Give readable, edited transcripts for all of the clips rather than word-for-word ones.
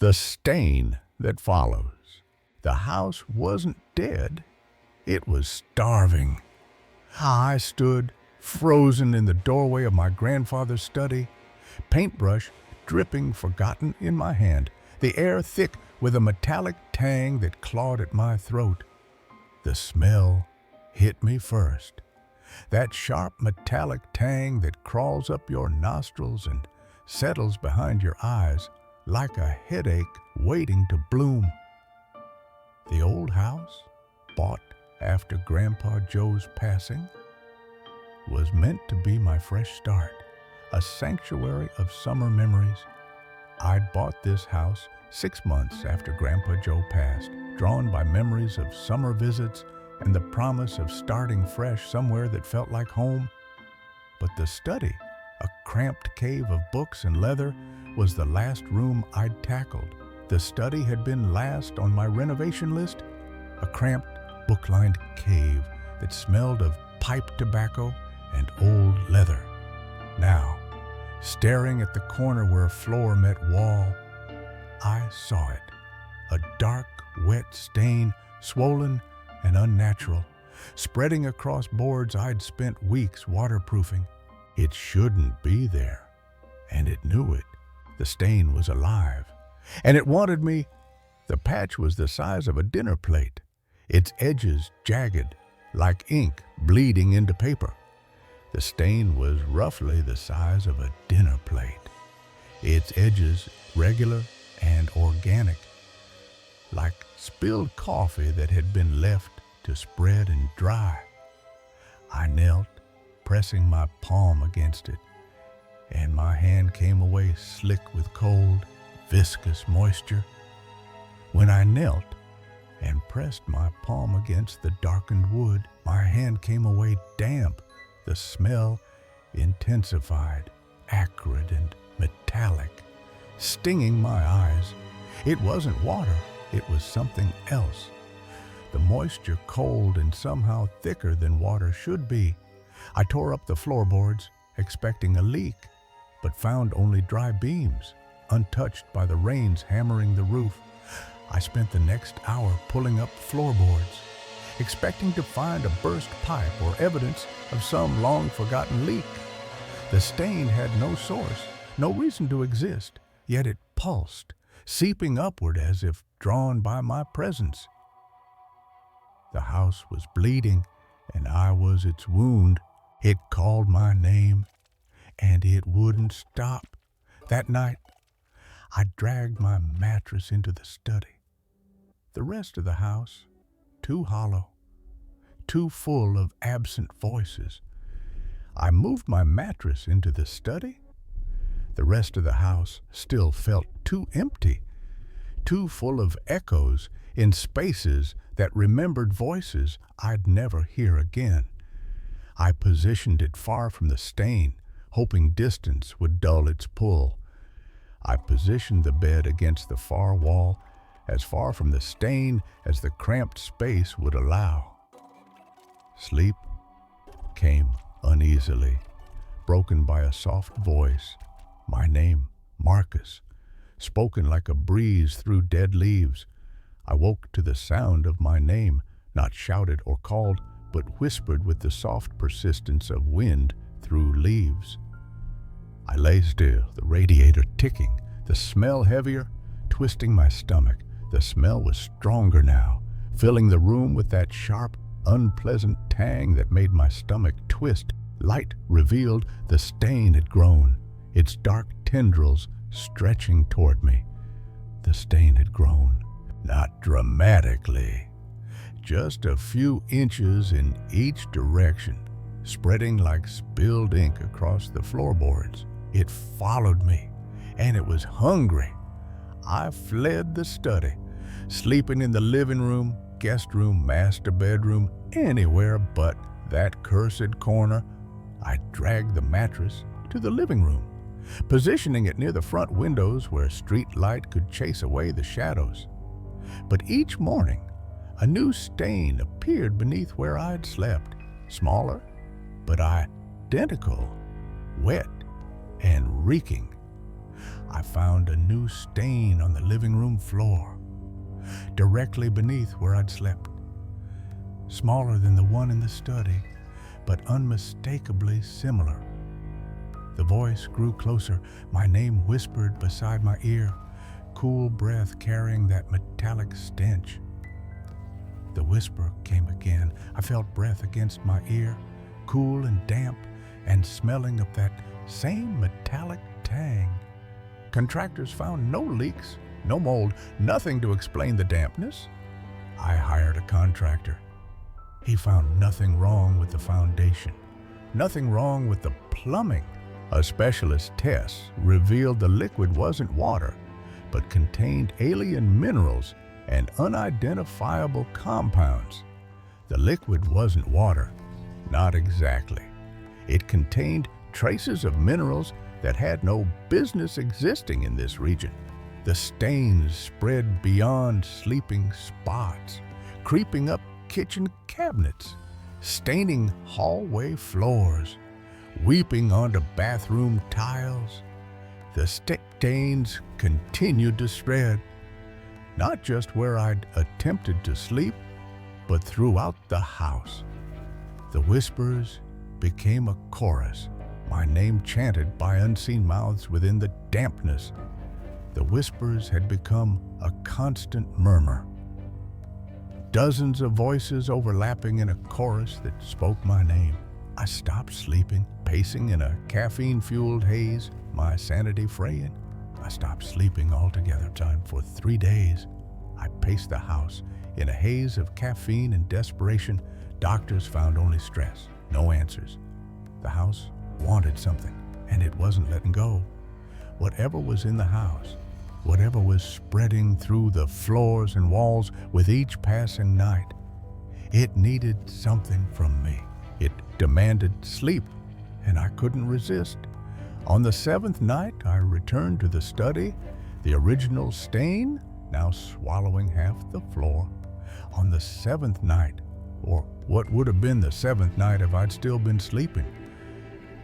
The stain that follows. The house wasn't dead. It was starving. I stood, frozen in the doorway of my grandfather's study, paintbrush dripping forgotten in my hand, the air thick with a metallic tang that clawed at my throat. The smell hit me first. That sharp metallic tang that crawls up your nostrils and settles behind your eyes like a headache waiting to bloom. The old house, bought after Grandpa Joe's passing, was meant to be my fresh start, a sanctuary of summer memories. I'd bought this house 6 months after Grandpa Joe passed, drawn by memories of summer visits and the promise of starting fresh somewhere that felt like home. But the study, a cramped cave of books and leather, was the last room I'd tackled. The study had been last on my renovation list, a cramped, book-lined cave that smelled of pipe tobacco and old leather. Now, staring at the corner where floor met wall, I saw it, a dark, wet stain, swollen and unnatural, spreading across boards I'd spent weeks waterproofing. It shouldn't be there, and it knew it. The stain was alive, and it wanted me. The patch was the size of a dinner plate, its edges jagged, like ink bleeding into paper. The stain was roughly the size of a dinner plate, its edges regular and organic, like spilled coffee that had been left to spread and dry. I knelt, pressing my palm against it, and my hand came away slick with cold, viscous moisture. When I knelt and pressed my palm against the darkened wood, my hand came away damp. The smell intensified, acrid and metallic, stinging my eyes. It wasn't water, it was something else. The moisture cold and somehow thicker than water should be. I tore up the floorboards, expecting a leak, but found only dry beams, untouched by the rains hammering the roof. I spent the next hour pulling up floorboards, expecting to find a burst pipe or evidence of some long-forgotten leak. The stain had no source, no reason to exist, yet it pulsed, seeping upward as if drawn by my presence. The house was bleeding, and I was its wound. It called my name, and it wouldn't stop. That night, I dragged my mattress into the study. The rest of the house, too hollow, too full of absent voices. I moved my mattress into the study. The rest of the house still felt too empty, too full of echoes in spaces that remembered voices I'd never hear again. I positioned it far from the stain, hoping distance would dull its pull. I positioned the bed against the far wall, as far from the stain as the cramped space would allow. Sleep came uneasily, broken by a soft voice. My name, Marcus, spoken like a breeze through dead leaves. I woke to the sound of my name, not shouted or called, but whispered with the soft persistence of wind through leaves. I lay still, the radiator ticking, the smell heavier, twisting my stomach. The smell was stronger now, filling the room with that sharp, unpleasant tang that made my stomach twist. Light revealed the stain had grown, its dark tendrils stretching toward me. The stain had grown, not dramatically, just a few inches in each direction, spreading like spilled ink across the floorboards. It followed me, and it was hungry. I fled the study, sleeping in the living room, guest room, master bedroom, anywhere but that cursed corner. I dragged the mattress to the living room, positioning it near the front windows where street light could chase away the shadows. But each morning, a new stain appeared beneath where I'd slept, smaller, but identical, wet and reeking. I found a new stain on the living room floor, directly beneath where I'd slept. Smaller than the one in the study, but unmistakably similar. The voice grew closer, my name whispered beside my ear, cool breath carrying that metallic stench. The whisper came again. I felt breath against my ear, cool and damp, and smelling of that same metallic tang. Contractors found no leaks, no mold, nothing to explain the dampness. I hired a contractor. He found nothing wrong with the foundation, nothing wrong with the plumbing. A specialist test revealed the liquid wasn't water, but contained alien minerals and unidentifiable compounds. The liquid wasn't water, not exactly. It contained traces of minerals that had no business existing in this region. The stains spread beyond sleeping spots, creeping up kitchen cabinets, staining hallway floors, weeping onto bathroom tiles. The stains continued to spread, not just where I'd attempted to sleep, but throughout the house. The whispers became a chorus, my name chanted by unseen mouths within the dampness. The whispers had become a constant murmur. Dozens of voices overlapping in a chorus that spoke my name. I stopped sleeping, pacing in a caffeine-fueled haze, my sanity fraying. I stopped sleeping altogether. For 3 days, I paced the house in a haze of caffeine and desperation. Doctors found only stress, no answers. The house wanted something, and it wasn't letting go. Whatever was in the house, whatever was spreading through the floors and walls with each passing night, it needed something from me. It demanded sleep, and I couldn't resist. On the 7th night, I returned to the study, the original stain now swallowing half the floor. On the 7th night, or what would have been the 7th night if I'd still been sleeping,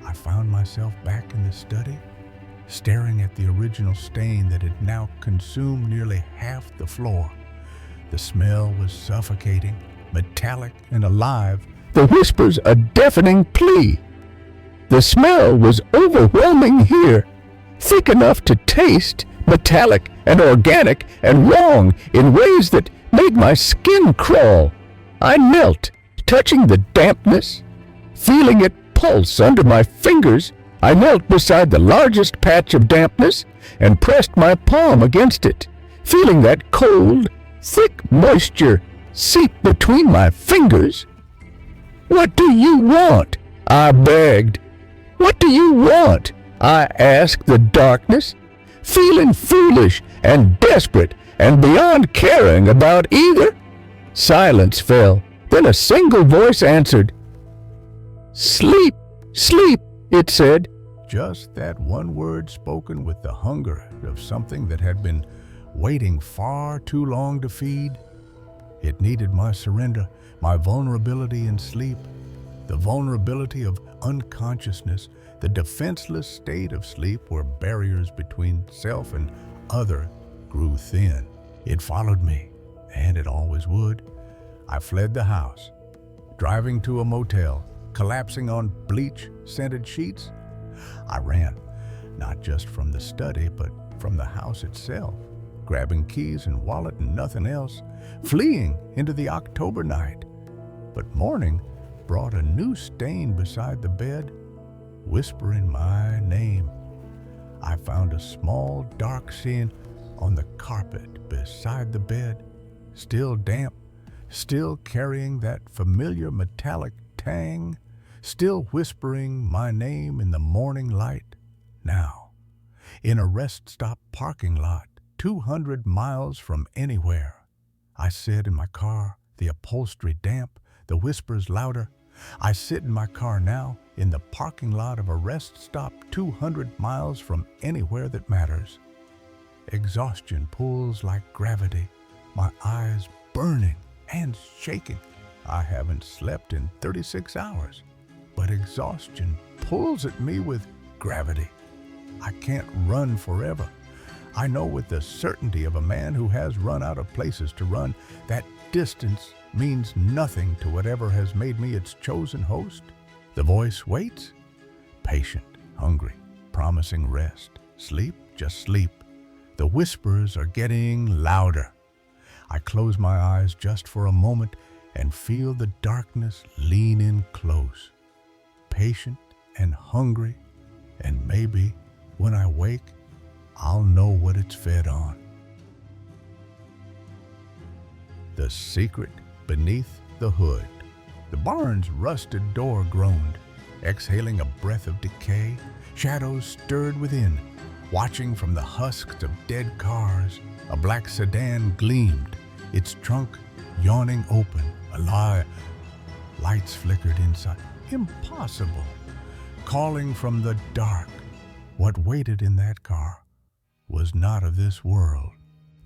I found myself back in the study, staring at the original stain that had now consumed nearly half the floor. The smell was suffocating, metallic and alive. The whispers a deafening plea. The smell was overwhelming here, thick enough to taste, metallic and organic and wrong in ways that made my skin crawl. I knelt, touching the dampness, feeling it pulse under my fingers. I knelt beside the largest patch of dampness and pressed my palm against it, feeling that cold, thick moisture seep between my fingers. "What do you want?" I begged. "What do you want?" I asked the darkness, feeling foolish and desperate and beyond caring about either. Silence fell. Then a single voice answered. "Sleep, sleep," it said. Just that one word spoken with the hunger of something that had been waiting far too long to feed. It needed my surrender, my vulnerability in sleep, the vulnerability of unconsciousness, the defenseless state of sleep where barriers between self and other grew thin. It followed me, and it always would. I fled the house, driving to a motel, collapsing on bleach-scented sheets. I ran, not just from the study, but from the house itself, grabbing keys and wallet and nothing else, fleeing into the October night. But morning brought a new stain beside the bed, whispering my name. I found a small dark stain on the carpet beside the bed, still damp, still carrying that familiar metallic tang, still whispering my name in the morning light. Now, in a rest stop parking lot, 200 miles from anywhere, I sit in my car, the upholstery damp, the whispers louder. I sit in my car now, in the parking lot of a rest stop 200 miles from anywhere that matters. Exhaustion pulls like gravity, my eyes burning, hands shaking. I haven't slept in 36 hours, but exhaustion pulls at me with gravity. I can't run forever. I know with the certainty of a man who has run out of places to run that distance means nothing to whatever has made me its chosen host. The voice waits, patient, hungry, promising rest. Sleep, just sleep. The whispers are getting louder. I close my eyes just for a moment and feel the darkness lean in close. Patient and hungry, and maybe when I wake, I'll know what it's fed on. The secret beneath the hood. The barn's rusted door groaned, exhaling a breath of decay. Shadows stirred within. Watching from the husks of dead cars, a black sedan gleamed, its trunk yawning open. Lights flickered inside. Impossible. Calling from the dark. What waited in that car was not of this world.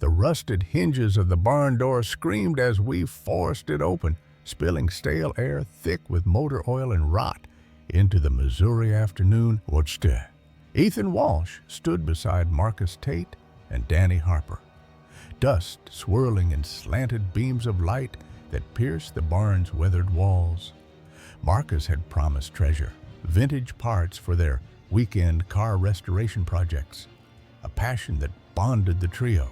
The rusted hinges of the barn door screamed as we forced it open, spilling stale air thick with motor oil and rot into the Missouri afternoon. What's that? Ethan Walsh stood beside Marcus Tate and Danny Harper. Dust swirling in slanted beams of light that pierced the barn's weathered walls. Marcus had promised treasure, vintage parts for their weekend car restoration projects, a passion that bonded the trio.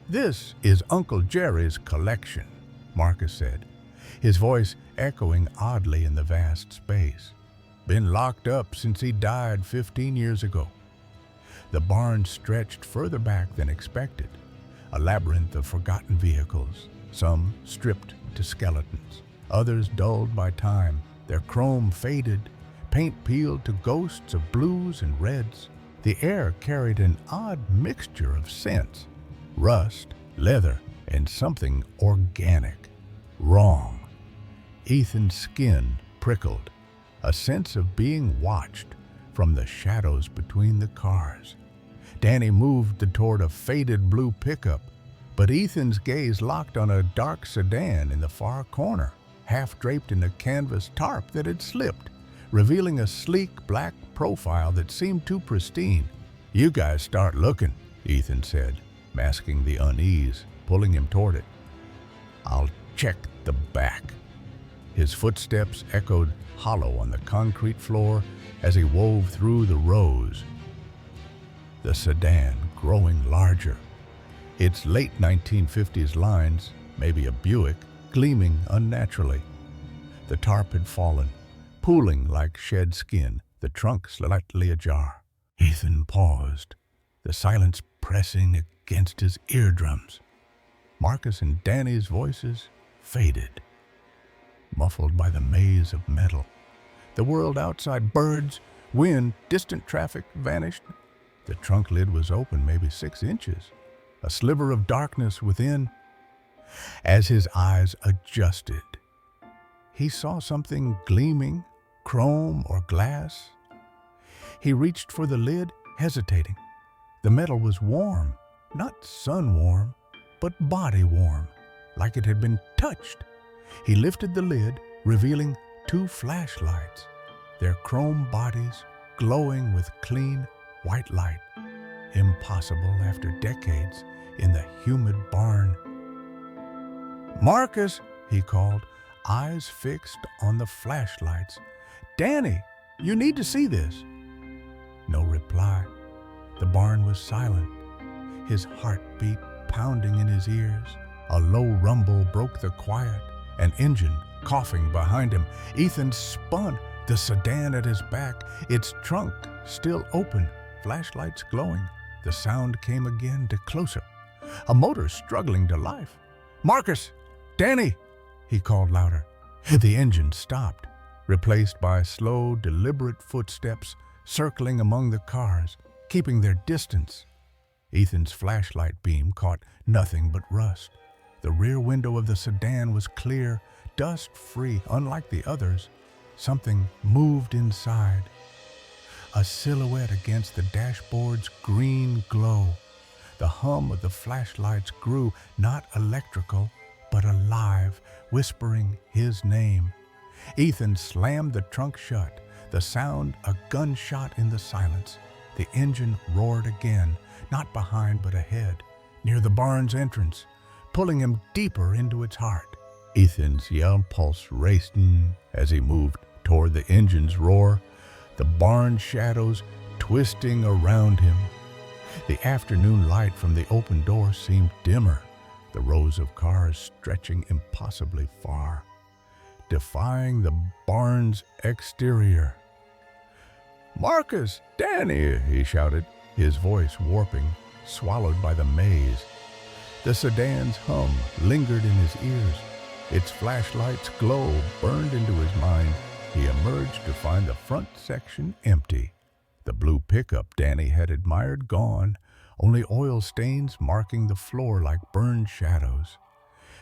"This is Uncle Jerry's collection," Marcus said, his voice echoing oddly in the vast space. "Been locked up since he died 15 years ago." The barn stretched further back than expected, a labyrinth of forgotten vehicles, some stripped to skeletons, others dulled by time, their chrome faded, paint peeled to ghosts of blues and reds. The air carried an odd mixture of scents: rust, leather, and something organic. Wrong. Ethan's skin prickled, a sense of being watched from the shadows between the cars. Danny moved toward a faded blue pickup, but Ethan's gaze locked on a dark sedan in the far corner, half draped in a canvas tarp that had slipped, revealing a sleek black profile that seemed too pristine. "You guys start looking," Ethan said, masking the unease, pulling him toward it. "I'll check the back." His footsteps echoed hollow on the concrete floor as he wove through the rows. The sedan growing larger, its late 1950s lines, maybe a Buick, gleaming unnaturally. The tarp had fallen, pooling like shed skin, the trunk slightly ajar. Ethan paused, the silence pressing against his eardrums. Marcus and Danny's voices faded, muffled by the maze of metal. The world outside, birds, wind, distant traffic vanished. The trunk lid was open maybe 6 inches, a sliver of darkness within. As his eyes adjusted, he saw something gleaming, chrome or glass. He reached for the lid, hesitating. The metal was warm, not sun-warm, but body-warm, like it had been touched. He lifted the lid, revealing 2 flashlights, their chrome bodies glowing with clean, white light. Impossible after decades in the humid barn. "Marcus," he called, eyes fixed on the flashlights. "Danny, you need to see this." No reply. The barn was silent, his heartbeat pounding in his ears. A low rumble broke the quiet, an engine coughing behind him. Ethan spun, the sedan at his back, its trunk still open, flashlights glowing. The sound came again, to closer, a motor struggling to life. "Marcus! Danny!" he called louder. The engine stopped, replaced by slow, deliberate footsteps circling among the cars, keeping their distance. Ethan's flashlight beam caught nothing but rust. The rear window of the sedan was clear, dust-free, unlike the others. Something moved inside, a silhouette against the dashboard's green glow. The hum of the flashlights grew, not electrical, but alive, whispering his name. Ethan slammed the trunk shut, the sound a gunshot in the silence. The engine roared again, not behind but ahead, near the barn's entrance, pulling him deeper into its heart. Ethan's young pulse raced as he moved toward the engine's roar, the barn shadows twisting around him. The afternoon light from the open door seemed dimmer, the rows of cars stretching impossibly far, defying the barn's exterior. "Marcus! Danny!" he shouted, his voice warping, swallowed by the maze. The sedan's hum lingered in his ears. Its flashlight's glow burned into his mind. He emerged to find the front section empty. The blue pickup Danny had admired gone, only oil stains marking the floor like burned shadows.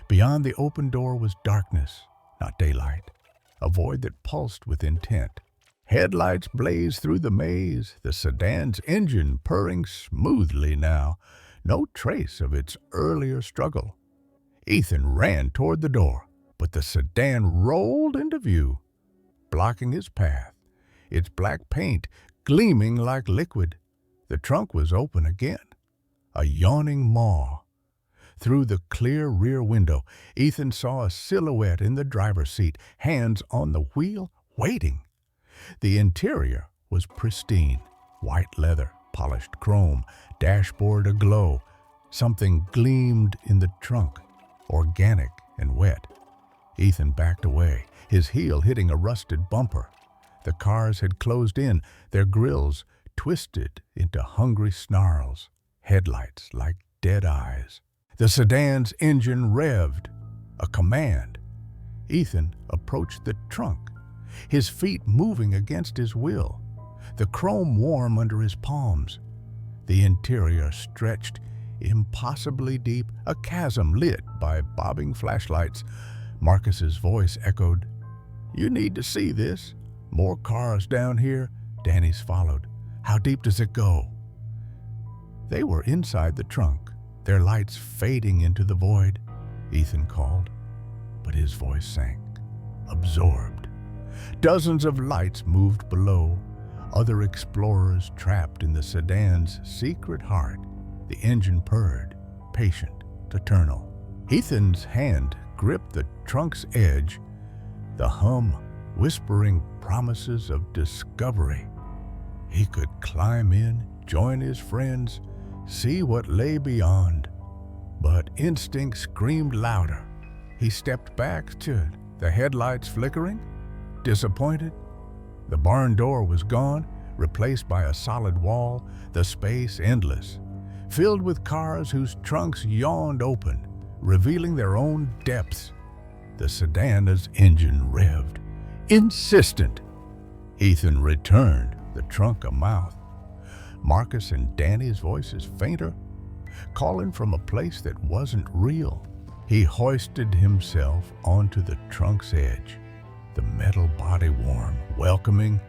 Beyond the open door was darkness, not daylight, a void that pulsed with intent. Headlights blazed through the maze, the sedan's engine purring smoothly now, no trace of its earlier struggle. Ethan ran toward the door, but the sedan rolled into view, blocking his path, its black paint gleaming like liquid. The trunk was open again, a yawning maw. Through the clear rear window, Ethan saw a silhouette in the driver's seat, hands on the wheel, waiting. The interior was pristine, white leather, polished chrome, dashboard aglow. Something gleamed in the trunk, organic and wet. Ethan backed away, his heel hitting a rusted bumper. The cars had closed in, their grills twisted into hungry snarls, headlights like dead eyes. The sedan's engine revved, a command. Ethan approached the trunk, his feet moving against his will, the chrome warm under his palms. The interior stretched impossibly deep, a chasm lit by bobbing flashlights. Marcus's voice echoed, "You need to see this. More cars down here." Danny's followed. "How deep does it go?" They were inside the trunk, their lights fading into the void. Ethan called, but his voice sank, absorbed. Dozens of lights moved below, other explorers trapped in the sedan's secret heart. The engine purred, patient, eternal. Ethan's hand gripped the trunk's edge, the hum whispering promises of discovery. He could climb in, join his friends, see what lay beyond. But instinct screamed louder. He stepped back, the headlights flickering, disappointed. The barn door was gone, replaced by a solid wall, the space endless, filled with cars whose trunks yawned open, revealing their own depths. The sedan's engine revved, insistent. Ethan returned, the trunk a mouth. Marcus and Danny's voices fainter, calling from a place that wasn't real. He hoisted himself onto the trunk's edge, the metal body warm, welcoming.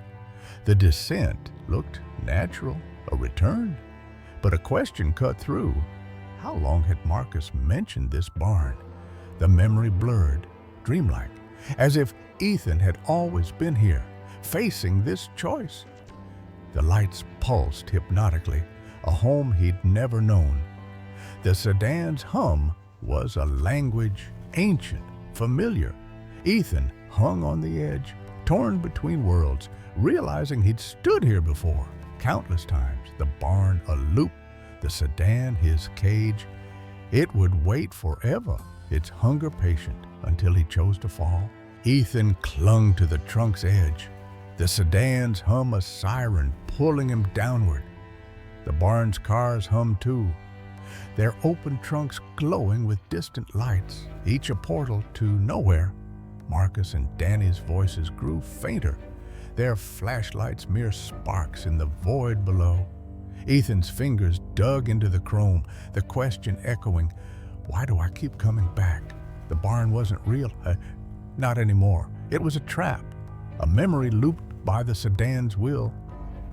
The descent looked natural, a return. But a question cut through. How long had Marcus mentioned this barn? The memory blurred, dreamlike, as if Ethan had always been here, facing this choice. The lights pulsed hypnotically, a home he'd never known. The sedan's hum was a language ancient, familiar. Ethan hung on the edge, torn between worlds, realizing he'd stood here before, countless times, the barn a loop, the sedan his cage. It would wait forever, its hunger patient, until he chose to fall. Ethan clung to the trunk's edge, the sedan's hum a siren pulling him downward. The barn's cars hummed too, their open trunks glowing with distant lights, each a portal to nowhere. Marcus and Danny's voices grew fainter, their flashlights mere sparks in the void below. Ethan's fingers dug into the chrome, the question echoing, why do I keep coming back? The barn wasn't real. Not anymore. It was a trap, a memory looped by the sedan's will.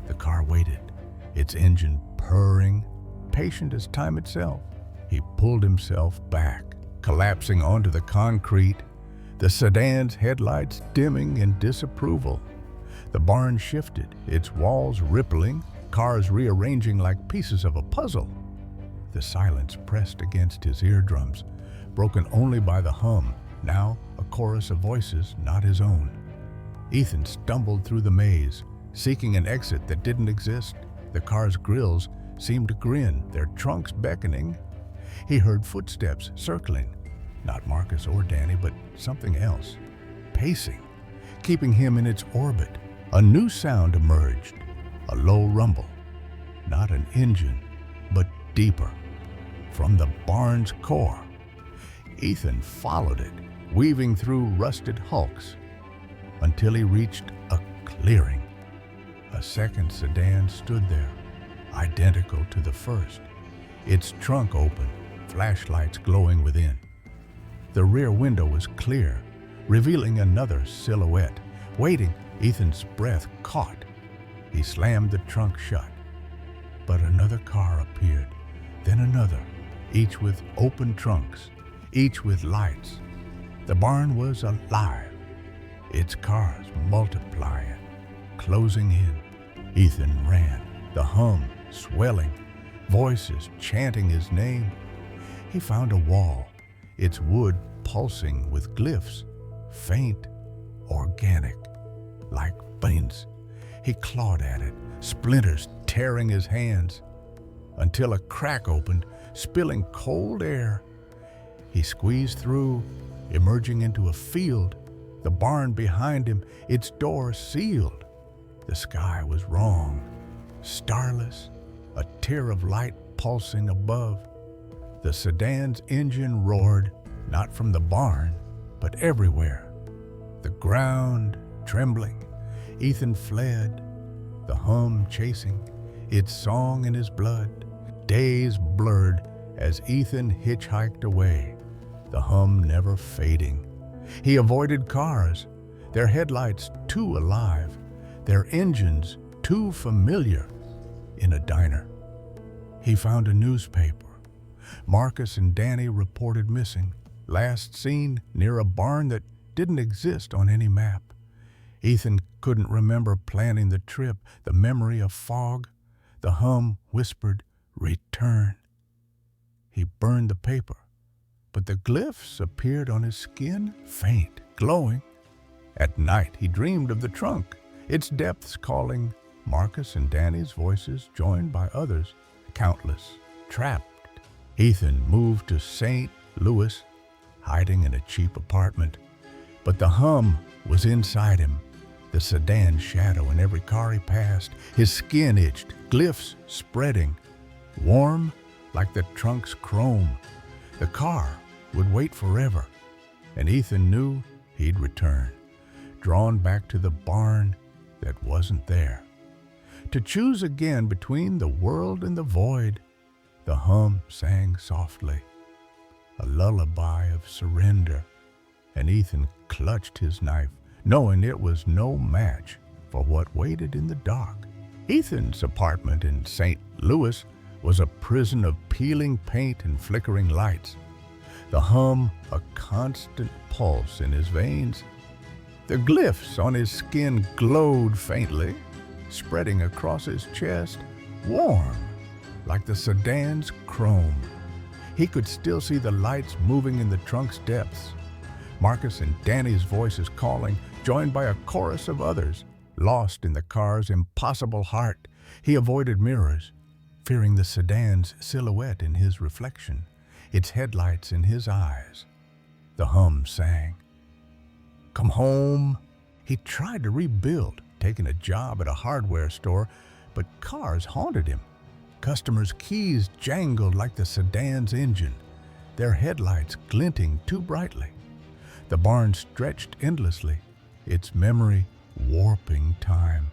The car waited, its engine purring, patient as time itself. He pulled himself back, collapsing onto the concrete, the sedan's headlights dimming in disapproval. The barn shifted, its walls rippling, cars rearranging like pieces of a puzzle. The silence pressed against his eardrums, broken only by the hum, now a chorus of voices not his own. Ethan stumbled through the maze, seeking an exit that didn't exist. The car's grills seemed to grin, their trunks beckoning. He heard footsteps circling, not Marcus or Danny, but something else, pacing, keeping him in its orbit. A new sound emerged, a low rumble, not an engine, but deeper, from the barn's core. Ethan followed it, weaving through rusted hulks, until he reached a clearing. A second sedan stood there, identical to the first, its trunk open, flashlights glowing within. The rear window was clear, revealing another silhouette. Waiting, Ethan's breath caught. He slammed the trunk shut. But another car appeared, then another, each with open trunks, each with lights. The barn was alive, its cars multiplying, closing in. Ethan ran, the hum swelling, voices chanting his name. He found a wall, its wood pulsing with glyphs, faint, organic, like veins. He clawed at it, splinters tearing his hands, until a crack opened, spilling cold air. He squeezed through, emerging into a field, the barn behind him, its door sealed. The sky was wrong, starless, a tear of light pulsing above. The sedan's engine roared, not from the barn, but everywhere. The ground trembling. Ethan fled, the hum chasing, its song in his blood. Days blurred as Ethan hitchhiked away, the hum never fading. He avoided cars, their headlights too alive, their engines too familiar. In a diner, he found a newspaper. Marcus and Danny reported missing, last seen near a barn that didn't exist on any map. Ethan couldn't remember planning the trip, the memory of fog. The hum whispered, "Return." He burned the paper, but the glyphs appeared on his skin, faint, glowing. At night, he dreamed of the trunk, its depths calling, Marcus and Danny's voices joined by others, countless, trapped. Ethan moved to St. Louis, hiding in a cheap apartment. But the hum was inside him, the sedan's shadow in every car he passed. His skin itched, glyphs spreading, warm like the trunk's chrome. The car would wait forever, and Ethan knew he'd return, drawn back to the barn that wasn't there. To choose again between the world and the void, the hum sang softly, a lullaby of surrender, and Ethan clutched his knife, knowing it was no match for what waited in the dark. Ethan's apartment in St. Louis was a prison of peeling paint and flickering lights. The hum a constant pulse in his veins. The glyphs on his skin glowed faintly, spreading across his chest, warm like the sedan's chrome. He could still see the lights moving in the trunk's depths. Marcus and Danny's voices calling, joined by a chorus of others. Lost in the car's impossible heart, he avoided mirrors, fearing the sedan's silhouette in his reflection, its headlights in his eyes. The hum sang, "Come home." He tried to rebuild, taking a job at a hardware store, but cars haunted him. Customers' keys jangled like the sedan's engine, their headlights glinting too brightly. The barn stretched endlessly, its memory warping time.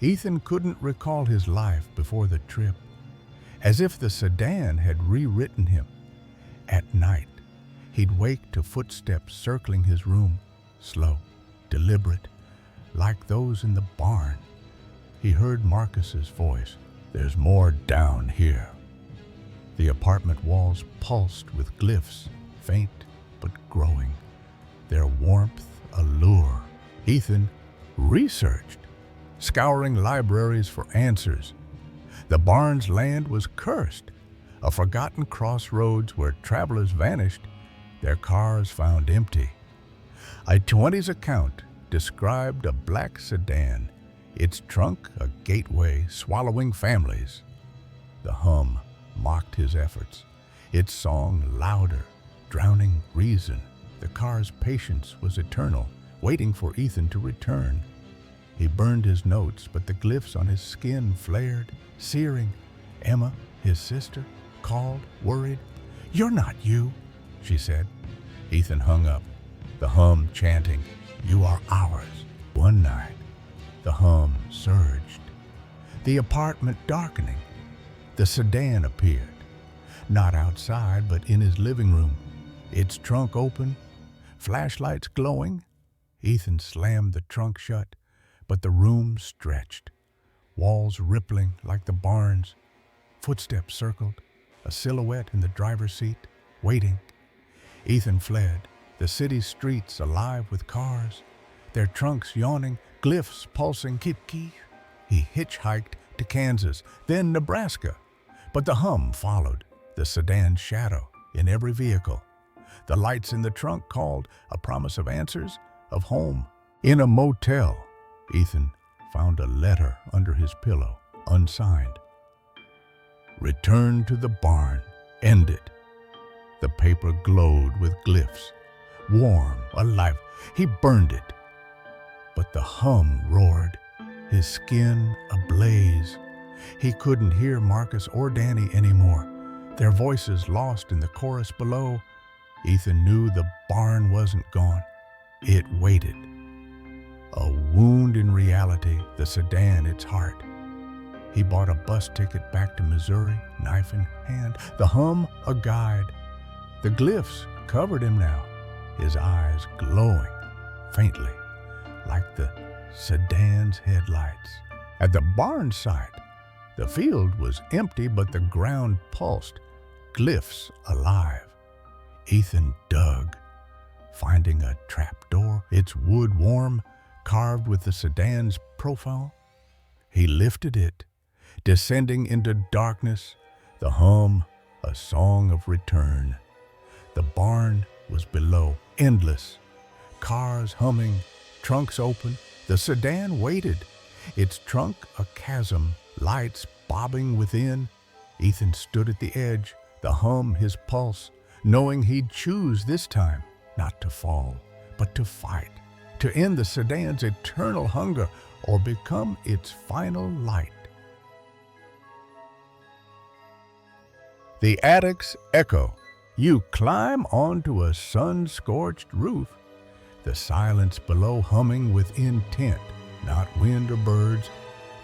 Ethan couldn't recall his life before the trip, as if the sedan had rewritten him. At night, he'd wake to footsteps circling his room, slow, deliberate, like those in the barn. He heard Marcus's voice, "There's more down here." The apartment walls pulsed with glyphs, faint but growing, their warmth a lure. Ethan researched, scouring libraries for answers, The barn's land was cursed, a forgotten crossroads where travelers vanished, their cars found empty. A 20's account described a black sedan, its trunk a gateway swallowing families. The hum mocked his efforts, its song louder, drowning reason. The car's patience was eternal, waiting for Ethan to return. He burned his notes, but the glyphs on his skin flared, searing. Emma, his sister, called, worried. "You're not you," she said. Ethan hung up, the hum chanting, "You are ours." One night, the hum surged. The apartment darkening. The sedan appeared, not outside, but in his living room, its trunk open, flashlights glowing. Ethan slammed the trunk shut, but the room stretched, walls rippling like the barn's. Footsteps circled, a silhouette in the driver's seat, waiting. Ethan fled, the city's streets alive with cars, their trunks yawning, glyphs pulsing, keep. He hitchhiked to Kansas, then Nebraska. But the hum followed, the sedan's shadow in every vehicle. The lights in the trunk called, a promise of answers, of home. In a motel, Ethan found a letter under his pillow, unsigned. "Return to the barn. End it." The paper glowed with glyphs, warm, alive. He burned it. But the hum roared, his skin ablaze. He couldn't hear Marcus or Danny anymore, their voices lost in the chorus below. Ethan knew the barn wasn't gone. It waited. A wound in reality, the sedan its heart. He bought a bus ticket back to Missouri, knife in hand, the hum a guide. The glyphs covered him now, his eyes glowing faintly like the sedan's headlights. At the barn site, the field was empty, but the ground pulsed, glyphs alive. Ethan dug, finding a trapdoor, its wood warm, carved with the sedan's profile. He lifted it, descending into darkness, the hum a song of return. The barn was below, endless, cars humming, trunks open. The sedan waited, its trunk a chasm, lights bobbing within. Ethan stood at the edge, the hum his pulse, knowing he'd choose this time, not to fall, but to fight, to end the sedan's eternal hunger or become its final light. The attic's echo. You climb onto a sun-scorched roof, the silence below humming with intent, not wind or birds,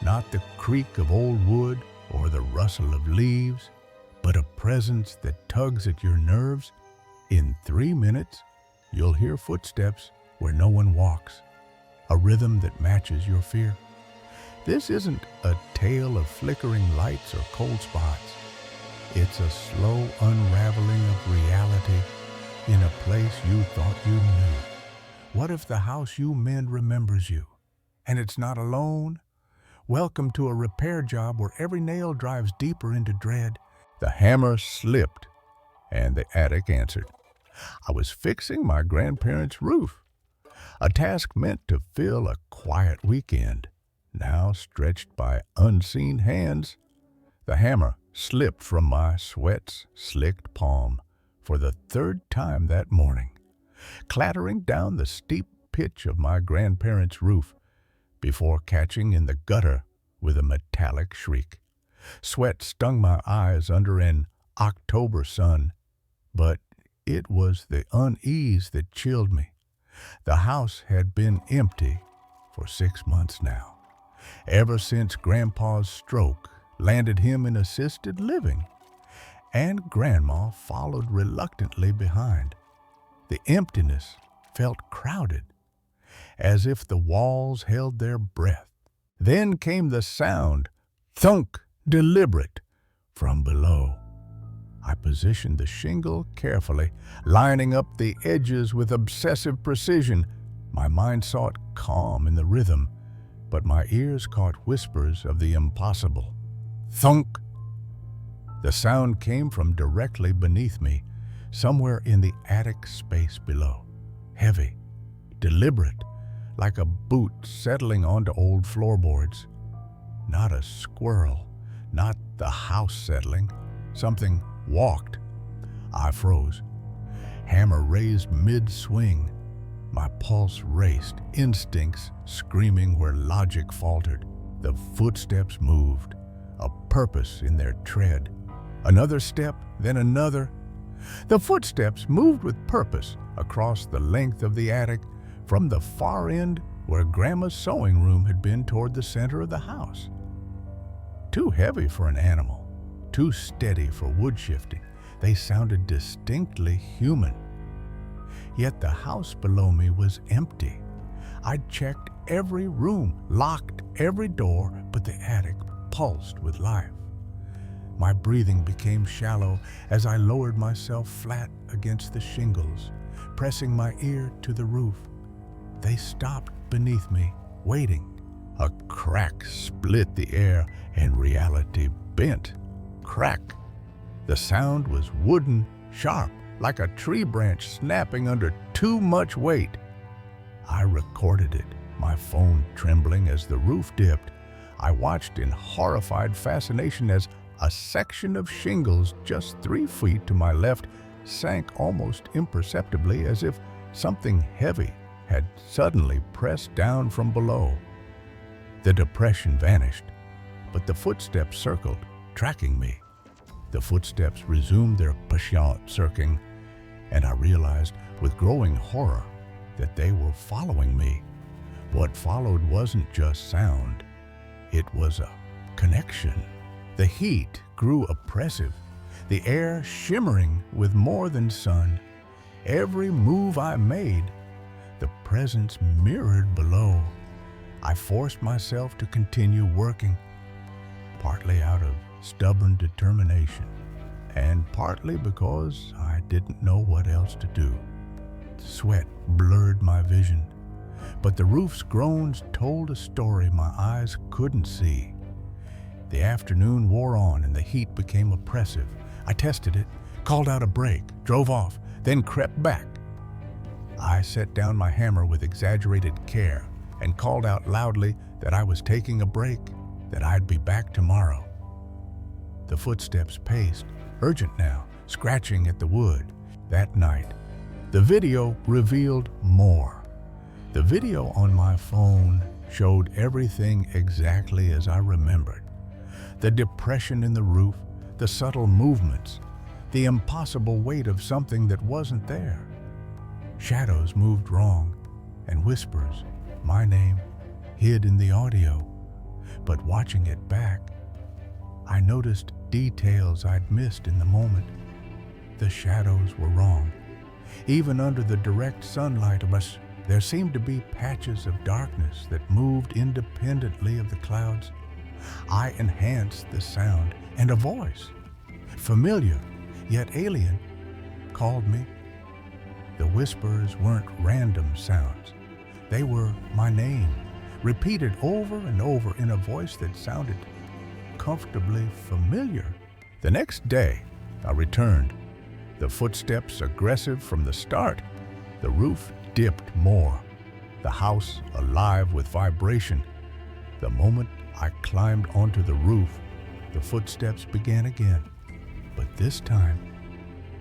not the creak of old wood or the rustle of leaves, but a presence that tugs at your nerves. In 3 minutes, you'll hear footsteps where no one walks, a rhythm that matches your fear. This isn't a tale of flickering lights or cold spots. It's a slow unraveling of reality in a place you thought you knew. What if the house you mend remembers you, and it's not alone? Welcome to a repair job where every nail drives deeper into dread. The hammer slipped, and the attic answered. I was fixing my grandparents' roof, a task meant to fill a quiet weekend, now stretched by unseen hands. The hammer slipped from my sweat-slicked palm for the third time that morning, clattering down the steep pitch of my grandparents' roof before catching in the gutter with a metallic shriek. Sweat stung my eyes under an October sun, but it was the unease that chilled me. The house had been empty for 6 months now, ever since Grandpa's stroke landed him in assisted living, and Grandma followed reluctantly behind. The emptiness felt crowded, as if the walls held their breath. Then came the sound, thunk, deliberate, from below. I positioned the shingle carefully, lining up the edges with obsessive precision. My mind sought calm in the rhythm, but my ears caught whispers of the impossible. Thunk! The sound came from directly beneath me, somewhere in the attic space below. Heavy, deliberate, like a boot settling onto old floorboards. Not a squirrel, not the house settling. Something walked. I froze. Hammer raised mid-swing. My pulse raced, instincts screaming where logic faltered. The footsteps moved, a purpose in their tread. Another step, then another. The footsteps moved with purpose across the length of the attic, from the far end where Grandma's sewing room had been toward the center of the house. Too heavy for an animal, too steady for wood shifting, they sounded distinctly human. Yet the house below me was empty. I'd checked every room, locked every door, but the attic pulsed with life. My breathing became shallow as I lowered myself flat against the shingles, pressing my ear to the roof. They stopped beneath me, waiting. A crack split the air and reality bent. Crack. The sound was wooden, sharp, like a tree branch snapping under too much weight. I recorded it, my phone trembling as the roof dipped. I watched in horrified fascination as a section of shingles just 3 feet to my left sank almost imperceptibly, as if something heavy had suddenly pressed down from below. The depression vanished, but the footsteps circled, tracking me. The footsteps resumed their patient circling, and I realized with growing horror that they were following me. What followed wasn't just sound, it was a connection. The heat grew oppressive, the air shimmering with more than sun. Every move I made, the presence mirrored below. I forced myself to continue working, partly out of stubborn determination, and partly because I didn't know what else to do. Sweat blurred my vision, but the roof's groans told a story my eyes couldn't see. The afternoon wore on and the heat became oppressive. I tested it, called out a brake, drove off, then crept back. I set down my hammer with exaggerated care and called out loudly that I was taking a break, that I'd be back tomorrow. The footsteps paced, urgent now, scratching at the wood. That night, the video revealed more. The video on my phone showed everything exactly as I remembered. The depression in the roof, the subtle movements, the impossible weight of something that wasn't there. Shadows moved wrong, and whispers, my name, hid in the audio. But watching it back, I noticed details I'd missed in the moment. The shadows were wrong. Even under the direct sunlight of us, there seemed to be patches of darkness that moved independently of the clouds. I enhanced the sound, and a voice, familiar yet alien, called me. The whispers weren't random sounds. They were my name, repeated over and over in a voice that sounded comfortably familiar. The next day, I returned, the footsteps aggressive from the start. The roof dipped more, the house alive with vibration. The moment I climbed onto the roof, the footsteps began again. But this time,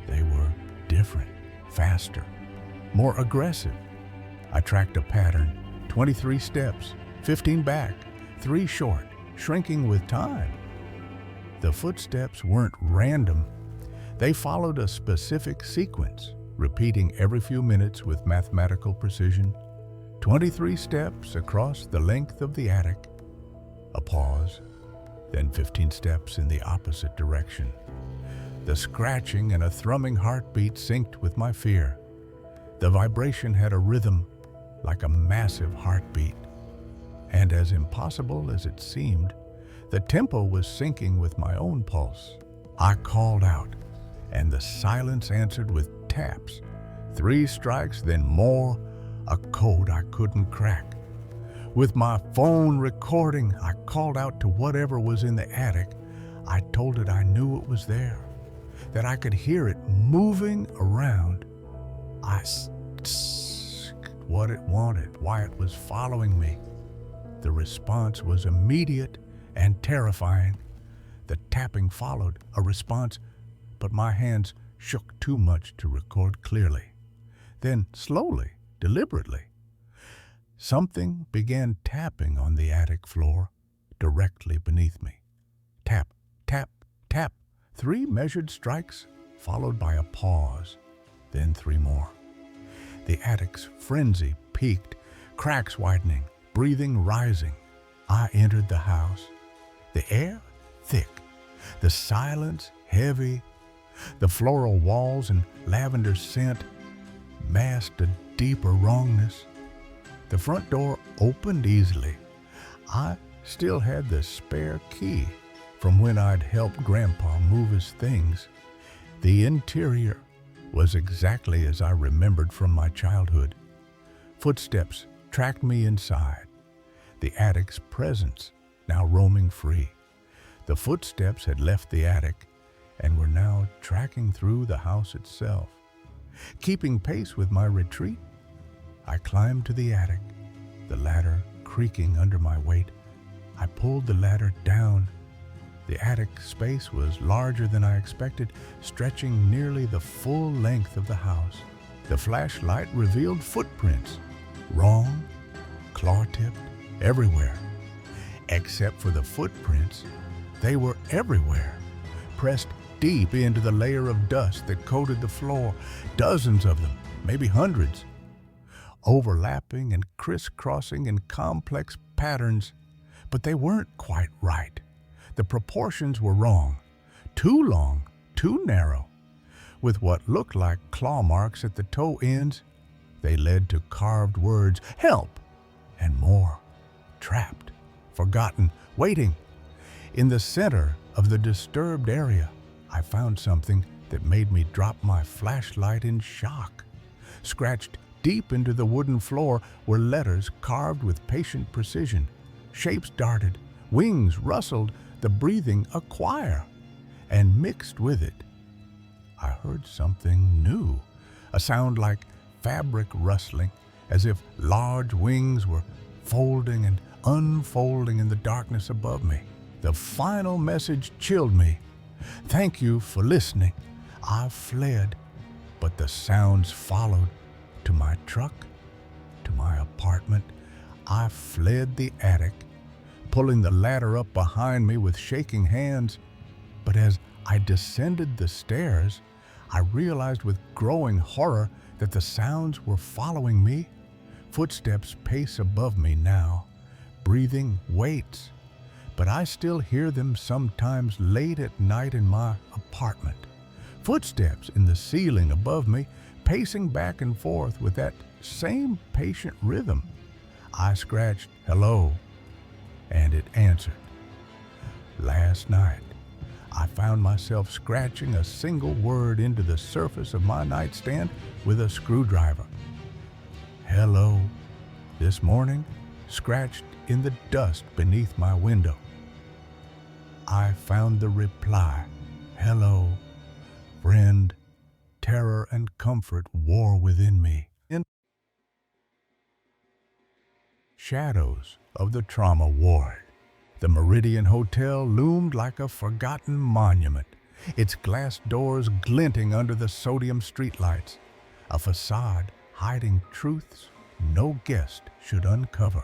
they were different, faster, more aggressive. I tracked a pattern, 23 steps, 15 back, 3 short, shrinking with time. The footsteps weren't random. They followed a specific sequence, repeating every few minutes with mathematical precision. 23 steps across the length of the attic. A pause, then 15 steps in the opposite direction. The scratching and a thrumming heartbeat synced with my fear. The vibration had a rhythm, like a massive heartbeat. And as impossible as it seemed, the tempo was syncing with my own pulse. I called out, and the silence answered with taps. 3 strikes, then more, a code I couldn't crack. With my phone recording, I called out to whatever was in the attic. I told it I knew it was there, that I could hear it moving around. I asked what it wanted, why it was following me. The response was immediate and terrifying. The tapping followed, a response, but my hands shook too much to record clearly. Then, slowly, deliberately, something began tapping on the attic floor directly beneath me. Tap, tap, tap. 3 measured strikes, followed by a pause, then 3 more. The attic's frenzy peaked, cracks widening, breathing rising. I entered the house. The air thick, the silence heavy, the floral walls and lavender scent masked a deeper wrongness. The front door opened easily. I still had the spare key from when I'd helped Grandpa move his things. The interior was exactly as I remembered from my childhood. Footsteps tracked me inside, the attic's presence now roaming free. The footsteps had left the attic and were now tracking through the house itself. Keeping pace with my retreat, I climbed to the attic, the ladder creaking under my weight. I pulled the ladder down. The attic space was larger than I expected, stretching nearly the full length of the house. The flashlight revealed footprints, wrong, claw-tipped, everywhere. Except for the footprints, they were everywhere, pressed deep into the layer of dust that coated the floor, dozens of them, maybe hundreds, overlapping and crisscrossing in complex patterns, but they weren't quite right. The proportions were wrong, too long, too narrow. With what looked like claw marks at the toe ends, they led to carved words, help, and more, trapped, forgotten, waiting. In the center of the disturbed area, I found something that made me drop my flashlight in shock. Scratched deep into the wooden floor were letters carved with patient precision. Shapes darted, wings rustled, the breathing a choir. And mixed with it, I heard something new, a sound like fabric rustling, as if large wings were folding and unfolding in the darkness above me. The final message chilled me. Thank you for listening. I fled, but the sounds followed. To my truck, to my apartment. I fled the attic, pulling the ladder up behind me with shaking hands. But as I descended the stairs, I realized with growing horror that the sounds were following me. Footsteps pace above me now. Breathing waits, but I still hear them sometimes late at night in my apartment. Footsteps in the ceiling above me, pacing back and forth with that same patient rhythm. I scratched hello, and it answered. Last night, I found myself scratching a single word into the surface of my nightstand with a screwdriver. Hello. This morning, scratched in the dust beneath my window. I found the reply. Hello, friend. Terror and comfort war within me. In shadows of the trauma ward, the Meridian Hotel loomed like a forgotten monument, its glass doors glinting under the sodium streetlights, a facade hiding truths no guest should uncover.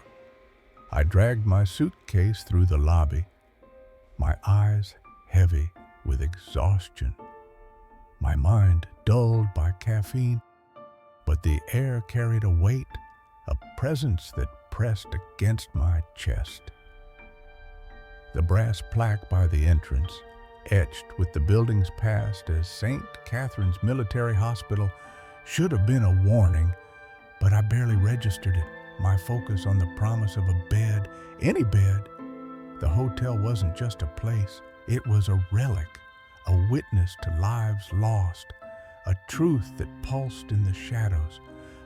I dragged my suitcase through the lobby, my eyes heavy with exhaustion, my mind dulled by caffeine, but the air carried a weight, a presence that pressed against my chest. The brass plaque by the entrance, etched with the building's past as St. Catherine's Military Hospital, should have been a warning, but I barely registered it, my focus on the promise of a bed, any bed. The hotel wasn't just a place, it was a relic, a witness to lives lost, a truth that pulsed in the shadows,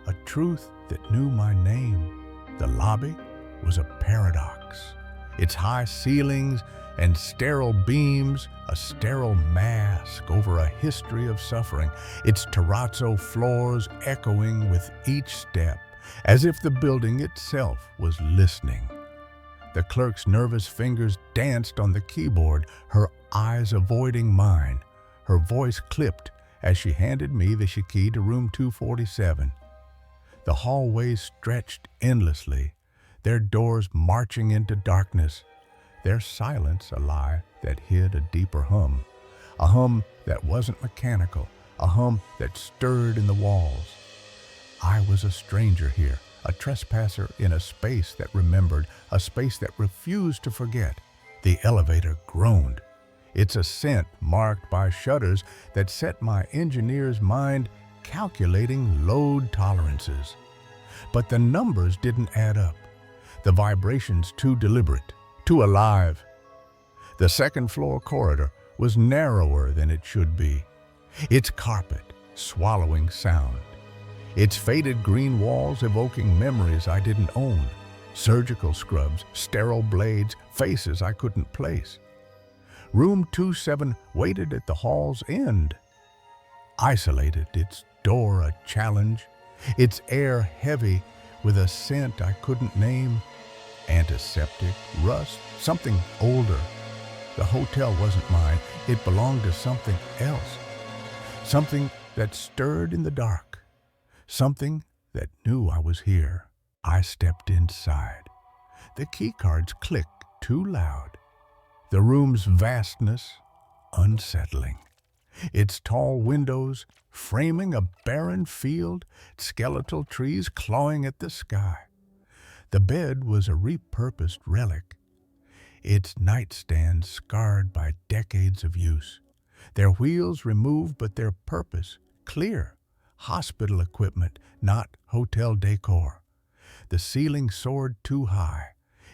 a truth that knew my name. The lobby was a paradox. its high ceilings and sterile beams, a sterile mask over a history of suffering, its terrazzo floors echoing with each step, as if the building itself was listening. The clerk's nervous fingers danced on the keyboard, her eyes avoiding mine, her voice clipped as she handed me the key to room 247. The hallways stretched endlessly, their doors marching into darkness, their silence a lie that hid a deeper hum, a hum that wasn't mechanical, a hum that stirred in the walls. I was a stranger here, a trespasser in a space that remembered, a space that refused to forget. The elevator groaned, its ascent marked by shutters that set my engineer's mind calculating load tolerances. But the numbers didn't add up, the vibrations too deliberate, too alive. The second-floor corridor was narrower than it should be, its carpet swallowing sound, its faded green walls evoking memories I didn't own, surgical scrubs, sterile blades, faces I couldn't place. Room 27 waited at the hall's end, isolated, its door a challenge, its air heavy with a scent I couldn't name, antiseptic, rust, something older. The hotel wasn't mine, it belonged to something else, something that stirred in the dark, something that knew I was here. I stepped inside. The keycards clicked too loud. The room's vastness unsettling. Its tall windows framing a barren field, skeletal trees clawing at the sky. The bed was a repurposed relic, its nightstand scarred by decades of use, their wheels removed but their purpose clear. Hospital equipment, not hotel decor. The ceiling soared too high,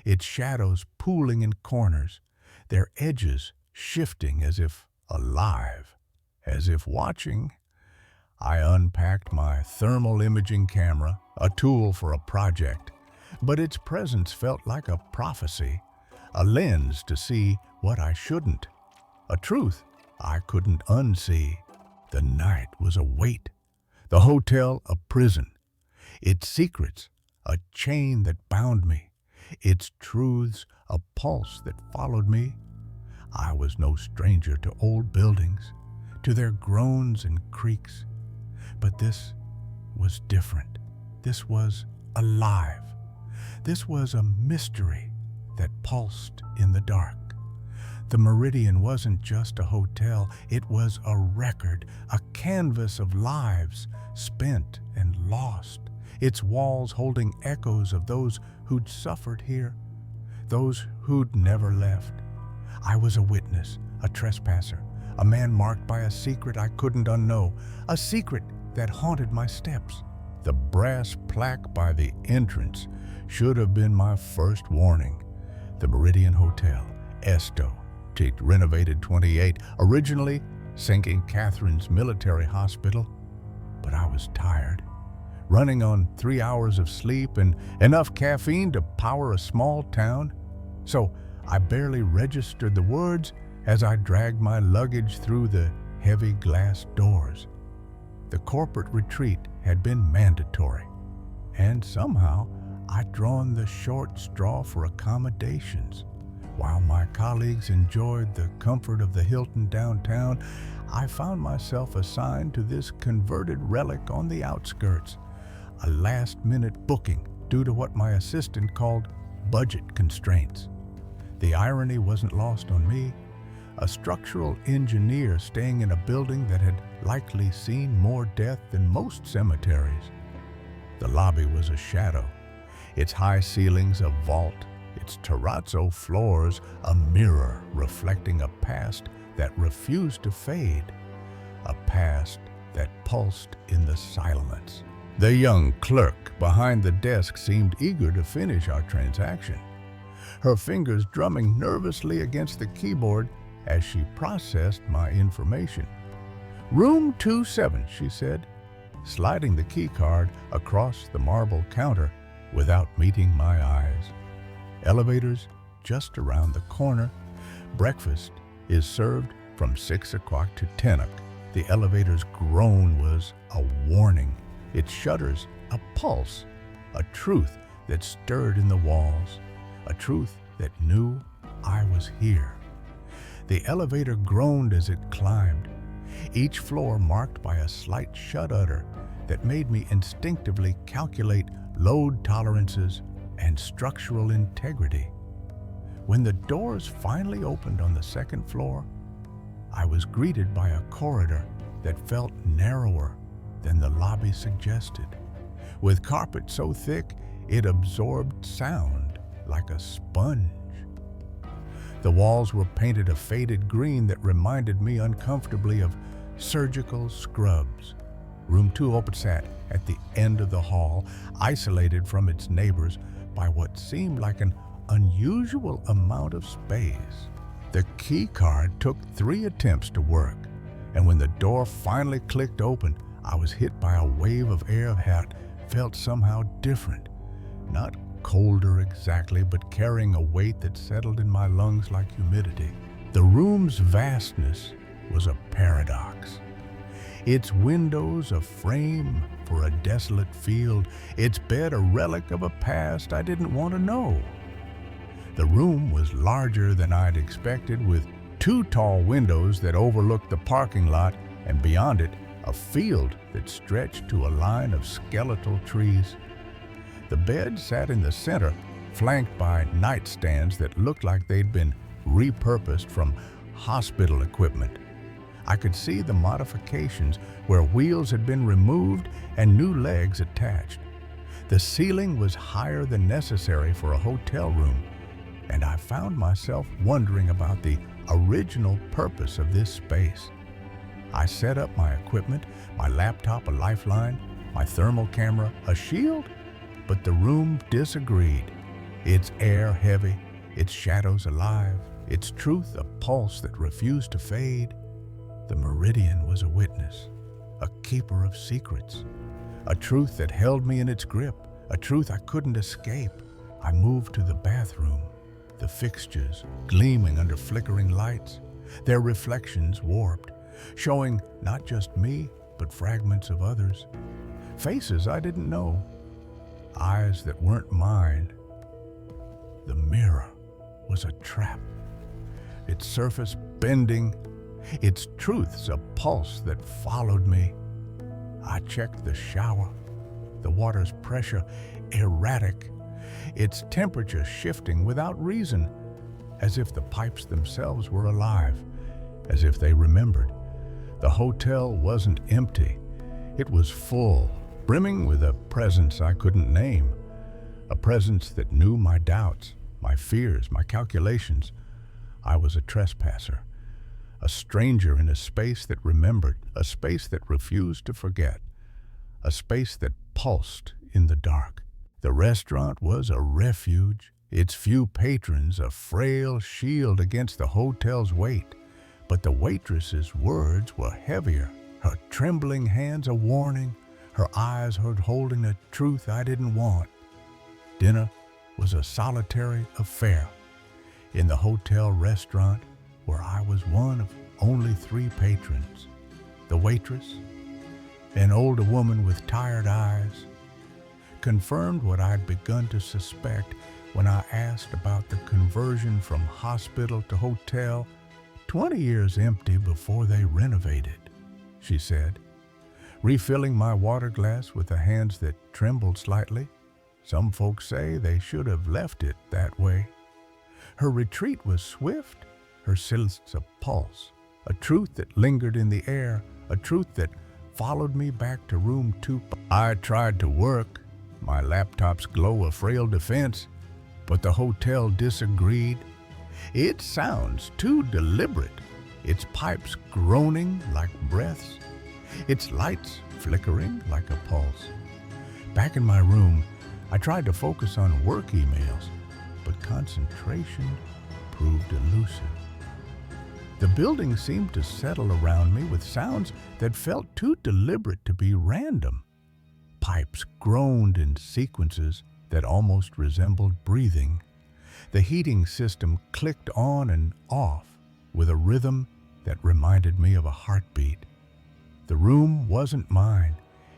its shadows pooling in corners, their edges shifting as if alive, as if watching. I unpacked my thermal imaging camera, a tool for a project, but its presence felt like a prophecy, a lens to see what I shouldn't, a truth I couldn't unsee. The night was a weight, the hotel a prison, its secrets a chain that bound me, its truths a pulse that followed me. I was no stranger to old buildings, to their groans and creaks, but this was different. This was alive. This was a mystery that pulsed in the dark. The Meridian wasn't just a hotel, it was a record, a canvas of lives spent and lost, its walls holding echoes of those who'd suffered here, those who'd never left. I was a witness, a trespasser, a man marked by a secret I couldn't unknow, a secret that haunted my steps. The brass plaque by the entrance should have been my first warning. The Meridian Hotel, Esto, renovated 28, originally St. Catherine's Military Hospital. But I was tired, running on 3 hours of sleep and enough caffeine to power a small town. So I barely registered the words as I dragged my luggage through the heavy glass doors. The corporate retreat had been mandatory, and somehow I'd drawn the short straw for accommodations. While my colleagues enjoyed the comfort of the Hilton downtown, I found myself assigned to this converted relic on the outskirts, a last-minute booking due to what my assistant called budget constraints. The irony wasn't lost on me. A structural engineer staying in a building that had likely seen more death than most cemeteries. The lobby was a shadow, its high ceilings a vault, its terrazzo floors a mirror reflecting a past that refused to fade, a past that pulsed in the silence. The young clerk behind the desk seemed eager to finish our transaction, her fingers drumming nervously against the keyboard as she processed my information. "Room 27, she said, sliding the keycard across the marble counter without meeting my eyes. Elevators just around the corner. Breakfast is served from 6 o'clock to 10 o'clock. The elevator's groan was a warning. Its shudders a pulse, a truth that stirred in the walls, a truth that knew I was here. The elevator groaned as it climbed, each floor marked by a slight shudder that made me instinctively calculate load tolerances and structural integrity. When the doors finally opened on the second floor, I was greeted by a corridor that felt narrower than the lobby suggested, with carpet so thick it absorbed sound like a sponge. The walls were painted a faded green that reminded me uncomfortably of surgical scrubs. Room 2 sat at the end of the hall, isolated from its neighbors by what seemed like an unusual amount of space. The key card took 3 attempts to work, and when the door finally clicked open, I was hit by a wave of air that felt somehow different. Not colder exactly, but carrying a weight that settled in my lungs like humidity. The room's vastness was a paradox. Its windows a frame for a desolate field, its bed a relic of a past I didn't want to know. The room was larger than I'd expected, with 2 tall windows that overlooked the parking lot, and beyond it, a field that stretched to a line of skeletal trees. The bed sat in the center, flanked by nightstands that looked like they'd been repurposed from hospital equipment. I could see the modifications where wheels had been removed and new legs attached. The ceiling was higher than necessary for a hotel room, and I found myself wondering about the original purpose of this space. I set up my equipment, my laptop a lifeline, my thermal camera a shield, but the room disagreed. Its air heavy, its shadows alive, its truth a pulse that refused to fade. The meridian was a witness, a keeper of secrets, a truth that held me in its grip, a truth I couldn't escape. I moved to the bathroom, the fixtures gleaming under flickering lights, their reflections warped, showing not just me, but fragments of others, faces I didn't know, eyes that weren't mine. The mirror was a trap, its surface bending, its truths a pulse that followed me. I checked the shower, the water's pressure erratic, its temperature shifting without reason, as if the pipes themselves were alive, as if they remembered. The hotel wasn't empty. It was full, brimming with a presence I couldn't name, a presence that knew my doubts, my fears, my calculations. I was a trespasser, a stranger in a space that remembered, a space that refused to forget, a space that pulsed in the dark. The restaurant was a refuge, its few patrons a frail shield against the hotel's weight. But the waitress's words were heavier, her trembling hands a warning, her eyes holding a truth I didn't want. Dinner was a solitary affair in the hotel restaurant where I was one of only 3 patrons. The waitress, an older woman with tired eyes, confirmed what I'd begun to suspect when I asked about the conversion from hospital to hotel. 20 years empty before they renovated, she said, refilling my water glass with the hands that trembled slightly. Some folks say they should have left it that way. Her retreat was swift, her silence a pulse, a truth that lingered in the air, a truth that followed me back to room 2. I tried to work, my laptop's glow a frail defense, but the hotel disagreed. It sounds too deliberate, its pipes groaning like breaths, its lights flickering like a pulse. Back in my room, I tried to focus on work emails, but concentration proved elusive. The building seemed to settle around me with sounds that felt too deliberate to be random. Pipes groaned in sequences that almost resembled breathing. The heating system clicked on and off with a rhythm that reminded me of a heartbeat. The room wasn't mine.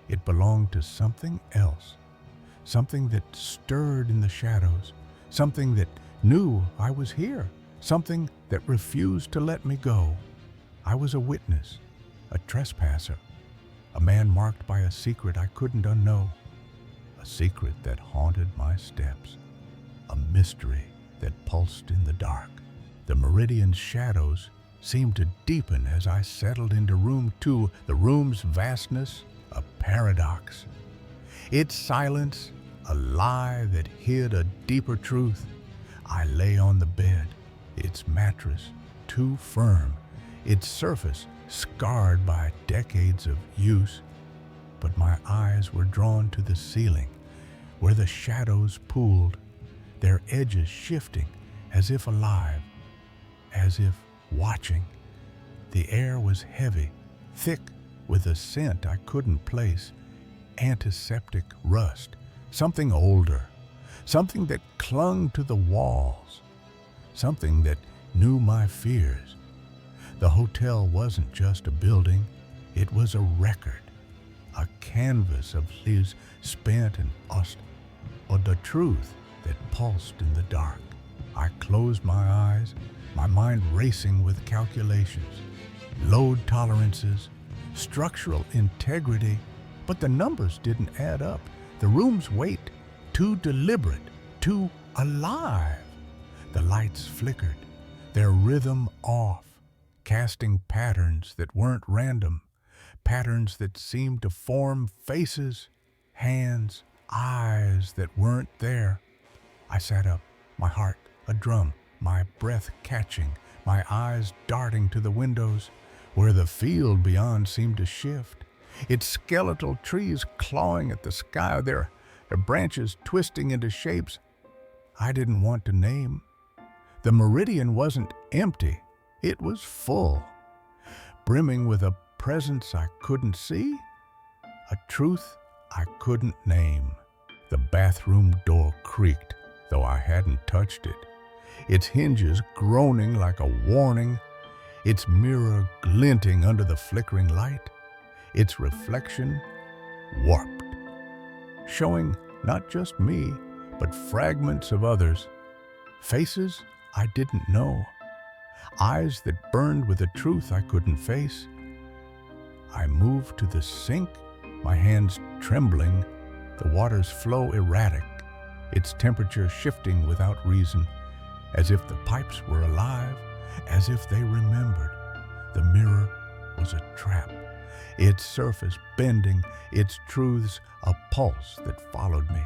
It belonged to something else, something that stirred in the shadows, something that knew I was here, something that refused to let me go. I was a witness, a trespasser, a man marked by a secret I couldn't unknow, a secret that haunted my steps, a mystery that pulsed in the dark. The meridian's shadows seemed to deepen as I settled into room 2, the room's vastness a paradox, its silence a lie that hid a deeper truth. I lay on the bed, its mattress too firm, its surface scarred by decades of use, but my eyes were drawn to the ceiling, where the shadows pooled, their edges shifting as if alive, as if watching. The air was heavy, thick with a scent I couldn't place, antiseptic rust, something older, something that clung to the walls, something that knew my fears. The hotel wasn't just a building, it was a record, a canvas of lives spent and lost, or the truth that pulsed in the dark. I closed my eyes, my mind racing with calculations, load tolerances, structural integrity, but the numbers didn't add up. The room's weight, too deliberate, too alive. The lights flickered, their rhythm off, casting patterns that weren't random, patterns that seemed to form faces, hands, eyes that weren't there. I sat up, my heart a drum, my breath catching, my eyes darting to the windows, where the field beyond seemed to shift, its skeletal trees clawing at the sky, their branches twisting into shapes I didn't want to name. The meridian wasn't empty, it was full, brimming with a presence I couldn't see, a truth I couldn't name. The bathroom door creaked, though I hadn't touched it, its hinges groaning like a warning, its mirror glinting under the flickering light, its reflection warped, showing not just me, but fragments of others, faces I didn't know, eyes that burned with a truth I couldn't face. I moved to the sink, my hands trembling, the water's flow erratic, its temperature shifting without reason, as if the pipes were alive, as if they remembered. The mirror was a trap, its surface bending, its truths a pulse that followed me,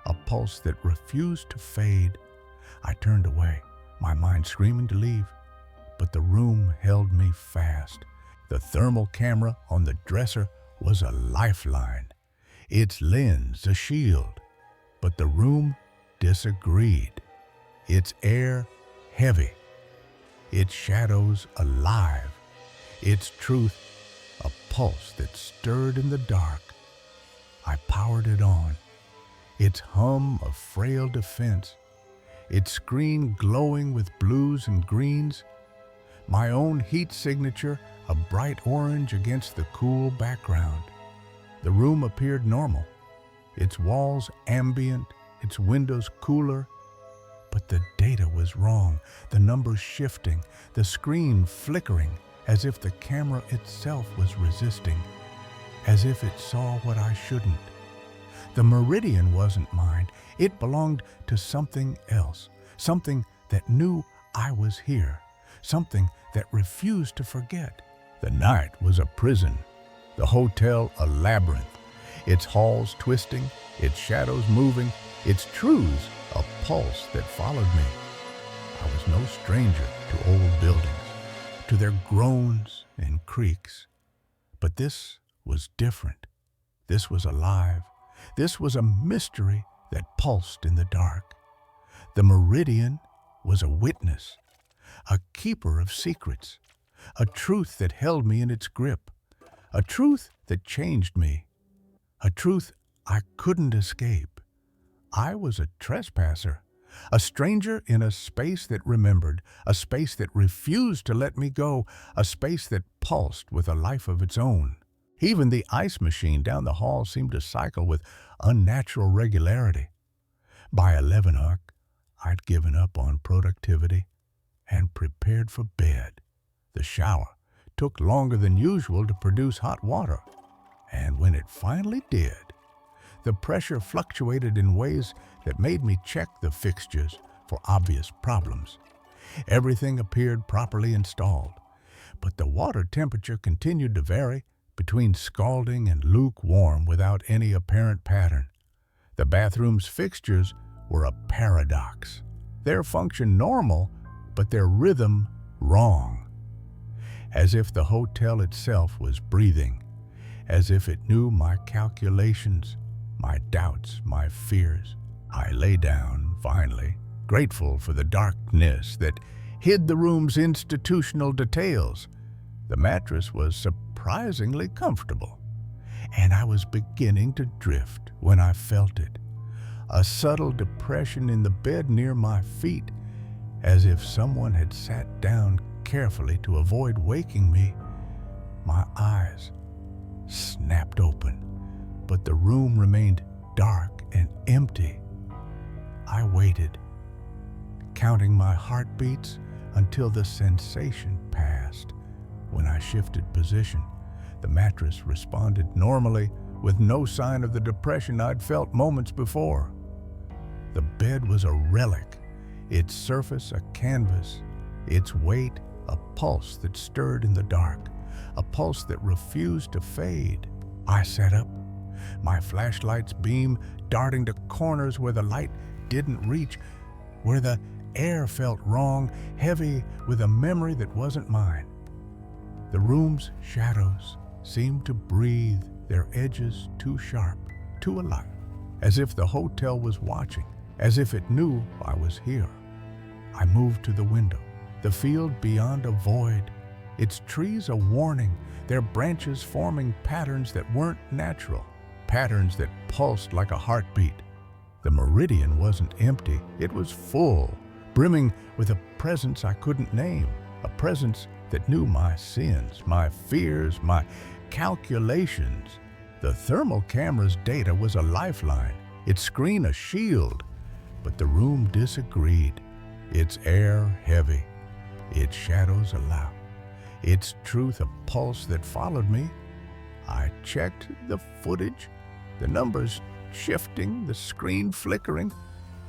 a pulse that refused to fade. I turned away, my mind screaming to leave, but the room held me fast. The thermal camera on the dresser was a lifeline, its lens a shield, but the room disagreed, its air heavy, its shadows alive, its truth a pulse that stirred in the dark. I powered it on, its hum a frail defense, its screen glowing with blues and greens, my own heat signature a bright orange against the cool background. The room appeared normal, its walls ambient, its windows cooler, but the data was wrong, the numbers shifting, the screen flickering, as if the camera itself was resisting, as if it saw what I shouldn't. The meridian wasn't mine, it belonged to something else, something that knew I was here, something that refused to forget. The night was a prison, the hotel a labyrinth, its halls twisting, its shadows moving, its truths a pulse that followed me. I was no stranger to old buildings, to their groans and creaks. But this was different. This was alive. This was a mystery that pulsed in the dark. The meridian was a witness, a keeper of secrets, a truth that held me in its grip, a truth that changed me, a truth I couldn't escape. I was a trespasser, A stranger in a space that remembered, a space that refused to let me go, a space that pulsed with a life of its own. Even the ice machine down the hall seemed to cycle with unnatural regularity. By 11 o'clock, I'd given up on productivity and prepared for bed. The shower took longer than usual to produce hot water, and when it finally did, the pressure fluctuated in ways that made me check the fixtures for obvious problems. Everything appeared properly installed, but the water temperature continued to vary between scalding and lukewarm without any apparent pattern. The bathroom's fixtures were a paradox. Their function normal, but their rhythm wrong. As if the hotel itself was breathing, as if it knew my calculations, my doubts, my fears. I lay down, finally, grateful for the darkness that hid the room's institutional details. The mattress was surprisingly comfortable, and I was beginning to drift when I felt it. A subtle depression in the bed near my feet, as if someone had sat down carefully to avoid waking me. My eyes snapped open, but the room remained dark and empty. I waited, counting my heartbeats until the sensation passed. When I shifted position, the mattress responded normally, with no sign of the depression I'd felt moments before. The bed was a relic, its surface a canvas, its weight a pulse that stirred in the dark, a pulse that refused to fade. I sat up, my flashlight's beam darting to corners where the light didn't reach, where the air felt wrong, heavy with a memory that wasn't mine. The room's shadows seemed to breathe, their edges too sharp, too alive, as if the hotel was watching, as if it knew I was here. I moved to the window, the field beyond a void, its trees a warning, their branches forming patterns that weren't natural, patterns that pulsed like a heartbeat. The meridian wasn't empty, it was full, brimming with a presence I couldn't name, a presence that knew my sins, my fears, my calculations. The thermal camera's data was a lifeline, its screen a shield, but the room disagreed, its air heavy, its shadows aloud, its truth a pulse that followed me. I checked the footage, the numbers shifting, the screen flickering,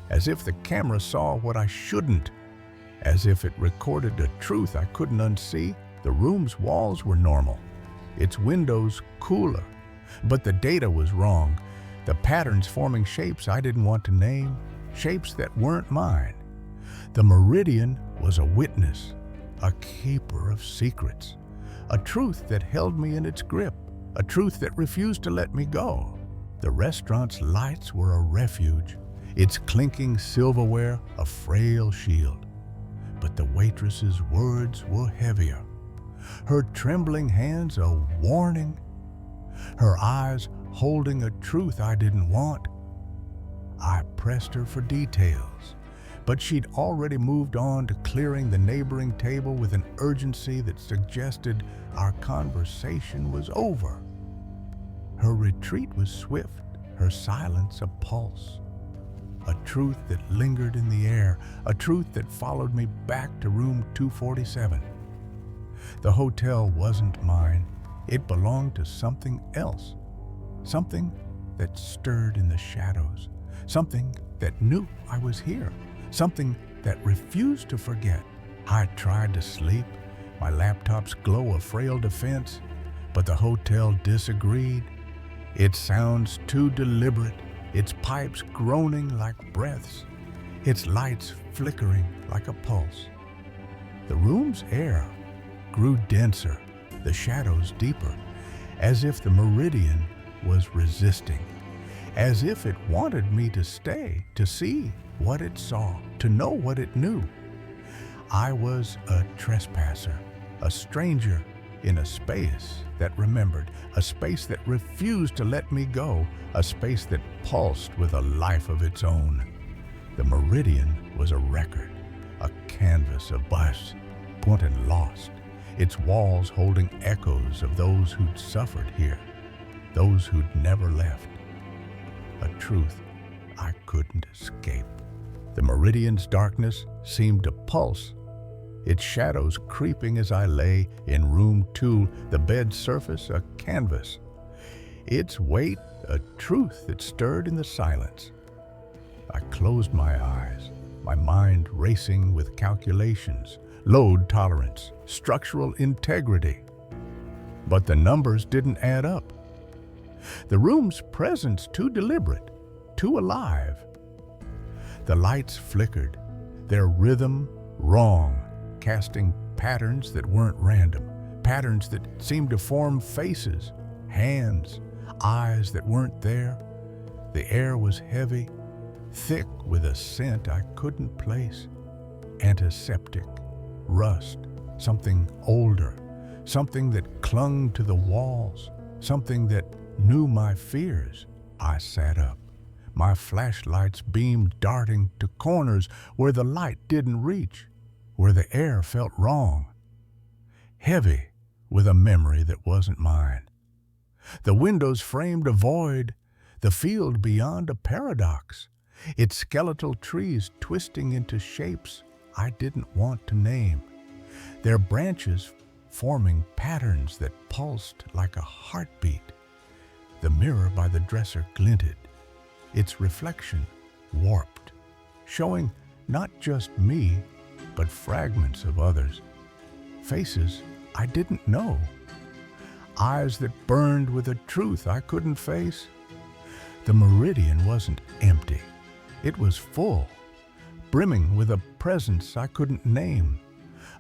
as if the camera saw what I shouldn't, as if it recorded a truth I couldn't unsee. The room's walls were normal, its windows cooler, but the data was wrong. The patterns forming shapes I didn't want to name, shapes that weren't mine. The meridian was a witness, a keeper of secrets, a truth that held me in its grip, a truth that refused to let me go. The restaurant's lights were a refuge, its clinking silverware a frail shield. But the waitress's words were heavier, her trembling hands a warning, her eyes holding a truth I didn't want. I pressed her for details, but she'd already moved on to clearing the neighboring table with an urgency that suggested our conversation was over. Her retreat was swift, her silence a pulse, a truth that lingered in the air, a truth that followed me back to room 247. The hotel wasn't mine. It belonged to something else, something that stirred in the shadows, something that knew I was here, something that refused to forget. I tried to sleep, my laptop's glow a frail defense, but the hotel disagreed. Its sounds too deliberate, its pipes groaning like breaths, its lights flickering like a pulse. The room's air grew denser, the shadows deeper, as if the meridian was resisting, as if it wanted me to stay, to see what it saw, to know what it knew. I was a trespasser, a stranger in a space that remembered, a space that refused to let me go, a space that pulsed with a life of its own. The meridian was a record, a canvas of bus, put and lost, its walls holding echoes of those who'd suffered here, those who'd never left. A truth I couldn't escape. The meridian's darkness seemed to pulse, its shadows creeping as I lay in room 2, the bed's surface a canvas, its weight a truth that stirred in the silence. I closed my eyes, my mind racing with calculations, load tolerance, structural integrity. But the numbers didn't add up. The room's presence too deliberate, too alive. The lights flickered, their rhythm wrong, casting patterns that weren't random, patterns that seemed to form faces, hands, eyes that weren't there. The air was heavy, thick with a scent I couldn't place. Antiseptic, rust, something older, something that clung to the walls, something that knew my fears. I sat up, my flashlight's beam darting to corners where the light didn't reach, where the air felt wrong, heavy with a memory that wasn't mine. The windows framed a void, the field beyond a paradox, its skeletal trees twisting into shapes I didn't want to name, their branches forming patterns that pulsed like a heartbeat. The mirror by the dresser glinted, its reflection warped, showing not just me, but fragments of others, faces I didn't know, eyes that burned with a truth I couldn't face. The meridian wasn't empty, it was full, brimming with a presence I couldn't name,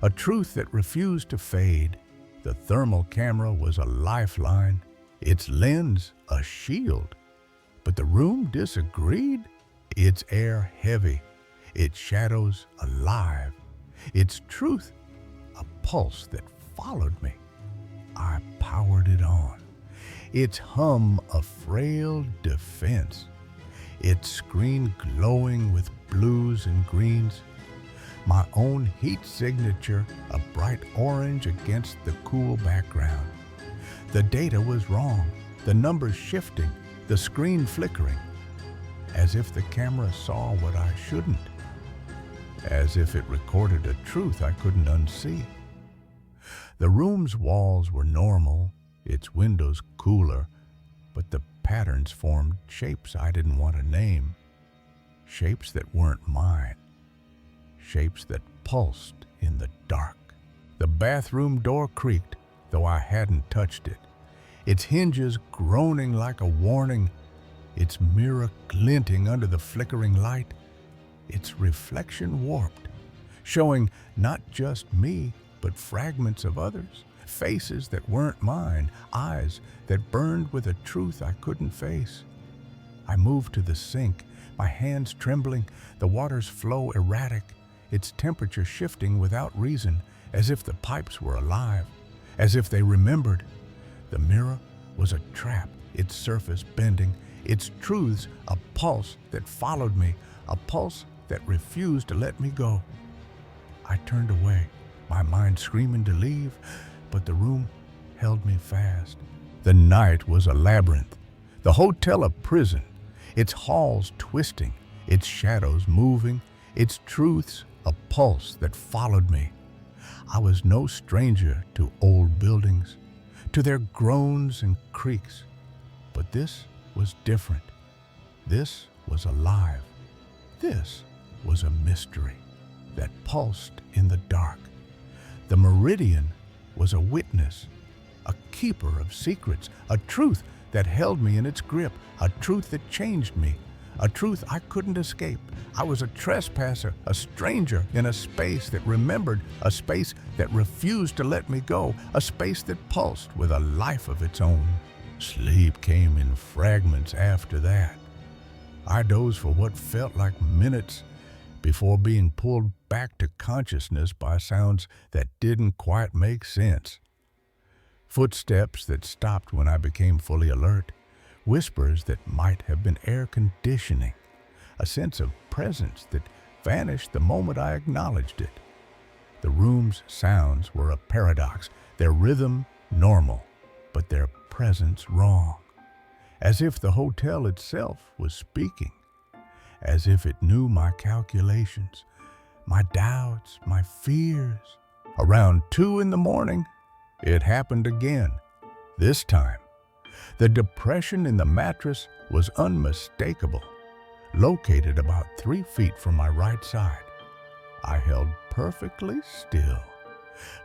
a truth that refused to fade. The thermal camera was a lifeline, its lens a shield. But the room disagreed, its air heavy, its shadows alive, its truth a pulse that followed me. I powered it on, its hum a frail defense, its screen glowing with blues and greens, my own heat signature a bright orange against the cool background. The data was wrong, the numbers shifting, the screen flickering, as if the camera saw what I shouldn't, as if it recorded a truth I couldn't unsee. The room's walls were normal, its windows cooler, but the patterns formed shapes I didn't want to name, shapes that weren't mine, shapes that pulsed in the dark. The bathroom door creaked, though I hadn't touched it, its hinges groaning like a warning, its mirror glinting under the flickering light, its reflection warped, showing not just me, but fragments of others, faces that weren't mine, eyes that burned with a truth I couldn't face. I moved to the sink, my hands trembling, the water's flow erratic, its temperature shifting without reason, as if the pipes were alive, as if they remembered. The mirror was a trap, its surface bending, its truths a pulse that followed me, a pulse that refused to let me go. I turned away, my mind screaming to leave, but the room held me fast. The night was a labyrinth, the hotel a prison, its halls twisting, its shadows moving, its truths a pulse that followed me. I was no stranger to old buildings, to their groans and creaks, but this was different. This was alive. This was a mystery that pulsed in the dark. The meridian was a witness, a keeper of secrets, a truth that held me in its grip, a truth that changed me, a truth I couldn't escape. I was a trespasser, a stranger in a space that remembered, a space that refused to let me go, a space that pulsed with a life of its own. Sleep came in fragments after that. I dozed for what felt like minutes before being pulled back to consciousness by sounds that didn't quite make sense. Footsteps that stopped when I became fully alert, whispers that might have been air conditioning, a sense of presence that vanished the moment I acknowledged it. The room's sounds were a paradox, their rhythm normal, but their presence wrong. As if the hotel itself was speaking, as if it knew my calculations, my doubts, my fears. Around 2 in the morning, it happened again. This time, the depression in the mattress was unmistakable, located about 3 feet from my right side. I held perfectly still,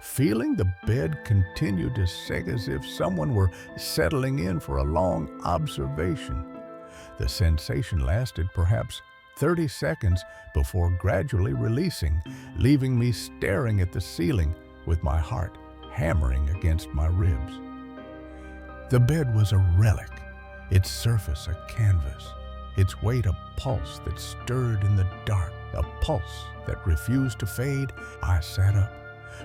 feeling the bed continue to sag as if someone were settling in for a long observation. The sensation lasted perhaps 30 seconds before gradually releasing, leaving me staring at the ceiling with my heart hammering against my ribs. The bed was a relic, its surface a canvas, its weight a pulse that stirred in the dark, a pulse that refused to fade. I sat up,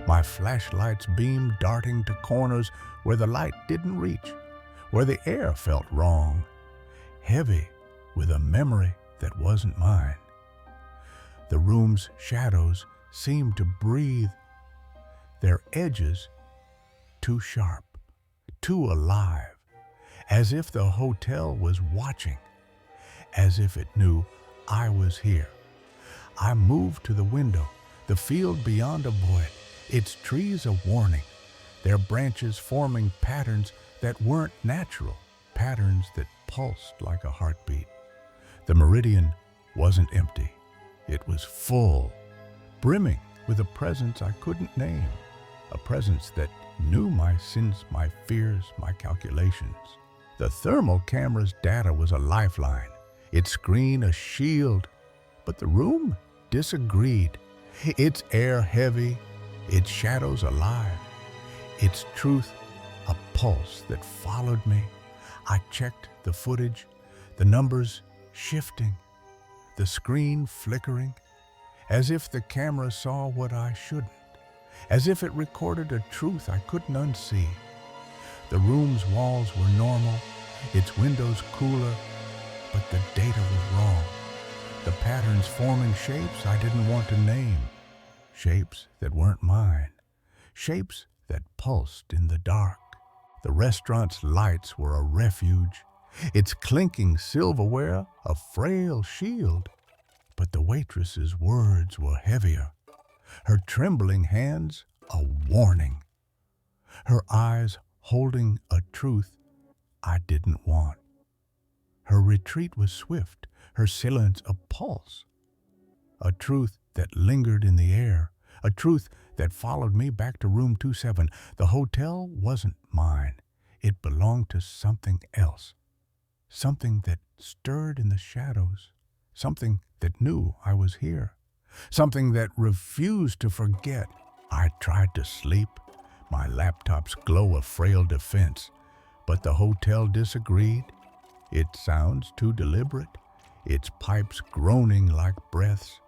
my flashlight's beam darting to corners where the light didn't reach, where the air felt wrong, heavy with a memory that wasn't mine. The room's shadows seemed to breathe, their edges too sharp, too alive, as if the hotel was watching, as if it knew I was here. I moved to the window, the field beyond a void, its trees a warning, their branches forming patterns that weren't natural, patterns that pulsed like a heartbeat. The meridian wasn't empty. It was full, brimming with a presence I couldn't name, a presence that knew my sins, my fears, my calculations. The thermal camera's data was a lifeline, its screen a shield, but the room disagreed, its air heavy, its shadows alive, its truth a pulse that followed me. I checked the footage, the numbers shifting, the screen flickering, as if the camera saw what I shouldn't, as if it recorded a truth I couldn't unsee. The room's walls were normal, its windows cooler, but the data was wrong. The patterns forming shapes I didn't want to name, shapes that weren't mine, shapes that pulsed in the dark. The restaurant's lights were a refuge, its clinking silverware a frail shield, but the waitress's words were heavier, her trembling hands a warning, her eyes holding a truth I didn't want. Her retreat was swift, her silence a pulse, a truth that lingered in the air, a truth that followed me back to room 27. The hotel wasn't mine. It belonged to something else, something that stirred in the shadows, something that knew I was here, something that refused to forget. I tried to sleep, my laptop's glow a frail defense, but the hotel disagreed. Its sounds too deliberate, its pipes groaning like breaths,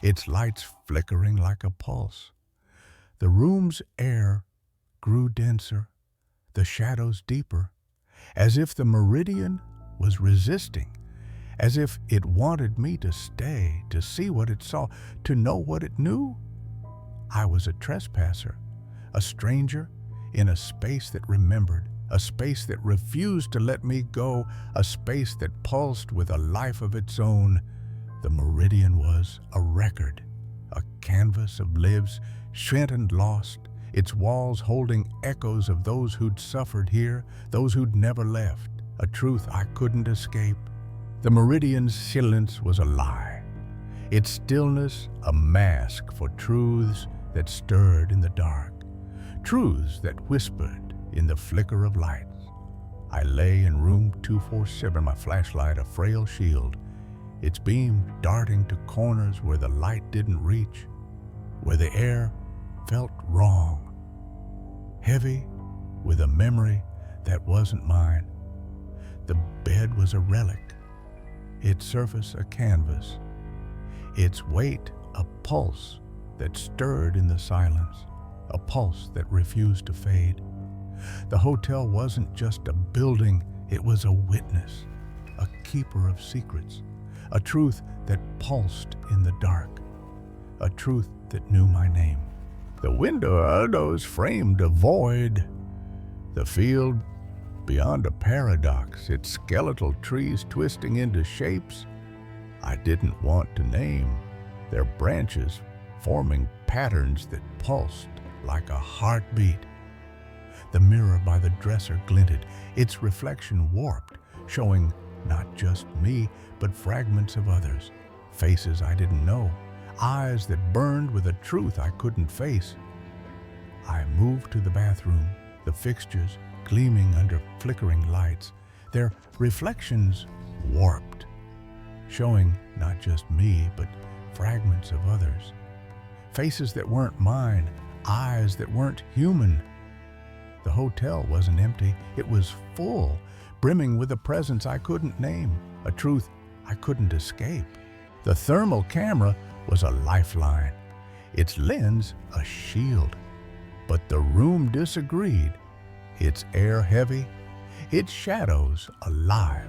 its lights flickering like a pulse. The room's air grew denser, the shadows deeper, as if the meridian was resisting, as if it wanted me to stay, to see what it saw, to know what it knew. I was a trespasser, a stranger in a space that remembered, a space that refused to let me go, a space that pulsed with a life of its own. The meridian was a record, a canvas of lives spent and lost, its walls holding echoes of those who'd suffered here, those who'd never left, a truth I couldn't escape. The meridian's silence was a lie, its stillness a mask for truths that stirred in the dark, truths that whispered in the flicker of lights. I lay in room 247, my flashlight a frail shield, its beam darting to corners where the light didn't reach, where the air felt wrong, heavy with a memory that wasn't mine. The bed was a relic, its surface a canvas, its weight a pulse that stirred in the silence, a pulse that refused to fade. The hotel wasn't just a building, it was a witness, a keeper of secrets, a truth that pulsed in the dark, a truth that knew my name. The windows framed a void, the field beyond a paradox, its skeletal trees twisting into shapes I didn't want to name, their branches forming patterns that pulsed like a heartbeat. The mirror by the dresser glinted, its reflection warped, showing not just me, but fragments of others, faces I didn't know, eyes that burned with a truth I couldn't face. I moved to the bathroom, the fixtures gleaming under flickering lights, their reflections warped, showing not just me, but fragments of others, faces that weren't mine, eyes that weren't human. The hotel wasn't empty, it was full, brimming with a presence I couldn't name, a truth I couldn't escape. The thermal camera was a lifeline, its lens a shield. But the room disagreed, its air heavy, its shadows alive,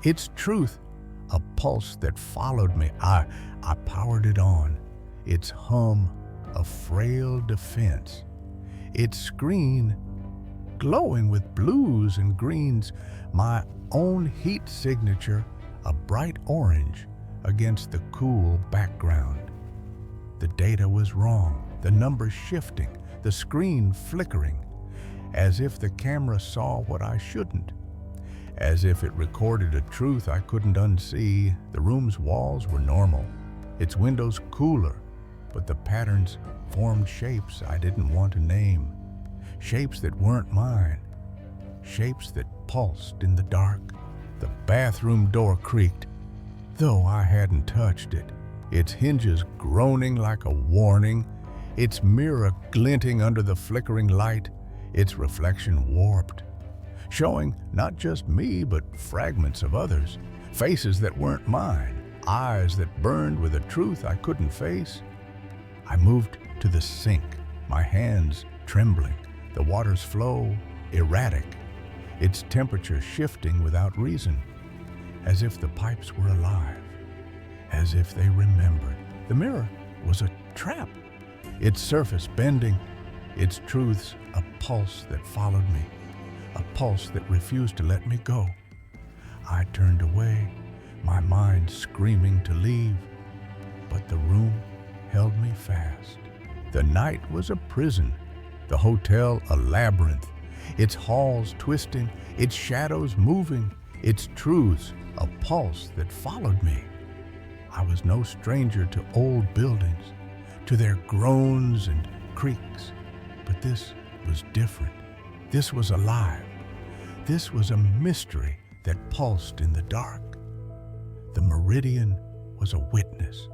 its truth a pulse that followed me. I powered it on, its hum a frail defense, its screen glowing with blues and greens, my own heat signature a bright orange against the cool background. The data was wrong, the numbers shifting, the screen flickering, as if the camera saw what I shouldn't, as if it recorded a truth I couldn't unsee. The room's walls were normal, its windows cooler, but the patterns formed shapes I didn't want to name, shapes that weren't mine, shapes that pulsed in the dark. The bathroom door creaked, though I hadn't touched it, its hinges groaning like a warning, its mirror glinting under the flickering light, its reflection warped, showing not just me, but fragments of others, faces that weren't mine, eyes that burned with a truth I couldn't face. I moved to the sink, my hands trembling, the water's flow erratic, its temperature shifting without reason, as if the pipes were alive, as if they remembered. The mirror was a trap, its surface bending, its truths a pulse that followed me, a pulse that refused to let me go. I turned away, my mind screaming to leave, but the room held me fast. The night was a prison, the hotel a labyrinth, its halls twisting, its shadows moving, its truths a pulse that followed me. I was no stranger to old buildings, to their groans and creaks, but this was different. This was alive. This was a mystery that pulsed in the dark. The meridian was a witness,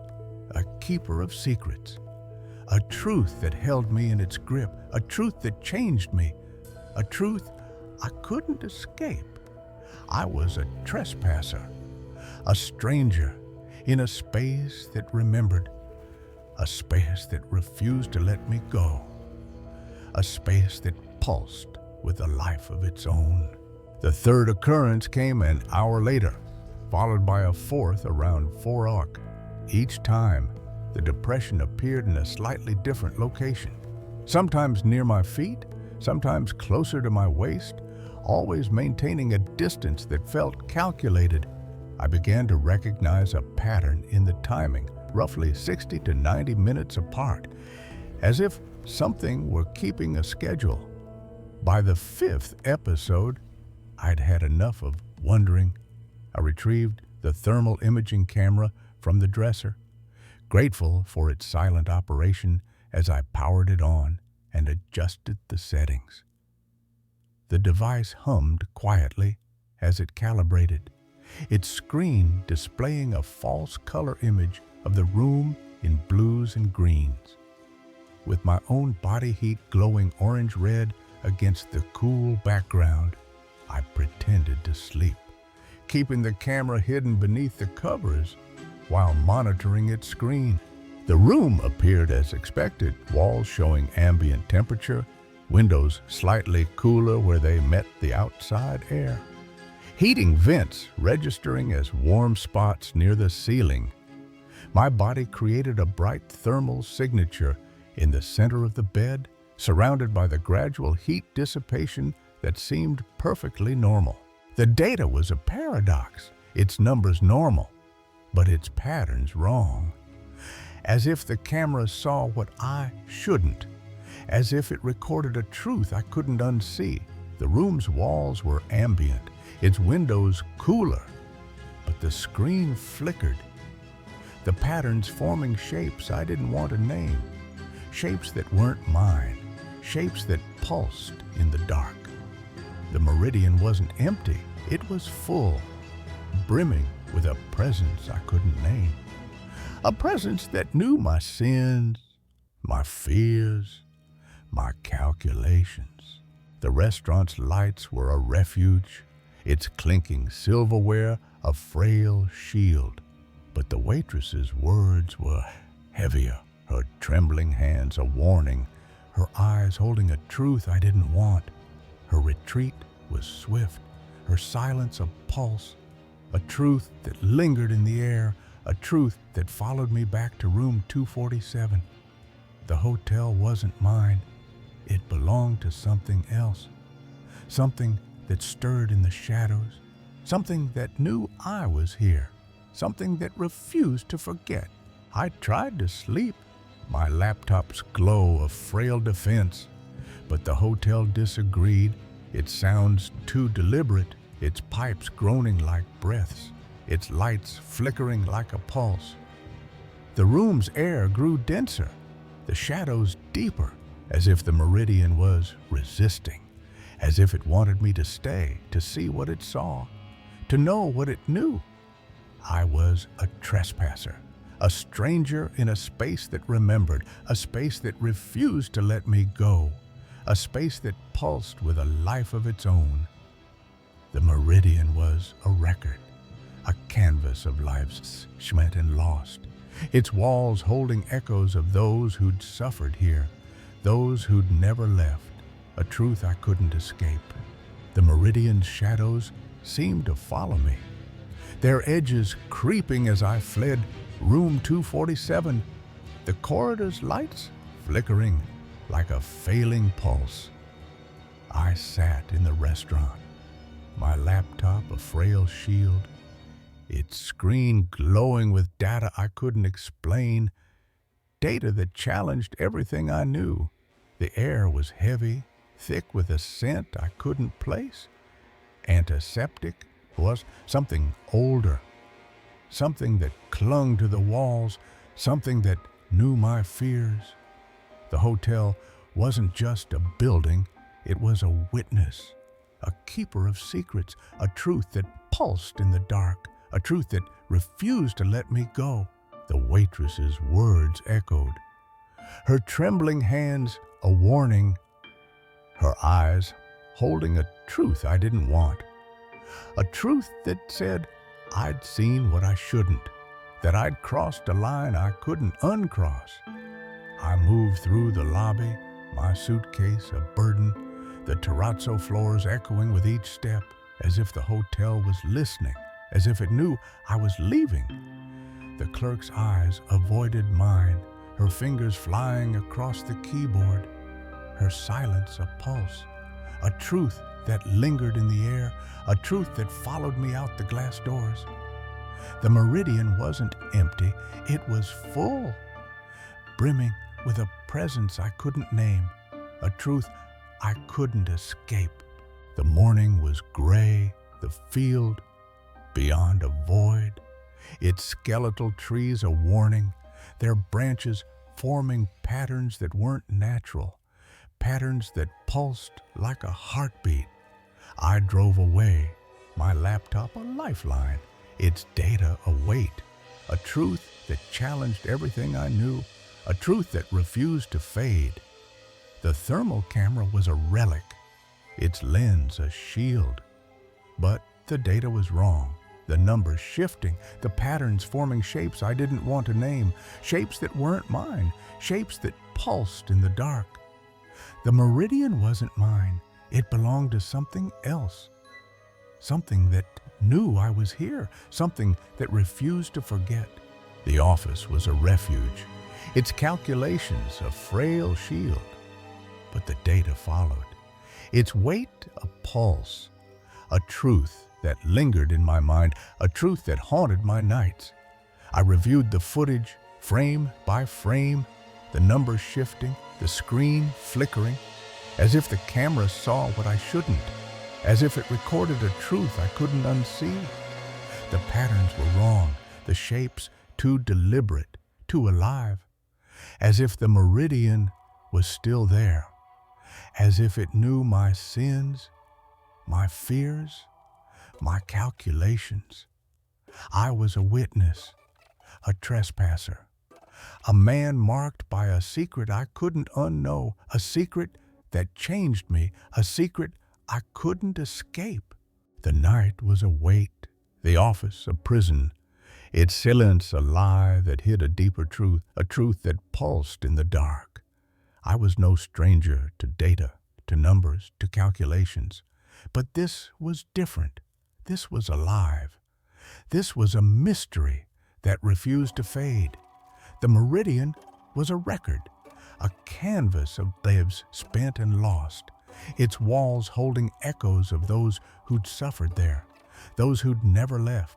a keeper of secrets, a truth that held me in its grip, a truth that changed me, a truth I couldn't escape. I was a trespasser, a stranger in a space that remembered, a space that refused to let me go, a space that pulsed with a life of its own. The third occurrence came an hour later, followed by a fourth around 4 o'clock. Each time, the depression appeared in a slightly different location, sometimes near my feet, sometimes closer to my waist, always maintaining a distance that felt calculated. I began to recognize a pattern in the timing, roughly 60 to 90 minutes apart, as if something were keeping a schedule. By the 5th episode, I'd had enough of wondering. I retrieved the thermal imaging camera from the dresser, grateful for its silent operation as I powered it on and adjusted the settings. The device hummed quietly as it calibrated, its screen displaying a false color image of the room in blues and greens, with my own body heat glowing orange-red against the cool background. I pretended to sleep, keeping the camera hidden beneath the covers while monitoring its screen. The room appeared as expected, walls showing ambient temperature, windows slightly cooler where they met the outside air, heating vents registering as warm spots near the ceiling. My body created a bright thermal signature in the center of the bed, surrounded by the gradual heat dissipation that seemed perfectly normal. The data was a paradox, its numbers normal, but its patterns wrong. As if the camera saw what I shouldn't, as if it recorded a truth I couldn't unsee. The room's walls were ambient, its windows cooler, but the screen flickered. The patterns forming shapes I didn't want to name, shapes that weren't mine, shapes that pulsed in the dark. The meridian wasn't empty, it was full, brimming with a presence I couldn't name. A presence that knew my sins, my fears, my calculations. The restaurant's lights were a refuge, its clinking silverware a frail shield. But the waitress's words were heavier, her trembling hands a warning, her eyes holding a truth I didn't want. Her retreat was swift, her silence a pulse, a truth that lingered in the air, a truth that followed me back to room 247. The hotel wasn't mine. It belonged to something else, something that stirred in the shadows, something that knew I was here, something that refused to forget. I tried to sleep, my laptop's glow a frail defense, but the hotel disagreed, its sounds too deliberate, its pipes groaning like breaths, its lights flickering like a pulse. The room's air grew denser, the shadows deeper, as if the meridian was resisting, as if it wanted me to stay, to see what it saw, to know what it knew. I was a trespasser, a stranger in a space that remembered, a space that refused to let me go, a space that pulsed with a life of its own. The meridian was a record, a canvas of life's schmet and lost, its walls holding echoes of those who'd suffered here, those who'd never left, a truth I couldn't escape. The meridian's shadows seemed to follow me, their edges creeping as I fled room 247, the corridor's lights flickering like a failing pulse. I sat in the restaurant, my laptop a frail shield, its screen glowing with data I couldn't explain, data that challenged everything I knew. The air was heavy, thick with a scent I couldn't place. Antiseptic was something older, something that clung to the walls, something that knew my fears. The hotel wasn't just a building, it was a witness, a keeper of secrets, a truth that pulsed in the dark, a truth that refused to let me go. The waitress's words echoed, her trembling hands a warning, her eyes holding a truth I didn't want, a truth that said I'd seen what I shouldn't, that I'd crossed a line I couldn't uncross. I moved through the lobby, my suitcase a burden, the terrazzo floors echoing with each step, as if the hotel was listening, as if it knew I was leaving. The clerk's eyes avoided mine, her fingers flying across the keyboard, her silence a pulse, a truth that lingered in the air, a truth that followed me out the glass doors. The meridian wasn't empty, it was full, brimming with a presence I couldn't name, a truth I couldn't escape. The morning was gray, the field beyond a void, its skeletal trees a warning, their branches forming patterns that weren't natural, patterns that pulsed like a heartbeat. I drove away, my laptop a lifeline, its data a weight, a truth that challenged everything I knew, a truth that refused to fade. The thermal camera was a relic, its lens a shield. But the data was wrong, the numbers shifting, the patterns forming shapes I didn't want to name, shapes that weren't mine, shapes that pulsed in the dark. The meridian wasn't mine, it belonged to something else, something that knew I was here, something that refused to forget. The office was a refuge, its calculations a frail shield. But the data followed, its weight a pulse, a truth that lingered in my mind, a truth that haunted my nights. I reviewed the footage, frame by frame, the numbers shifting, the screen flickering, as if the camera saw what I shouldn't, as if it recorded a truth I couldn't unsee. The patterns were wrong, the shapes too deliberate, too alive, as if the meridian was still there, as if it knew my sins, my fears, my calculations. I was a witness, a trespasser, a man marked by a secret I couldn't unknow, a secret that changed me, a secret I couldn't escape. The night was a weight, the office a prison, its silence a lie that hid a deeper truth, a truth that pulsed in the dark. I was no stranger to data, to numbers, to calculations. But this was different. This was alive. This was a mystery that refused to fade. The meridian was a record, a canvas of lives spent and lost, its walls holding echoes of those who'd suffered there, those who'd never left.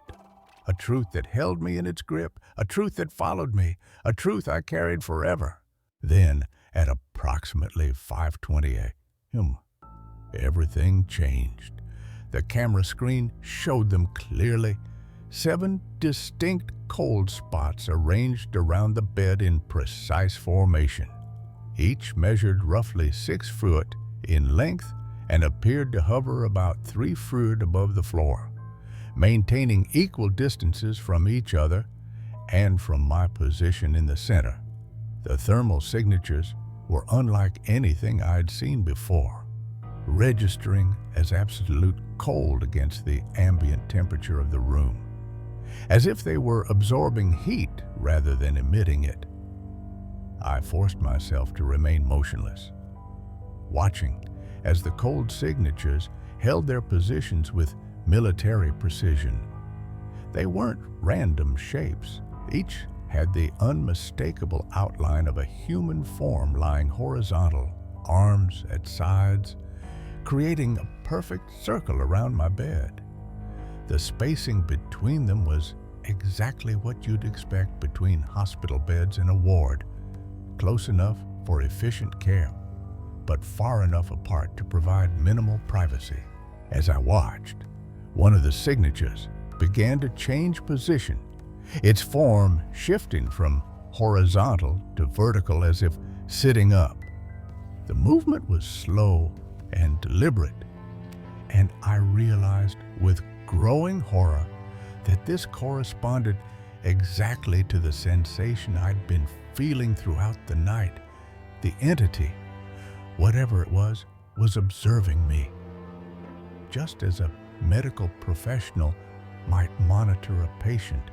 A truth that held me in its grip, a truth that followed me, a truth I carried forever. Then, at approximately 5:20 a.m., everything changed. The camera screen showed them clearly. 7 distinct cold spots arranged around the bed in precise formation. Each measured roughly 6 foot in length and appeared to hover about 3 foot above the floor, maintaining equal distances from each other and from my position in the center. The thermal signatures were unlike anything I'd seen before, registering as absolute cold against the ambient temperature of the room, as if they were absorbing heat rather than emitting it. I forced myself to remain motionless, watching as the cold signatures held their positions with military precision. They weren't random shapes. Each had the unmistakable outline of a human form lying horizontal, arms at sides, creating a perfect circle around my bed. The spacing between them was exactly what you'd expect between hospital beds in a ward, close enough for efficient care, but far enough apart to provide minimal privacy. As I watched, one of the signatures began to change position, its form shifting from horizontal to vertical as if sitting up. The movement was slow and deliberate, and I realized with growing horror that this corresponded exactly to the sensation I'd been feeling throughout the night. The entity, whatever it was observing me. Just as a medical professional might monitor a patient,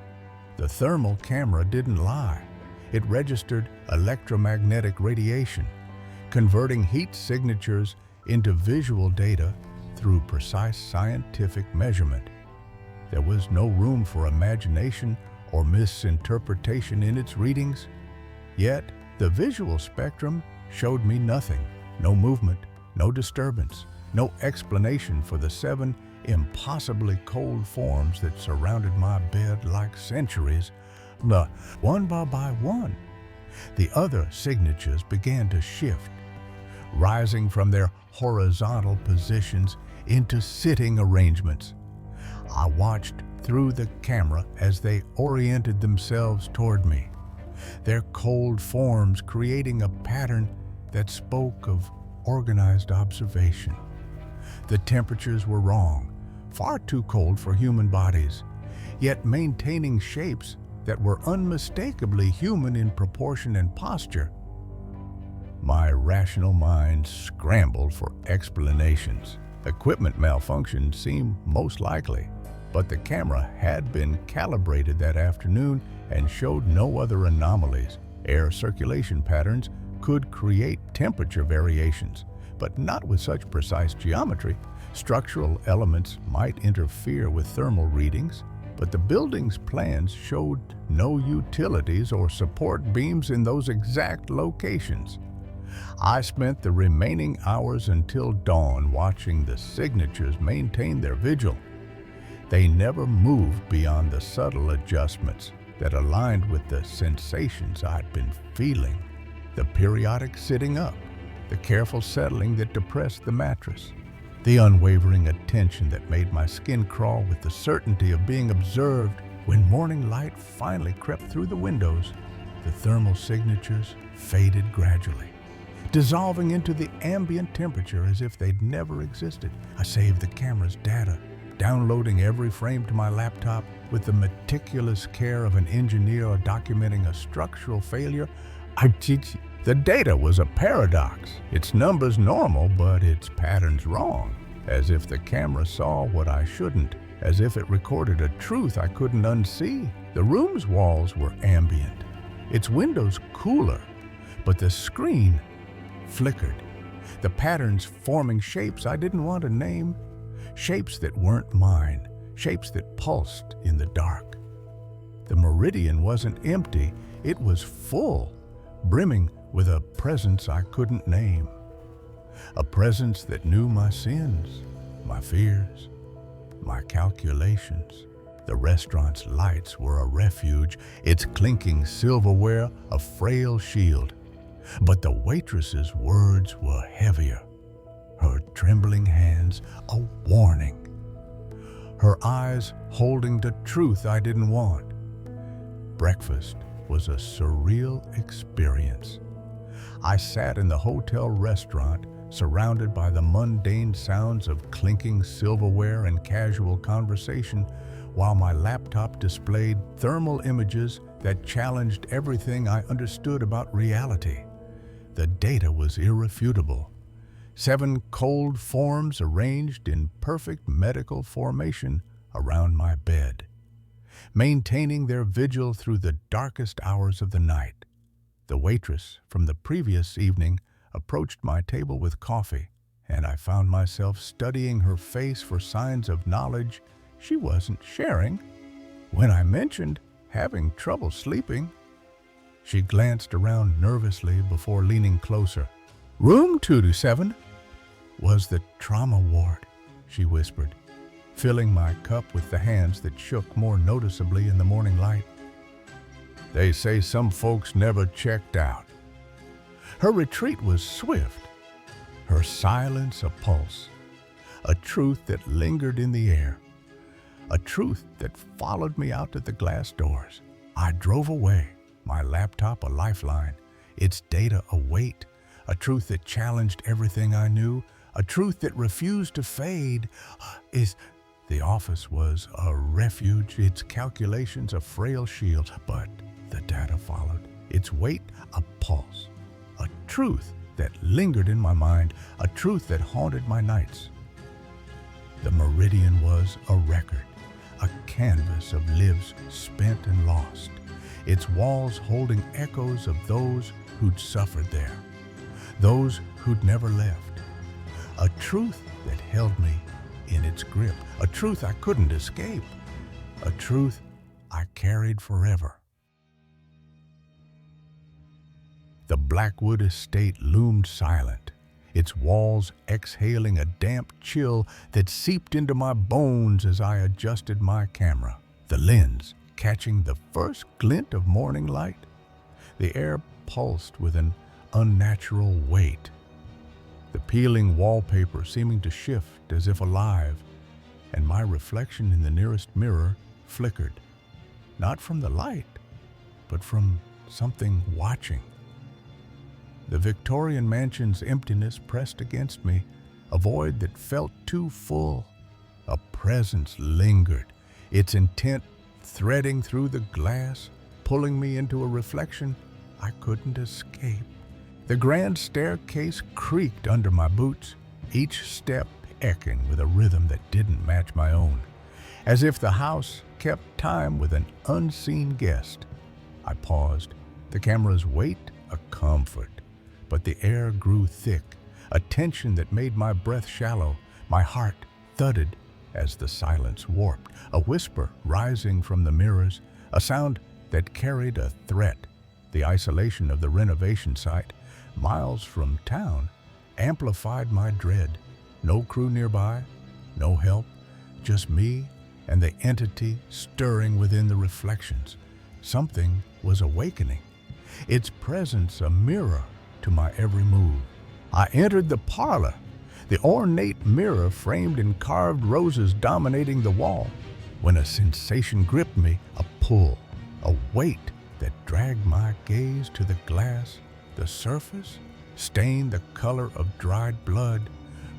the thermal camera didn't lie. It registered electromagnetic radiation, converting heat signatures into visual data through precise scientific measurement. There was no room for imagination or misinterpretation in its readings. Yet, the visual spectrum showed me nothing. No movement, no disturbance, no explanation for the 7 impossibly cold forms that surrounded my bed like centuries. One by one, the other signatures began to shift, rising from their horizontal positions into sitting arrangements. I watched through the camera as they oriented themselves toward me, their cold forms creating a pattern that spoke of organized observation. The temperatures were wrong, far too cold for human bodies, yet maintaining shapes that were unmistakably human in proportion and posture. My rational mind scrambled for explanations. Equipment malfunction seemed most likely, but the camera had been calibrated that afternoon and showed no other anomalies. Air circulation patterns could create temperature variations, but not with such precise geometry. Structural elements might interfere with thermal readings, but the building's plans showed no utilities or support beams in those exact locations. I spent the remaining hours until dawn watching the signatures maintain their vigil. They never moved beyond the subtle adjustments that aligned with the sensations I'd been feeling. The periodic sitting up, the careful settling that depressed the mattress, the unwavering attention that made my skin crawl with the certainty of being observed. When morning light finally crept through the windows, the thermal signatures faded gradually, dissolving into the ambient temperature as if they'd never existed. I saved the camera's data, downloading every frame to my laptop with the meticulous care of an engineer documenting a structural failure. The data was a paradox. Its numbers normal, but its patterns wrong. As if the camera saw what I shouldn't, as if it recorded a truth I couldn't unsee. The room's walls were ambient, its windows cooler, but the screen flickered, the patterns forming shapes I didn't want to name, shapes that weren't mine, shapes that pulsed in the dark. The meridian wasn't empty, it was full, brimming with a presence I couldn't name. A presence that knew my sins, my fears, my calculations. The restaurant's lights were a refuge, its clinking silverware a frail shield. But the waitress's words were heavier, her trembling hands a warning, her eyes holding the truth I didn't want. Breakfast was a surreal experience. I sat in the hotel restaurant, surrounded by the mundane sounds of clinking silverware and casual conversation, while my laptop displayed thermal images that challenged everything I understood about reality. The data was irrefutable. 7 cold forms arranged in perfect medical formation around my bed, maintaining their vigil through the darkest hours of the night. The waitress from the previous evening approached my table with coffee, and I found myself studying her face for signs of knowledge she wasn't sharing. When I mentioned having trouble sleeping, she glanced around nervously before leaning closer. "Room 227 was the trauma ward," she whispered, filling my cup with the hands that shook more noticeably in the morning light. "They say some folks never checked out." Her retreat was swift, her silence a pulse, a truth that lingered in the air, a truth that followed me out to the glass doors. I drove away, my laptop a lifeline, its data a weight, a truth that challenged everything I knew, a truth that refused to fade. The office was a refuge, its calculations a frail shield, but the data followed, its weight a pulse, a truth that lingered in my mind, a truth that haunted my nights. The meridian was a record, a canvas of lives spent and lost, its walls holding echoes of those who'd suffered there, those who'd never left. A truth that held me in its grip, a truth I couldn't escape, a truth I carried forever. The Blackwood estate loomed silent, its walls exhaling a damp chill that seeped into my bones as I adjusted my camera, the lens catching the first glint of morning light. The air pulsed with an unnatural weight, the peeling wallpaper seeming to shift as if alive, and my reflection in the nearest mirror flickered, not from the light, but from something watching. The Victorian mansion's emptiness pressed against me, a void that felt too full. A presence lingered, its intent threading through the glass, pulling me into a reflection I couldn't escape. The grand staircase creaked under my boots, each step echoing with a rhythm that didn't match my own, as if the house kept time with an unseen guest. I paused, the camera's weight a comfort, but the air grew thick, a tension that made my breath shallow, my heart thudded as the silence warped, a whisper rising from the mirrors, a sound that carried a threat. The isolation of the renovation site, miles from town, amplified my dread. No crew nearby, no help, just me and the entity stirring within the reflections. Something was awakening, its presence a mirror to my every move. I entered the parlor, the ornate mirror framed in carved roses dominating the wall, when a sensation gripped me, a pull, a weight that dragged my gaze to the glass. The surface, stained the color of dried blood,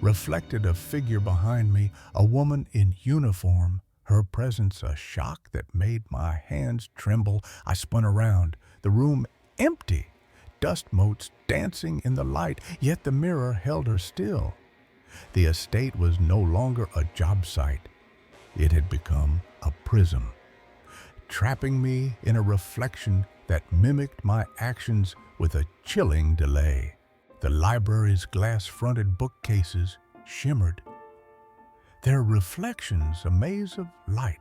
reflected a figure behind me, a woman in uniform, her presence a shock that made my hands tremble. I spun around, the room empty, dust motes dancing in the light, yet the mirror held her still. The estate was no longer a job site. It had become a prism, trapping me in a reflection that mimicked my actions with a chilling delay. The library's glass-fronted bookcases shimmered, their reflections a maze of light.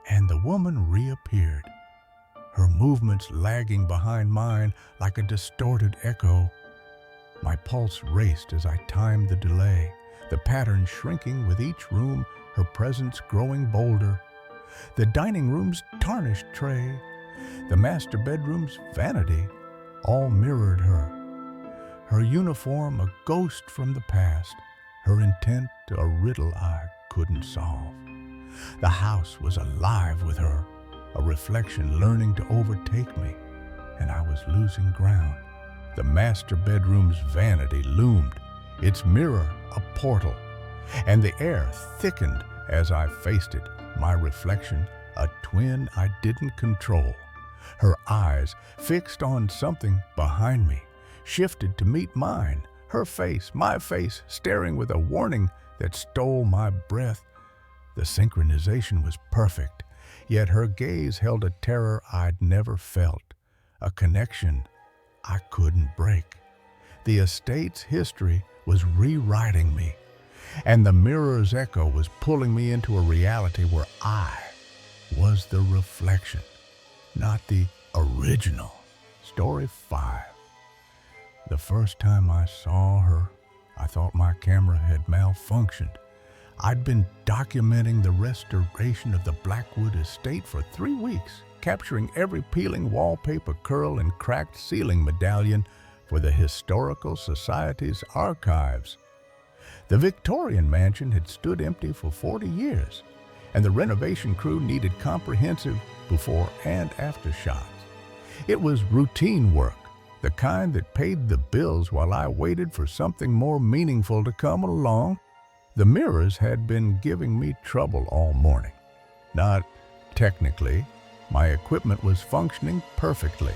And the woman reappeared, her movements lagging behind mine like a distorted echo. My pulse raced as I timed the delay, the pattern shrinking with each room, her presence growing bolder. The dining room's tarnished tray, the master bedroom's vanity, all mirrored her. Her uniform a ghost from the past, her intent a riddle I couldn't solve. The house was alive with her, a reflection learning to overtake me, and I was losing ground. The master bedroom's vanity loomed, its mirror a portal, and the air thickened as I faced it, my reflection a twin I didn't control. Her eyes, fixed on something behind me, shifted to meet mine, her face, my face, staring with a warning that stole my breath. The synchronization was perfect, yet her gaze held a terror I'd never felt, a connection I couldn't break. The estate's history was rewriting me, and the mirror's echo was pulling me into a reality where I was the reflection, not the original. Story 5. The first time I saw her, I thought my camera had malfunctioned. I'd been documenting the restoration of the Blackwood estate for 3 weeks, capturing every peeling wallpaper curl and cracked ceiling medallion for the Historical Society's archives. The Victorian mansion had stood empty for 40 years, and the renovation crew needed comprehensive before and after shots. It was routine work, the kind that paid the bills while I waited for something more meaningful to come along. The mirrors had been giving me trouble all morning. Not technically, my equipment was functioning perfectly,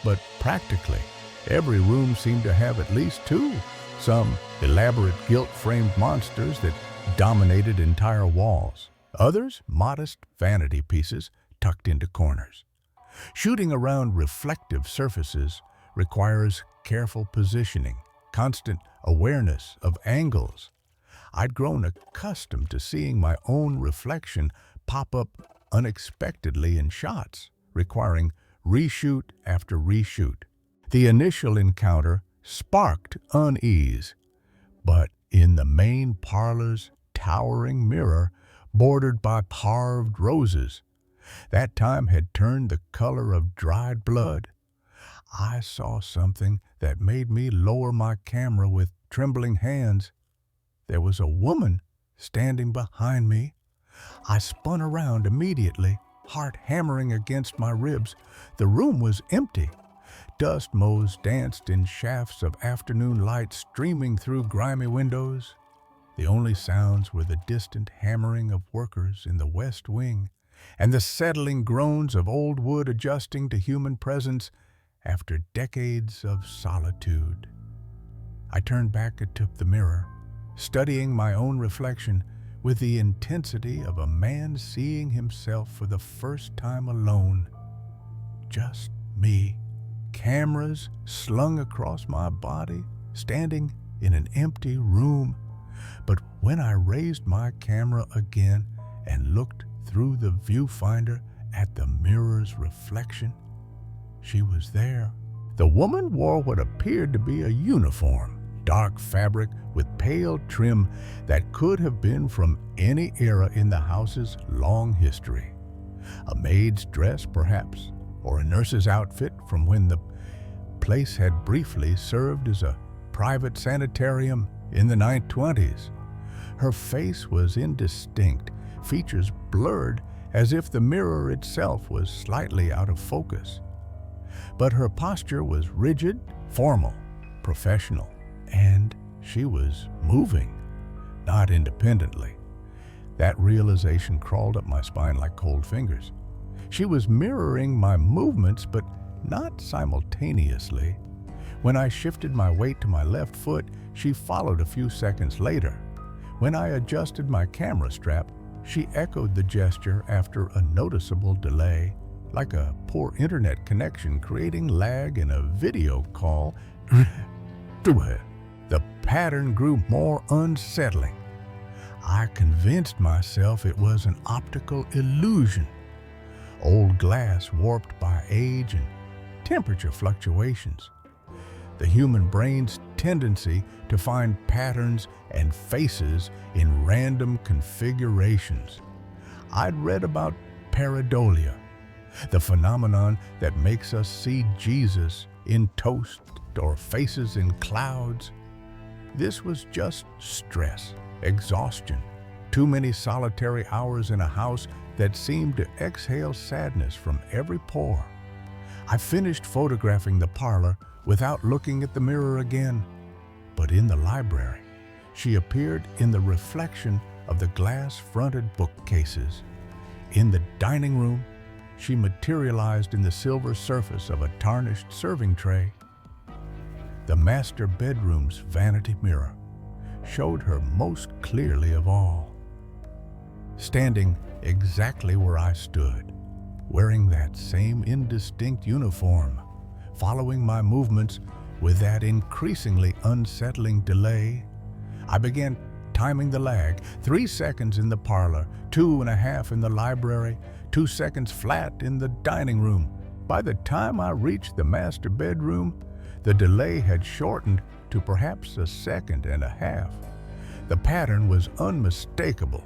but practically, every room seemed to have at least 2, some elaborate gilt-framed monsters that dominated entire walls, others modest vanity pieces tucked into corners. Shooting around reflective surfaces requires careful positioning, constant awareness of angles. I'd grown accustomed to seeing my own reflection pop up unexpectedly in shots, requiring reshoot after reshoot. The initial encounter sparked unease, but in the main parlor's towering mirror, bordered by carved roses, that time had turned the color of dried blood. I saw something that made me lower my camera with trembling hands. There was a woman standing behind me. I spun around immediately, heart hammering against my ribs. The room was empty. Dust motes danced in shafts of afternoon light streaming through grimy windows. The only sounds were the distant hammering of workers in the west wing and the settling groans of old wood adjusting to human presence after decades of solitude. I turned back atop the mirror, studying my own reflection with the intensity of a man seeing himself for the first time alone. Just me. Cameras slung across my body, standing in an empty room. But when I raised my camera again and looked through the viewfinder at the mirror's reflection, she was there. The woman wore what appeared to be a uniform, dark fabric with pale trim that could have been from any era in the house's long history. A maid's dress, perhaps, or a nurse's outfit from when the place had briefly served as a private sanitarium in the 1920s. Her face was indistinct, features blurred as if the mirror itself was slightly out of focus. But her posture was rigid, formal, professional, and she was moving, not independently. That realization crawled up my spine like cold fingers. She was mirroring my movements, but not simultaneously. When I shifted my weight to my left foot, she followed a few seconds later. When I adjusted my camera strap, she echoed the gesture after a noticeable delay, like a poor internet connection creating lag in a video call. The pattern grew more unsettling. I convinced myself it was an optical illusion, old glass warped by age and temperature fluctuations. The human brain's tendency to find patterns and faces in random configurations. I'd read about pareidolia, the phenomenon that makes us see Jesus in toast or faces in clouds. This was just stress, exhaustion, too many solitary hours in a house that seemed to exhale sadness from every pore. I finished photographing the parlor without looking at the mirror again. But in the library, she appeared in the reflection of the glass-fronted bookcases. In the dining room, she materialized in the silver surface of a tarnished serving tray. The master bedroom's vanity mirror showed her most clearly of all, standing exactly where I stood, wearing that same indistinct uniform, following my movements with that increasingly unsettling delay. I began timing the lag, 3 seconds in the parlor, 2.5 in the library, 2 seconds flat in the dining room. By the time I reached the master bedroom, the delay had shortened to perhaps 1.5 seconds. The pattern was unmistakable,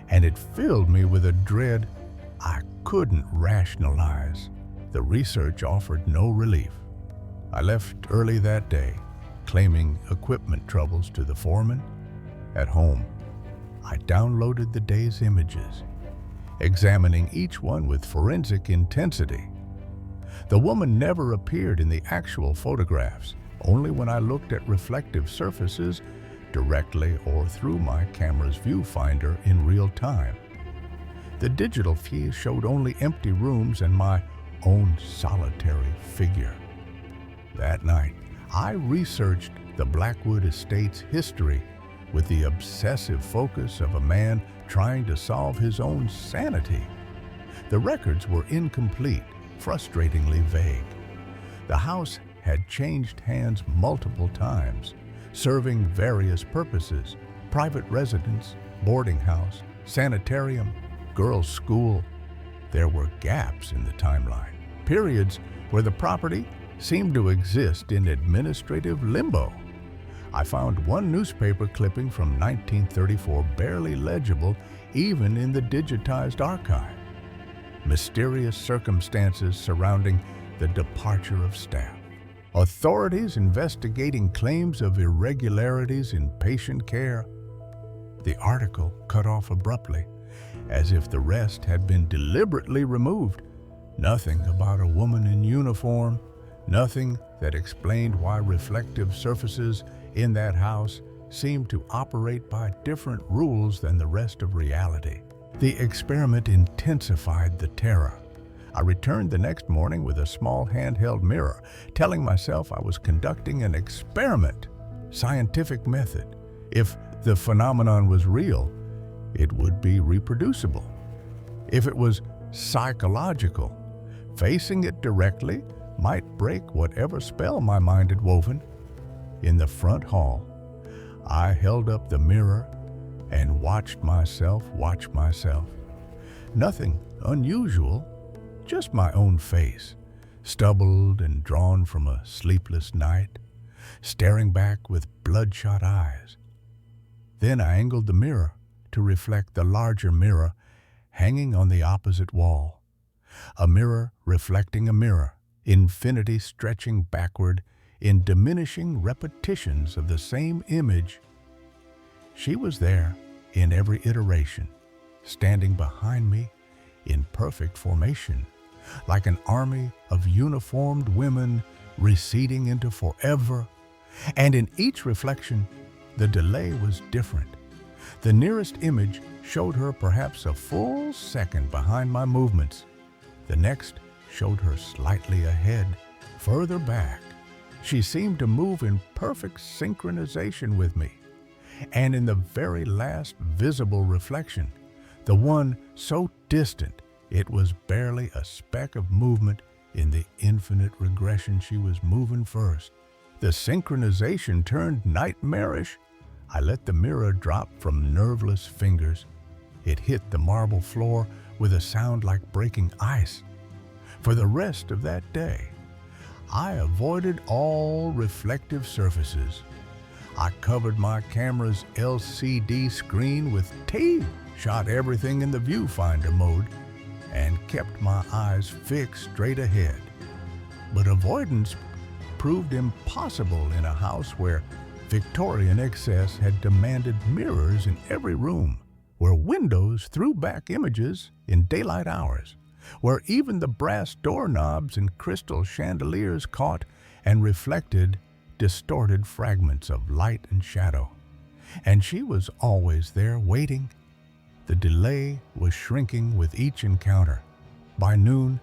and it filled me with a dread I couldn't rationalize. The research offered no relief. I left early that day, claiming equipment troubles to the foreman. At home, I downloaded the day's images, examining each one with forensic intensity. The woman never appeared in the actual photographs, only when I looked at reflective surfaces directly or through my camera's viewfinder in real time. The digital feed showed only empty rooms and my own solitary figure. That night, I researched the Blackwood Estate's history with the obsessive focus of a man trying to solve his own sanity. The records were incomplete, frustratingly vague. The house had changed hands multiple times, serving various purposes: private residence, boarding house, sanitarium, girls' school. There were gaps in the timeline, periods where the property seemed to exist in administrative limbo. I found one newspaper clipping from 1934 barely legible even in the digitized archive. Mysterious circumstances surrounding the departure of staff. Authorities investigating claims of irregularities in patient care. The article cut off abruptly, as if the rest had been deliberately removed. Nothing about a woman in uniform, nothing that explained why reflective surfaces in that house seemed to operate by different rules than the rest of reality. The experiment intensified the terror. I returned the next morning with a small handheld mirror, telling myself I was conducting an experiment, scientific method. If the phenomenon was real, it would be reproducible. If it was psychological, facing it directly might break whatever spell my mind had woven. In the front hall, I held up the mirror and watched myself watch myself. Nothing unusual, just my own face, stubbled and drawn from a sleepless night, staring back with bloodshot eyes. Then I angled the mirror to reflect the larger mirror hanging on the opposite wall. A mirror reflecting a mirror, infinity stretching backward in diminishing repetitions of the same image. She was there in every iteration, standing behind me in perfect formation, like an army of uniformed women receding into forever. And in each reflection, the delay was different. The nearest image showed her perhaps a full second behind my movements. The next showed her slightly ahead, further back. She seemed to move in perfect synchronization with me. And in the very last visible reflection, the one so distant it was barely a speck of movement in the infinite regression she was moving first, the synchronization turned nightmarish. I let the mirror drop from nerveless fingers. It hit the marble floor with a sound like breaking ice. For the rest of that day, I avoided all reflective surfaces. I covered my camera's LCD screen with tape, shot everything in the viewfinder mode, and kept my eyes fixed straight ahead. But avoidance proved impossible in a house where Victorian excess had demanded mirrors in every room, where windows threw back images in daylight hours, where even the brass doorknobs and crystal chandeliers caught and reflected distorted fragments of light and shadow. And she was always there waiting. The delay was shrinking with each encounter. By noon,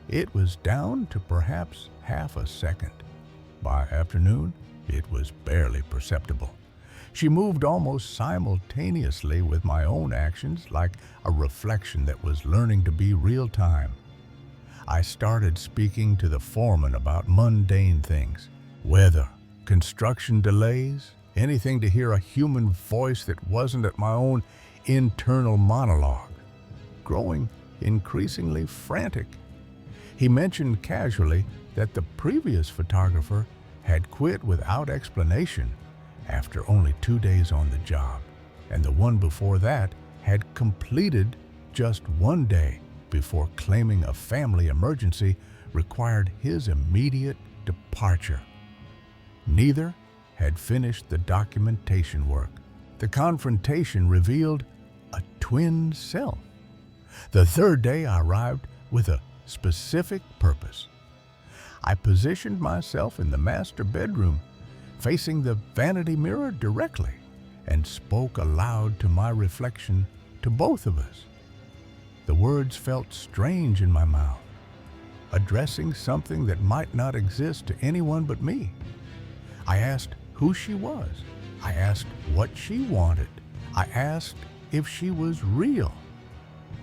it was down to perhaps half a second. By afternoon, it was barely perceptible. She moved almost simultaneously with my own actions, like a reflection that was learning to be real time. I started speaking to the foreman about mundane things, weather, construction delays, anything to hear a human voice that wasn't at my own internal monologue, growing increasingly frantic. He mentioned casually that the previous photographer had quit without explanation after only 2 days on the job, and the one before that had completed just 1 day before claiming a family emergency required his immediate departure. Neither had finished the documentation work. The confrontation revealed a twin self. The third day I arrived with a specific purpose. I positioned myself in the master bedroom, facing the vanity mirror directly, and spoke aloud to my reflection, to both of us. The words felt strange in my mouth, addressing something that might not exist to anyone but me. I asked who she was. I asked what she wanted. I asked if she was real.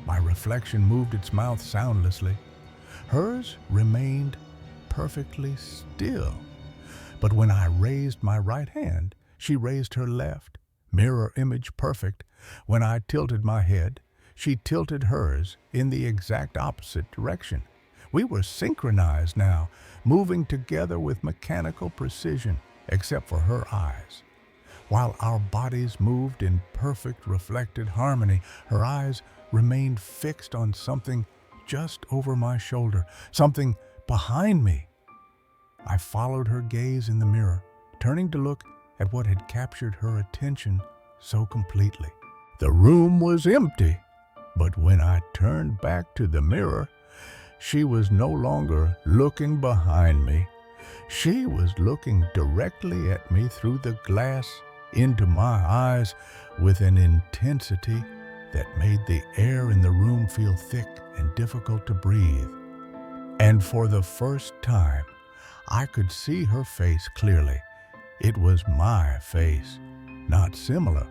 My reflection moved its mouth soundlessly. Hers remained perfectly still. But when I raised my right hand, she raised her left, mirror image perfect. When I tilted my head, she tilted hers in the exact opposite direction. We were synchronized now, moving together with mechanical precision, except for her eyes. While our bodies moved in perfect reflected harmony, her eyes remained fixed on something just over my shoulder, something behind me. I followed her gaze in the mirror, turning to look at what had captured her attention so completely. The room was empty, but when I turned back to the mirror, she was no longer looking behind me. She was looking directly at me through the glass into my eyes with an intensity that made the air in the room feel thick and difficult to breathe. And for the first time, I could see her face clearly. It was my face, not similar,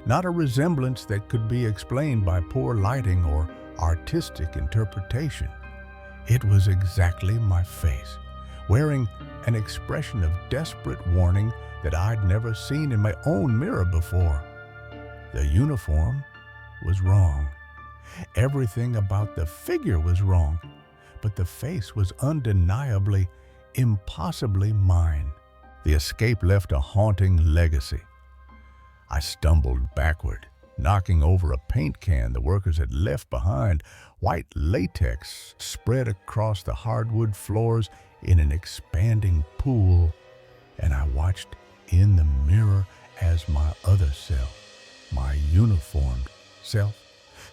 not a resemblance that could be explained by poor lighting or artistic interpretation. It was exactly my face, wearing an expression of desperate warning that I'd never seen in my own mirror before. The uniform was wrong. Everything about the figure was wrong, but the face was undeniably, impossibly mine. The escape left a haunting legacy. I stumbled backward, knocking over a paint can the workers had left behind. White latex spread across the hardwood floors in an expanding pool, and I watched in the mirror as my other self, my uniformed self,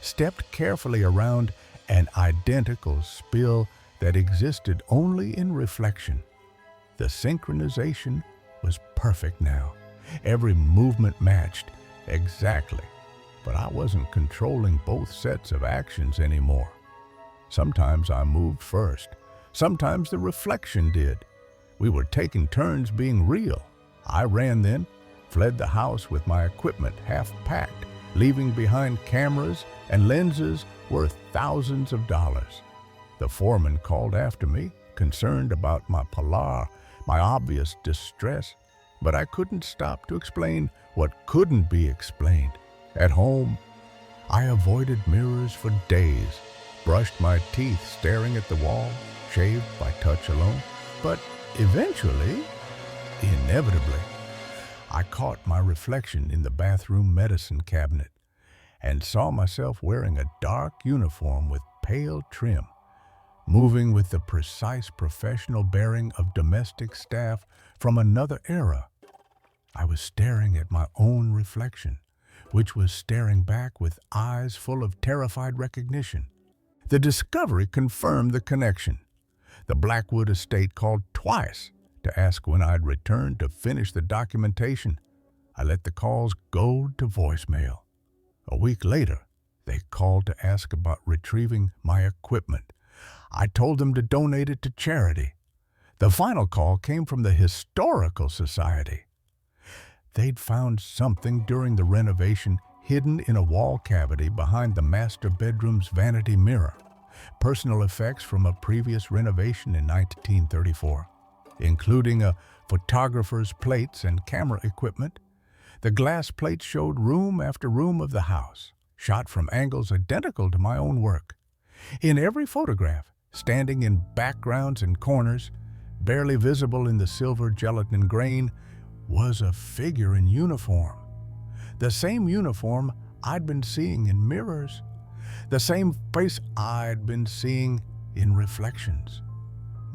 stepped carefully around an identical spill that existed only in reflection. The synchronization was perfect now. Every movement matched exactly, but I wasn't controlling both sets of actions anymore. Sometimes I moved first. Sometimes the reflection did. We were taking turns being real. I ran then, fled the house with my equipment half packed, leaving behind cameras and lenses worth thousands of dollars. The foreman called after me, concerned about my pallor, my obvious distress, but I couldn't stop to explain what couldn't be explained. At home, I avoided mirrors for days, brushed my teeth staring at the wall, shaved by touch alone. But eventually, inevitably, I caught my reflection in the bathroom medicine cabinet and saw myself wearing a dark uniform with pale trim, moving with the precise professional bearing of domestic staff from another era. I was staring at my own reflection, which was staring back with eyes full of terrified recognition. The discovery confirmed the connection. The Blackwood estate called twice to ask when I'd return to finish the documentation. I let the calls go to voicemail. A week later, they called to ask about retrieving my equipment. I told them to donate it to charity. The final call came from the Historical Society. They'd found something during the renovation hidden in a wall cavity behind the master bedroom's vanity mirror, personal effects from a previous renovation in 1934, including a photographer's plates and camera equipment. The glass plates showed room after room of the house, shot from angles identical to my own work. In every photograph, standing in backgrounds and corners, barely visible in the silver gelatin grain, was a figure in uniform. The same uniform I'd been seeing in mirrors. The same face I'd been seeing in reflections.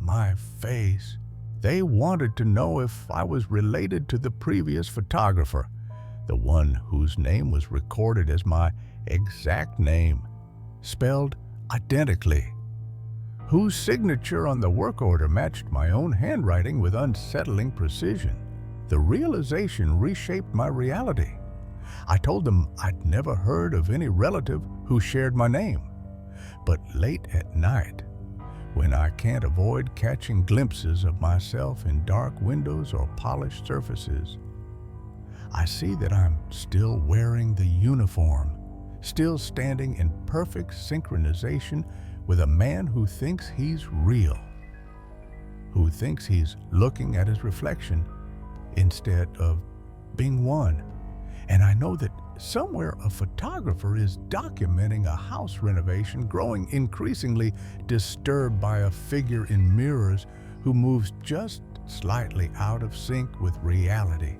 My face. They wanted to know if I was related to the previous photographer, the one whose name was recorded as my exact name, spelled identically, whose signature on the work order matched my own handwriting with unsettling precision. The realization reshaped my reality. I told them I'd never heard of any relative who shared my name. But late at night, when I can't avoid catching glimpses of myself in dark windows or polished surfaces, I see that I'm still wearing the uniform, still standing in perfect synchronization with a man who thinks he's real, who thinks he's looking at his reflection instead of being one. And I know that somewhere a photographer is documenting a house renovation growing increasingly disturbed by a figure in mirrors who moves just slightly out of sync with reality.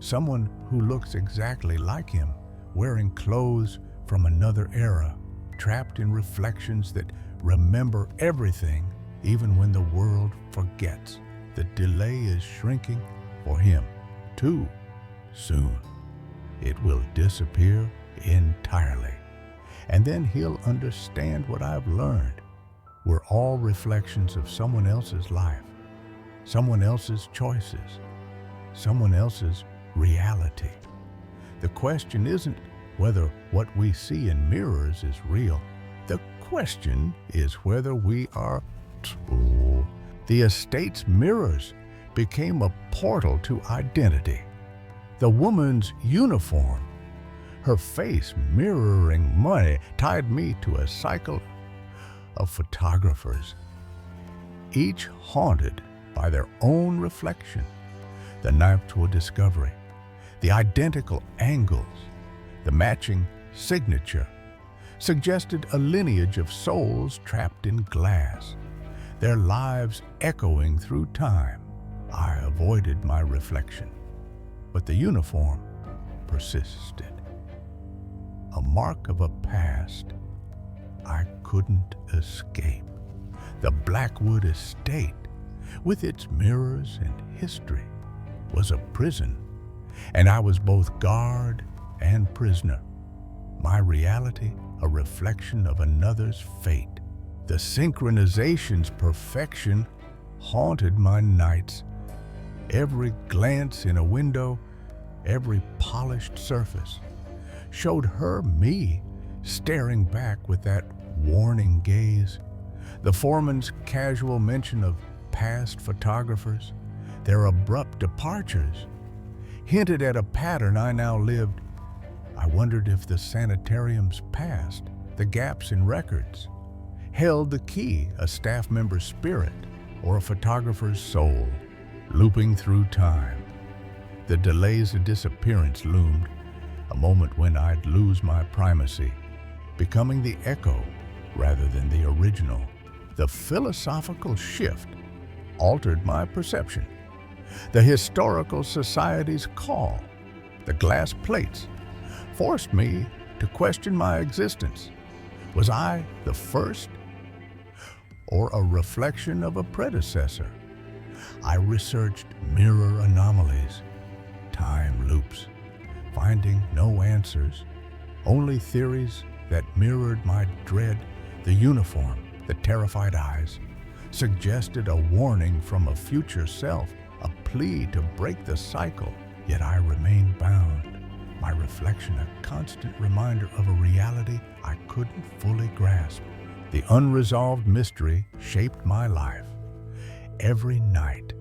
Someone who looks exactly like him, wearing clothes from another era, trapped in reflections that remember everything even when the world forgets. The delay is shrinking for him too soon. It will disappear entirely. And then he'll understand what I've learned. We're all reflections of someone else's life, someone else's choices, someone else's reality. The question isn't whether what we see in mirrors is real. The question is whether we are true. The estate's mirrors became a portal to identity. The woman's uniform, her face mirroring money, tied me to a cycle of photographers, each haunted by their own reflection. the nuptial discovery, the identical angles, the matching signature, suggested a lineage of souls trapped in glass, their lives echoing through time. I avoided my reflection, but the uniform persisted. A mark of a past I couldn't escape. The Blackwood estate, with its mirrors and history, was a prison, and I was both guard and prisoner. My reality, a reflection of another's fate. The synchronization's perfection haunted my nights. Every glance in a window, every polished surface, showed her me staring back with that warning gaze. The foreman's casual mention of past photographers, their abrupt departures, hinted at a pattern I now lived. I wondered if the sanitarium's past, the gaps in records, held the key, a staff member's spirit or a photographer's soul, looping through time. The delays of disappearance loomed, a moment when I'd lose my primacy, becoming the echo rather than the original. The philosophical shift altered my perception. The historical society's call, the glass plates, forced me to question my existence. Was I the first, or a reflection of a predecessor? I researched mirror anomalies, time loops, finding no answers, only theories that mirrored my dread. The uniform, the terrified eyes, suggested a warning from a future self, a plea to break the cycle, yet I remained bound. My reflection a constant reminder of a reality I couldn't fully grasp. The unresolved mystery shaped my life. Every night,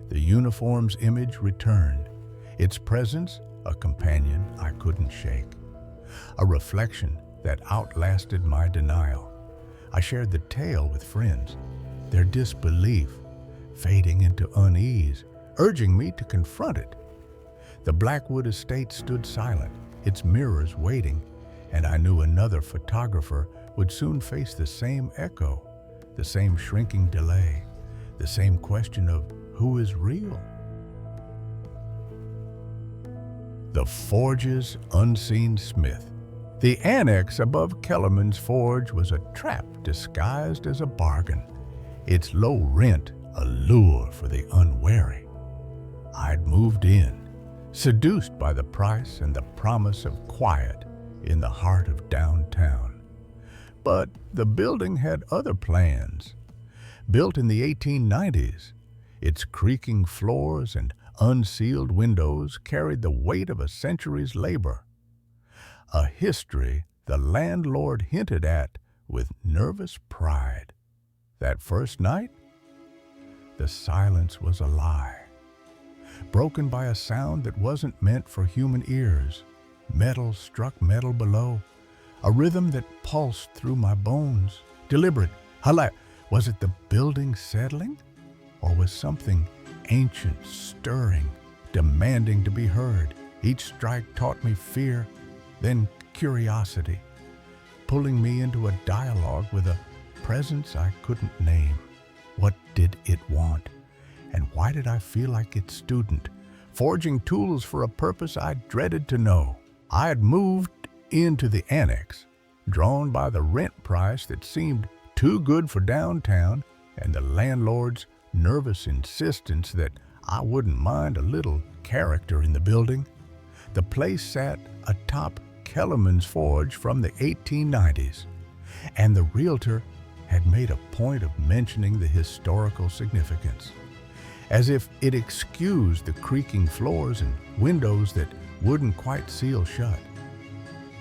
the uniform's image returned, its presence a companion I couldn't shake, a reflection that outlasted my denial. I shared the tale with friends, their disbelief fading into unease, urging me to confront it. The Blackwood estate stood silent, its mirrors waiting, and I knew another photographer would soon face the same echo, the same shrinking delay, the same question of who is real. The Forge's unseen smith. The annex above Kellerman's Forge was a trap disguised as a bargain, its low rent a lure for the unwary. I'd moved in, seduced by the price and the promise of quiet in the heart of downtown. But the building had other plans. Built in the 1890s, its creaking floors and unsealed windows carried the weight of a century's labor. A history the landlord hinted at with nervous pride. That first night, the silence was a lie, broken by a sound that wasn't meant for human ears. Metal struck metal below, a rhythm that pulsed through my bones. Deliberate, was it the building settling? Or was something ancient stirring, demanding to be heard? Each strike taught me fear, then curiosity, pulling me into a dialogue with a presence I couldn't name. What did it want? And why did I feel like its student, forging tools for a purpose I dreaded to know? I had moved into the annex, drawn by the rent price that seemed too good for downtown and the landlord's nervous insistence that I wouldn't mind a little character in the building. The place sat atop Kellerman's Forge from the 1890s, and the realtor had made a point of mentioning the historical significance, as if it excused the creaking floors and windows that wouldn't quite seal shut.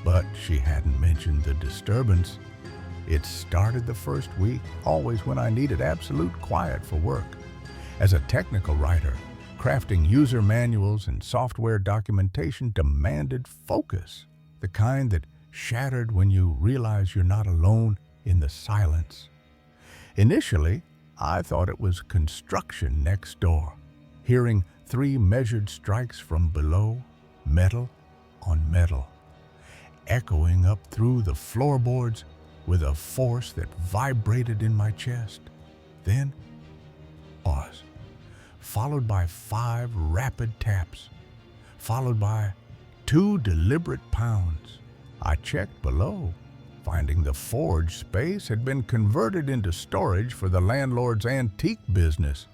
But she hadn't mentioned the disturbance. It started the first week, always when I needed absolute quiet for work. As a technical writer, crafting user manuals and software documentation demanded focus, the kind that shattered when you realize you're not alone in the silence. Initially, I thought it was construction next door, hearing 3 measured strikes from below, metal on metal, echoing up through the floorboards with a force that vibrated in my chest. Then, pause, followed by 5 rapid taps, followed by 2 deliberate pounds. I checked below, finding the forge space had been converted into storage for the landlord's antique business.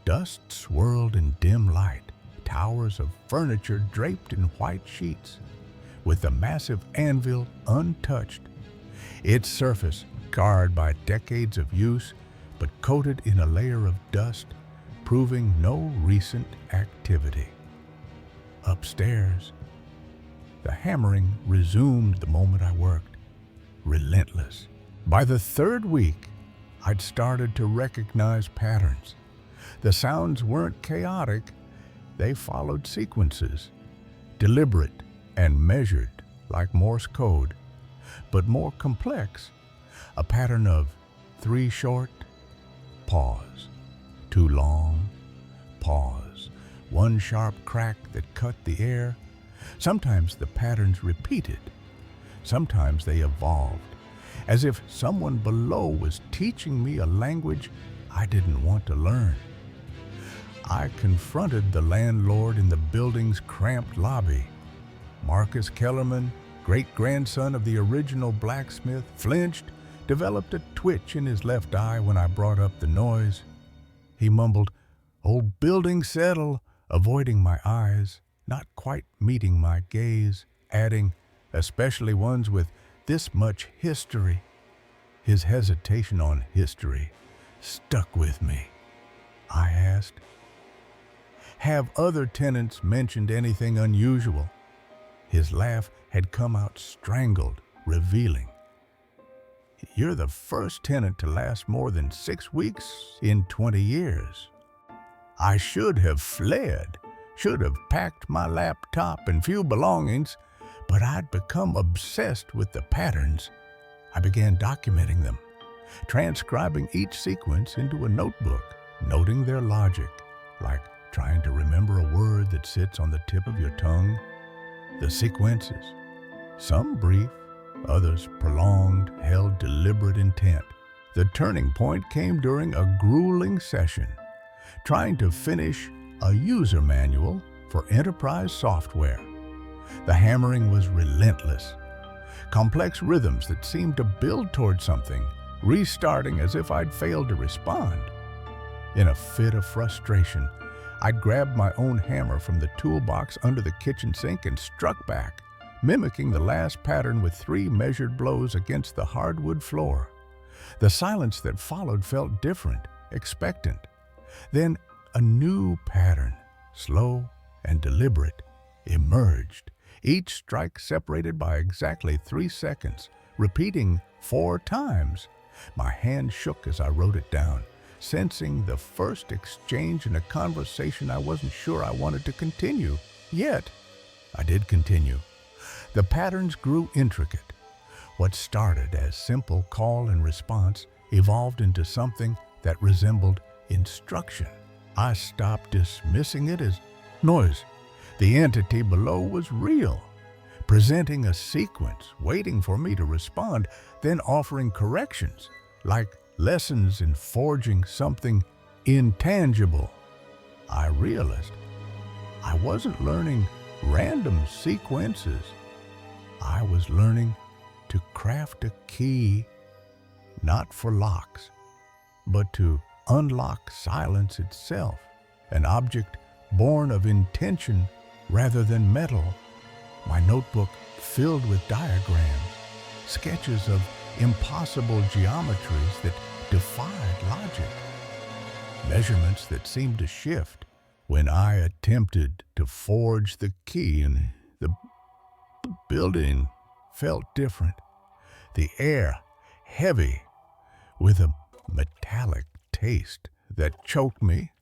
Dust swirled in dim light, towers of furniture draped in white sheets, with the massive anvil untouched, its surface scarred by decades of use but coated in a layer of dust, proving no recent activity. Upstairs, the hammering resumed the moment I worked, relentless. By the 3rd week, I'd started to recognize patterns. The sounds weren't chaotic, they followed sequences, deliberate and measured like Morse code, but more complex, a pattern of 3 short, pause, 2 long, pause, 1 sharp crack that cut the air. Sometimes the patterns repeated, sometimes they evolved, as if someone below was teaching me a language I didn't want to learn. I confronted the landlord in the building's cramped lobby. Marcus Kellerman, great-grandson of the original blacksmith, flinched, developed a twitch in his left eye when I brought up the noise. He mumbled, "Old building settle," avoiding my eyes, not quite meeting my gaze, adding, "especially ones with this much history." His hesitation on history stuck with me. I asked, "Have other tenants mentioned anything unusual?" His laugh had come out strangled, revealing, "You're the first tenant to last more than 6 weeks in 20 years. I should have fled, should have packed my laptop and few belongings, but I'd become obsessed with the patterns. I began documenting them, transcribing each sequence into a notebook, noting their logic, like trying to remember a word that sits on the tip of your tongue. The sequences, some brief, others prolonged, held deliberate intent. The turning point came during a grueling session, trying to finish a user manual for enterprise software. The hammering was relentless, complex rhythms that seemed to build toward something, restarting as if I'd failed to respond. In a fit of frustration, I grabbed my own hammer from the toolbox under the kitchen sink and struck back, mimicking the last pattern with 3 measured blows against the hardwood floor. The silence that followed felt different, expectant. Then a new pattern, slow and deliberate, emerged, each strike separated by exactly 3 seconds, repeating 4 times. My hand shook as I wrote it down, sensing the first exchange in a conversation I wasn't sure I wanted to continue. Yet, I did continue. The patterns grew intricate. What started as simple call and response evolved into something that resembled instruction. I stopped dismissing it as noise. The entity below was real, presenting a sequence, waiting for me to respond, then offering corrections, like lessons in forging something intangible. I realized I wasn't learning random sequences. I was learning to craft a key, not for locks, but to unlock silence itself, an object born of intention rather than metal. My notebook filled with diagrams, sketches of impossible geometries that defied logic, measurements that seemed to shift when I attempted to forge the key, and the building felt different. The air heavy with a metallic taste that choked me.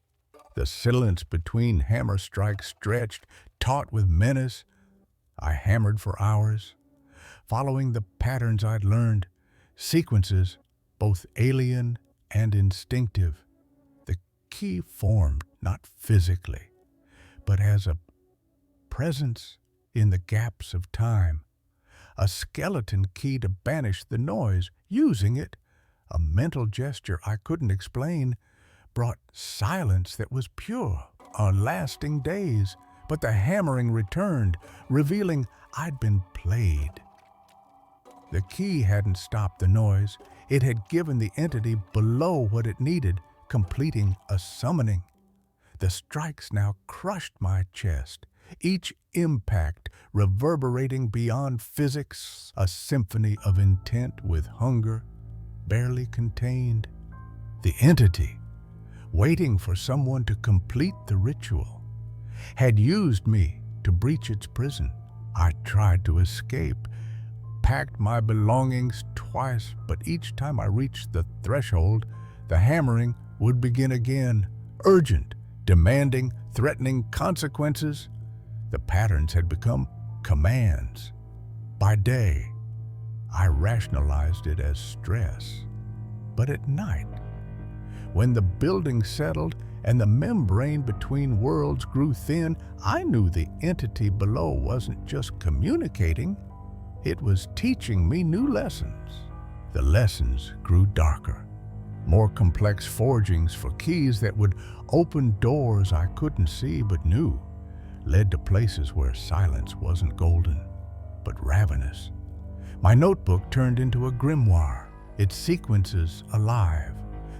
The silence between hammer strikes stretched, taut with menace. I hammered for hours, following the patterns I'd learned, sequences both alien and instinctive. The key formed not physically, but as a presence in the gaps of time, a skeleton key to banish the noise. Using it, a mental gesture I couldn't explain, brought silence that was pure on lasting days. But the hammering returned, revealing I'd been played. The key hadn't stopped the noise. It had given the entity below what it needed, completing a summoning. The strikes now crushed my chest, each impact reverberating beyond physics, a symphony of intent with hunger barely contained. The entity, waiting for someone to complete the ritual, had used me to breach its prison. I tried to escape, packed my belongings twice, but each time I reached the threshold, the hammering would begin again, urgent, demanding, threatening consequences. The patterns had become commands. By day, I rationalized it as stress. But at night, when the building settled and the membrane between worlds grew thin, I knew the entity below wasn't just communicating, it was teaching me new lessons. The lessons grew darker, more complex forgings for keys that would open doors I couldn't see but knew, led to places where silence wasn't golden, but ravenous. My notebook turned into a grimoire, its sequences alive,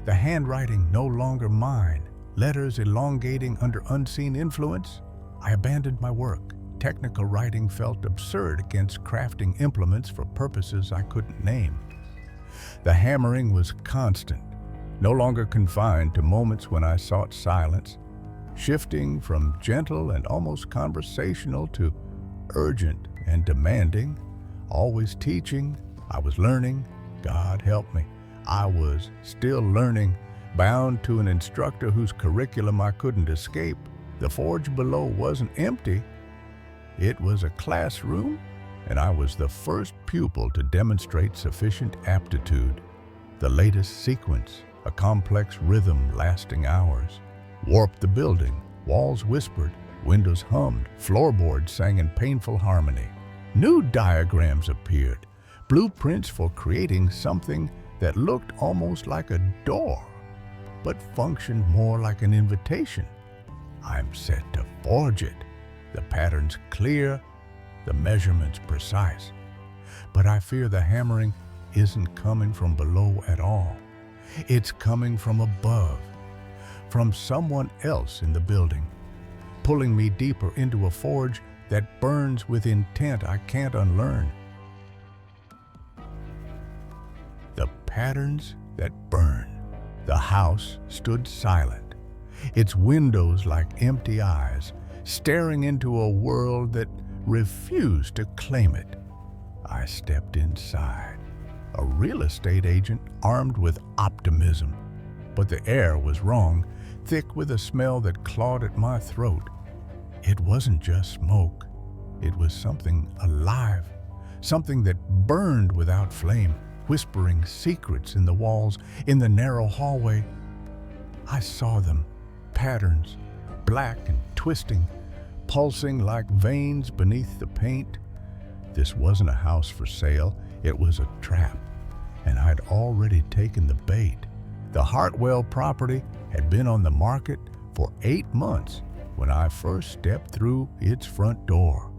the handwriting no longer mine, letters elongating under unseen influence. I abandoned my work. Technical writing felt absurd against crafting implements for purposes I couldn't name. The hammering was constant, no longer confined to moments when I sought silence, shifting from gentle and almost conversational to urgent and demanding, always teaching. I was learning. God help me. I was still learning, bound to an instructor whose curriculum I couldn't escape. The forge below wasn't empty. It was a classroom, and I was the first pupil to demonstrate sufficient aptitude. The latest sequence, a complex rhythm lasting hours, warped the building. Walls whispered, windows hummed, floorboards sang in painful harmony. New diagrams appeared, blueprints for creating something that looked almost like a door, but functioned more like an invitation. I'm set to forge it. The patterns clear, the measurements precise. But I fear the hammering isn't coming from below at all. It's coming from above, from someone else in the building, pulling me deeper into a forge that burns with intent I can't unlearn. The patterns that burn. The house stood silent, its windows like empty eyes, staring into a world that refused to claim it. I stepped inside, a real estate agent armed with optimism. But the air was wrong, thick with a smell that clawed at my throat. It wasn't just smoke. It was something alive, something that burned without flame, whispering secrets in the walls, in the narrow hallway. I saw them, patterns, black and twisting, pulsing like veins beneath the paint. This wasn't a house for sale, it was a trap, and I'd already taken the bait. The Hartwell property had been on the market for 8 months when I first stepped through its front door.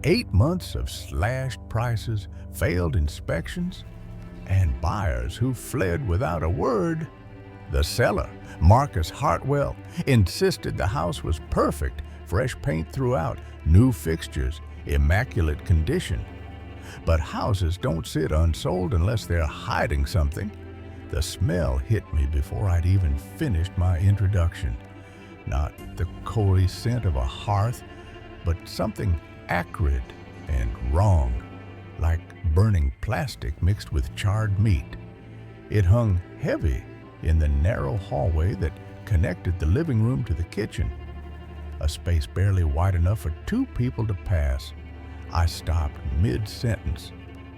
8 months of slashed prices, failed inspections, and buyers who fled without a word. The seller, Marcus Hartwell, insisted the house was perfect, fresh paint throughout, new fixtures, immaculate condition. But houses don't sit unsold unless they're hiding something. The smell hit me before I'd even finished my introduction. Not the cozy scent of a hearth, but something acrid and wrong, like burning plastic mixed with charred meat. It hung heavy in the narrow hallway that connected the living room to the kitchen, a space barely wide enough for 2 people to pass. I stopped mid-sentence,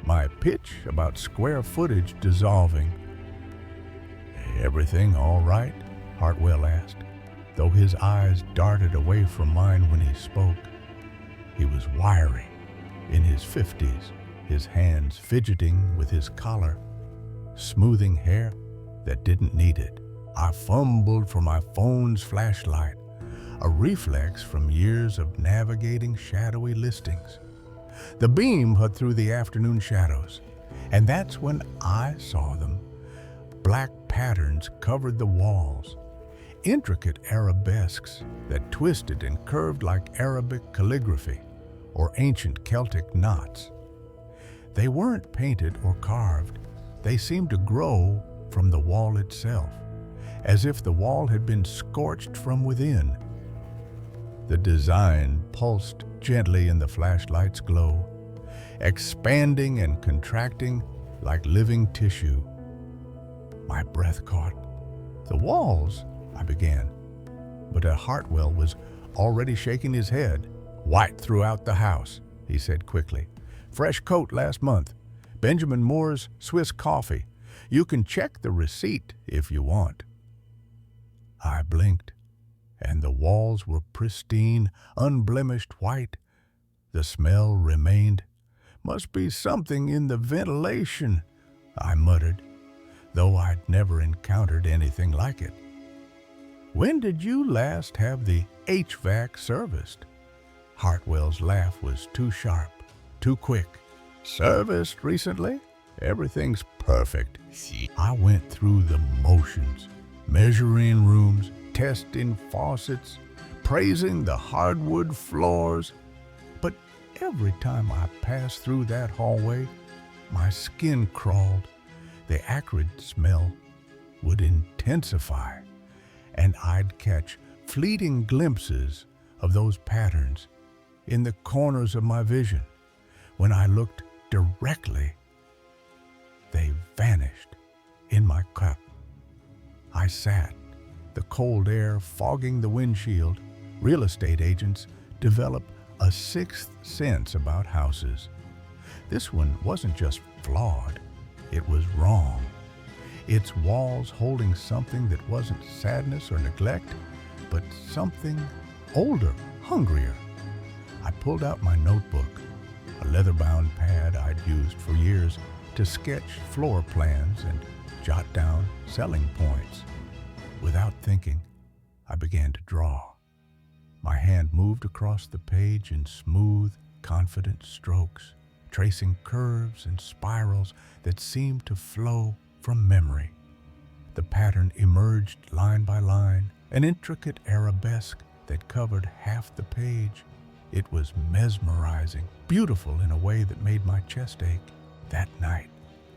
my pitch about square footage dissolving. "Everything all right?" Hartwell asked. though his eyes darted away from mine when he spoke. He was wiry, in his 50s, his hands fidgeting with his collar, smoothing hair that didn't need it. I fumbled for my phone's flashlight, a reflex from years of navigating shadowy listings. The beam hut through the afternoon shadows, and that's when I saw them. Black patterns covered the walls, intricate arabesques that twisted and curved like Arabic calligraphy or ancient Celtic knots. They weren't painted or carved. They seemed to grow from the wall itself, as if the wall had been scorched from within. The design pulsed gently in the flashlight's glow, expanding and contracting like living tissue. My breath caught. "The walls," I began, but Hartwell was already shaking his head. "White throughout the house," he said quickly. "Fresh coat last month. Benjamin Moore's Swiss coffee. You can check the receipt if you want." I blinked, and the walls were pristine, unblemished white. The smell remained. "Must be something in the ventilation," I muttered, though I'd never encountered anything like it. "When did you last have the HVAC serviced?" Hartwell's laugh was too sharp, too quick. "Serviced recently? Everything's perfect." I went through the motions, measuring rooms, testing faucets, praising the hardwood floors. But every time I passed through that hallway, my skin crawled. The acrid smell would intensify, and I'd catch fleeting glimpses of those patterns in the corners of my vision. When I looked directly, they vanished in my cup. I sat, the cold air fogging the windshield. Real estate agents develop a sixth sense about houses. This one wasn't just flawed, it was wrong. Its walls holding something that wasn't sadness or neglect, but something older, hungrier. I pulled out my notebook, a leather-bound pad I'd used for years to sketch floor plans and jot down selling points. Without thinking, I began to draw. My hand moved across the page in smooth, confident strokes, tracing curves and spirals that seemed to flow from memory. The pattern emerged line by line, an intricate arabesque that covered half the page. It was mesmerizing, beautiful in a way that made my chest ache. That night,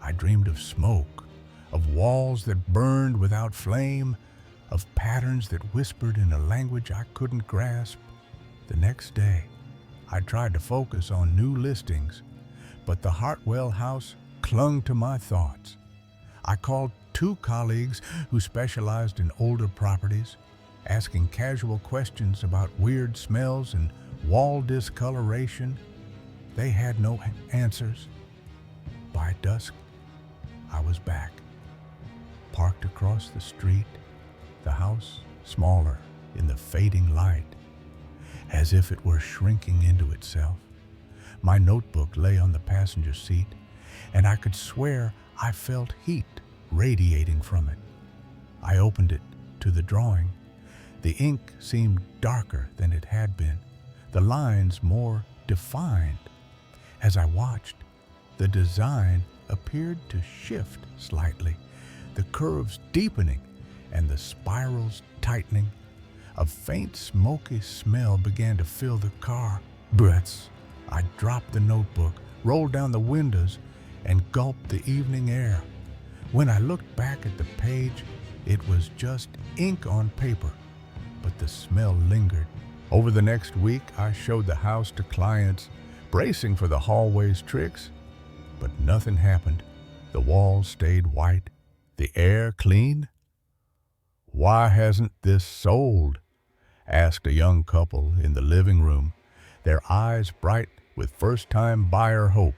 I dreamed of smoke, of walls that burned without flame, of patterns that whispered in a language I couldn't grasp. The next day, I tried to focus on new listings, but the Hartwell house clung to my thoughts. I called 2 colleagues who specialized in older properties, asking casual questions about weird smells and wall discoloration. They had no answers. By dusk, I was back, parked across the street, the house smaller in the fading light, as if it were shrinking into itself. My notebook lay on the passenger seat, and I could swear I felt heat radiating from it. I opened it to the drawing. The ink seemed darker than it had been, the lines more defined. As I watched, the design appeared to shift slightly, the curves deepening and the spirals tightening. A faint smoky smell began to fill the car. Breaths. I dropped the notebook, rolled down the windows, and gulped the evening air. When I looked back at the page, it was just ink on paper, but the smell lingered. Over the next week, I showed the house to clients, bracing for the hallway's tricks, but nothing happened. The walls stayed white, the air clean. "Why hasn't this sold?" asked a young couple in the living room, their eyes bright with first-time buyer hope.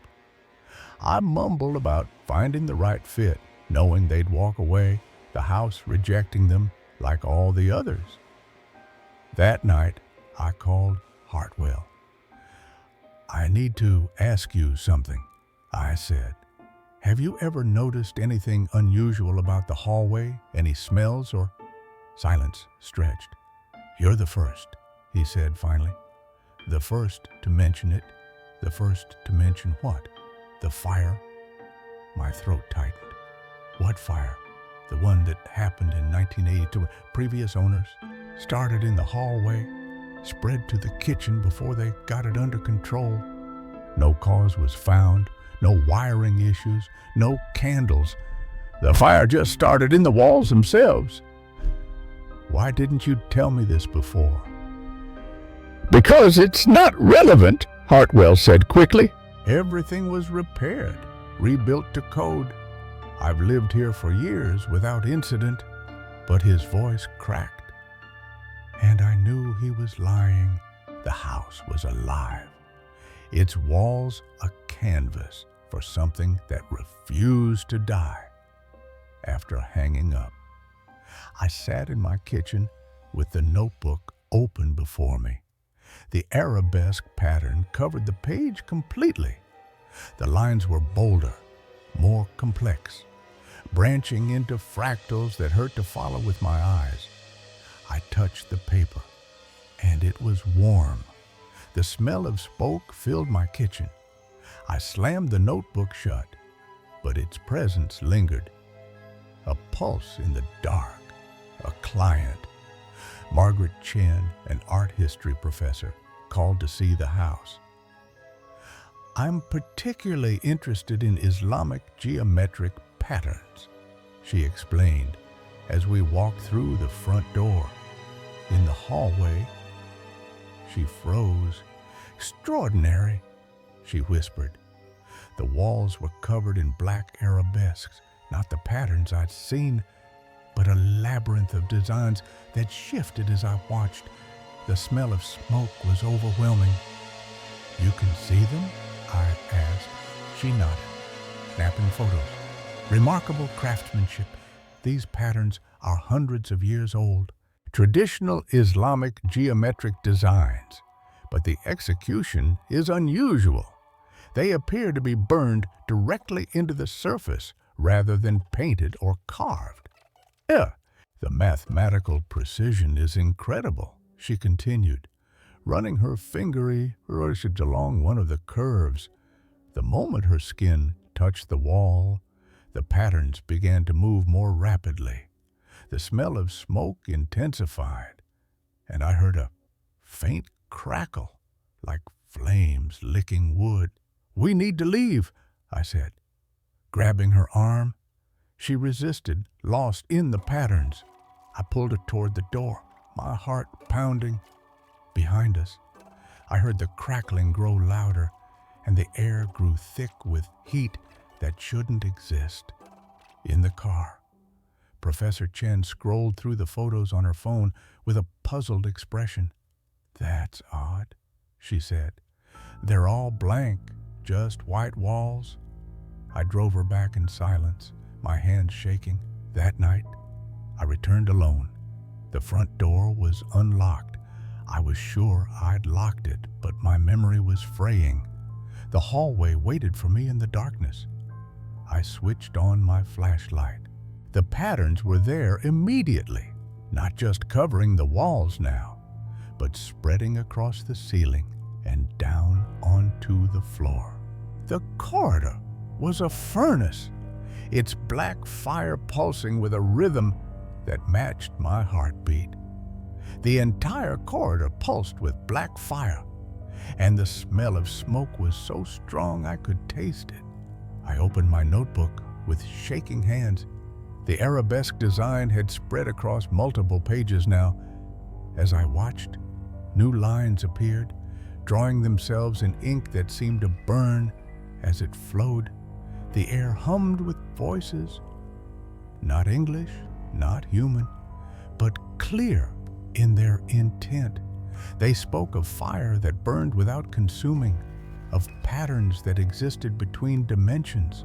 I mumbled about finding the right fit, knowing they'd walk away, the house rejecting them like all the others. That night, I called Hartwell. "I need to ask you something," I said. "Have you ever noticed anything unusual about the hallway? Any smells or—" Silence stretched. "You're the first," he said finally. "The first to mention it." "The first to mention what?" "The fire." My throat tightened. "What fire?" "The one that happened in 1982. Previous owners. Started in the hallway, spread to the kitchen before they got it under control. No cause was found, no wiring issues, no candles. The fire just started in the walls themselves." "Why didn't you tell me this before?" "Because it's not relevant," Hartwell said quickly. "Everything was repaired, rebuilt to code. I've lived here for years without incident." But his voice cracked, and I knew he was lying. The house was alive, its walls a canvas for something that refused to die. After hanging up, I sat in my kitchen with the notebook open before me. The arabesque pattern covered the page completely. The lines were bolder, more complex, branching into fractals that hurt to follow with my eyes. I touched the paper, and it was warm. The smell of smoke filled my kitchen. I slammed the notebook shut, but its presence lingered. A pulse in the dark, a client. Margaret Chen, an art history professor, called to see the house. "I'm particularly interested in Islamic geometric patterns," she explained as we walked through the front door. In the hallway, she froze. "Extraordinary," she whispered. The walls were covered in black arabesques, not the patterns I'd seen, but a labyrinth of designs that shifted as I watched. The smell of smoke was overwhelming. "You can see them?" I asked. She nodded, snapping photos. "Remarkable craftsmanship. These patterns are hundreds of years old. Traditional Islamic geometric designs, but the execution is unusual. They appear to be burned directly into the surface rather than painted or carved. Yeah, the mathematical precision is incredible," she continued, running her fingery brushes along one of the curves. The moment her skin touched the wall, the patterns began to move more rapidly. The smell of smoke intensified, and I heard a faint crackle, like flames licking wood. "We need to leave," I said, grabbing her arm. She resisted, lost in the patterns. I pulled her toward the door, my heart pounding. Behind us, I heard the crackling grow louder, and the air grew thick with heat that shouldn't exist. In the car, Professor Chen scrolled through the photos on her phone with a puzzled expression. "That's odd," she said. "They're all blank, just white walls." I drove her back in silence, my hands shaking. That night, I returned alone. The front door was unlocked. I was sure I'd locked it, but my memory was fraying. The hallway waited for me in the darkness. I switched on my flashlight. The patterns were there immediately, not just covering the walls now, but spreading across the ceiling and down onto the floor. The corridor was a furnace, its black fire pulsing with a rhythm that matched my heartbeat. The entire corridor pulsed with black fire, and the smell of smoke was so strong I could taste it. I opened my notebook with shaking hands. The arabesque design had spread across multiple pages now. As I watched, new lines appeared, drawing themselves in ink that seemed to burn as it flowed. The air hummed with voices, not English, not human, but clear in their intent. They spoke of fire that burned without consuming, of patterns that existed between dimensions,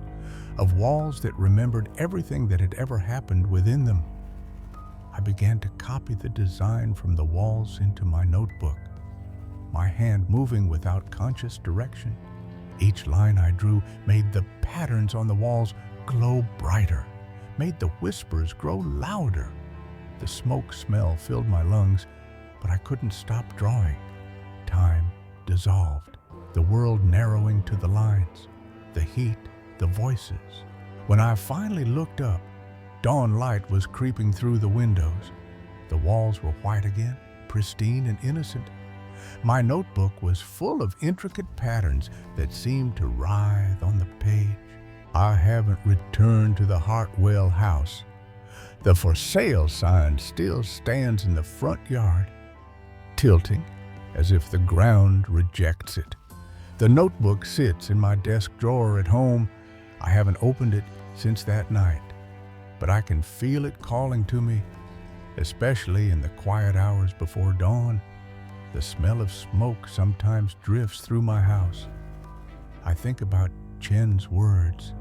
of walls that remembered everything that had ever happened within them. I began to copy the design from the walls into my notebook, my hand moving without conscious direction. Each line I drew made the patterns on the walls glow brighter, made the whispers grow louder. The smoke smell filled my lungs, but I couldn't stop drawing. Time dissolved, the world narrowing to the lines, the heat, the voices. When I finally looked up, dawn light was creeping through the windows. The walls were white again, pristine and innocent. My notebook was full of intricate patterns that seemed to writhe on the page. I haven't returned to the Hartwell house. The for sale sign still stands in the front yard, tilting as if the ground rejects it. The notebook sits in my desk drawer at home. I haven't opened it since that night, but I can feel it calling to me, especially in the quiet hours before dawn. The smell of smoke sometimes drifts through my house. I think about Chen's words,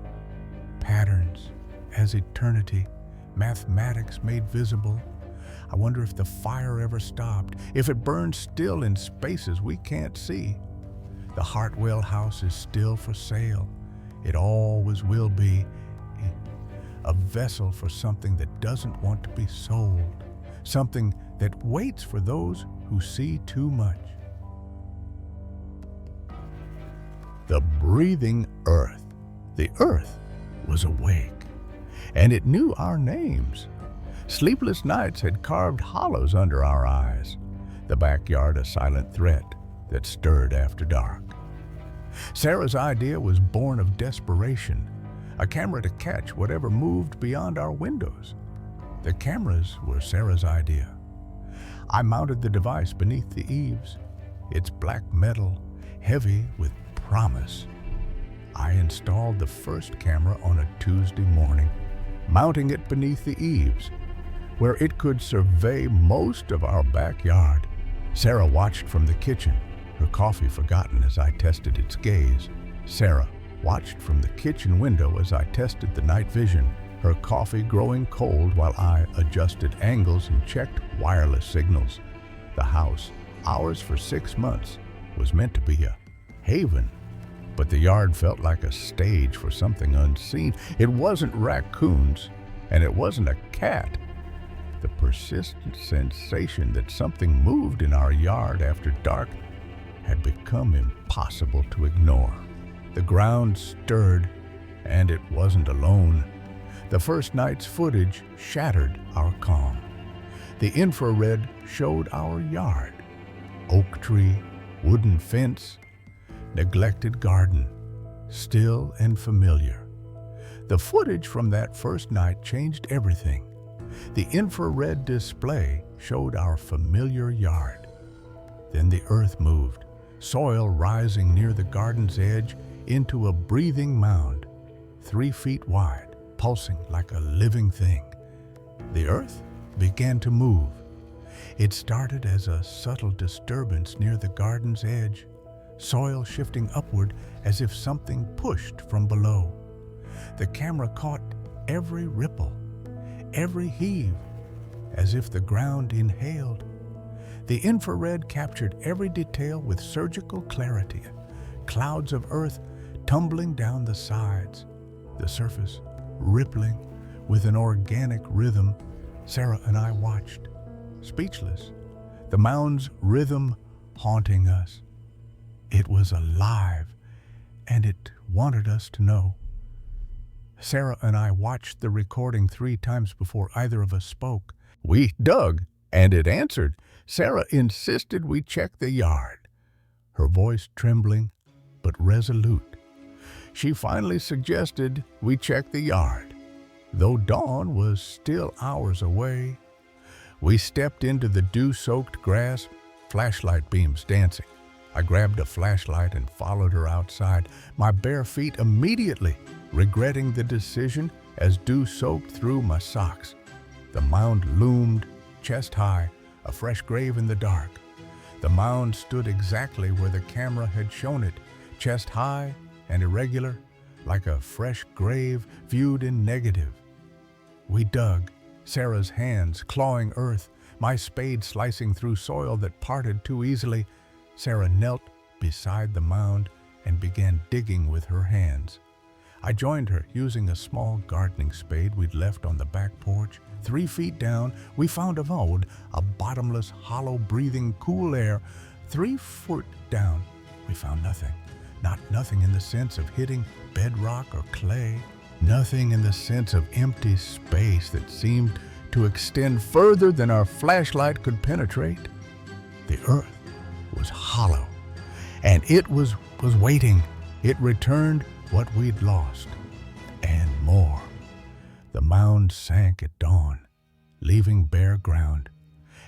patterns as eternity, mathematics made visible. I wonder if the fire ever stopped, if it burned still in spaces we can't see. The Hartwell house is still for sale. It always will be. A vessel for something that doesn't want to be sold, something that waits for those who see too much. The breathing earth. The earth was awake, and it knew our names. Sleepless nights had carved hollows under our eyes, the backyard a silent threat that stirred after dark. Sarah's idea was born of desperation, a camera to catch whatever moved beyond our windows. The cameras were Sarah's idea. I mounted the device beneath the eaves, its black metal heavy with promise. I installed the first camera on a Tuesday morning, mounting it beneath the eaves, where it could survey most of our backyard. Sarah watched from the kitchen, her coffee forgotten as I tested its gaze. Sarah watched from the kitchen window as I tested the night vision, her coffee growing cold while I adjusted angles and checked wireless signals. The house, ours for 6 months, was meant to be a haven, but the yard felt like a stage for something unseen. It wasn't raccoons, and it wasn't a cat. The persistent sensation that something moved in our yard after dark had become impossible to ignore. The ground stirred, and it wasn't alone. The first night's footage shattered our calm. The infrared showed our yard, oak tree, wooden fence, neglected garden, still and familiar. The footage from that first night changed everything. The infrared display showed our familiar yard. Then the earth moved, soil rising near the garden's edge into a breathing mound, 3 feet wide, pulsing like a living thing. The earth began to move. It started as a subtle disturbance near the garden's edge, soil shifting upward as if something pushed from below. The camera caught every ripple, every heave, as if the ground inhaled. The infrared captured every detail with surgical clarity, clouds of earth tumbling down the sides, the surface rippling with an organic rhythm. Sarah and I watched, speechless, the mound's rhythm haunting us. It was alive, and it wanted us to know. Sarah and I watched the recording 3 times before either of us spoke. We dug, and it answered. Sarah insisted we check the yard, her voice trembling but resolute. She finally suggested we check the yard. Though dawn was still hours away, we stepped into the dew-soaked grass, flashlight beams dancing. I grabbed a flashlight and followed her outside, my bare feet immediately regretting the decision as dew soaked through my socks. The mound loomed, chest high, a fresh grave in the dark. The mound stood exactly where the camera had shown it, chest high and irregular, like a fresh grave viewed in negative. We dug, Sarah's hands clawing earth, my spade slicing through soil that parted too easily. Sarah knelt beside the mound and began digging with her hands. I joined her, using a small gardening spade we'd left on the back porch. 3 feet down, we found a mold, a bottomless, hollow, breathing, cool air. 3 foot down, we found nothing. Not nothing in the sense of hitting bedrock or clay. Nothing in the sense of empty space that seemed to extend further than our flashlight could penetrate. The earth was hollow, and it was waiting. It returned what we'd lost, and more. The mound sank at dawn, leaving bare ground.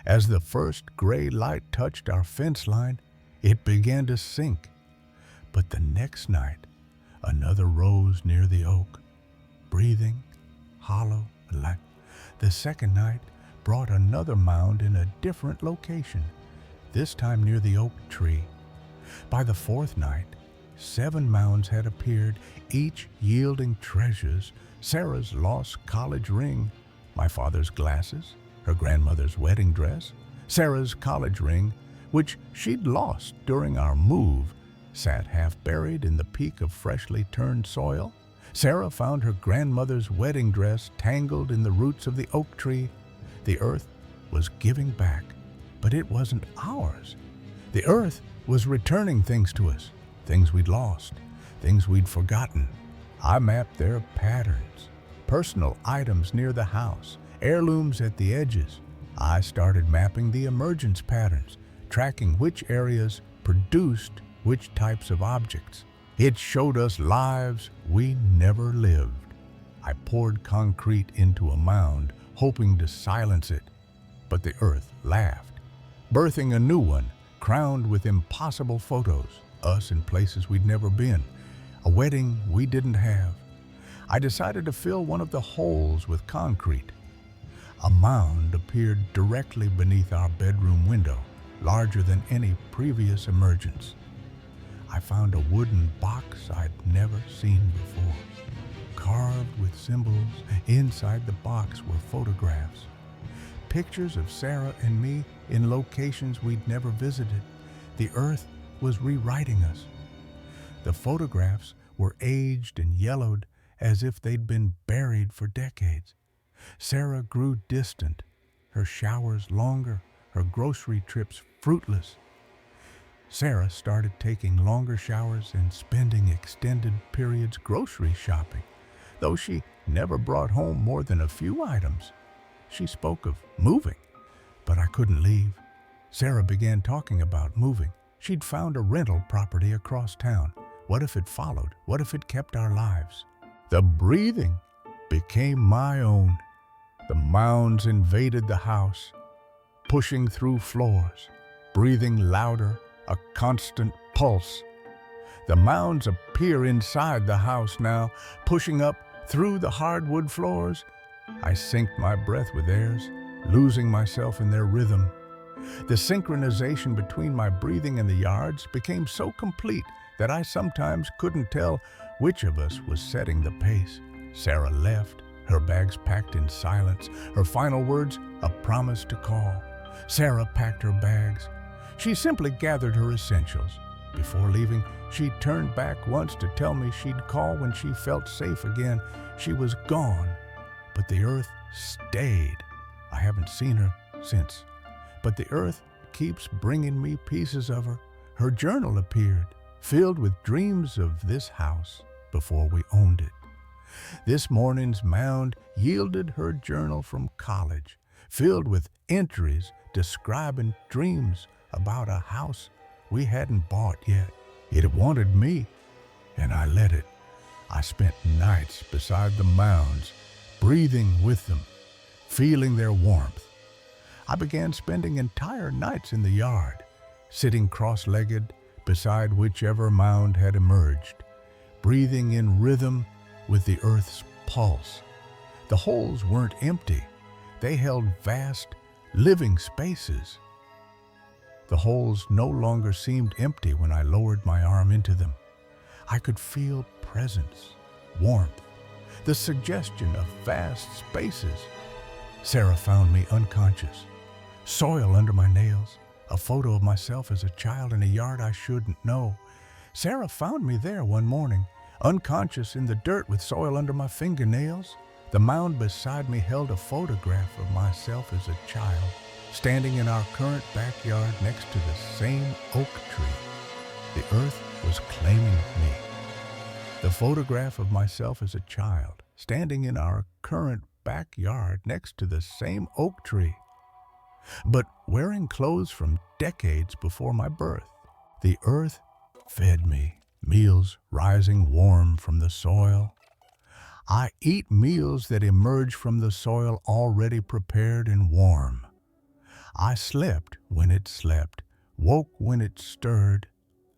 As the first gray light touched our fence line, it began to sink. But the next night, another rose near the oak, breathing, hollow, alive. The second night brought another mound in a different location, this time near the oak tree. By the fourth night, 7 mounds had appeared, each yielding treasures: Sarah's lost college ring, my father's glasses, her grandmother's wedding dress. Sarah's college ring, which she'd lost during our move, sat half buried in the peak of freshly turned soil. Sarah found her grandmother's wedding dress tangled in the roots of the oak tree. The earth was giving back, but it wasn't ours. The earth was returning things to us, things we'd lost, things we'd forgotten. I mapped their patterns, personal items near the house, heirlooms at the edges. I started mapping the emergence patterns, tracking which areas produced which types of objects. It showed us lives we never lived. I poured concrete into a mound, hoping to silence it, but the earth laughed, birthing a new one, crowned with impossible photos, us in places we'd never been, a wedding we didn't have. I decided to fill one of the holes with concrete. A mound appeared directly beneath our bedroom window, larger than any previous emergence. I found a wooden box I'd never seen before. Carved with symbols, inside the box were photographs. Pictures of Sarah and me in locations we'd never visited. The earth was rewriting us. The photographs were aged and yellowed as if they'd been buried for decades. Sarah grew distant, her showers longer, her grocery trips fruitless. Sarah started taking longer showers and spending extended periods grocery shopping, though she never brought home more than a few items. She spoke of moving, but I couldn't leave. Sarah began talking about moving. She'd found a rental property across town. What if it followed? What if it kept our lives? The breathing became my own. The mounds invaded the house, pushing through floors, breathing louder, a constant pulse. The mounds appear inside the house now, pushing up through the hardwood floors. I synced my breath with theirs, losing myself in their rhythm. The synchronization between my breathing and the yards became so complete that I sometimes couldn't tell which of us was setting the pace. Sarah left, her bags packed in silence, her final words a promise to call. Sarah packed her bags. She simply gathered her essentials. Before leaving, she turned back once to tell me she'd call when she felt safe again. She was gone, but the earth stayed. I haven't seen her since, but the earth keeps bringing me pieces of her. Her journal appeared, filled with dreams of this house before we owned it. This morning's mound yielded her journal from college, filled with entries describing dreams about a house we hadn't bought yet. It wanted me, and I let it. I spent nights beside the mounds, breathing with them, feeling their warmth. I began spending entire nights in the yard, sitting cross-legged beside whichever mound had emerged, breathing in rhythm with the earth's pulse. The holes weren't empty. They held vast, living spaces. The holes no longer seemed empty when I lowered my arm into them. I could feel presence, warmth, the suggestion of vast spaces. Sarah found me unconscious, soil under my nails, a photo of myself as a child in a yard I shouldn't know. Sarah found me there one morning, unconscious in the dirt with soil under my fingernails. The mound beside me held a photograph of myself as a child, standing in our current backyard next to the same oak tree. The earth was claiming me. The photograph of myself as a child, standing in our current backyard next to the same oak tree, but wearing clothes from decades before my birth. The earth fed me, meals rising warm from the soil. I eat meals that emerge from the soil already prepared and warm. I slept when it slept, woke when it stirred.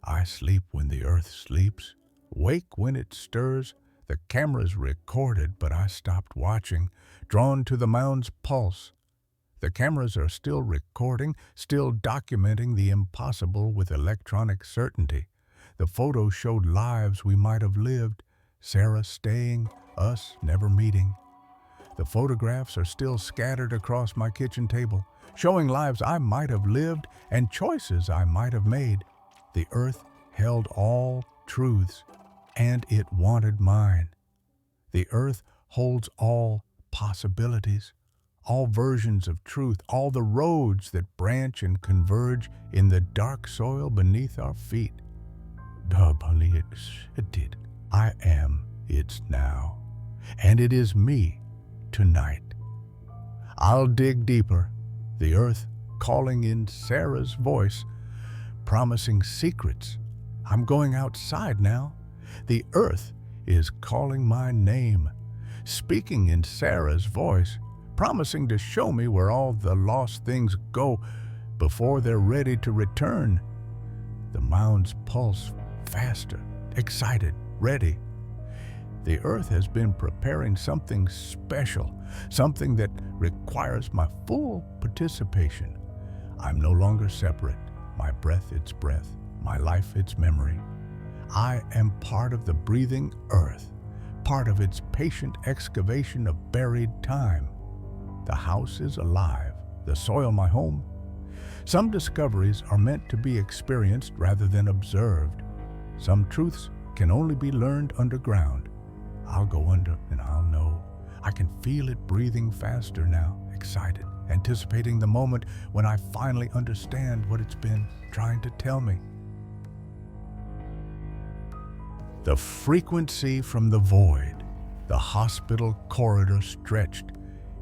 I sleep when the earth sleeps, wake when it stirs. The cameras recorded, but I stopped watching, drawn to the mound's pulse. The cameras are still recording, still documenting the impossible with electronic certainty. The photos showed lives we might have lived, Sarah staying, us never meeting. The photographs are still scattered across my kitchen table, showing lives I might have lived and choices I might have made. The earth held all truths, and it wanted mine. The earth holds all possibilities, all versions of truth, all the roads that branch and converge in the dark soil beneath our feet. I am its now, and it is me tonight. I'll dig deeper, the earth calling in Sarah's voice, promising secrets. I'm going outside now. The earth is calling my name, speaking in Sarah's voice, promising to show me where all the lost things go before they're ready to return. The mound's pulse faster, excited, ready. The earth has been preparing something special, something that requires my full participation. I'm no longer separate. My breath, its breath. My life, its memory. I am part of the breathing earth, part of its patient excavation of buried time. The house is alive, the soil my home. Some discoveries are meant to be experienced rather than observed. Some truths can only be learned underground. I'll go under and I'll know. I can feel it breathing faster now, excited, anticipating the moment when I finally understand what it's been trying to tell me. The frequency from the void, the hospital corridor stretched,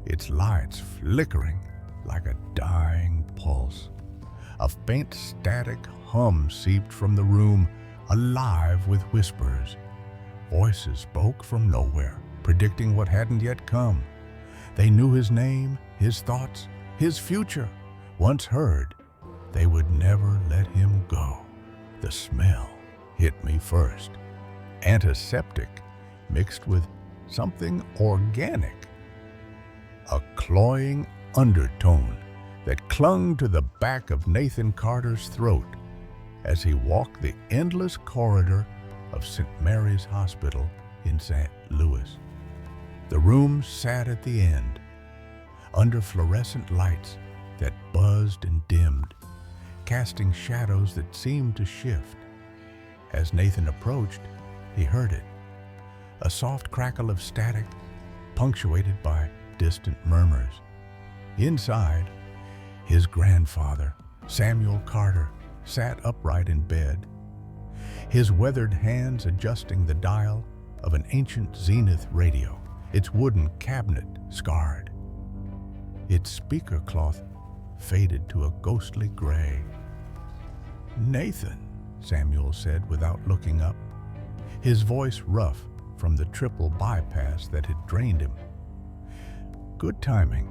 its lights flickering like a dying pulse. A faint static hum seeped from the room, alive with whispers. Voices spoke from nowhere, predicting what hadn't yet come. They knew his name, his thoughts, his future. Once heard, they would never let him go. The smell hit me first. Antiseptic mixed with something organic. A cloying undertone that clung to the back of Nathan Carter's throat as he walked the endless corridor of St. Mary's Hospital in St. Louis. The room sat at the end, under fluorescent lights that buzzed and dimmed, casting shadows that seemed to shift. As Nathan approached, he heard it, a soft crackle of static, punctuated by distant murmurs. Inside, his grandfather, Samuel Carter, sat upright in bed, his weathered hands adjusting the dial of an ancient Zenith radio, its wooden cabinet scarred, its speaker cloth faded to a ghostly gray. "Nathan," Samuel said without looking up, his voice rough from the triple bypass that had drained him. "Good timing.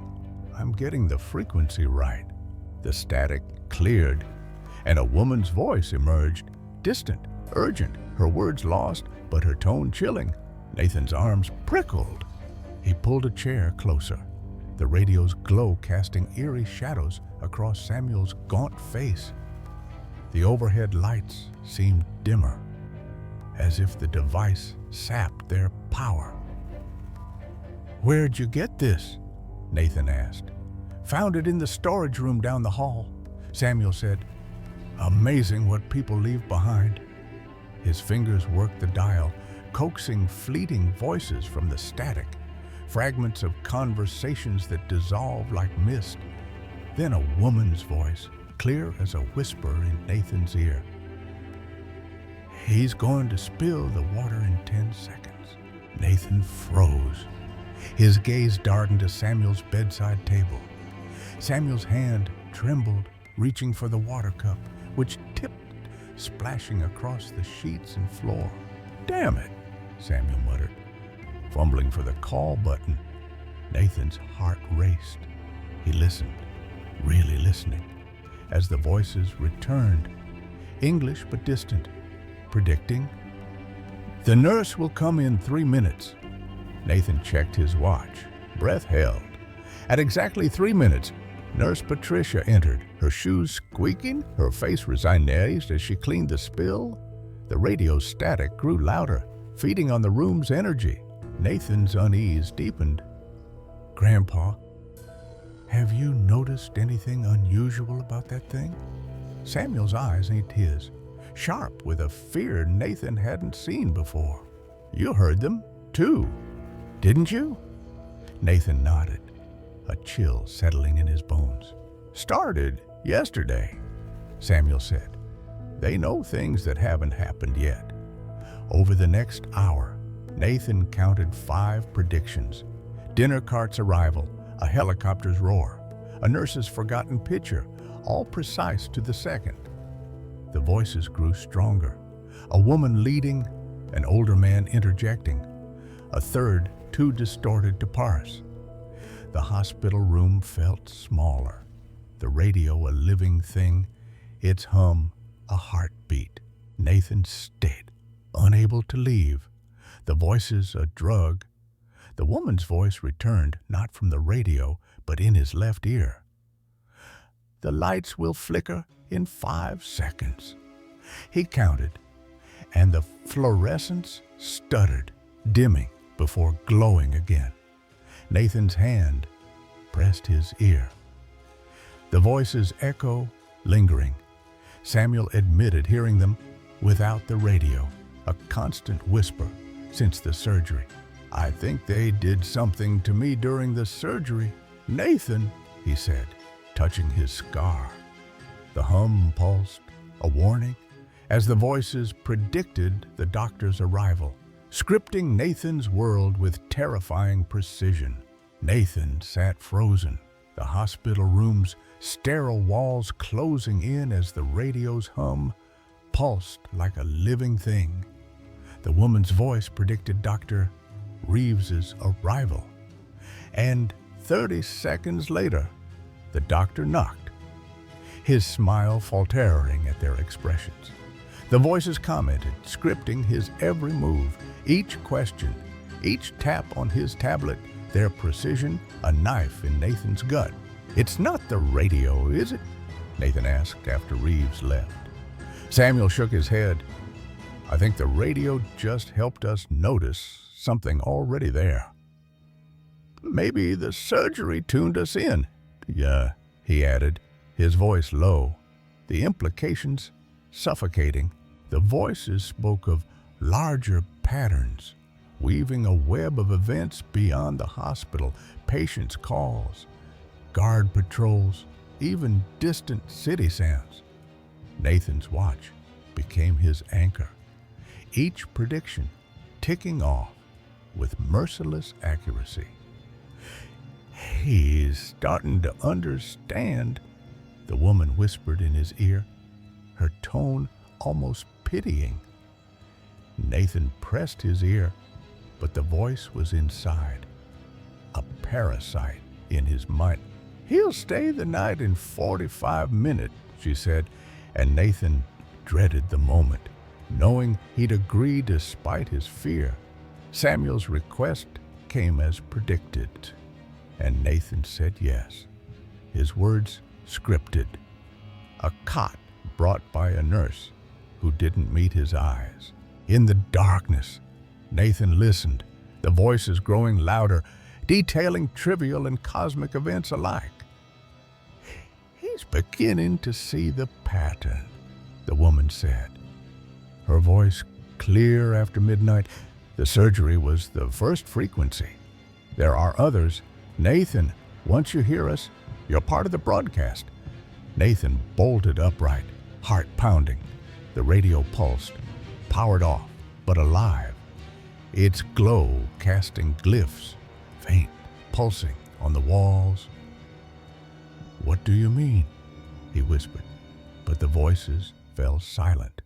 I'm getting the frequency right." The static cleared, and a woman's voice emerged, distant, urgent, her words lost, but her tone chilling. Nathan's arms prickled. He pulled a chair closer, the radio's glow casting eerie shadows across Samuel's gaunt face. The overhead lights seemed dimmer, as if the device sapped their power. "Where'd you get this?" Nathan asked. Found it in the storage room down the hall, Samuel said. Amazing what people leave behind. His fingers worked the dial, coaxing fleeting voices from the static, fragments of conversations that dissolved like mist. Then a woman's voice, clear as a whisper in Nathan's ear. He's going to spill the water in 10 seconds. Nathan froze. His gaze darted to Samuel's bedside table. Samuel's hand trembled, reaching for the water cup, which tipped, splashing across the sheets and floor. Damn it, Samuel muttered, fumbling for the call button. Nathan's heart raced. He listened, really listening, as the voices returned, English but distant, predicting, "The nurse will come in 3 minutes." Nathan checked his watch, breath held. At exactly 3 minutes, Nurse Patricia entered, her shoes squeaking, her face resigned as she cleaned the spill. The radio static grew louder, feeding on the room's energy. Nathan's unease deepened. "Grandpa, have you noticed anything unusual about that thing?" Samuel's eyes aimed his, sharp with a fear Nathan hadn't seen before. "You heard them, too, didn't you?" Nathan nodded, a chill settling in his bones. "Started yesterday," Samuel said. "They know things that haven't happened yet." Over the next hour, Nathan counted 5 predictions. Dinner cart's arrival, a helicopter's roar, a nurse's forgotten picture, all precise to the second. The voices grew stronger. A woman leading, an older man interjecting, a third too distorted to parse. The hospital room felt smaller, the radio a living thing, its hum a heartbeat. Nathan stayed, unable to leave, the voices a drug. The woman's voice returned, not from the radio, but in his left ear. "The lights will flicker in 5 seconds." He counted, and the fluorescence stuttered, dimming before glowing again. Nathan's hand pressed his ear. The voices echo, lingering. Samuel admitted hearing them without the radio, a constant whisper since the surgery. "I think they did something to me during the surgery. Nathan," he said, touching his scar. The hum pulsed, a warning, as the voices predicted the doctor's arrival, scripting Nathan's world with terrifying precision. Nathan sat frozen, the hospital room's sterile walls closing in as the radio's hum pulsed like a living thing. The woman's voice predicted Dr. Reeves's arrival. And 30 seconds later, the doctor knocked, his smile faltering at their expressions. The voices commented, scripting his every move, each question, each tap on his tablet, their precision a knife in Nathan's gut. "It's not the radio, is it?" Nathan asked after Reeves left. Samuel shook his head. "I think the radio just helped us notice something already there. Maybe the surgery tuned us in." "Yeah," he added, his voice low, the implications suffocating. The voices spoke of larger patterns, weaving a web of events beyond the hospital, patients' calls, guard patrols, even distant city sounds. Nathan's watch became his anchor, each prediction ticking off with merciless accuracy. "He's starting to understand," the woman whispered in his ear, her tone almost pitying. Nathan pressed his ear, but the voice was inside, a parasite in his mind. "He'll stay the night in 45 minutes, she said, and Nathan dreaded the moment, knowing he'd agree despite his fear. Samuel's request came as predicted, and Nathan said yes, his words scripted. A cot brought by a nurse who didn't meet his eyes. In the darkness, Nathan listened, the voices growing louder, detailing trivial and cosmic events alike. "He's beginning to see the pattern," the woman said, her voice clear after midnight. The surgery was the first frequency. "There are others. Nathan, once you hear us, you're part of the broadcast." Nathan bolted upright, heart pounding. The radio pulsed, powered off, but alive. Its glow casting glyphs, faint, pulsing on the walls. "What do you mean?" he whispered, but the voices fell silent,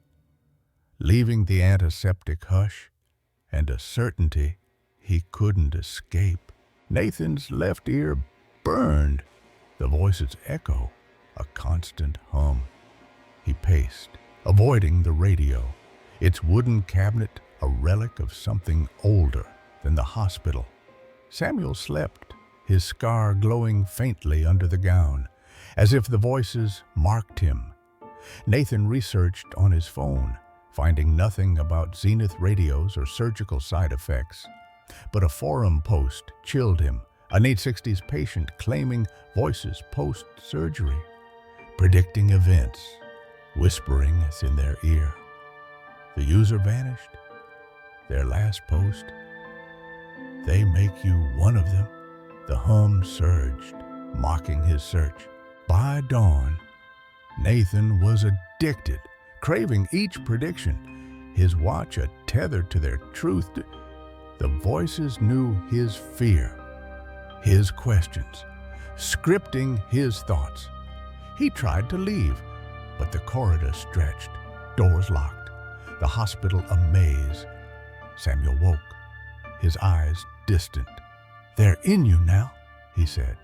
leaving the antiseptic hush and a certainty he couldn't escape. Nathan's left ear burned, the voices echo, a constant hum. He paced, avoiding the radio, its wooden cabinet a relic of something older than the hospital. Samuel slept, his scar glowing faintly under the gown, as if the voices marked him. Nathan researched on his phone, finding nothing about Zenith radios or surgical side effects. But a forum post chilled him, an 860s patient claiming voices post-surgery, predicting events, whispering in their ear. The user vanished. Their last post, "They make you one of them." The hum surged, mocking his search. By dawn, Nathan was addicted, craving each prediction, his watch a tether to their truth. The voices knew his fear, his questions, scripting his thoughts. He tried to leave, but the corridor stretched, doors locked, the hospital a maze. Samuel woke, his eyes distant. "They're in you now," he said,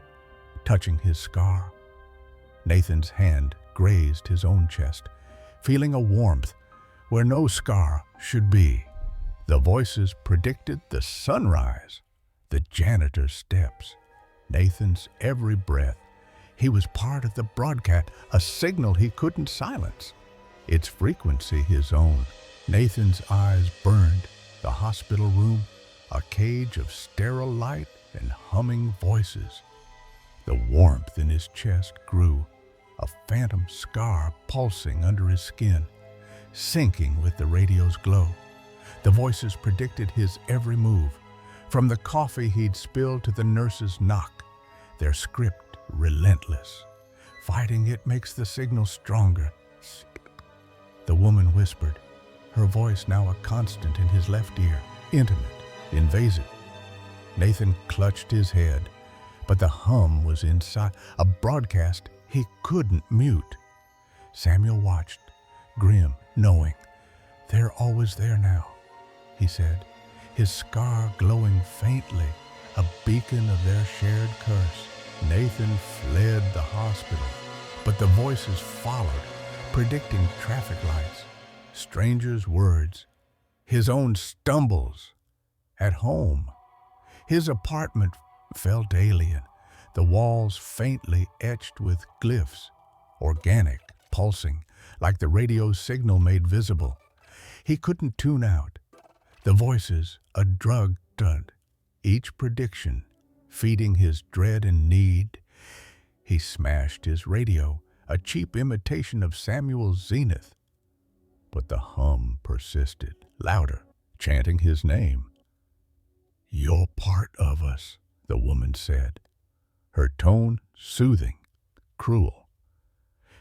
touching his scar. Nathan's hand grazed his own chest, feeling a warmth where no scar should be. The voices predicted the sunrise, the janitor's steps, Nathan's every breath. He was part of the broadcast, a signal he couldn't silence, its frequency his own. Nathan's eyes burned, the hospital room, a cage of sterile light and humming voices. The warmth in his chest grew, a phantom scar pulsing under his skin, sinking with the radio's glow. The voices predicted his every move, from the coffee he'd spilled to the nurse's knock, their script relentless. Fighting it makes the signal stronger, the woman whispered, her voice now a constant in his left ear, intimate, invasive. Nathan clutched his head, but the hum was inside, a broadcast he couldn't mute. Samuel watched, grim, knowing, "They're always there now," he said, his scar glowing faintly, a beacon of their shared curse. Nathan fled the hospital, but the voices followed, predicting traffic lights, strangers' words, his own stumbles. At home, his apartment felt alien, the walls faintly etched with glyphs, organic, pulsing, like the radio signal made visible. He couldn't tune out. The voices, a drug dud, each prediction, feeding his dread and need. He smashed his radio, a cheap imitation of Samuel's Zenith. But the hum persisted, louder, chanting his name. "You're part of us," the woman said, her tone soothing, cruel.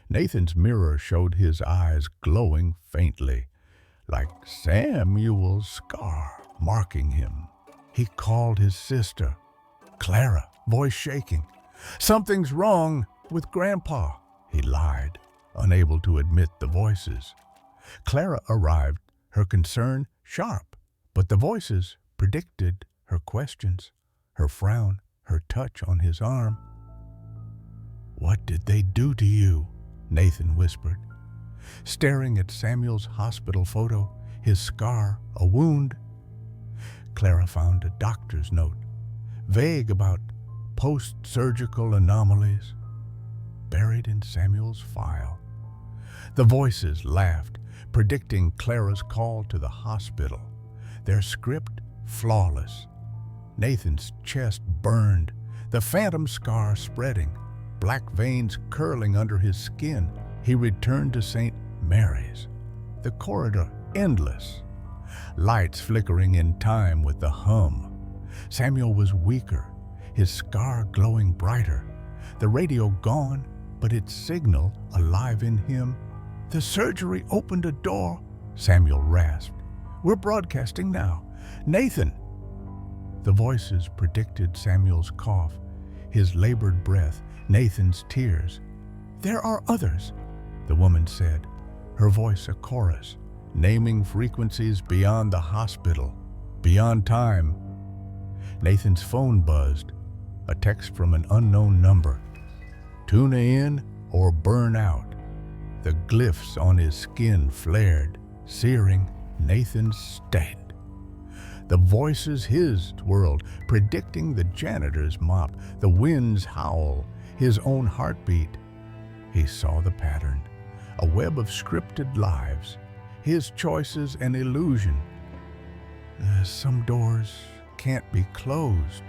Nathan's mirror showed his eyes glowing faintly, like Samuel's scar marking him. He called his sister, Clara, voice shaking. "Something's wrong with Grandpa," he lied, unable to admit the voices. Clara arrived, her concern sharp, but the voices predicted her questions, her frown, her touch on his arm. "What did they do to you?" Nathan whispered, staring at Samuel's hospital photo, his scar a wound. Clara found a doctor's note, vague about post-surgical anomalies, buried in Samuel's file. The voices laughed, predicting Clara's call to the hospital, their script flawless. Nathan's chest burned, the phantom scar spreading, black veins curling under his skin. He returned to St. Mary's, the corridor endless, lights flickering in time with the hum. Samuel was weaker, his scar glowing brighter, the radio gone, but its signal alive in him. The surgery opened a door, Samuel rasped. We're broadcasting now. Nathan! The voices predicted Samuel's cough, his labored breath, Nathan's tears. There are others, the woman said, her voice a chorus, naming frequencies beyond the hospital, beyond time. Nathan's phone buzzed, a text from an unknown number. Tune in or burn out. The glyphs on his skin flared, searing. Nathan stayed. The voices his world, predicting the janitor's mop, the wind's howl, his own heartbeat. He saw the pattern, a web of scripted lives, his choices an illusion. Some doors can't be closed,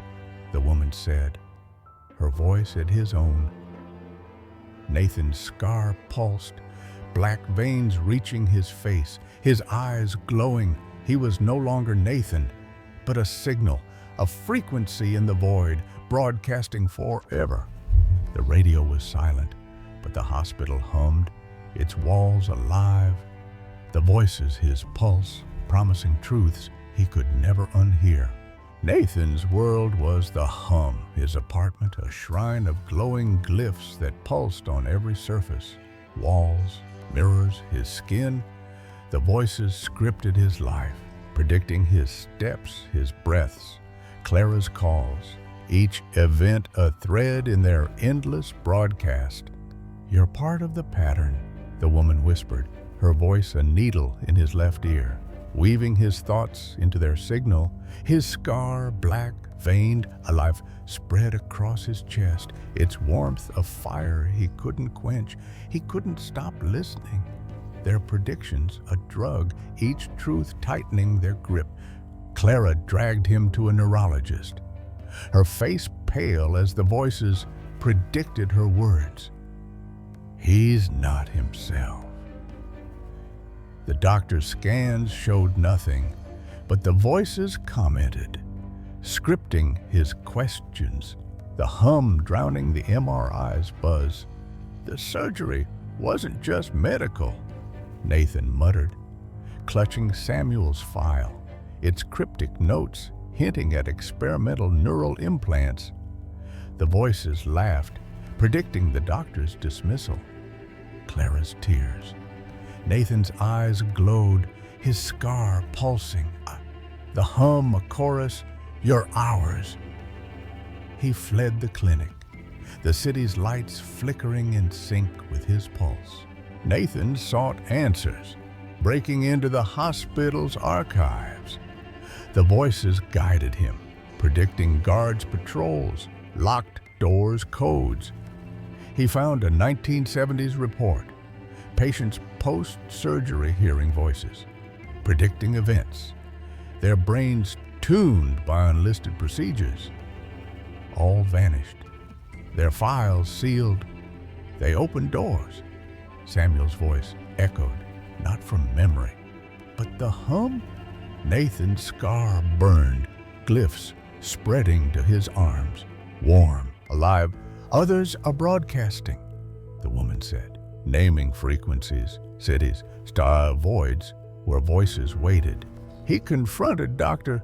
the woman said, her voice at his own. Nathan's scar pulsed, black veins reaching his face, his eyes glowing. He was no longer Nathan, but a signal, a frequency in the void, broadcasting forever. The radio was silent, but the hospital hummed, its walls alive. The voices his pulse, promising truths he could never unhear. Nathan's world was the hum, his apartment a shrine of glowing glyphs that pulsed on every surface. Walls, mirrors, his skin. The voices scripted his life, predicting his steps, his breaths, Clara's calls, each event a thread in their endless broadcast. You're part of the pattern, the woman whispered, her voice a needle in his left ear, weaving his thoughts into their signal. His scar, black, veined, alive, spread across his chest, its warmth a fire he couldn't quench. He couldn't stop listening. Their predictions a drug, each truth tightening their grip. Clara dragged him to a neurologist, her face pale as the voices predicted her words. He's not himself. The doctor's scans showed nothing, but the voices commented, scripting his questions, the hum drowning the MRI's buzz. The surgery wasn't just medical, Nathan muttered, clutching Samuel's file, its cryptic notes hinting at experimental neural implants. The voices laughed, predicting the doctor's dismissal. Clara's tears. Nathan's eyes glowed, his scar pulsing. The hum a chorus, you're ours. He fled the clinic, the city's lights flickering in sync with his pulse. Nathan sought answers, breaking into the hospital's archives. The voices guided him, predicting guards' patrols, locked doors, codes. He found a 1970s report, patients post-surgery hearing voices, predicting events, their brains tuned by unlisted procedures. All vanished, their files sealed. They opened doors. Samuel's voice echoed, not from memory, but the hum. Nathan's scar burned, glyphs spreading to his arms, warm, alive. Others are broadcasting, the woman said, naming frequencies, cities, star voids where voices waited. He confronted Dr.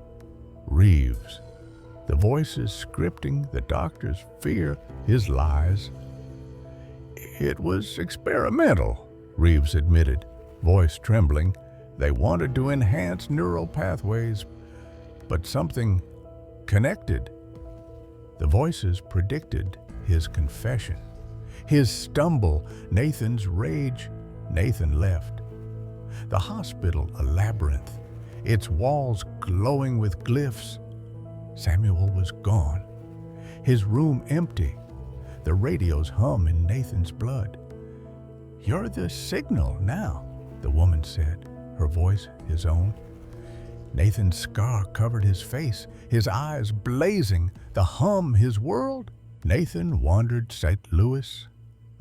Reeves, the voices scripting the doctor's fear, his lies. It was experimental, Reeves admitted, voice trembling. They wanted to enhance neural pathways, but something connected. The voices predicted his confession, his stumble, Nathan's rage. Nathan left. The hospital a labyrinth, its walls glowing with glyphs. Samuel was gone, his room empty, the radio's hum in Nathan's blood. You're the signal now, the woman said, her voice his own. Nathan's scar covered his face, his eyes blazing, the hum his world. Nathan wandered St. Louis,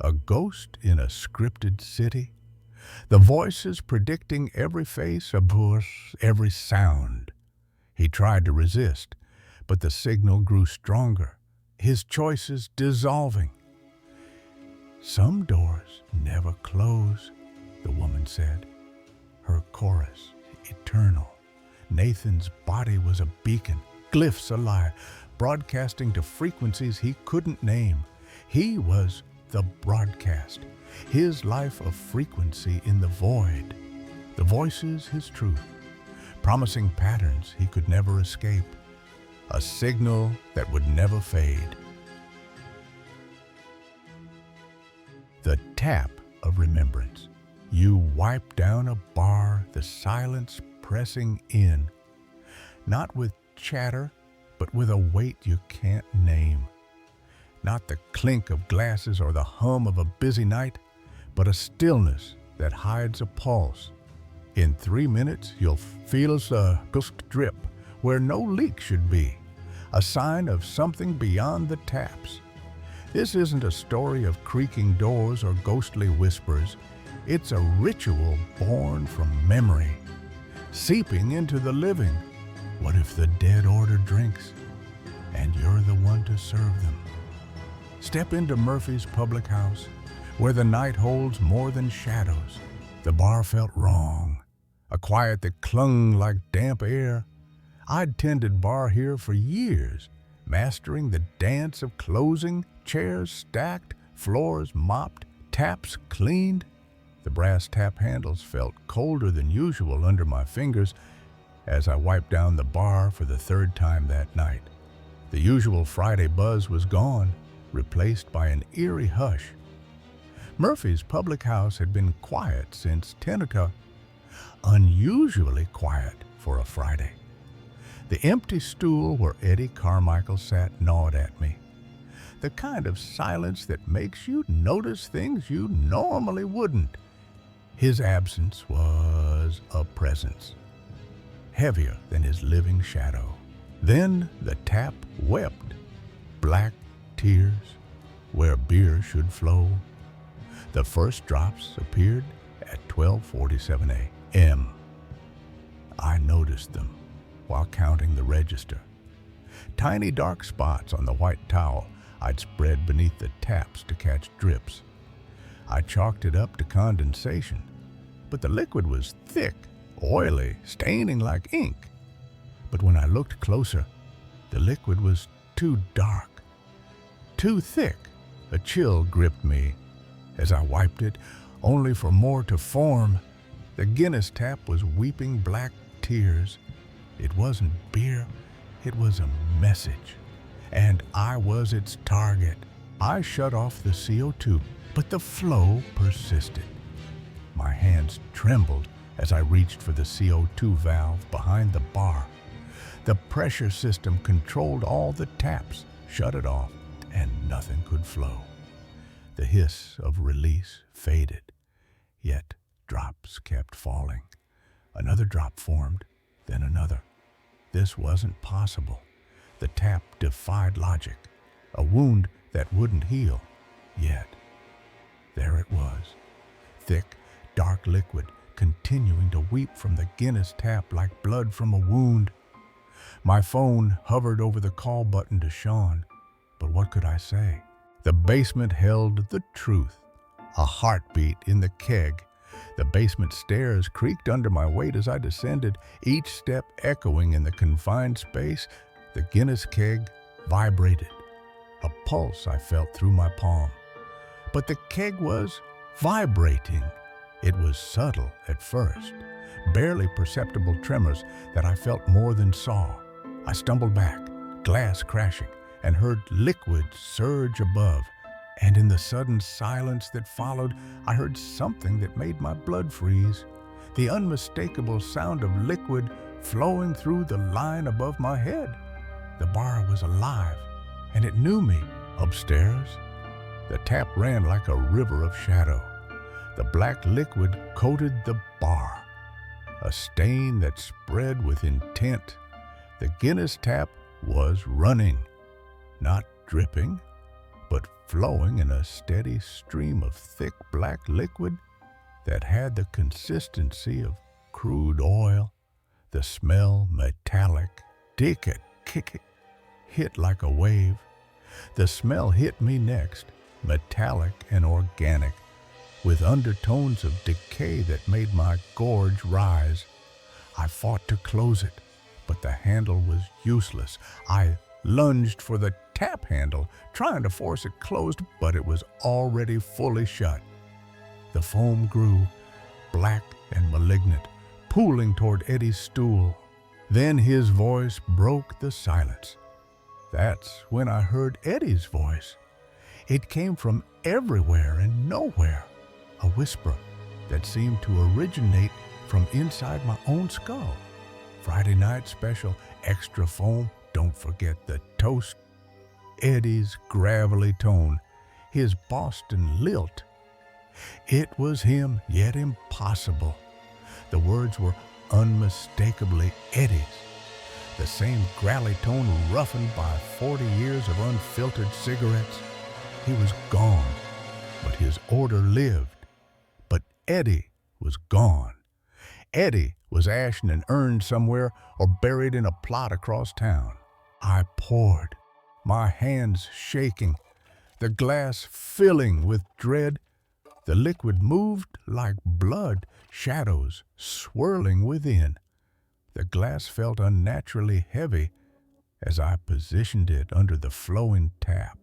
a ghost in a scripted city. The voices predicting every face, every sound. He tried to resist, but the signal grew stronger, his choices dissolving. Some doors never close, the woman said, her chorus eternal. Nathan's body was a beacon, glyphs a lie, broadcasting to frequencies he couldn't name. He was the broadcast, his life of frequency in the void. The voices his truth, promising patterns he could never escape, a signal that would never fade. The tap of remembrance. You wipe down a bar, the silence pressing in, not with chatter, but with a weight you can't name. Not the clink of glasses or the hum of a busy night, but a stillness that hides a pulse. In 3 minutes, you'll feel a drip where no leak should be, a sign of something beyond the taps. This isn't a story of creaking doors or ghostly whispers. It's a ritual born from memory, seeping into the living. What if the dead order drinks, and you're the one to serve them? Step into Murphy's Public House, where the night holds more than shadows. The bar felt wrong, a quiet that clung like damp air. I'd tended bar here for years, mastering the dance of closing, chairs stacked, floors mopped, taps cleaned. The brass tap handles felt colder than usual under my fingers as I wiped down the bar for the 3rd time that night. The usual Friday buzz was gone, replaced by an eerie hush. Murphy's Public House had been quiet since 10 o'clock, unusually quiet for a Friday. The empty stool where Eddie Carmichael sat gnawed at me. The kind of silence that makes you notice things you normally wouldn't. His absence was a presence, heavier than his living shadow. Then the tap wept, black tears where beer should flow. The first drops appeared at 12:47 a.m. I noticed them while counting the register. Tiny dark spots on the white towel I'd spread beneath the taps to catch drips. I chalked it up to condensation, but the liquid was thick, oily, staining like ink. But when I looked closer, the liquid was too dark, too thick. A chill gripped me as I wiped it, only for more to form. The Guinness tap was weeping black tears. It wasn't beer, it was a message, and I was its target. I shut off the CO2, but the flow persisted. My hands trembled as I reached for the CO2 valve behind the bar. The pressure system controlled all the taps, shut it off, and nothing could flow. The hiss of release faded, yet drops kept falling. Another drop formed, then another. This wasn't possible. The tap defied logic, a wound that wouldn't heal. Yet, there it was, thick, dark liquid, continuing to weep from the Guinness tap like blood from a wound. My phone hovered over the call button to Sean, but what could I say? The basement held the truth, a heartbeat in the keg. The basement stairs creaked under my weight as I descended, each step echoing in the confined space. The Guinness keg vibrated, a pulse I felt through my palm. But the keg was vibrating. It was subtle at first, barely perceptible tremors that I felt more than saw. I stumbled back, glass crashing, and heard liquid surge above. And in the sudden silence that followed, I heard something that made my blood freeze. The unmistakable sound of liquid flowing through the line above my head. The bar was alive, and it knew me. Upstairs, the tap ran like a river of shadow. The black liquid coated the bar. a stain that spread with intent. The Guinness tap was running, not dripping, but flowing in a steady stream of thick black liquid that had the consistency of crude oil, the smell metallic. Dick it, kick it, hit like a wave. The smell hit me next, metallic and organic, with undertones of decay that made my gorge rise. I fought to close it, but the handle was useless. I lunged for the tap handle, trying to force it closed, but it was already fully shut. The foam grew, black and malignant, pooling toward Eddie's stool. Then his voice broke the silence. That's when I heard Eddie's voice. It came from everywhere and nowhere, a whisper that seemed to originate from inside my own skull. Friday night special, extra foam, don't forget the toast. Eddie's gravelly tone, his Boston lilt. It was him, yet impossible. The words were unmistakably Eddie's. The same growly tone roughened by 40 years of unfiltered cigarettes. He was gone, but his order lived. But Eddie was gone. Eddie was ashed in an urn somewhere or buried in a plot across town. I poured, my hands shaking, the glass filling with dread. The liquid moved like blood, shadows swirling within. The glass felt unnaturally heavy as I positioned it under the flowing tap.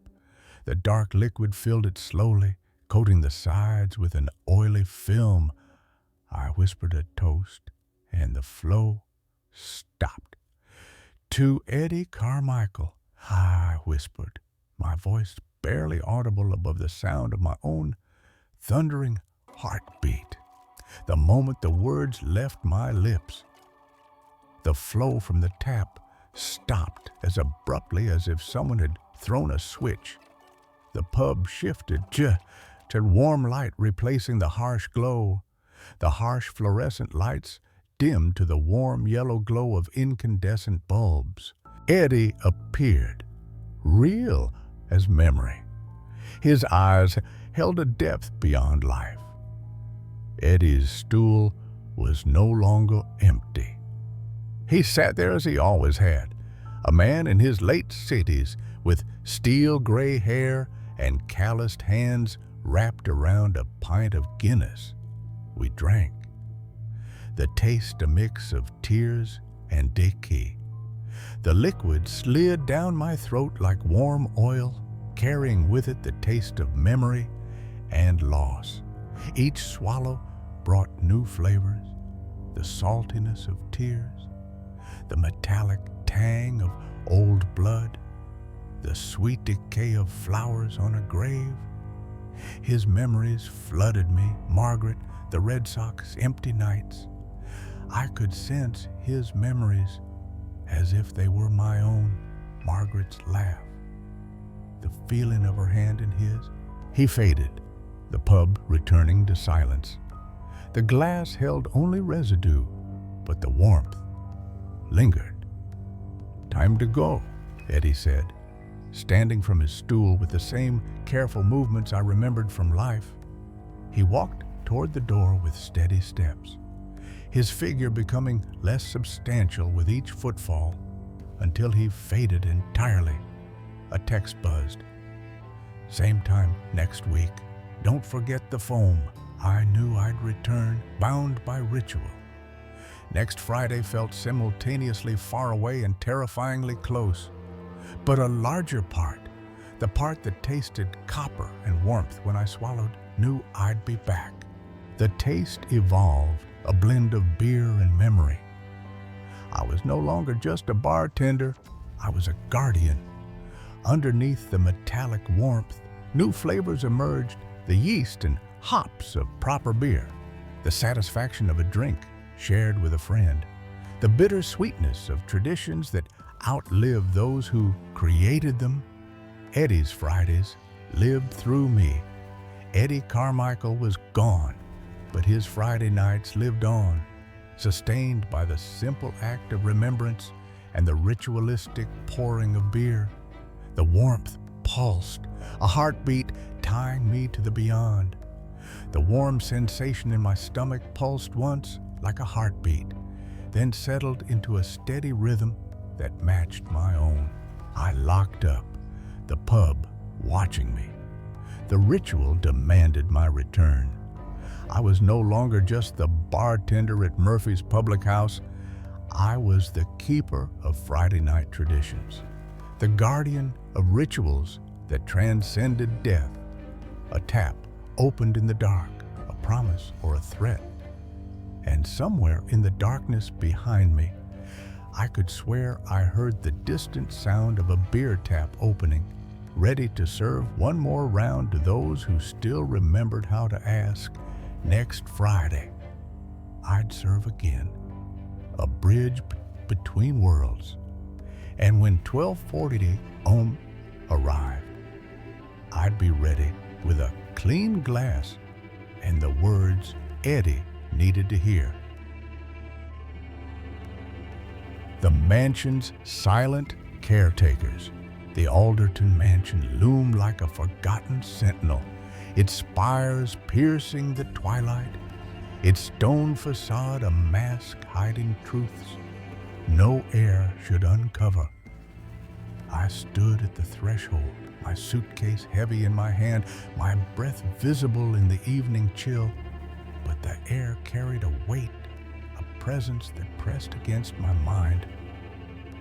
The dark liquid filled it slowly, coating the sides with an oily film. I whispered a toast, and the flow stopped. To Eddie Carmichael, I whispered, my voice barely audible above the sound of my own thundering heartbeat. The moment the words left my lips, the flow from the tap stopped as abruptly as if someone had thrown a switch. The pub shifted to warm light, replacing the harsh glow. The harsh fluorescent lights dimmed to the warm yellow glow of incandescent bulbs. Eddie appeared, real as memory. His eyes held a depth beyond life. Eddie's stool was no longer empty. He sat there as he always had, a man in his late 60s with steel gray hair and calloused hands wrapped around a pint of Guinness. We drank. The taste a mix of tears and decay. The liquid slid down my throat like warm oil, carrying with it the taste of memory and loss. Each swallow brought new flavors, the saltiness of tears, the metallic tang of old blood, the sweet decay of flowers on a grave. His memories flooded me, Margaret, the Red Sox empty nights. I could sense his memories as if they were my own. Margaret's laugh, the feeling of her hand in his. He faded, the pub returning to silence. The glass held only residue, but the warmth lingered. Time to go, Eddie said, standing from his stool with the same careful movements I remembered from life. He walked toward the door with steady steps, his figure becoming less substantial with each footfall until he faded entirely. A text buzzed. Same time next week. Don't forget the foam. I knew I'd return, bound by ritual. Next Friday felt simultaneously far away and terrifyingly close. But a larger part, the part that tasted copper and warmth when I swallowed, knew I'd be back. The taste evolved, a blend of beer and memory. I was no longer just a bartender, I was a guardian. Underneath the metallic warmth, new flavors emerged, the yeast and hops of proper beer, the satisfaction of a drink shared with a friend, the bitter sweetness of traditions that outlived those who created them. Eddie's Fridays lived through me. Eddie Carmichael was gone, but his Friday nights lived on. sustained by the simple act of remembrance and the ritualistic pouring of beer. The warmth pulsed, a heartbeat tying me to the beyond. The warm sensation in my stomach pulsed once like a heartbeat, then settled into a steady rhythm that matched my own. I locked up, the pub watching me. The ritual demanded my return. I was no longer just the bartender at Murphy's Public House. I was the keeper of Friday night traditions, the guardian of rituals that transcended death. A tap opened in the dark, a promise or a threat. And somewhere in the darkness behind me, I could swear I heard the distant sound of a beer tap opening, ready to serve one more round to those who still remembered how to ask. Next Friday, I'd serve again, a bridge between worlds. And when 12:40 arrived, I'd be ready with a clean glass and the words Eddie needed to hear. The mansion's silent caretakers. The Alderton mansion loomed like a forgotten sentinel, its spires piercing the twilight, its stone facade a mask hiding truths no air should uncover. I stood at the threshold, my suitcase heavy in my hand, my breath visible in the evening chill, but the air carried a weight, a presence that pressed against my mind.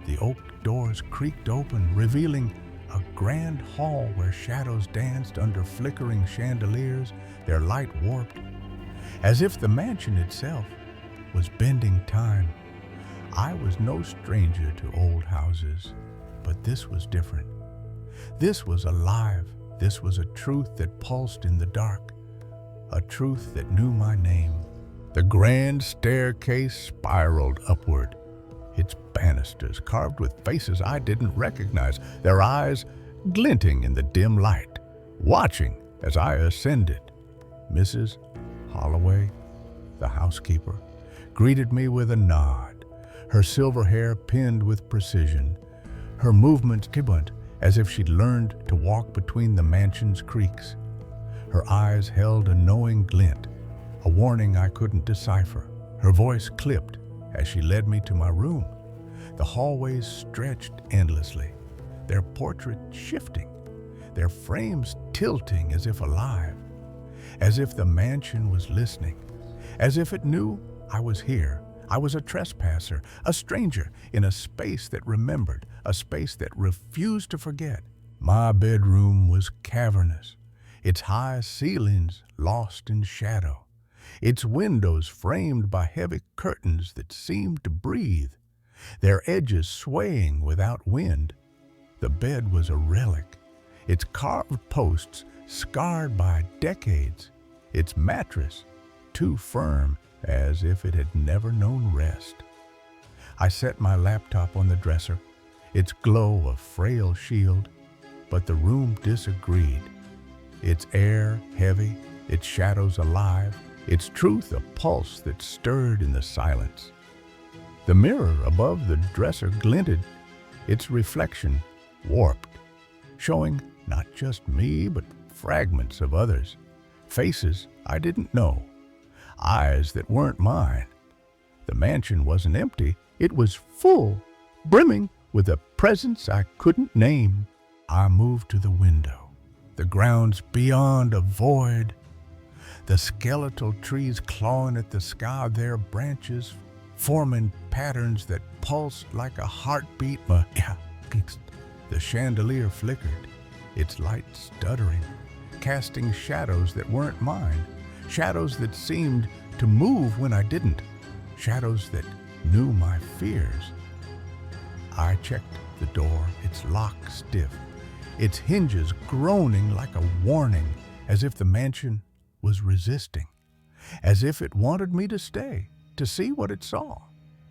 The oak doors creaked open, revealing a grand hall where shadows danced under flickering chandeliers, their light warped, as if the mansion itself was bending time. I was no stranger to old houses, but this was different. This was alive. This was a truth that pulsed in the dark, a truth that knew my name. The grand staircase spiraled upward, its banisters carved with faces I didn't recognize, their eyes glinting in the dim light, watching as I ascended. Mrs. Holloway, the housekeeper, greeted me with a nod, her silver hair pinned with precision, her movements gibbant as if she'd learned to walk between the mansion's creaks. Her eyes held a knowing glint, a warning I couldn't decipher. Her voice clipped as she led me to my room. The hallways stretched endlessly, their portraits shifting, their frames tilting as if alive, as if the mansion was listening, as if it knew I was here. I was a trespasser, a stranger in a space that remembered, a space that refused to forget. My bedroom was cavernous, its high ceilings lost in shadow, its windows framed by heavy curtains that seemed to breathe, their edges swaying without wind. The bed was a relic, its carved posts scarred by decades, its mattress too firm as if it had never known rest. I set my laptop on the dresser, its glow a frail shield, but the room disagreed. Its air heavy, its shadows alive, its truth a pulse that stirred in the silence. The mirror above the dresser glinted, its reflection warped, showing not just me, but fragments of others, faces I didn't know, eyes that weren't mine. The mansion wasn't empty, it was full, brimming with a presence I couldn't name. I moved to the window, the grounds beyond a void, the skeletal trees clawing at the sky, their branches forming patterns that pulsed like a heartbeat. The chandelier flickered, its light stuttering, casting shadows that weren't mine, shadows that seemed to move when I didn't, shadows that knew my fears. I checked the door, its lock stiff, its hinges groaning like a warning, as if the mansion was resisting, as if it wanted me to stay, to see what it saw,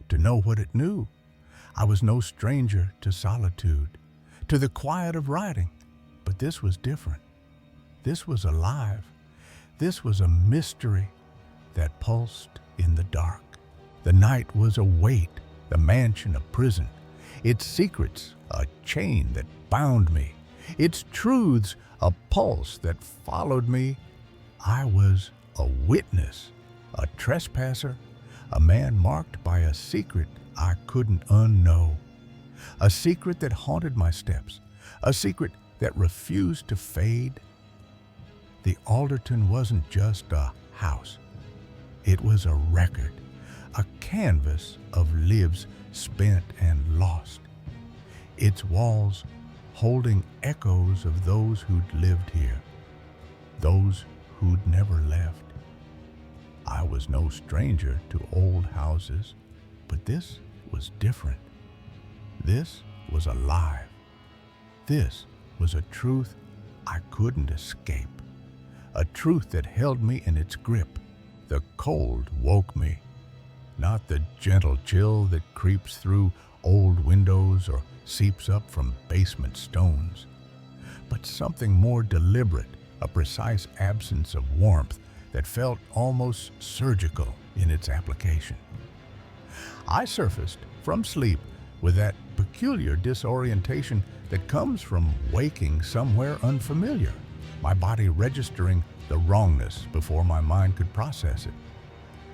to know what it knew. I was no stranger to solitude, to the quiet of writing, but this was different. This was alive. This was a mystery that pulsed in the dark. The night was a weight, the mansion a prison, its secrets a chain that bound me, its truths a pulse that followed me. I was a witness, a trespasser, a man marked by a secret I couldn't unknow, a secret that haunted my steps, a secret that refused to fade. The Alderton wasn't just a house. It was a record, a canvas of lives spent and lost, its walls holding echoes of those who'd lived here, those who'd never left. I was no stranger to old houses, but this was different. This was alive. This was a truth I couldn't escape, a truth that held me in its grip. The cold woke me, not the gentle chill that creeps through old windows or seeps up from basement stones, but something more deliberate, a precise absence of warmth that felt almost surgical in its application. I surfaced from sleep with that peculiar disorientation that comes from waking somewhere unfamiliar, my body registering the wrongness before my mind could process it.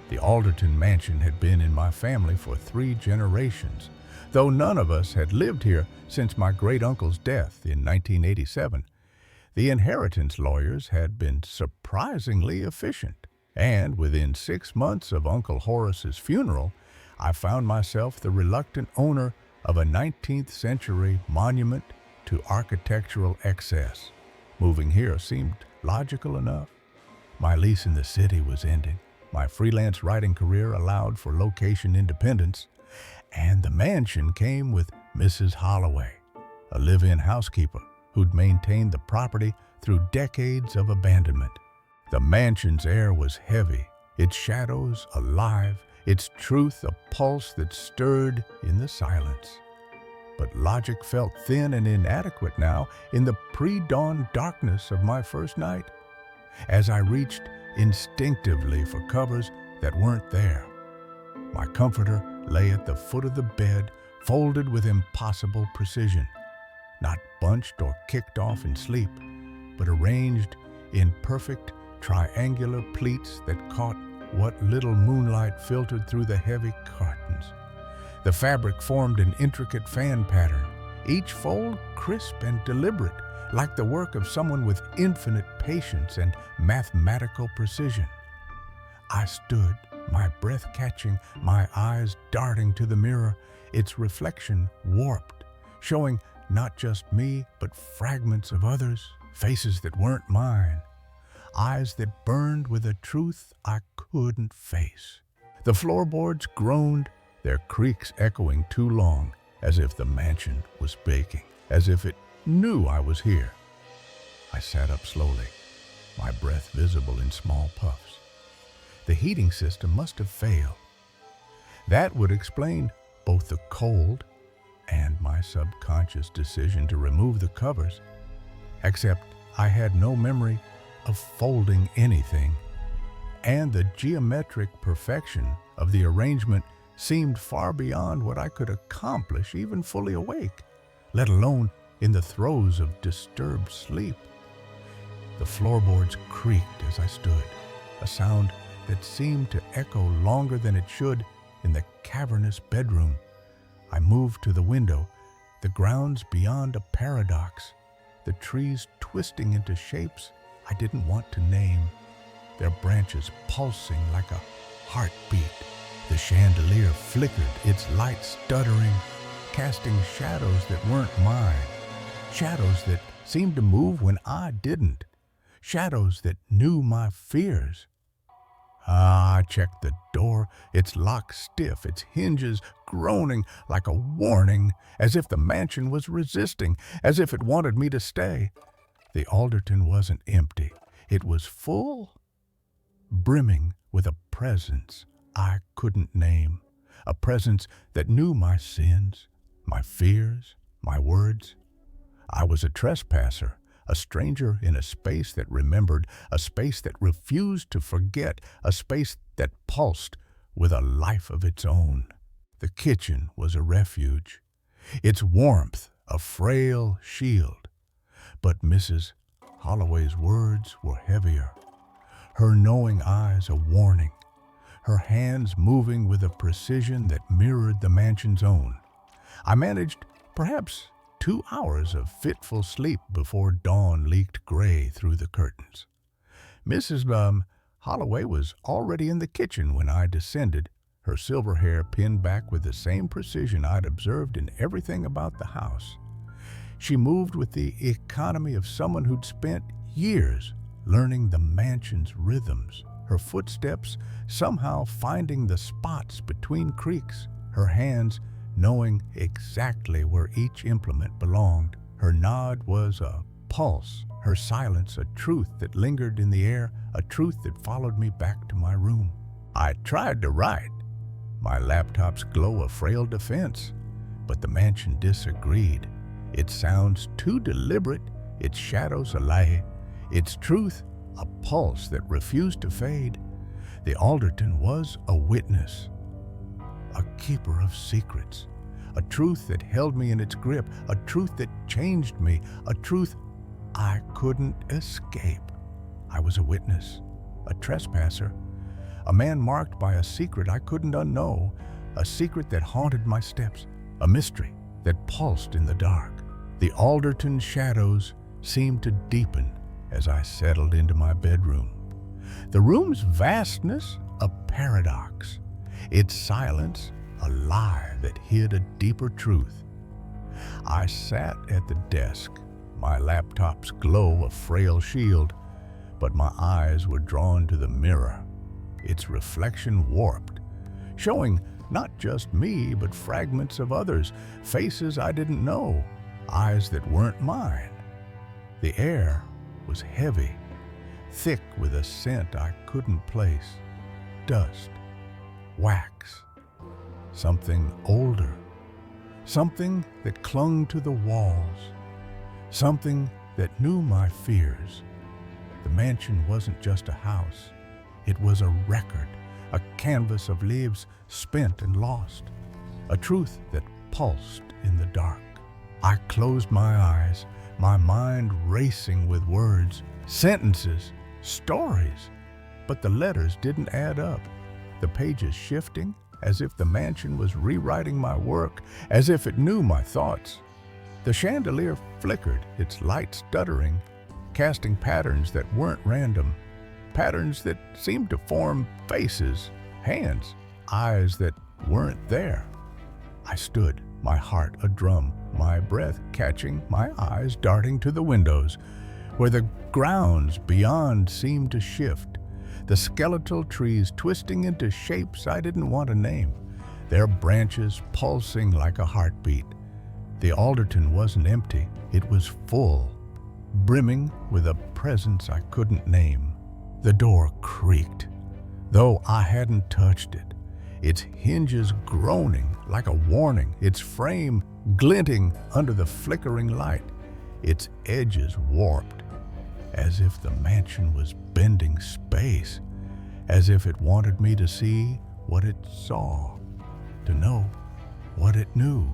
The Alderton mansion had been in my family for 3 generations, though none of us had lived here since my great-uncle's death in 1987. The inheritance lawyers had been surprisingly efficient, and within 6 months of Uncle Horace's funeral, I found myself the reluctant owner of a 19th century monument to architectural excess. Moving here seemed logical enough. My lease in the city was ending. My freelance writing career allowed for location independence, and the mansion came with Mrs. Holloway, a live-in housekeeper who'd maintained the property through decades of abandonment. The mansion's air was heavy, its shadows alive, its truth a pulse that stirred in the silence. But logic felt thin and inadequate now in the pre-dawn darkness of my first night, as I reached instinctively for covers that weren't there. My comforter lay at the foot of the bed, folded with impossible precision, not bunched or kicked off in sleep, but arranged in perfect triangular pleats that caught what little moonlight filtered through the heavy curtains. The fabric formed an intricate fan pattern, each fold crisp and deliberate, like the work of someone with infinite patience and mathematical precision. I stood, my breath catching, my eyes darting to the mirror, its reflection warped, showing not just me, but fragments of others, faces that weren't mine, eyes that burned with a truth I couldn't face. The floorboards groaned, their creaks echoing too long, as if the mansion was baking, as if it knew I was here. I sat up slowly, my breath visible in small puffs. The heating system must have failed. That would explain both the cold and my subconscious decision to remove the covers, except I had no memory of folding anything, and the geometric perfection of the arrangement seemed far beyond what I could accomplish even fully awake, let alone in the throes of disturbed sleep. The floorboards creaked as I stood, a sound that seemed to echo longer than it should in the cavernous bedroom. I moved to the window, the grounds beyond a paradox, the trees twisting into shapes I didn't want to name, their branches pulsing like a heartbeat. The chandelier flickered, its light stuttering, casting shadows that weren't mine, shadows that seemed to move when I didn't, shadows that knew my fears. I checked the door, its lock stiff, its hinges groaning like a warning, as if the mansion was resisting, as if it wanted me to stay. The Alderton wasn't empty. It was full, brimming with a presence I couldn't name, a presence that knew my sins, my fears, my words. I was a trespasser, a stranger in a space that remembered, a space that refused to forget, a space that pulsed with a life of its own. The kitchen was a refuge, its warmth a frail shield. But Mrs. Holloway's words were heavier, her knowing eyes a warning, her hands moving with a precision that mirrored the mansion's own. I managed perhaps 2 hours of fitful sleep before dawn leaked gray through the curtains. Mrs. Holloway was already in the kitchen when I descended, her silver hair pinned back with the same precision I'd observed in everything about the house. She moved with the economy of someone who'd spent years learning the mansion's rhythms, her footsteps somehow finding the spots between creaks, her hands knowing exactly where each implement belonged. Her nod was a pulse, her silence a truth that lingered in the air, a truth that followed me back to my room. I tried to write, my laptop's glow a frail defense, but the mansion disagreed. Its sounds too deliberate, its shadows a lie, its truth a pulse that refused to fade. The Alderton was a witness, a keeper of secrets, a truth that held me in its grip, a truth that changed me, a truth I couldn't escape. I was a witness, a trespasser, a man marked by a secret I couldn't unknow, a secret that haunted my steps, a mystery that pulsed in the dark. The Alderton shadows seemed to deepen as I settled into my bedroom. The room's vastness a paradox, its silence a lie that hid a deeper truth. I sat at the desk, my laptop's glow a frail shield, but my eyes were drawn to the mirror, its reflection warped, showing not just me, but fragments of others, faces I didn't know, eyes that weren't mine. The air was heavy, thick with a scent I couldn't place, dust, wax, something older, something that clung to the walls, something that knew my fears. The mansion wasn't just a house, it was a record, a canvas of lives spent and lost, a truth that pulsed in the dark. I closed my eyes, my mind racing with words, sentences, stories, but the letters didn't add up, the pages shifting as if the mansion was rewriting my work, as if it knew my thoughts. The chandelier flickered, its light stuttering, casting patterns that weren't random, patterns that seemed to form faces, hands, eyes that weren't there. I stood, my heart a drum, my breath catching, my eyes darting to the windows, where the grounds beyond seemed to shift, the skeletal trees twisting into shapes I didn't want to name, their branches pulsing like a heartbeat. The Alderton wasn't empty, it was full, brimming with a presence I couldn't name. The door creaked, though I hadn't touched it, its hinges groaning like a warning, its frame glinting under the flickering light, its edges warped, as if the mansion was bending space, as if it wanted me to see what it saw, to know what it knew.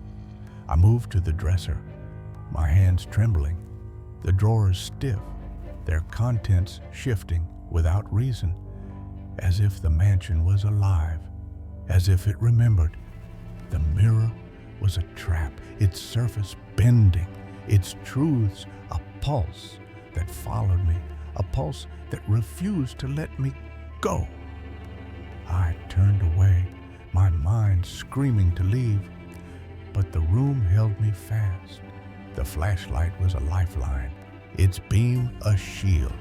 I moved to the dresser, my hands trembling, the drawers stiff, their contents shifting without reason, as if the mansion was alive, as if it remembered. The mirror was a trap, its surface bending, its truths a pulse that followed me, a pulse that refused to let me go. I turned away, my mind screaming to leave, but the room held me fast. The flashlight was a lifeline, its beam a shield.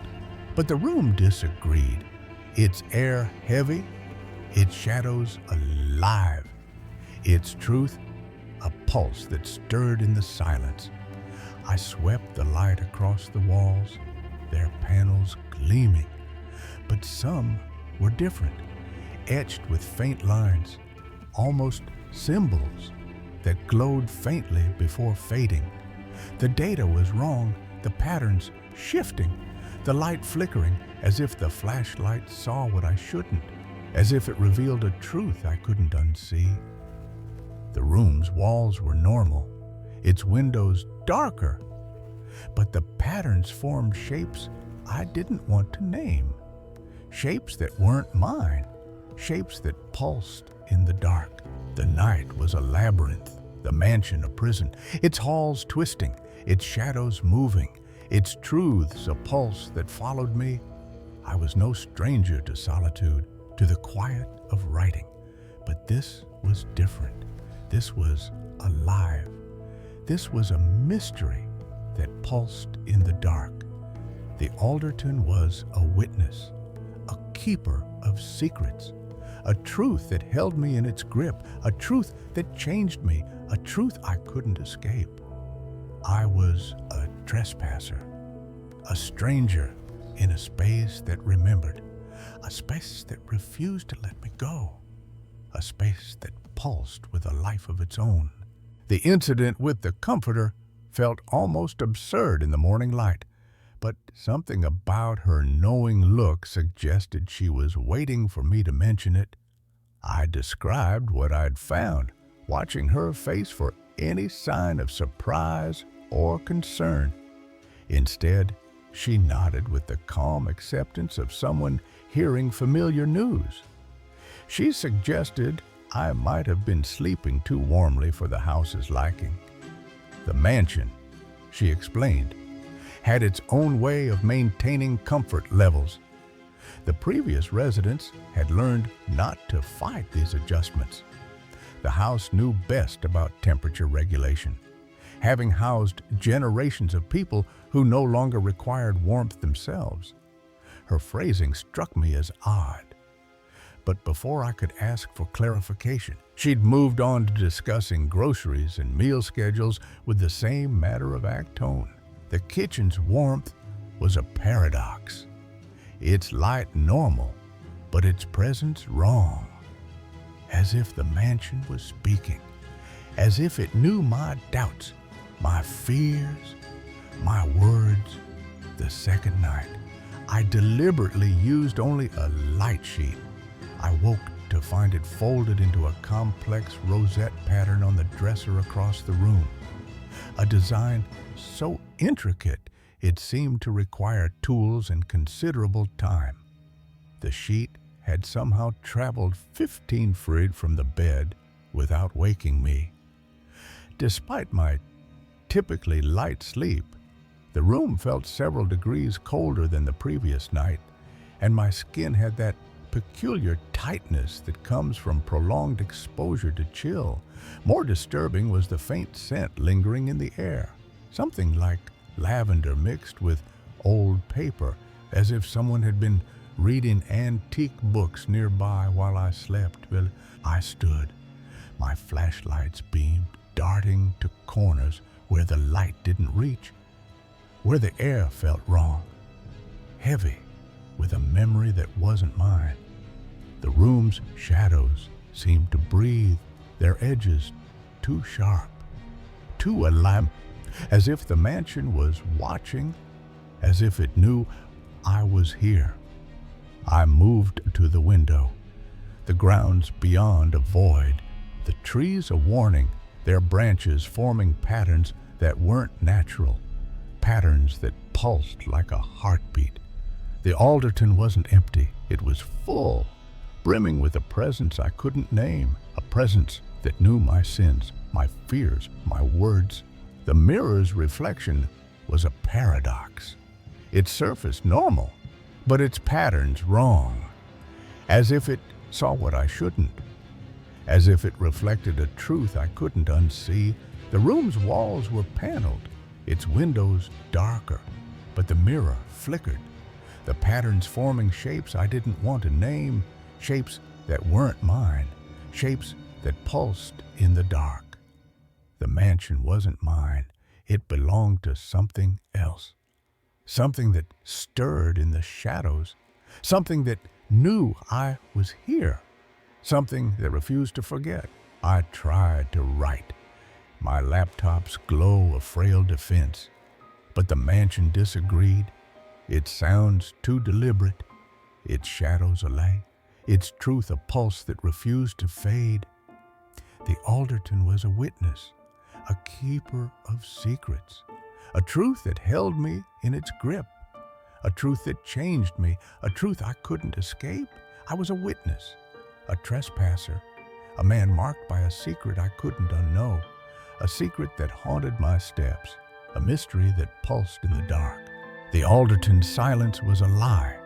But the room disagreed, its air heavy, its shadows alive, its truth a pulse that stirred in the silence. I swept the light across the walls, their panels gleaming, but some were different, etched with faint lines, almost symbols that glowed faintly before fading. The data was wrong, the patterns shifting, the light flickering as if the flashlight saw what I shouldn't. as if it revealed a truth I couldn't unsee. The room's walls were normal, its windows darker, but the patterns formed shapes I didn't want to name. Shapes that weren't mine, shapes that pulsed in the dark. The night was a labyrinth, the mansion a prison, its halls twisting, its shadows moving, its truths a pulse that followed me. I was no stranger to solitude, to the quiet of writing, but this was different. This was alive. This was a mystery that pulsed in the dark. The Alderton was a witness, a keeper of secrets, a truth that held me in its grip, a truth that changed me, a truth I couldn't escape. I was a trespasser, a stranger in a space that remembered, a space that refused to let me go, a space that pulsed with a life of its own. The incident with the comforter felt almost absurd in the morning light, but something about her knowing look suggested she was waiting for me to mention it. I described what I'd found, watching her face for any sign of surprise or concern. Instead, she nodded with the calm acceptance of someone hearing familiar news. She suggested I might have been sleeping too warmly for the house's liking. The mansion, she explained, had its own way of maintaining comfort levels. The previous residents had learned not to fight these adjustments. The house knew best about temperature regulation, having housed generations of people who no longer required warmth themselves. Her phrasing struck me as odd. But before I could ask for clarification, she'd moved on to discussing groceries and meal schedules with the same matter-of-fact tone. The kitchen's warmth was a paradox. Its light normal, but its presence wrong. As if the mansion was speaking, as if it knew my doubts, my fears, my words. The second night, I deliberately used only a light sheet. I woke to find it folded into a complex rosette pattern on the dresser across the room. A design so intricate it seemed to require tools and considerable time. The sheet had somehow traveled 15 feet from the bed without waking me. Despite my typically light sleep, the room felt several degrees colder than the previous night, and my skin had that peculiar tightness that comes from prolonged exposure to chill. More disturbing was the faint scent lingering in the air, something like lavender mixed with old paper, as if someone had been reading antique books nearby while I slept. Well, I stood, my flashlight's beam darting to corners where the light didn't reach, where the air felt wrong, heavy with a memory that wasn't mine. The room's shadows seemed to breathe, their edges too sharp, too alive, as if the mansion was watching, as if it knew I was here. I moved to the window, the grounds beyond a void, the trees a warning, their branches forming patterns that weren't natural, patterns that pulsed like a heartbeat. The Alderton wasn't empty, it was full, brimming with a presence I couldn't name, a presence that knew my sins, my fears, my words. The mirror's reflection was a paradox. Its surface normal, but its patterns wrong, as if it saw what I shouldn't, as if it reflected a truth I couldn't unsee. The room's walls were paneled, its windows darker, but the mirror flickered, the patterns forming shapes I didn't want to name, shapes that weren't mine, shapes that pulsed in the dark. The mansion wasn't mine. It belonged to something else, something that stirred in the shadows, something that knew I was here, something that refused to forget. I tried to write, my laptop's glow a frail defense, but the mansion disagreed. Its sounds too deliberate, its shadows a lay, its truth a pulse that refused to fade. The Alderton was a witness, a keeper of secrets, a truth that held me in its grip, a truth that changed me, a truth I couldn't escape. I was a witness, a trespasser, a man marked by a secret I couldn't unknow, a secret that haunted my steps, a mystery that pulsed in the dark. The Alderton's silence was a lie,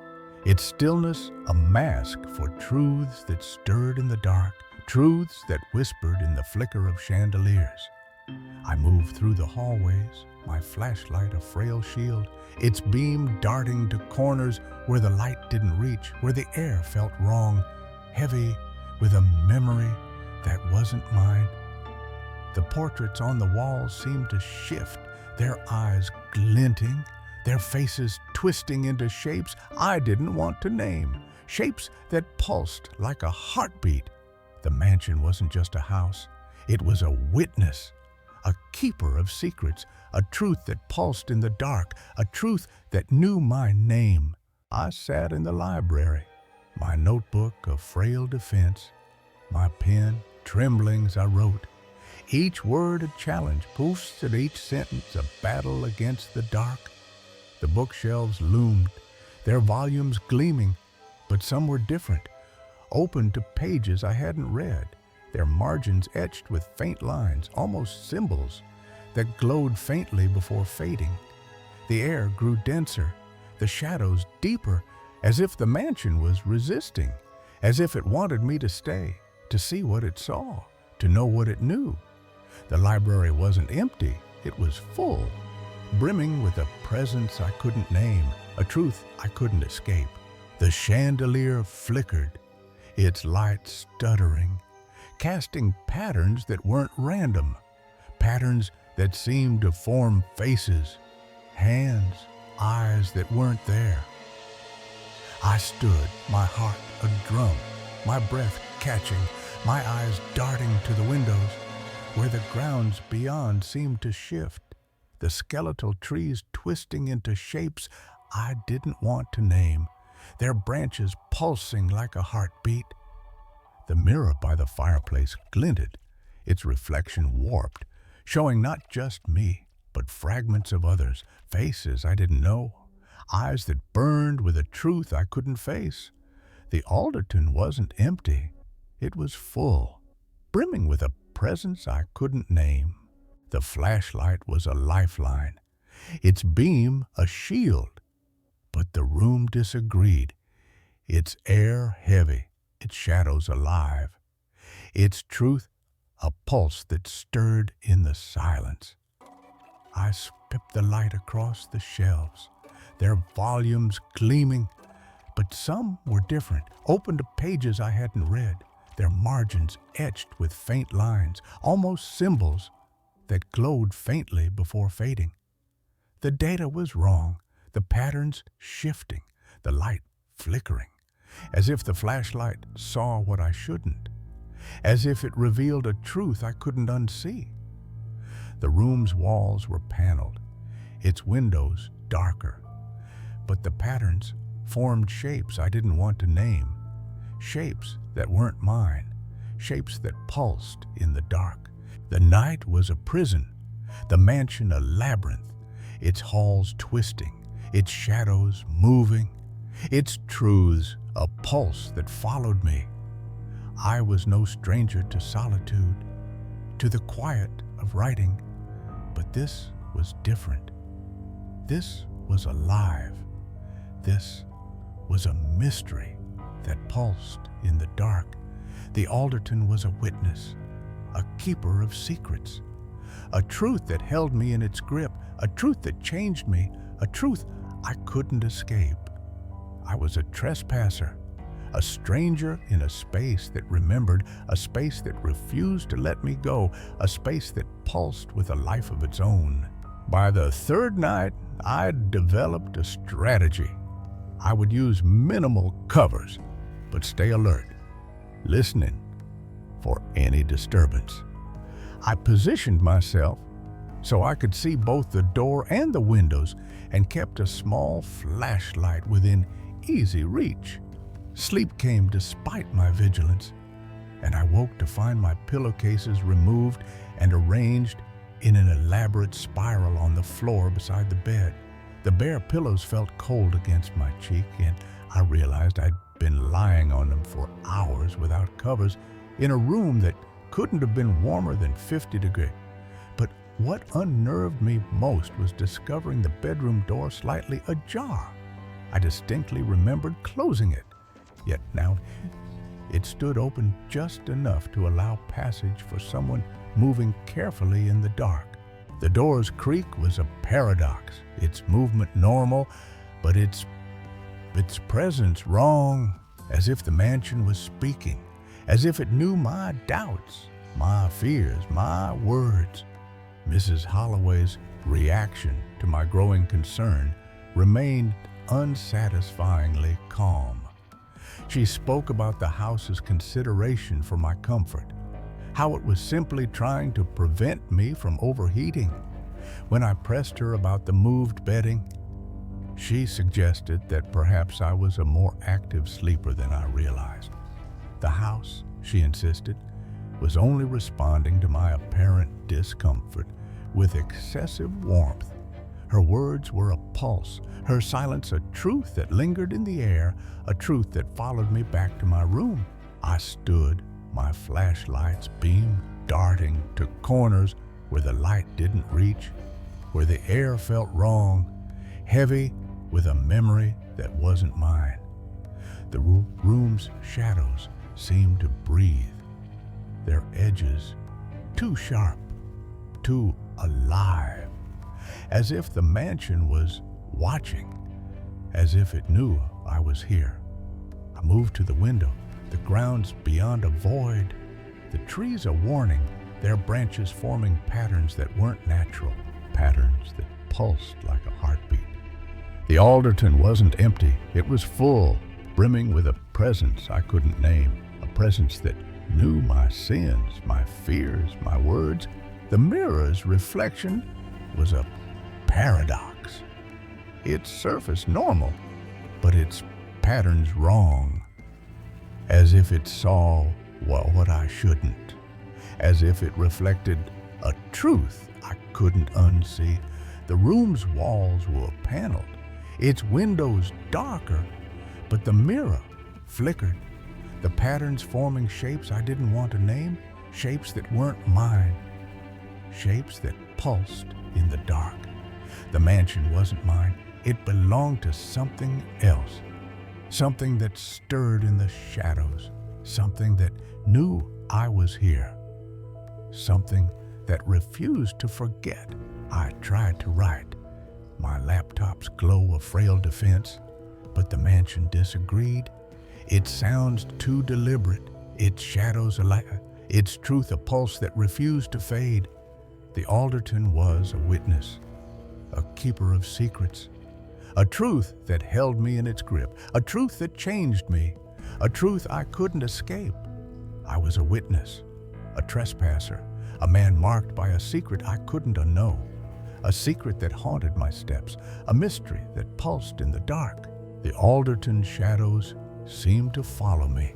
its stillness a mask for truths that stirred in the dark, truths that whispered in the flicker of chandeliers. I moved through the hallways, my flashlight a frail shield, its beam darting to corners where the light didn't reach, where the air felt wrong, heavy with a memory that wasn't mine. The portraits on the walls seemed to shift, their eyes glinting, their faces twisting into shapes I didn't want to name, shapes that pulsed like a heartbeat. The mansion wasn't just a house, it was a witness, a keeper of secrets, a truth that pulsed in the dark, a truth that knew my name. I sat in the library, my notebook a frail defense, my pen trembling as I wrote. Each word a challenge, proofs at each sentence a battle against the dark. The bookshelves loomed, their volumes gleaming, but some were different, open to pages I hadn't read, their margins etched with faint lines, almost symbols, that glowed faintly before fading. The air grew denser, the shadows deeper, as if the mansion was resisting, as if it wanted me to stay, to see what it saw, to know what it knew. The library wasn't empty, it was full, brimming with a presence I couldn't name, a truth I couldn't escape. The chandelier flickered, its light stuttering, casting patterns that weren't random, patterns that seemed to form faces, hands, eyes that weren't there. I stood, my heart a drum, my breath catching, my eyes darting to the windows, where the grounds beyond seemed to shift, the skeletal trees twisting into shapes I didn't want to name, their branches pulsing like a heartbeat. The mirror by the fireplace glinted, its reflection warped, showing not just me, but fragments of others, faces I didn't know, eyes that burned with a truth I couldn't face. The Alderton wasn't empty, it was full, brimming with a presence I couldn't name. The flashlight was a lifeline, its beam a shield, but the room disagreed, its air heavy, its shadows alive, its truth a pulse that stirred in the silence. I spipped the light across the shelves, their volumes gleaming, but some were different, open to pages I hadn't read, their margins etched with faint lines, almost symbols that glowed faintly before fading. The data was wrong, the patterns shifting, the light flickering, as if the flashlight saw what I shouldn't, as if it revealed a truth I couldn't unsee. The room's walls were paneled, its windows darker, but the patterns formed shapes I didn't want to name, shapes that weren't mine, shapes that pulsed in the dark. The night was a prison, the mansion a labyrinth, its halls twisting, its shadows moving, its truths a pulse that followed me. I was no stranger to solitude, to the quiet of writing, but this was different. This was alive. This was a mystery that pulsed in the dark. The Alderton was a witness, a keeper of secrets, a truth that held me in its grip, a truth that changed me, a truth I couldn't escape. I was a trespasser, a stranger in a space that remembered, a space that refused to let me go, a space that pulsed with a life of its own. By the third night, I'd developed a strategy. I would use minimal covers, but stay alert, listening for any disturbance. I positioned myself so I could see both the door and the windows and kept a small flashlight within easy reach. Sleep came despite my vigilance, and I woke to find my pillowcases removed and arranged in an elaborate spiral on the floor beside the bed. The bare pillows felt cold against my cheek, and I realized I'd been lying on them for hours without covers in a room that couldn't have been warmer than 50 degrees. But what unnerved me most was discovering the bedroom door slightly ajar. I distinctly remembered closing it, yet now it stood open just enough to allow passage for someone moving carefully in the dark. The door's creak was a paradox, its movement normal, but its presence wrong, as if the mansion was speaking, as if it knew my doubts, my fears, my words. Mrs. Holloway's reaction to my growing concern remained unsatisfyingly calm. She spoke about the house's consideration for my comfort, how it was simply trying to prevent me from overheating. When I pressed her about the moved bedding, she suggested that perhaps I was a more active sleeper than I realized. The house, she insisted, was only responding to my apparent discomfort with excessive warmth. Her words were a pulse, her silence a truth that lingered in the air, a truth that followed me back to my room. I stood, my flashlight's beam darting to corners where the light didn't reach, where the air felt wrong, heavy with a memory that wasn't mine. The room's shadows seemed to breathe, their edges too sharp, too alive, as if the mansion was watching, as if it knew I was here. I moved to the window. The ground's beyond a void, the trees a warning, their branches forming patterns that weren't natural, patterns that pulsed like a heartbeat. The Alderton wasn't empty, it was full, brimming with a presence I couldn't name, a presence that knew my sins, my fears, my words. The mirror's reflection was a paradox. Its surface normal, but its patterns wrong. As if it saw what I shouldn't, as if it reflected a truth I couldn't unsee. The room's walls were paneled, its windows darker, but the mirror flickered, the patterns forming shapes I didn't want to name, shapes that weren't mine, shapes that pulsed in the dark. The mansion wasn't mine, it belonged to something else. Something that stirred in the shadows, something that knew I was here, something that refused to forget. I tried to write, my laptop's glow a frail defense, but the mansion disagreed. Its sounds too deliberate, its shadows its truth a pulse that refused to fade. The Alderton was a witness, a keeper of secrets, a truth that held me in its grip, a truth that changed me, a truth I couldn't escape. I was a witness, a trespasser, a man marked by a secret I couldn't unknow, a secret that haunted my steps, a mystery that pulsed in the dark. The Alderton shadows seemed to follow me,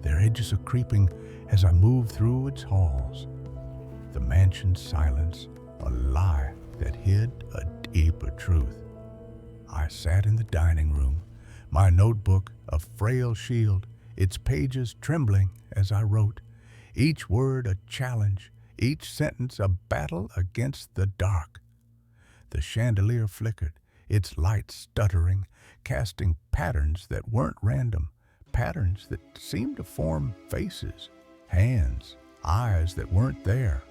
their edges a-creeping as I moved through its halls. The mansion's silence, a lie that hid a deeper truth. I sat in the dining room, my notebook a frail shield, its pages trembling as I wrote, each word a challenge, each sentence a battle against the dark. The chandelier flickered, its light stuttering, casting patterns that weren't random, patterns that seemed to form faces, hands, eyes that weren't there.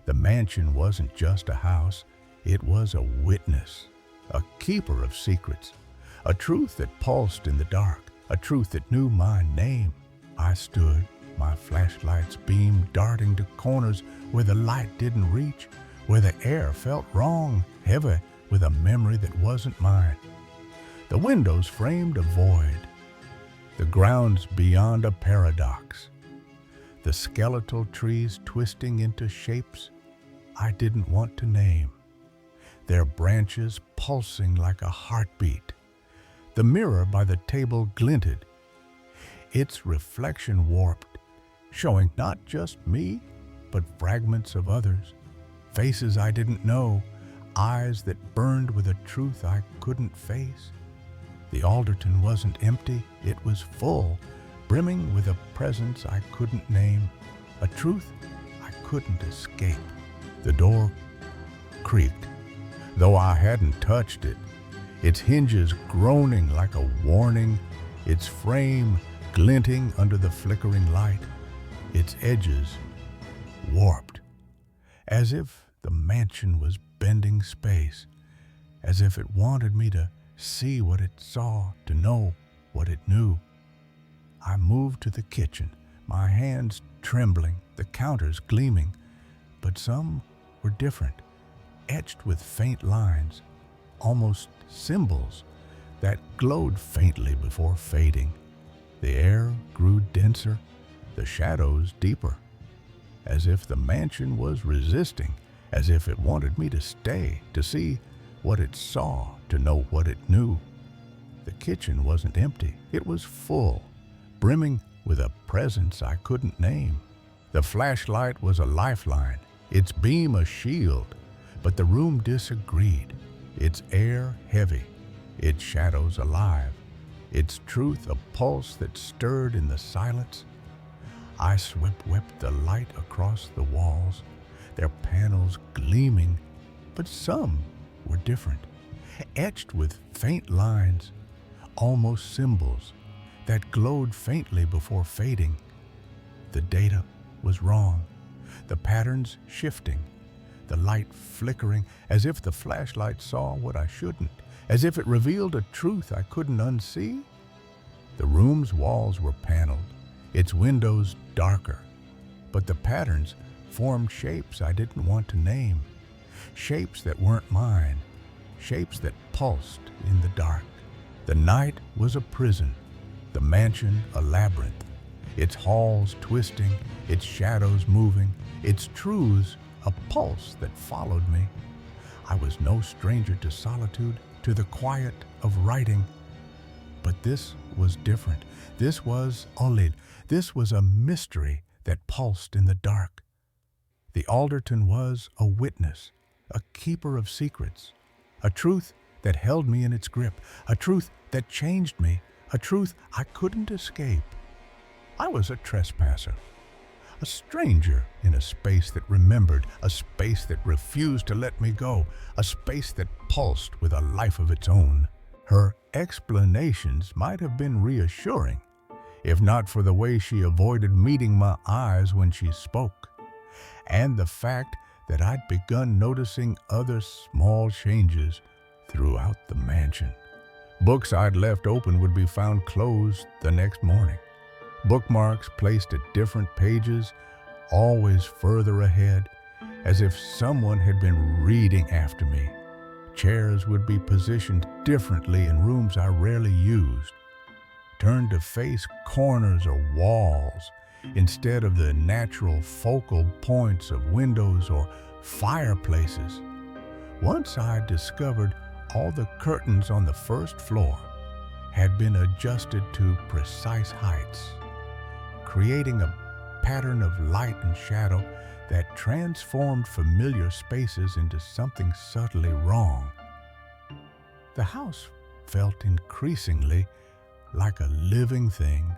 The mansion wasn't just a house, it was a witness, a keeper of secrets, a truth that pulsed in the dark, a truth that knew my name. I stood, my flashlight's beam darting to corners where the light didn't reach, where the air felt wrong, heavy with a memory that wasn't mine. The windows framed a void, the grounds beyond a paradox, the skeletal trees twisting into shapes I didn't want to name, their branches pulsing like a heartbeat, The mirror by the table glinted, its reflection warped, showing not just me, but fragments of others, faces I didn't know, eyes that burned with a truth I couldn't face. The Alderton wasn't empty, it was full, brimming with a presence I couldn't name, a truth I couldn't escape. The door creaked, though I hadn't touched it, its hinges groaning like a warning, its frame glinting under the flickering light, its edges warped, as if the mansion was bending space, as if it wanted me to see what it saw, to know what it knew. I moved to the kitchen, my hands trembling, the counters gleaming, but some were different, etched with faint lines, almost symbols that glowed faintly before fading. The air grew denser, the shadows deeper, as if the mansion was resisting, as if it wanted me to stay, to see what it saw, to know what it knew. The kitchen wasn't empty, it was full, brimming with a presence I couldn't name. The flashlight was a lifeline, its beam a shield, but the room disagreed, its air heavy, its shadows alive, its truth a pulse that stirred in the silence. I swept the light across the walls, their panels gleaming, but some were different, etched with faint lines, almost symbols that glowed faintly before fading. The data was wrong, the patterns shifting, the light flickering, as if the flashlight saw what I shouldn't, as if it revealed a truth I couldn't unsee. The room's walls were paneled, its windows darker, but the patterns formed shapes I didn't want to name, shapes that weren't mine, shapes that pulsed in the dark. The night was a prison, the mansion a labyrinth, its halls twisting, its shadows moving, its truths a pulse that followed me. I was no stranger to solitude, to the quiet of writing, but this was different. This was Olid. This was a mystery that pulsed in the dark. The Alderton was a witness, a keeper of secrets, a truth that held me in its grip, a truth that changed me, a truth I couldn't escape. I was a trespasser, a stranger in a space that remembered, a space that refused to let me go, a space that pulsed with a life of its own. Her explanations might have been reassuring, if not for the way she avoided meeting my eyes when she spoke, and the fact that I'd begun noticing other small changes throughout the mansion. Books I'd left open would be found closed the next morning. Bookmarks placed at different pages, always further ahead, as if someone had been reading after me. Chairs would be positioned differently in rooms I rarely used, turned to face corners or walls instead of the natural focal points of windows or fireplaces. Once I discovered all the curtains on the first floor had been adjusted to precise heights, creating a pattern of light and shadow that transformed familiar spaces into something subtly wrong. The house felt increasingly like a living thing,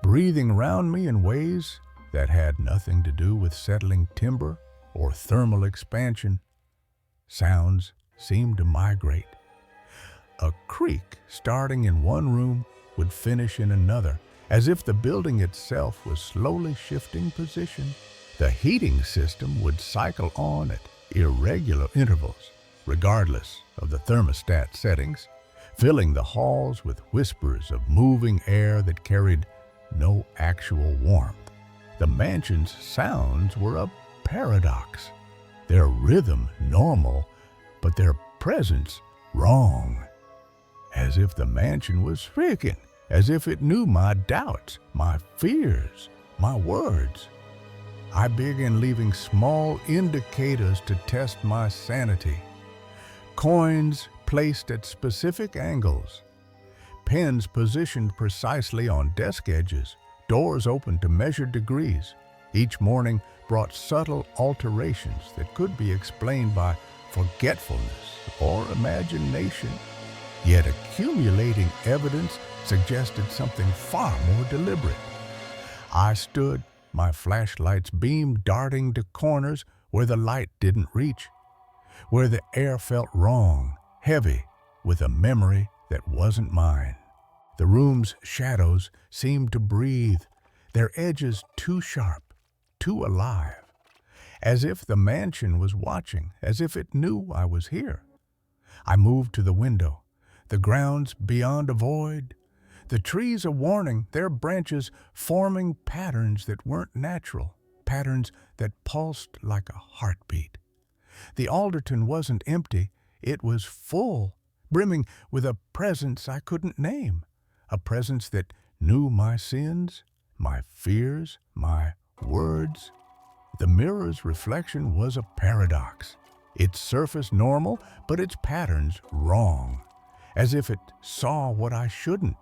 breathing around me in ways that had nothing to do with settling timber or thermal expansion. Sounds seemed to migrate. A creak starting in one room would finish in another, as if the building itself was slowly shifting position. The heating system would cycle on at irregular intervals, regardless of the thermostat settings, filling the halls with whispers of moving air that carried no actual warmth. The mansion's sounds were a paradox, their rhythm normal, but their presence wrong. As if the mansion was speaking, as if it knew my doubts, my fears, my words. I began leaving small indicators to test my sanity. Coins placed at specific angles, pens positioned precisely on desk edges, doors open to measured degrees. Each morning brought subtle alterations that could be explained by forgetfulness or imagination. Yet accumulating evidence suggested something far more deliberate. I stood, my flashlight's beam darting to corners where the light didn't reach, where the air felt wrong, heavy, with a memory that wasn't mine. The room's shadows seemed to breathe, their edges too sharp, too alive, as if the mansion was watching, as if it knew I was here. I moved to the window, the grounds beyond a void, the trees a warning, their branches forming patterns that weren't natural, patterns that pulsed like a heartbeat. The Alderton wasn't empty, it was full, brimming with a presence I couldn't name, a presence that knew my sins, my fears, my words. The mirror's reflection was a paradox, its surface normal, but its patterns wrong, as if it saw what I shouldn't,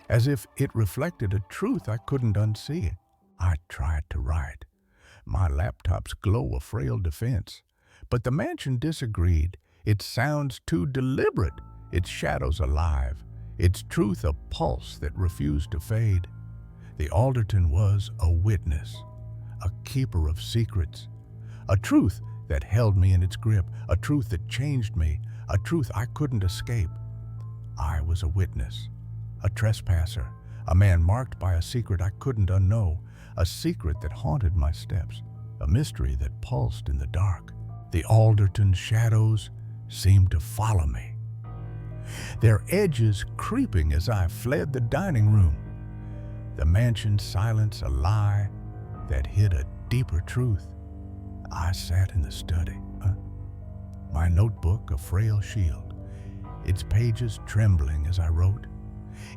as if it reflected a truth I couldn't unsee. I tried to write, my laptop's glow a frail defense, but the mansion disagreed. Its sounds too deliberate, its shadows alive, its truth a pulse that refused to fade. The Alderton was a witness, a keeper of secrets, a truth that held me in its grip, a truth that changed me, a truth I couldn't escape. I was a witness, a trespasser, a man marked by a secret I couldn't unknow, a secret that haunted my steps, a mystery that pulsed in the dark. The Alderton shadows seemed to follow me, their edges creeping as I fled the dining room, the mansion's silence a lie that hid a deeper truth. I sat in the study, my notebook a frail shield, its pages trembling as I wrote,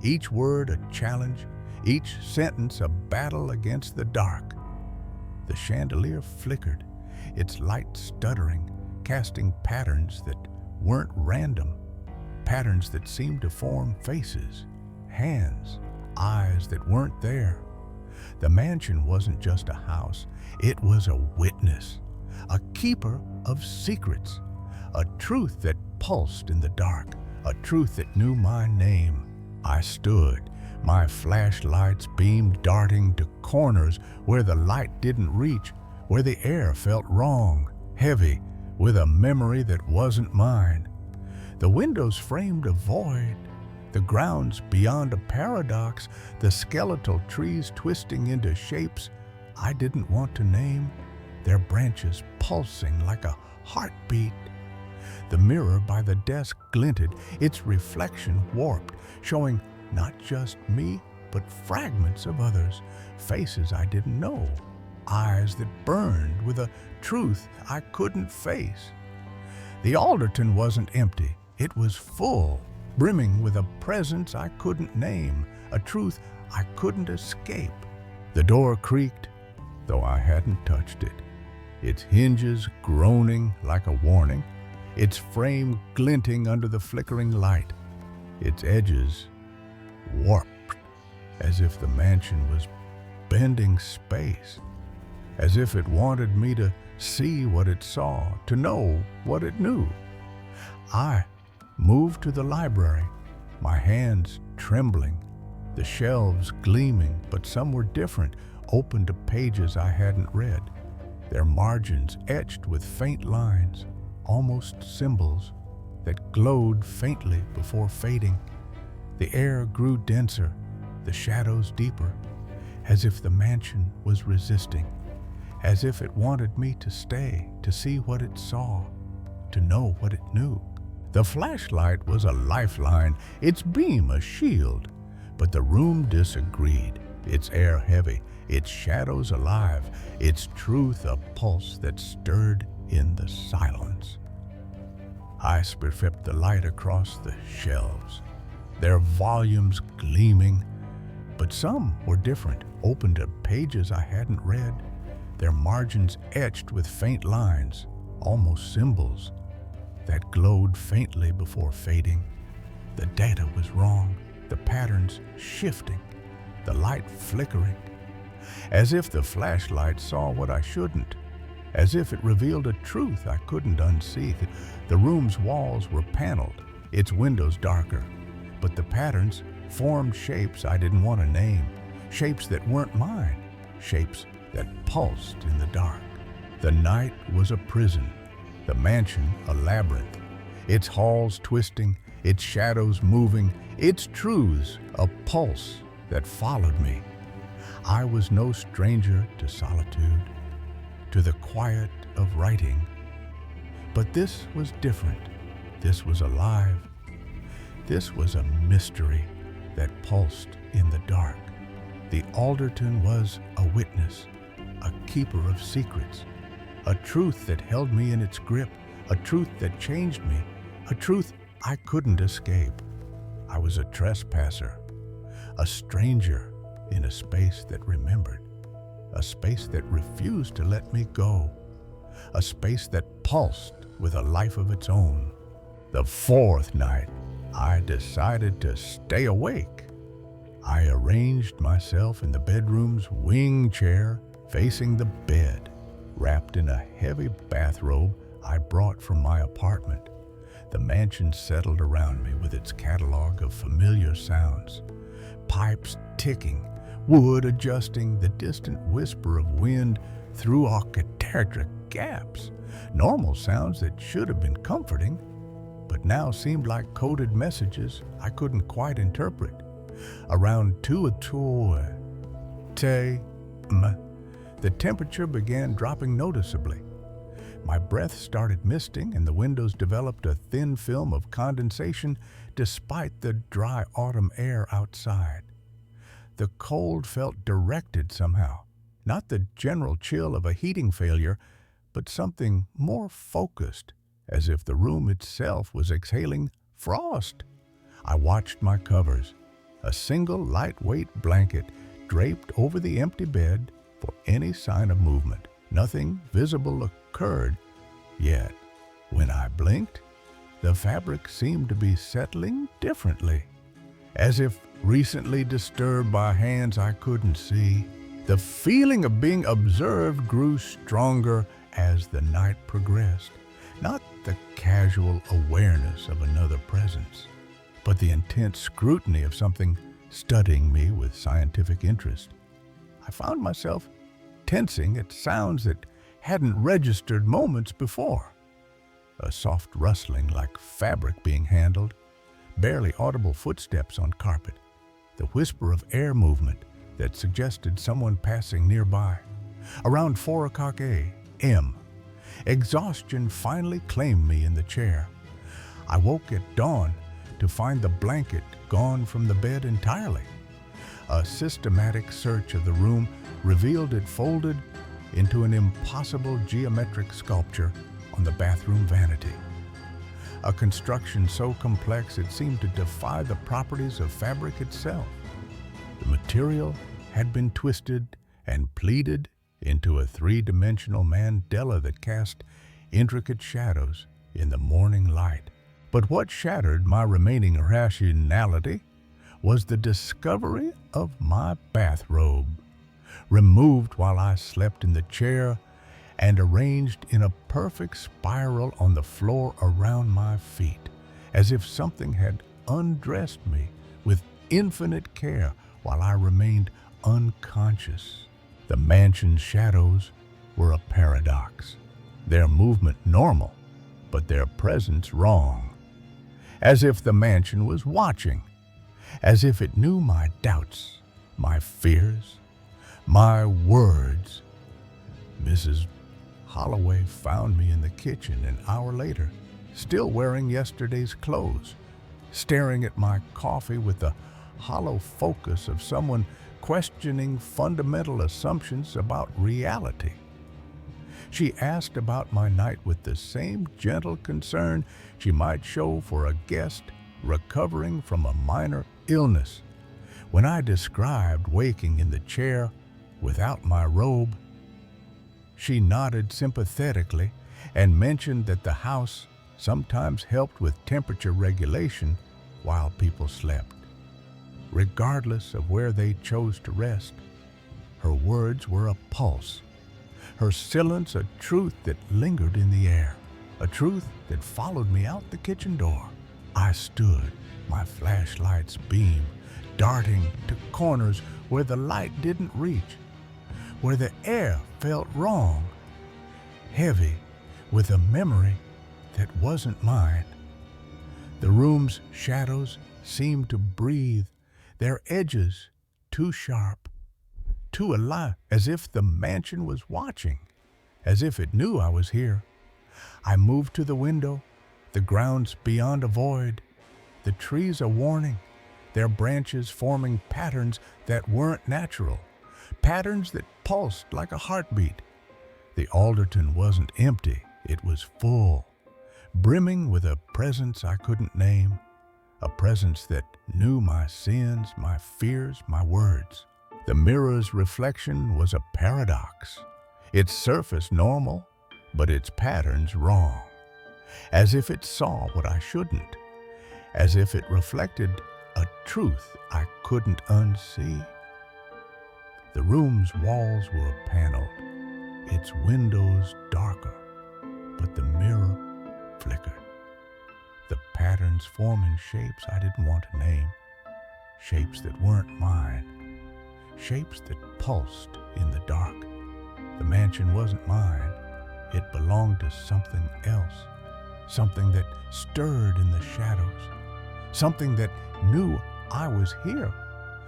each word a challenge, each sentence a battle against the dark. The chandelier flickered, its light stuttering, casting patterns that weren't random, patterns that seemed to form faces, hands, eyes that weren't there. The mansion wasn't just a house, it was a witness, a keeper of secrets, a truth that pulsed in the dark, a truth that knew my name. I stood, my flashlight's beam darting to corners where the light didn't reach, where the air felt wrong, heavy, with a memory that wasn't mine. The windows framed a void, the grounds beyond a paradox, the skeletal trees twisting into shapes I didn't want to name, their branches pulsing like a heartbeat. The mirror by the desk glinted, its reflection warped, showing not just me, but fragments of others, faces I didn't know, eyes that burned with a truth I couldn't face. The Alderton wasn't empty, it was full, brimming with a presence I couldn't name, a truth I couldn't escape. The door creaked, though I hadn't touched it, its hinges groaning like a warning, its frame glinting under the flickering light, its edges warped, as if the mansion was bending space, as if it wanted me to see what it saw, to know what it knew. I moved to the library, my hands trembling, the shelves gleaming, but some were different, open to pages I hadn't read, their margins etched with faint lines, almost symbols that glowed faintly before fading. The air grew denser, the shadows deeper, as if the mansion was resisting, as if it wanted me to stay, to see what it saw, to know what it knew. The flashlight was a lifeline, its beam a shield, but the room disagreed, its air heavy, its shadows alive, its truth a pulse that stirred in the silence. I swept the light across the shelves, their volumes gleaming, but some were different, open to pages I hadn't read, their margins etched with faint lines, almost symbols, that glowed faintly before fading. The data was wrong, the patterns shifting, the light flickering, as if the flashlight saw what I shouldn't, as if it revealed a truth I couldn't unsee. The room's walls were paneled, its windows darker, but the patterns formed shapes I didn't want to name, shapes that weren't mine, shapes that pulsed in the dark. The night was a prison, the mansion a labyrinth, its halls twisting, its shadows moving, its truths a pulse that followed me. I was no stranger to solitude, to the quiet of writing. But this was different. This was alive. This was a mystery that pulsed in the dark. The Alderton was a witness, a keeper of secrets, a truth that held me in its grip, a truth that changed me, a truth I couldn't escape. I was a trespasser, a stranger in a space that remembered, a space that refused to let me go, a space that pulsed with a life of its own. The fourth night, I decided to stay awake. I arranged myself in the bedroom's wing chair, facing the bed, wrapped in a heavy bathrobe I brought from my apartment. The mansion settled around me with its catalog of familiar sounds, pipes ticking, wood adjusting, the distant whisper of wind through architecture gaps, normal sounds that should have been comforting, but now seemed like coded messages I couldn't quite interpret. Around 2 a.m., the temperature began dropping noticeably. My breath started misting and the windows developed a thin film of condensation despite the dry autumn air outside. The cold felt directed somehow, not the general chill of a heating failure, but something more focused, as if the room itself was exhaling frost. I watched my covers, a single lightweight blanket draped over the empty bed for any sign of movement. Nothing visible occurred, yet when I blinked, the fabric seemed to be settling differently, as if recently disturbed by hands I couldn't see. The feeling of being observed grew stronger as the night progressed, not the casual awareness of another presence, but the intense scrutiny of something studying me with scientific interest. I found myself tensing at sounds that hadn't registered moments before. A soft rustling like fabric being handled, barely audible footsteps on carpet, the whisper of air movement that suggested someone passing nearby. Around 4 a.m., exhaustion finally claimed me in the chair. I woke at dawn to find the blanket gone from the bed entirely. A systematic search of the room revealed it folded into an impossible geometric sculpture on the bathroom vanity. A construction so complex it seemed to defy the properties of fabric itself. The material had been twisted and pleated into a three-dimensional mandala that cast intricate shadows in the morning light. But what shattered my remaining rationality was the discovery of my bathrobe, removed while I slept in the chair and arranged in a perfect spiral on the floor around my feet, as if something had undressed me with infinite care while I remained unconscious. The mansion's shadows were a paradox, their movement normal, but their presence wrong. As if the mansion was watching, as if it knew my doubts, my fears, my words. Mrs. Holloway found me in the kitchen an hour later, still wearing yesterday's clothes, staring at my coffee with the hollow focus of someone questioning fundamental assumptions about reality. She asked about my night with the same gentle concern she might show for a guest recovering from a minor illness. When I described waking in the chair without my robe, she nodded sympathetically and mentioned that the house sometimes helped with temperature regulation while people slept. regardless of where they chose to rest. Her words were a pulse, her silence a truth that lingered in the air, a truth that followed me out the kitchen door. I stood, my flashlight's beam darting to corners where the light didn't reach, where the air felt wrong, heavy with a memory that wasn't mine. The room's shadows seemed to breathe, their edges too sharp, too alive, as if the mansion was watching, as if it knew I was here. I moved to the window, the grounds beyond a void, the trees a warning, their branches forming patterns that weren't natural, patterns that pulsed like a heartbeat. The Alderton wasn't empty, it was full, brimming with a presence I couldn't name, a presence that knew my sins, my fears, my words. The mirror's reflection was a paradox, its surface normal, but its patterns wrong, as if it saw what I shouldn't, as if it reflected a truth I couldn't unsee. The room's walls were paneled, its windows darker, but the mirror flickered. The patterns forming shapes I didn't want to name, shapes that weren't mine, shapes that pulsed in the dark. The mansion wasn't mine, it belonged to something else, something that stirred in the shadows, something that knew I was here,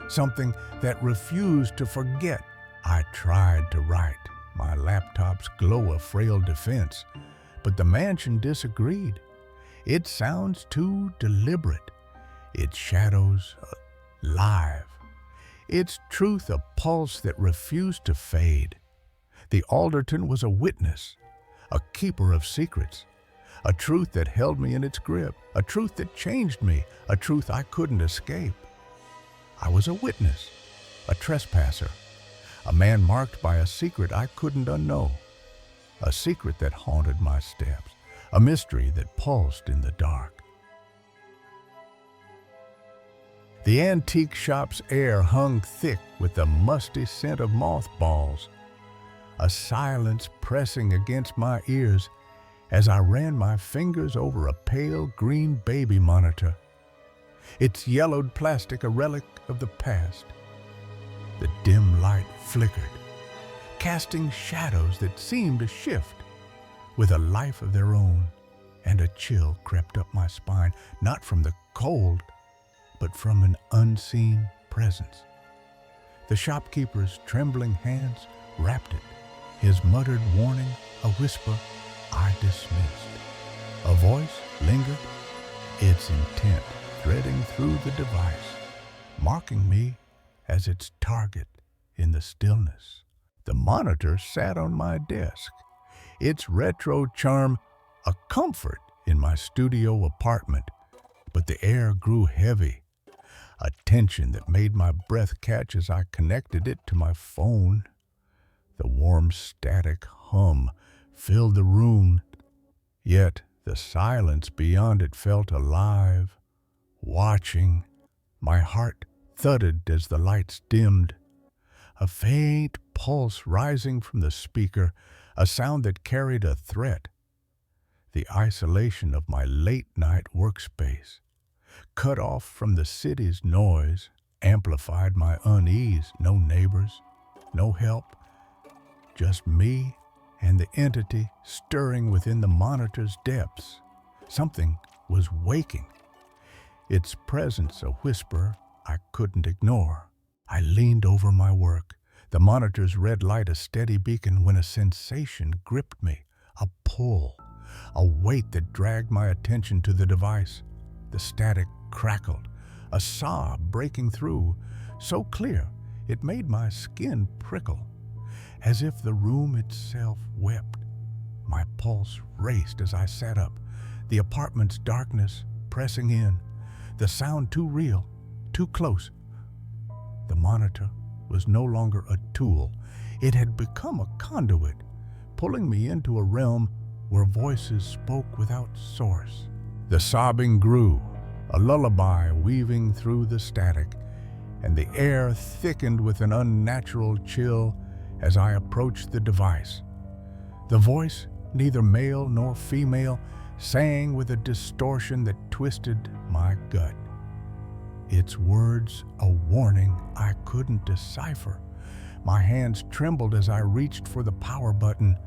something that refused to forget. I tried to write, my laptop's glow a frail defense, but the mansion disagreed. It sounds too deliberate, its shadows live, its truth a pulse that refused to fade. The Alderton was a witness, a keeper of secrets, a truth that held me in its grip, a truth that changed me, a truth I couldn't escape. I was a witness, a trespasser, a man marked by a secret I couldn't unknow, a secret that haunted my steps, a mystery that pulsed in the dark. The antique shop's air hung thick with the musty scent of mothballs, a silence pressing against my ears as I ran my fingers over a pale green baby monitor, its yellowed plastic a relic of the past. The dim light flickered, casting shadows that seemed to shift with a life of their own, and a chill crept up my spine, not from the cold, but from an unseen presence. The shopkeeper's trembling hands wrapped it, his muttered warning a whisper I dismissed. A voice lingered, its intent threading through the device, marking me as its target in the stillness. The monitor sat on my desk, its retro charm a comfort in my studio apartment, but the air grew heavy, a tension that made my breath catch as I connected it to my phone. The warm static hum filled the room, yet the silence beyond it felt alive, watching. My heart thudded as the lights dimmed, a faint pulse rising from the speaker, a sound that carried a threat. The isolation of my late-night workspace, cut off from the city's noise, amplified my unease. No neighbors, no help, just me and the entity stirring within the monitor's depths. Something was waking, its presence a whisper I couldn't ignore. I leaned over my work, the monitor's red light a steady beacon, when a sensation gripped me, a pull, a weight that dragged my attention to the device. The static crackled, a sob breaking through, so clear it made my skin prickle, as if the room itself wept. My pulse raced as I sat up, the apartment's darkness pressing in, the sound too real, too close. The monitor was no longer a tool. It had become a conduit, pulling me into a realm where voices spoke without source. The sobbing grew, a lullaby weaving through the static, and the air thickened with an unnatural chill as I approached the device. The voice, neither male nor female, sang with a distortion that twisted my gut. Its words a warning I couldn't decipher. My hands trembled as I reached for the power button,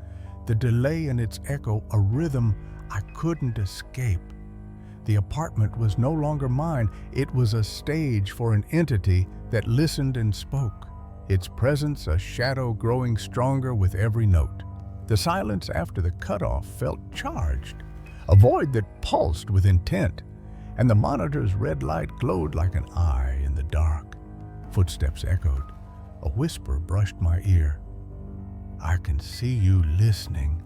the delay in its echo a rhythm I couldn't escape. The apartment was no longer mine. It was a stage for an entity that listened and spoke, its presence a shadow growing stronger with every note. The silence after the cutoff felt charged, a void that pulsed with intent, and the monitor's red light glowed like an eye in the dark. Footsteps echoed. A whisper brushed my ear. "I can see you listening,"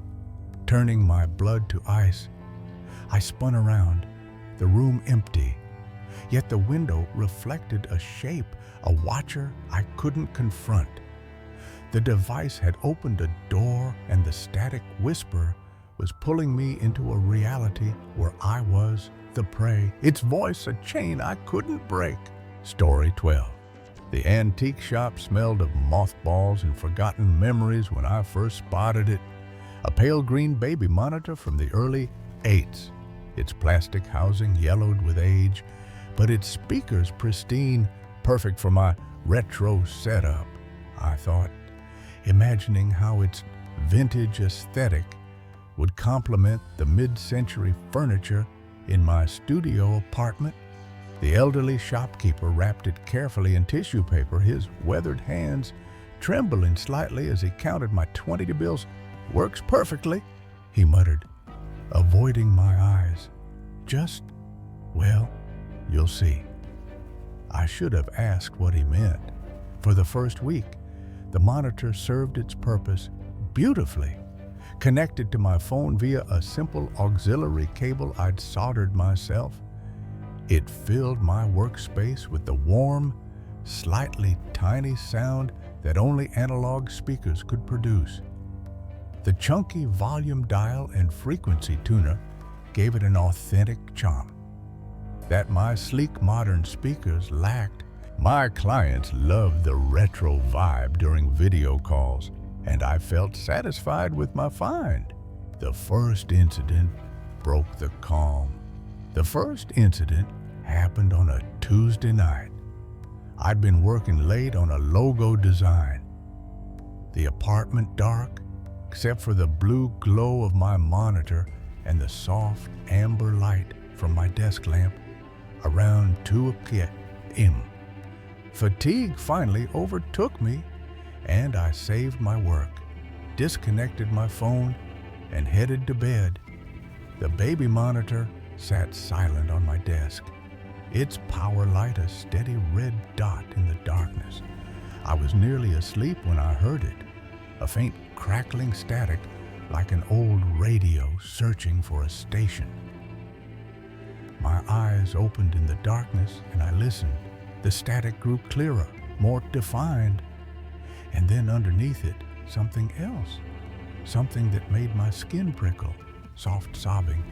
turning my blood to ice. I spun around, the room empty, yet the window reflected a shape, a watcher I couldn't confront. The device had opened a door, and the static whisper was pulling me into a reality where I was the prey, its voice a chain I couldn't break. Story 12. The antique shop smelled of mothballs and forgotten memories when I first spotted it. A pale green baby monitor from the early 8s. Its plastic housing yellowed with age, but its speakers pristine, perfect for my retro setup, I thought, imagining how its vintage aesthetic would complement the mid-century furniture in my studio apartment. The elderly shopkeeper wrapped it carefully in tissue paper, his weathered hands trembling slightly as he counted my 20 bills. "Works perfectly," he muttered, avoiding my eyes. Well, you'll see." I should have asked what he meant. For the first week, the monitor served its purpose beautifully, connected to my phone via a simple auxiliary cable I'd soldered myself. It filled my workspace with the warm, slightly tiny sound that only analog speakers could produce. The chunky volume dial and frequency tuner gave it an authentic charm that my sleek modern speakers lacked. My clients loved the retro vibe during video calls, and I felt satisfied with my find. The first incident broke the calm. The first incident happened on a Tuesday night. I'd been working late on a logo design. The apartment dark, except for the blue glow of my monitor and the soft amber light from my desk lamp around 2 p.m. Fatigue finally overtook me, and I saved my work, disconnected my phone, and headed to bed. The baby monitor sat silent on my desk, its power light a steady red dot in the darkness. I was nearly asleep when I heard it, a faint crackling static like an old radio searching for a station. My eyes opened in the darkness and I listened. The static grew clearer, more defined, and then underneath it, something else, something that made my skin prickle, soft sobbing,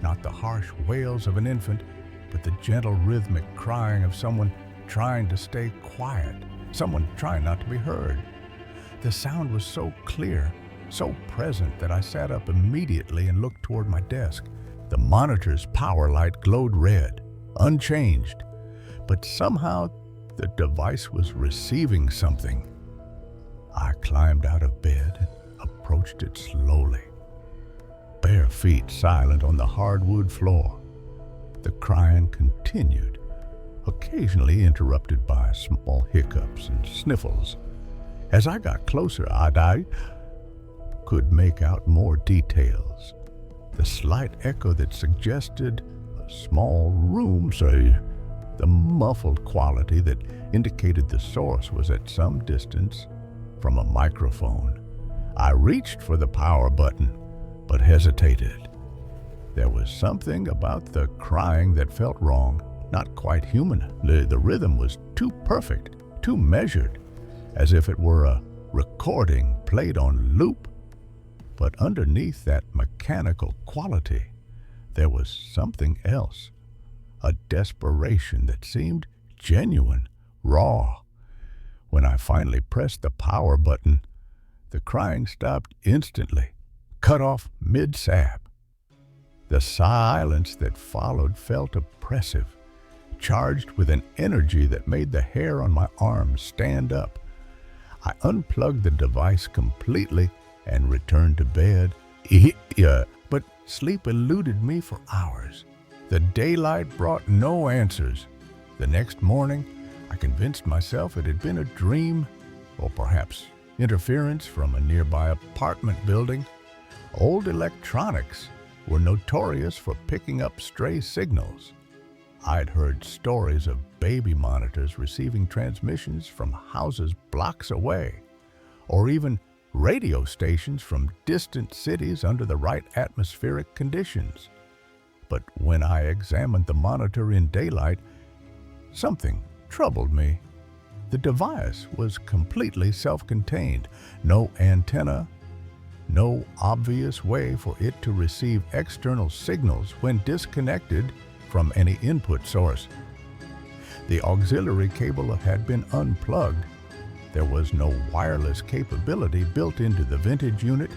not the harsh wails of an infant, but the gentle rhythmic crying of someone trying to stay quiet, someone trying not to be heard. The sound was so clear, so present that I sat up immediately and looked toward my desk. The monitor's power light glowed red, unchanged, but somehow the device was receiving something. I climbed out of bed and approached it slowly, bare feet silent on the hardwood floor. The crying continued, occasionally interrupted by small hiccups and sniffles. As I got closer, I could make out more details. The slight echo that suggested a small room, say, the muffled quality that indicated the source was at some distance from a microphone. I reached for the power button, but hesitated. There was something about the crying that felt wrong, not quite human. The rhythm was too perfect, too measured, as if it were a recording played on loop. But underneath that mechanical quality, there was something else, a desperation that seemed genuine, raw. When I finally pressed the power button, the crying stopped instantly, cut off mid-sab. The silence that followed felt oppressive, charged with an energy that made the hair on my arms stand up. I unplugged the device completely and returned to bed. But sleep eluded me for hours. The daylight brought no answers. The next morning, I convinced myself it had been a dream, or perhaps interference from a nearby apartment building. Old electronics were notorious for picking up stray signals. I'd heard stories of baby monitors receiving transmissions from houses blocks away, or even radio stations from distant cities under the right atmospheric conditions. But when I examined the monitor in daylight, something troubled me. The device was completely self-contained, no antenna, no obvious way for it to receive external signals when disconnected from any input source. The auxiliary cable had been unplugged. There was no wireless capability built into the vintage unit,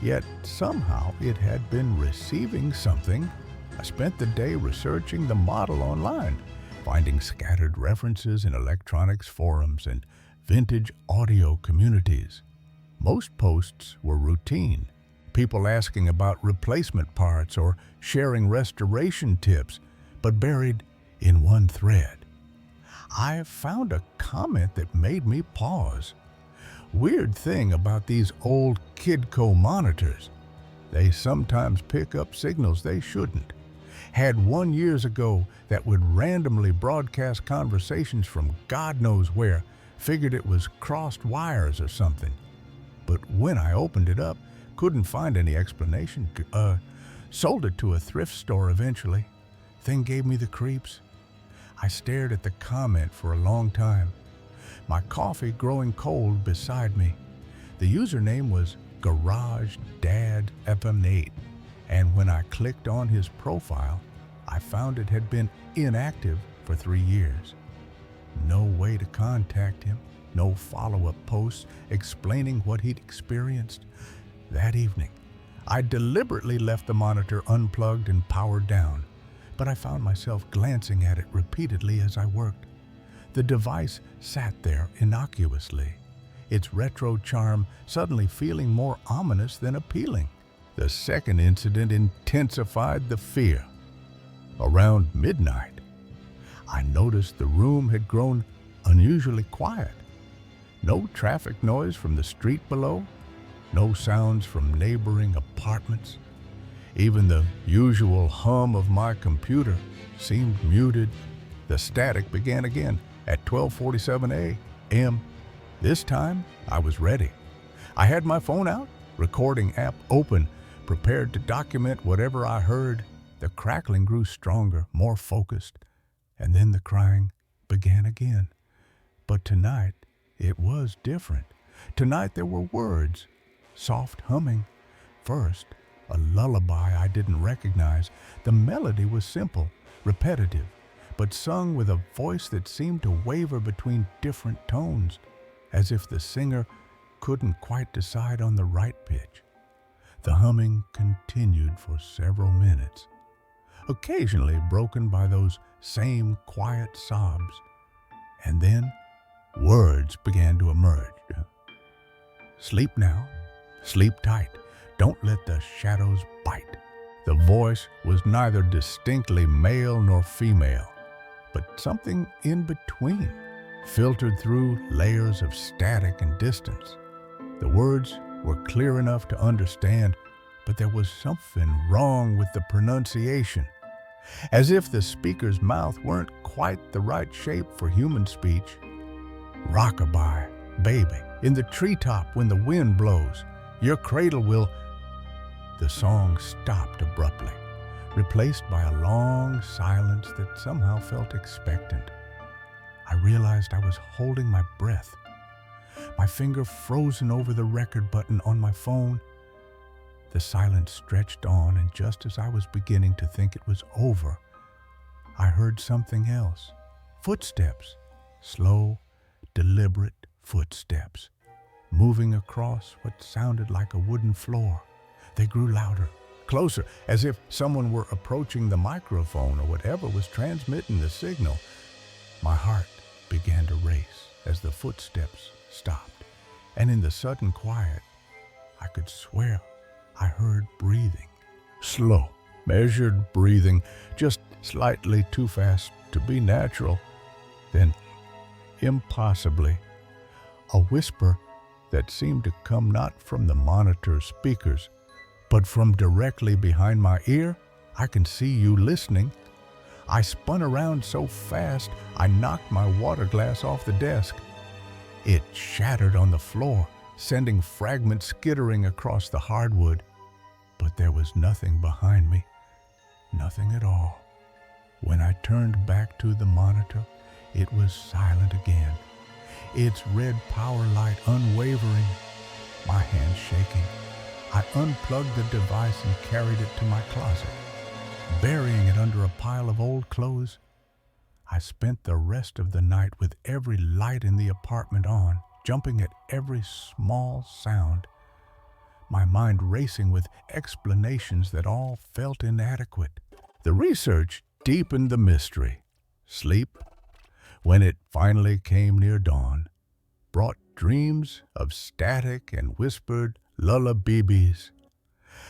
yet somehow it had been receiving something. I spent the day researching the model online, finding scattered references in electronics forums and vintage audio communities. Most posts were routine, people asking about replacement parts or sharing restoration tips, but buried in one thread, I found a comment that made me pause. Weird thing about these old Kidco monitors, they sometimes pick up signals they shouldn't. Had one years ago that would randomly broadcast conversations from God knows where, figured it was crossed wires or something. But when I opened it up, couldn't find any explanation. Sold it to a thrift store eventually. Thing gave me the creeps. I stared at the comment for a long time, my coffee growing cold beside me. The username was Garage Dad FM8, and when I clicked on his profile, I found it had been inactive for 3 years. No way to contact him, no follow-up posts explaining what he'd experienced. That evening, I deliberately left the monitor unplugged and powered down, but I found myself glancing at it repeatedly as I worked. The device sat there innocuously, its retro charm suddenly feeling more ominous than appealing. The second incident intensified the fear. Around midnight, I noticed the room had grown unusually quiet. No traffic noise from the street below, no sounds from neighboring apartments. Even the usual hum of my computer seemed muted. The static began again at 12:47 a.m. This time, I was ready. I had my phone out, recording app open, prepared to document whatever I heard. The crackling grew stronger, more focused, and then the crying began again. But tonight, it was different. Tonight there were words, soft humming. First, a lullaby I didn't recognize. The melody was simple, repetitive, but sung with a voice that seemed to waver between different tones, as if the singer couldn't quite decide on the right pitch. The humming continued for several minutes, occasionally broken by those same quiet sobs, and then words began to emerge. Sleep now, sleep tight, don't let the shadows bite. The voice was neither distinctly male nor female, but something in between, filtered through layers of static and distance. The words were clear enough to understand, but there was something wrong with the pronunciation, as if the speaker's mouth weren't quite the right shape for human speech. Rockabye, baby, in the treetop when the wind blows, your cradle will... The song stopped abruptly, replaced by a long silence that somehow felt expectant. I realized I was holding my breath, my finger frozen over the record button on my phone. The silence stretched on, and just as I was beginning to think it was over, I heard something else. Footsteps, slow, deliberate footsteps, moving across what sounded like a wooden floor. They grew louder, closer, as if someone were approaching the microphone or whatever was transmitting the signal. My heart began to race as the footsteps stopped, and in the sudden quiet, I could swear I heard breathing. Slow, measured breathing, just slightly too fast to be natural. Then, impossibly, a whisper that seemed to come not from the monitor speakers, but from directly behind my ear. I can see you listening. I spun around so fast, I knocked my water glass off the desk. It shattered on the floor, sending fragments skittering across the hardwood. But there was nothing behind me, nothing at all. When I turned back to the monitor, it was silent again, its red power light unwavering. My hands shaking, I unplugged the device and carried it to my closet. Burying it under a pile of old clothes, I spent the rest of the night with every light in the apartment on, jumping at every small sound, my mind racing with explanations that all felt inadequate. The research deepened the mystery. Sleep, when it finally came near dawn, brought dreams of static and whispered lullabies.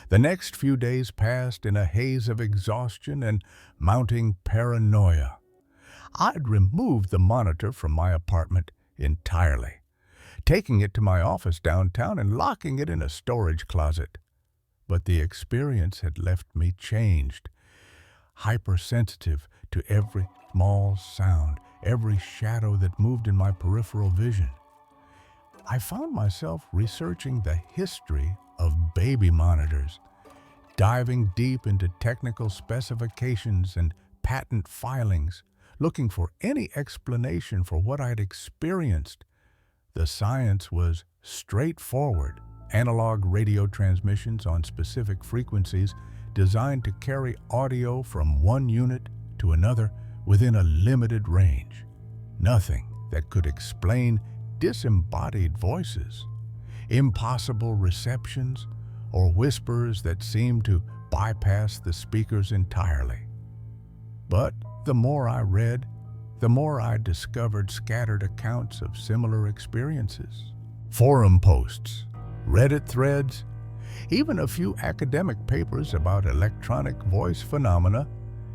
The next few days passed in a haze of exhaustion and mounting paranoia. I'd removed the monitor from my apartment entirely, taking it to my office downtown and locking it in a storage closet. But the experience had left me changed, hypersensitive to every small sound, every shadow that moved in my peripheral vision. I found myself researching the history of baby monitors, diving deep into technical specifications and patent filings, looking for any explanation for what I'd experienced. The science was straightforward: analog radio transmissions on specific frequencies designed to carry audio from one unit to another within a limited range. Nothing that could explain disembodied voices, impossible receptions, or whispers that seemed to bypass the speakers entirely. But the more I read, the more I discovered scattered accounts of similar experiences. Forum posts, Reddit threads, even a few academic papers about electronic voice phenomena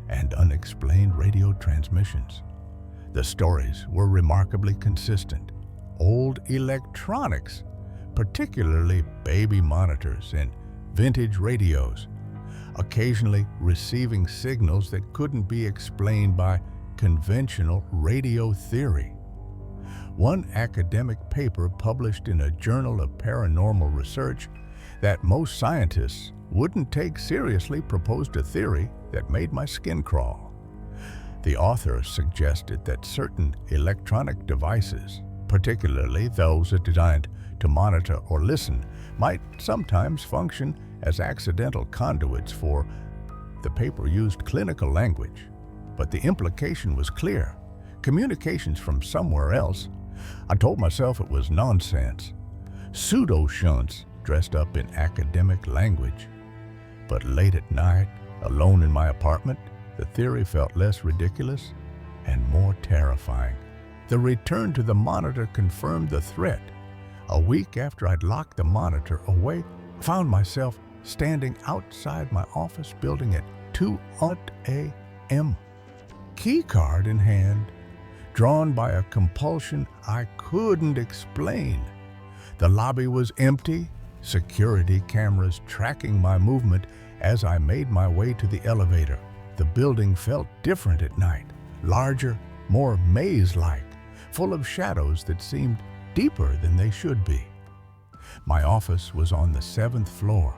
and unexplained radio transmissions. The stories were remarkably consistent. Old electronics, particularly baby monitors and vintage radios, occasionally receiving signals that couldn't be explained by conventional radio theory. One academic paper published in a journal of paranormal research that most scientists wouldn't take seriously proposed a theory that made my skin crawl. The author suggested that certain electronic devices, particularly those designed to monitor or listen, might sometimes function as accidental conduits for, the paper used clinical language, but the implication was clear: communications from somewhere else. I told myself it was nonsense, pseudo-shunts dressed up in academic language. But late at night, alone in my apartment, the theory felt less ridiculous and more terrifying. The return to the monitor confirmed the threat. A week after I'd locked the monitor away, I found myself standing outside my office building at 2 a.m., keycard in hand, drawn by a compulsion I couldn't explain. The lobby was empty, security cameras tracking my movement as I made my way to the elevator. The building felt different at night, larger, more maze-like, full of shadows that seemed deeper than they should be. My office was on the 7th floor,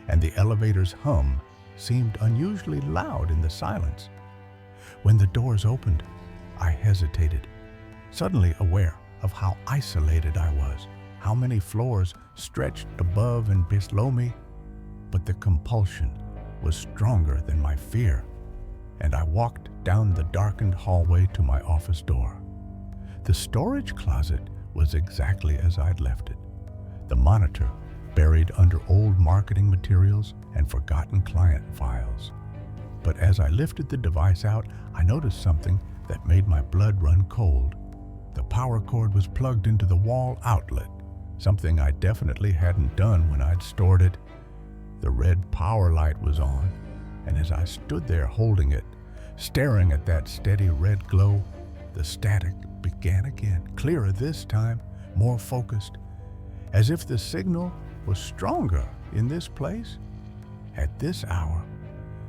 and the elevator's hum seemed unusually loud in the silence. When the doors opened, I hesitated, suddenly aware of how isolated I was, how many floors stretched above and below me. But the compulsion was stronger than my fear, and I walked down the darkened hallway to my office door. The storage closet was exactly as I'd left it. The monitor buried under old marketing materials and forgotten client files. But as I lifted the device out, I noticed something that made my blood run cold. The power cord was plugged into the wall outlet, something I definitely hadn't done when I'd stored it. The red power light was on, and as I stood there holding it, staring at that steady red glow, the static began again, clearer this time, more focused, as if the signal was stronger in this place. At this hour,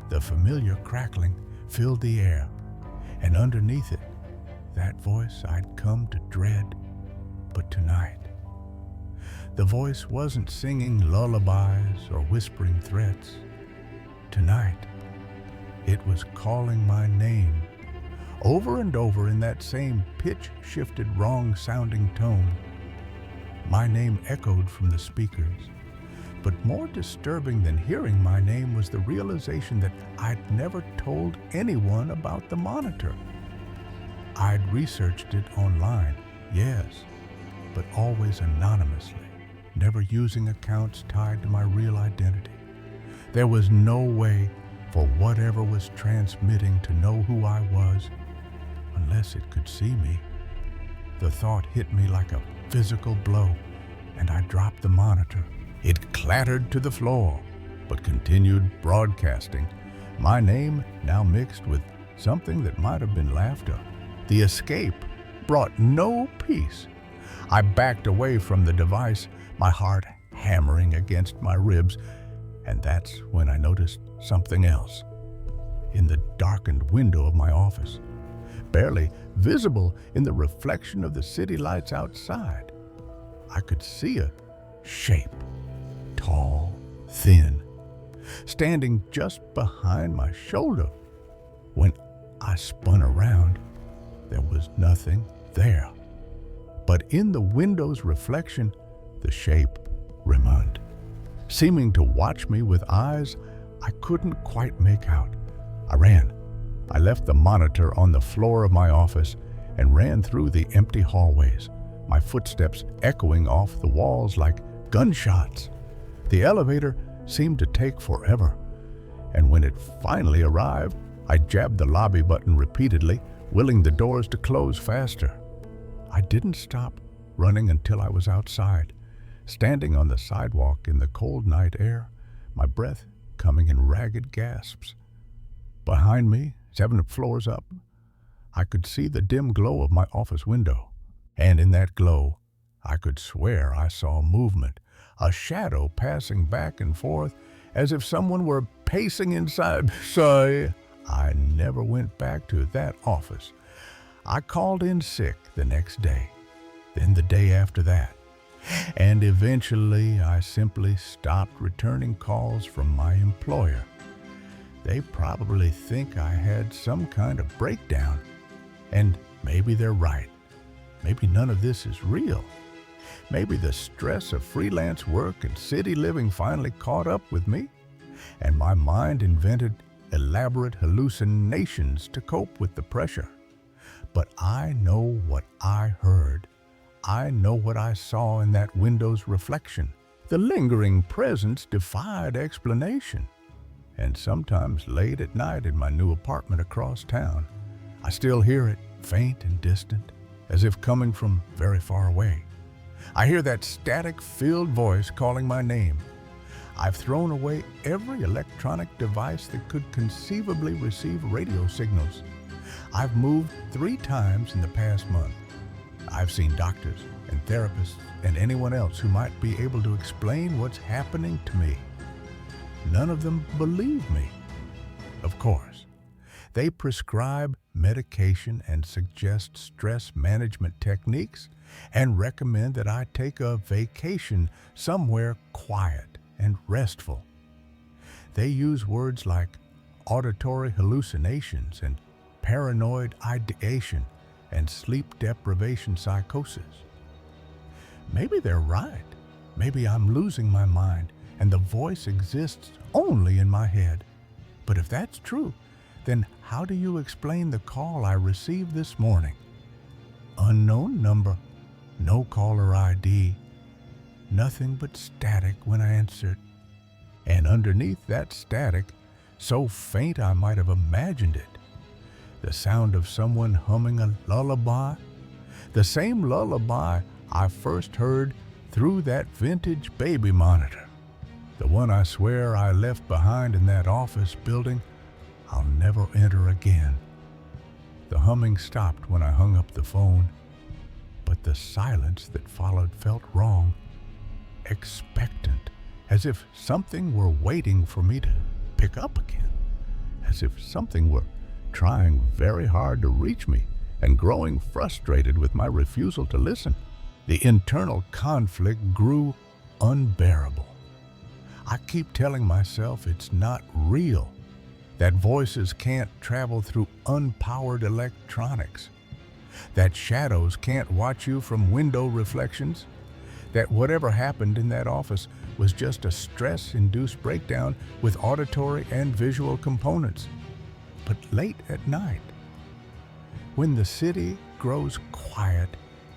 the familiar crackling filled the air, and underneath it, that voice I'd come to dread. But tonight, the voice wasn't singing lullabies or whispering threats. Tonight, it was calling my name, over and over in that same pitch-shifted, wrong-sounding tone. My name echoed from the speakers, but more disturbing than hearing my name was the realization that I'd never told anyone about the monitor. I'd researched it online, yes, but always anonymously, never using accounts tied to my real identity. There was no way for whatever was transmitting to know who I was, unless it could see me. The thought hit me like a physical blow, and I dropped the monitor. It clattered to the floor, but continued broadcasting, my name now mixed with something that might have been laughter. The escape brought no peace. I backed away from the device, my heart hammering against my ribs, and that's when I noticed something else. In the darkened window of my office, barely visible in the reflection of the city lights outside, I could see a shape, tall, thin, standing just behind my shoulder. When I spun around, there was nothing there. But in the window's reflection, the shape remained, seeming to watch me with eyes I couldn't quite make out. I ran. I left the monitor on the floor of my office and ran through the empty hallways, my footsteps echoing off the walls like gunshots. The elevator seemed to take forever, and when it finally arrived, I jabbed the lobby button repeatedly, willing the doors to close faster. I didn't stop running until I was outside, standing on the sidewalk in the cold night air, my breath coming in ragged gasps. Behind me, 7 floors up, I could see the dim glow of my office window, and in that glow, I could swear I saw movement, a shadow passing back and forth as if someone were pacing inside. So I never went back to that office. I called in sick the next day, then the day after that, and eventually I simply stopped returning calls from my employer. They probably think I had some kind of breakdown, and maybe they're right. Maybe none of this is real. Maybe the stress of freelance work and city living finally caught up with me, and my mind invented elaborate hallucinations to cope with the pressure. But I know what I heard. I know what I saw in that window's reflection. The lingering presence defied explanation. And sometimes late at night in my new apartment across town, I still hear it, faint and distant, as if coming from very far away. I hear that static-filled voice calling my name. I've thrown away every electronic device that could conceivably receive radio signals. I've moved 3 times in the past month. I've seen doctors and therapists and anyone else who might be able to explain what's happening to me. None of them believe me. Of course, they prescribe medication and suggest stress management techniques and recommend that I take a vacation somewhere quiet and restful. They use words like auditory hallucinations and paranoid ideation and sleep deprivation psychosis. Maybe they're right. Maybe I'm losing my mind and the voice exists only in my head. But if that's true, then how do you explain the call I received this morning? Unknown number, no caller ID, nothing but static when I answered. And underneath that static, so faint I might have imagined it, the sound of someone humming a lullaby, the same lullaby I first heard through that vintage baby monitor, the one I swear I left behind in that office building I'll never enter again. The humming stopped when I hung up the phone, but the silence that followed felt wrong, expectant, as if something were waiting for me to pick up again, as if something were trying very hard to reach me and growing frustrated with my refusal to listen. The internal conflict grew unbearable. I keep telling myself it's not real, that voices can't travel through unpowered electronics, that shadows can't watch you from window reflections, that whatever happened in that office was just a stress-induced breakdown with auditory and visual components. But late at night, when the city grows quiet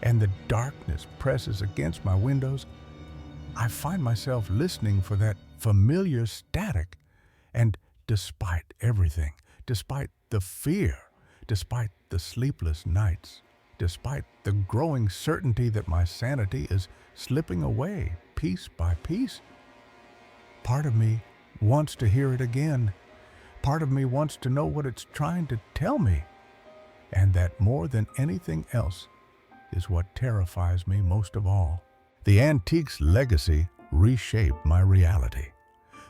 and the darkness presses against my windows, I find myself listening for that familiar static, and despite everything, despite the fear, despite the sleepless nights, despite the growing certainty that my sanity is slipping away piece by piece, part of me wants to hear it again. Part of me wants to know what it's trying to tell me. And that more than anything else is what terrifies me most of all. The antique's legacy reshaped my reality.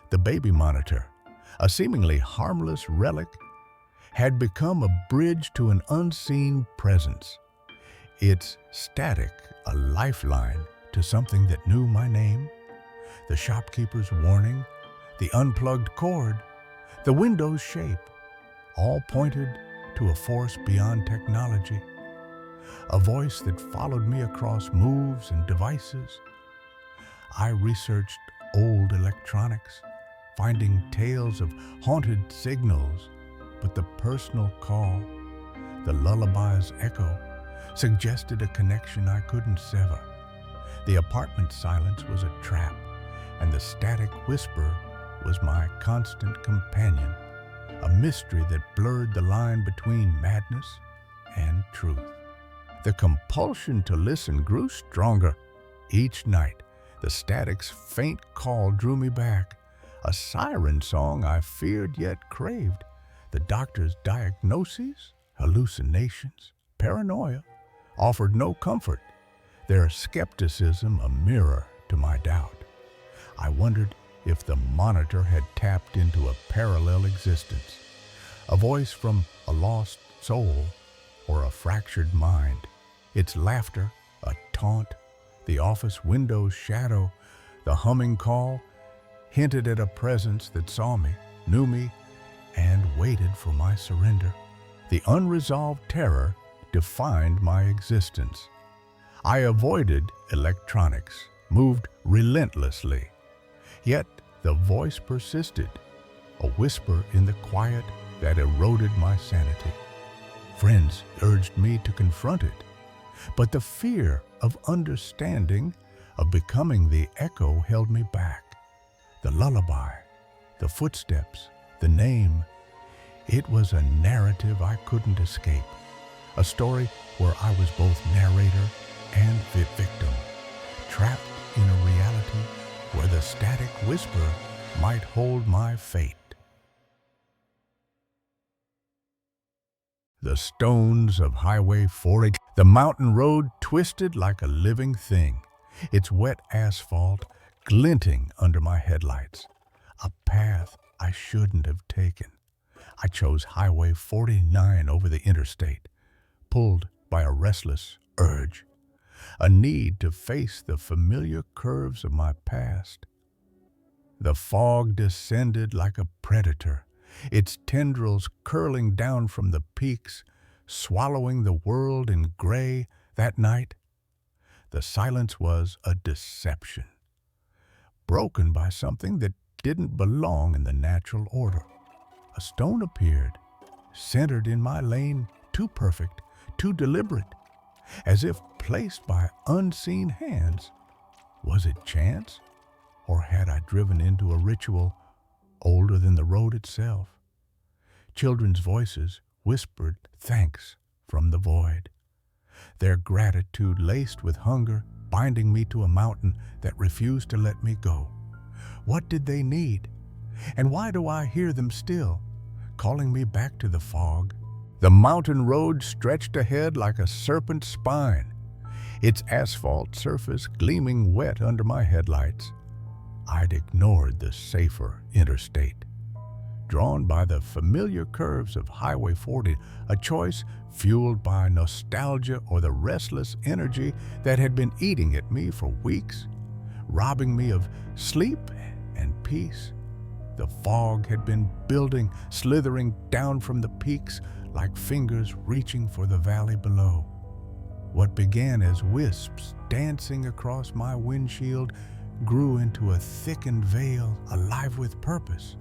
The baby monitor, a seemingly harmless relic, had become a bridge to an unseen presence. Its static, a lifeline to something that knew my name, the shopkeeper's warning, the unplugged cord, the window's shape, all pointed to a force beyond technology, a voice that followed me across moves and devices. I researched old electronics, finding tales of haunted signals, but the personal call, the lullaby's echo, suggested a connection I couldn't sever. The apartment silence was a trap, and the static whisper was my constant companion, a mystery that blurred the line between madness and truth. The compulsion to listen grew stronger. Each night, the static's faint call drew me back, a siren song I feared yet craved. The doctor's diagnoses, hallucinations, paranoia, offered no comfort, their skepticism a mirror to my doubt. I wondered if the monitor had tapped into a parallel existence, a voice from a lost soul or a fractured mind. Its laughter, a taunt, the office window's shadow, the humming call, hinted at a presence that saw me, knew me, and waited for my surrender. The unresolved terror defined my existence. I avoided electronics, moved relentlessly. Yet the voice persisted, a whisper in the quiet that eroded my sanity. Friends urged me to confront it, but the fear of understanding, of becoming the echo, held me back. The lullaby, the footsteps, the name, it was a narrative I couldn't escape, a story where I was both narrator and victim, trapped in a reality where the static whisper might hold my fate. The stones of Highway 4, the mountain road twisted like a living thing, its wet asphalt glinting under my headlights. A path I shouldn't have taken. I chose Highway 49 over the interstate, pulled by a restless urge, a need to face the familiar curves of my past. The fog descended like a predator, its tendrils curling down from the peaks, swallowing the world in gray. That night, the silence was a deception, broken by something that didn't belong in the natural order. A stone appeared, centered in my lane, too perfect, too deliberate. as if placed by unseen hands. Was it chance, or had I driven into a ritual older than the road itself? Children's voices whispered thanks from the void, their gratitude laced with hunger, binding me to a mountain that refused to let me go. What did they need? And why do I hear them still, calling me back to the fog? The mountain road stretched ahead like a serpent's spine, its asphalt surface gleaming wet under my headlights. I'd ignored the safer interstate, drawn by the familiar curves of Highway 40, a choice fueled by nostalgia or the restless energy that had been eating at me for weeks, robbing me of sleep and peace. The fog had been building, slithering down from the peaks like fingers reaching for the valley below. What began as wisps dancing across my windshield grew into a thickened veil, alive with purpose.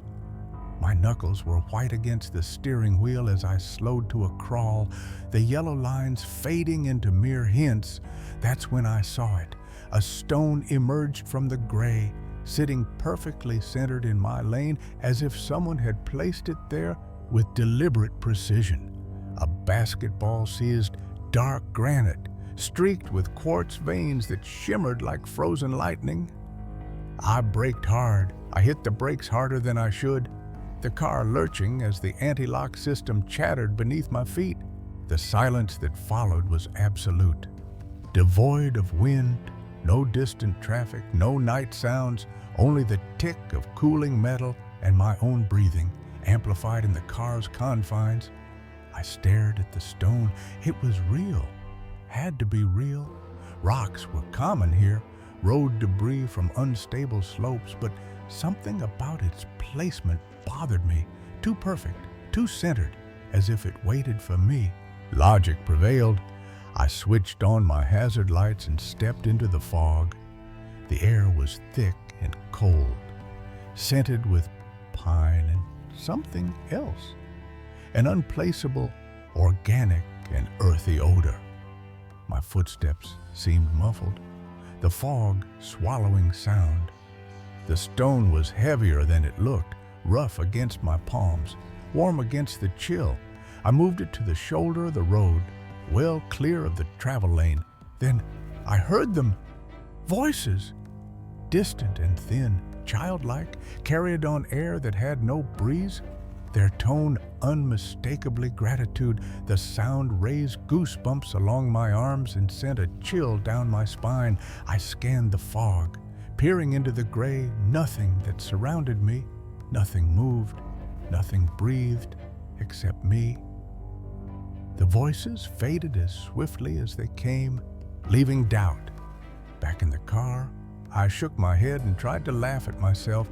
My knuckles were white against the steering wheel as I slowed to a crawl, the yellow lines fading into mere hints. That's when I saw it. A stone emerged from the gray, sitting perfectly centered in my lane as if someone had placed it there with deliberate precision. A basketball-sized dark granite, streaked with quartz veins that shimmered like frozen lightning. I braked hard. I hit the brakes harder than I should, the car lurching as the anti-lock system chattered beneath my feet. The silence that followed was absolute, devoid of wind, no distant traffic, no night sounds, only the tick of cooling metal and my own breathing, amplified in the car's confines. I stared at the stone. It was real, had to be real. Rocks were common here, road debris from unstable slopes, but something about its placement bothered me. Too perfect, too centered, as if it waited for me. Logic prevailed. I switched on my hazard lights and stepped into the fog. The air was thick and cold, scented with pine and something else, an unplaceable, organic and earthy odor. My footsteps seemed muffled, the fog swallowing sound. The stone was heavier than it looked, rough against my palms, warm against the chill. I moved it to the shoulder of the road, well clear of the travel lane. Then I heard them. Voices, distant and thin, childlike, carried on air that had no breeze. Their tone unmistakably gratitude. The sound raised goosebumps along my arms and sent a chill down my spine. I scanned the fog, peering into the gray, nothing that surrounded me. Nothing moved, nothing breathed, except me. The voices faded as swiftly as they came, leaving doubt. Back in the car, I shook my head and tried to laugh at myself,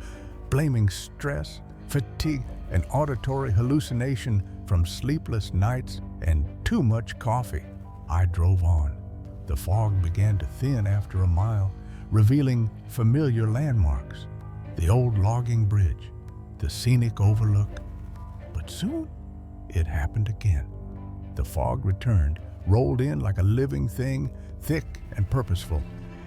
blaming stress, fatigue, and auditory hallucination from sleepless nights and too much coffee. I drove on. The fog began to thin after a mile, revealing familiar landmarks. The old logging bridge, the scenic overlook. But soon, it happened again. The fog returned, rolled in like a living thing, thick and purposeful.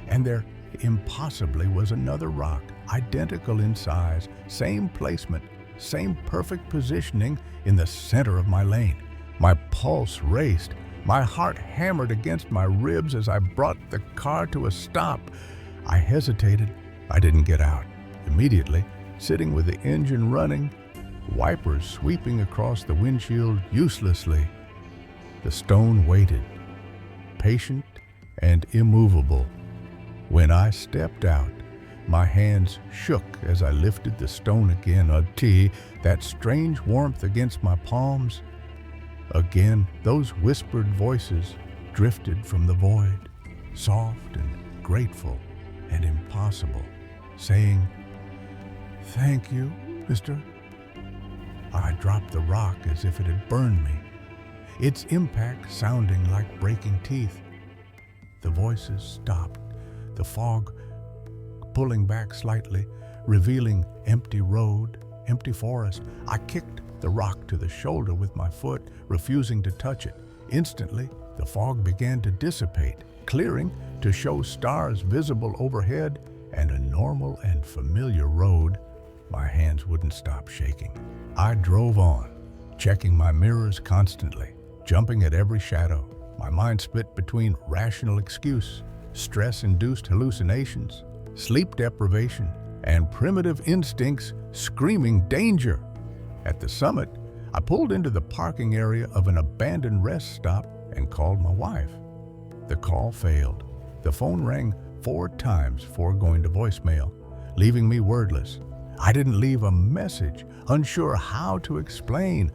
And there impossibly was another rock, identical in size, same placement, same perfect positioning in the center of my lane. My pulse raced. My heart hammered against my ribs as I brought the car to a stop. I hesitated. I didn't get out. Immediately, sitting with the engine running, wipers sweeping across the windshield uselessly. The stone waited, patient and immovable. When I stepped out, my hands shook as I lifted the stone again, that strange warmth against my palms. Again, those whispered voices drifted from the void, soft and grateful and impossible, saying, "Thank you, Mr." I dropped the rock as if it had burned me, its impact sounding like breaking teeth. The voices stopped, the fog pulling back slightly, revealing empty road, empty forest. I kicked the rock to the shoulder with my foot, refusing to touch it. Instantly, The fog began to dissipate, clearing to show stars visible overhead and a normal and familiar road. My hands wouldn't stop shaking. I drove on, checking my mirrors constantly, jumping at every shadow. My mind split between rational excuse, stress-induced hallucinations, sleep deprivation, and primitive instincts screaming danger. At the summit, I pulled into the parking area of an abandoned rest stop and called my wife. The call failed. The phone rang 4 times before going to voicemail, leaving me wordless. I didn't leave a message, unsure how to explain.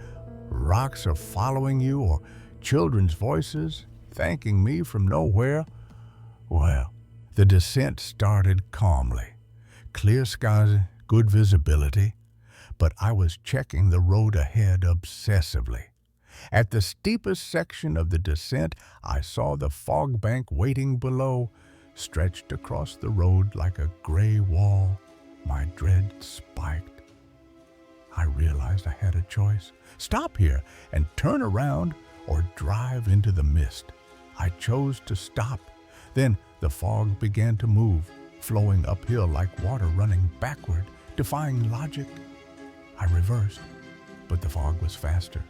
Rocks are following you or children's voices thanking me from nowhere. Well, the descent started calmly. Clear skies, good visibility, but I was checking the road ahead obsessively. At the steepest section of the descent, I saw the fog bank waiting below, stretched across the road like a gray wall. My dread spiked. I realized I had a choice. Stop here and turn around or drive into the mist. I chose to stop. Then the fog began to move, flowing uphill like water running backward, defying logic. I reversed, but the fog was faster,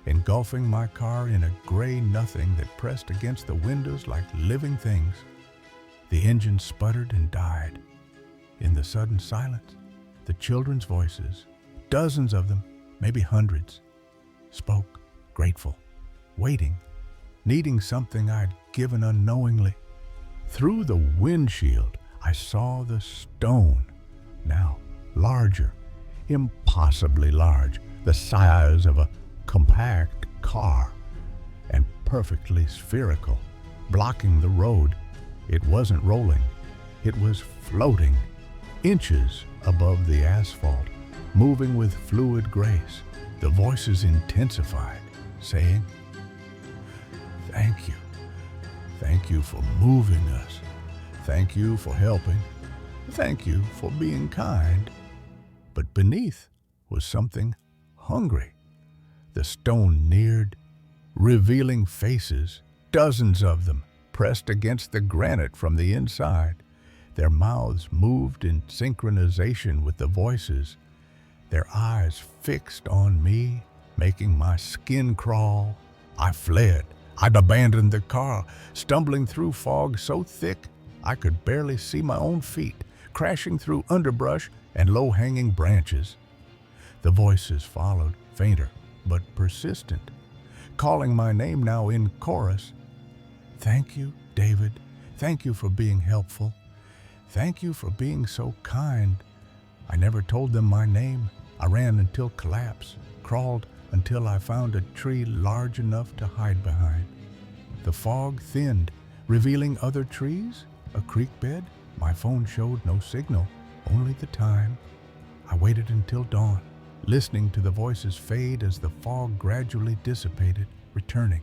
engulfing my car in a gray nothing that pressed against the windows like living things. The engine sputtered and died. In the sudden silence, the children's voices, dozens of them, maybe hundreds, spoke, grateful, waiting, needing something I'd given unknowingly. Through the windshield, I saw the stone, now larger, impossibly large, the size of a compact car, and perfectly spherical, blocking the road. It wasn't rolling, it was floating, inches above the asphalt, moving with fluid grace. The voices intensified, saying, "Thank you. Thank you for moving us. Thank you for helping. Thank you for being kind." But beneath was something hungry. The stone neared, revealing faces, dozens of them, pressed against the granite from the inside. Their mouths moved in synchronization with the voices, their eyes fixed on me, making my skin crawl. I fled. I'd abandoned the car, stumbling through fog so thick I could barely see my own feet, crashing through underbrush and low-hanging branches. The voices followed, fainter but persistent, calling my name now in chorus. "Thank you, David. Thank you for being helpful. Thank you for being so kind." I never told them my name. I ran until collapse, crawled until I found a tree large enough to hide behind. The fog thinned, revealing other trees, a creek bed. My phone showed no signal, only the time. I waited until dawn, listening to the voices fade as the fog gradually dissipated, returning.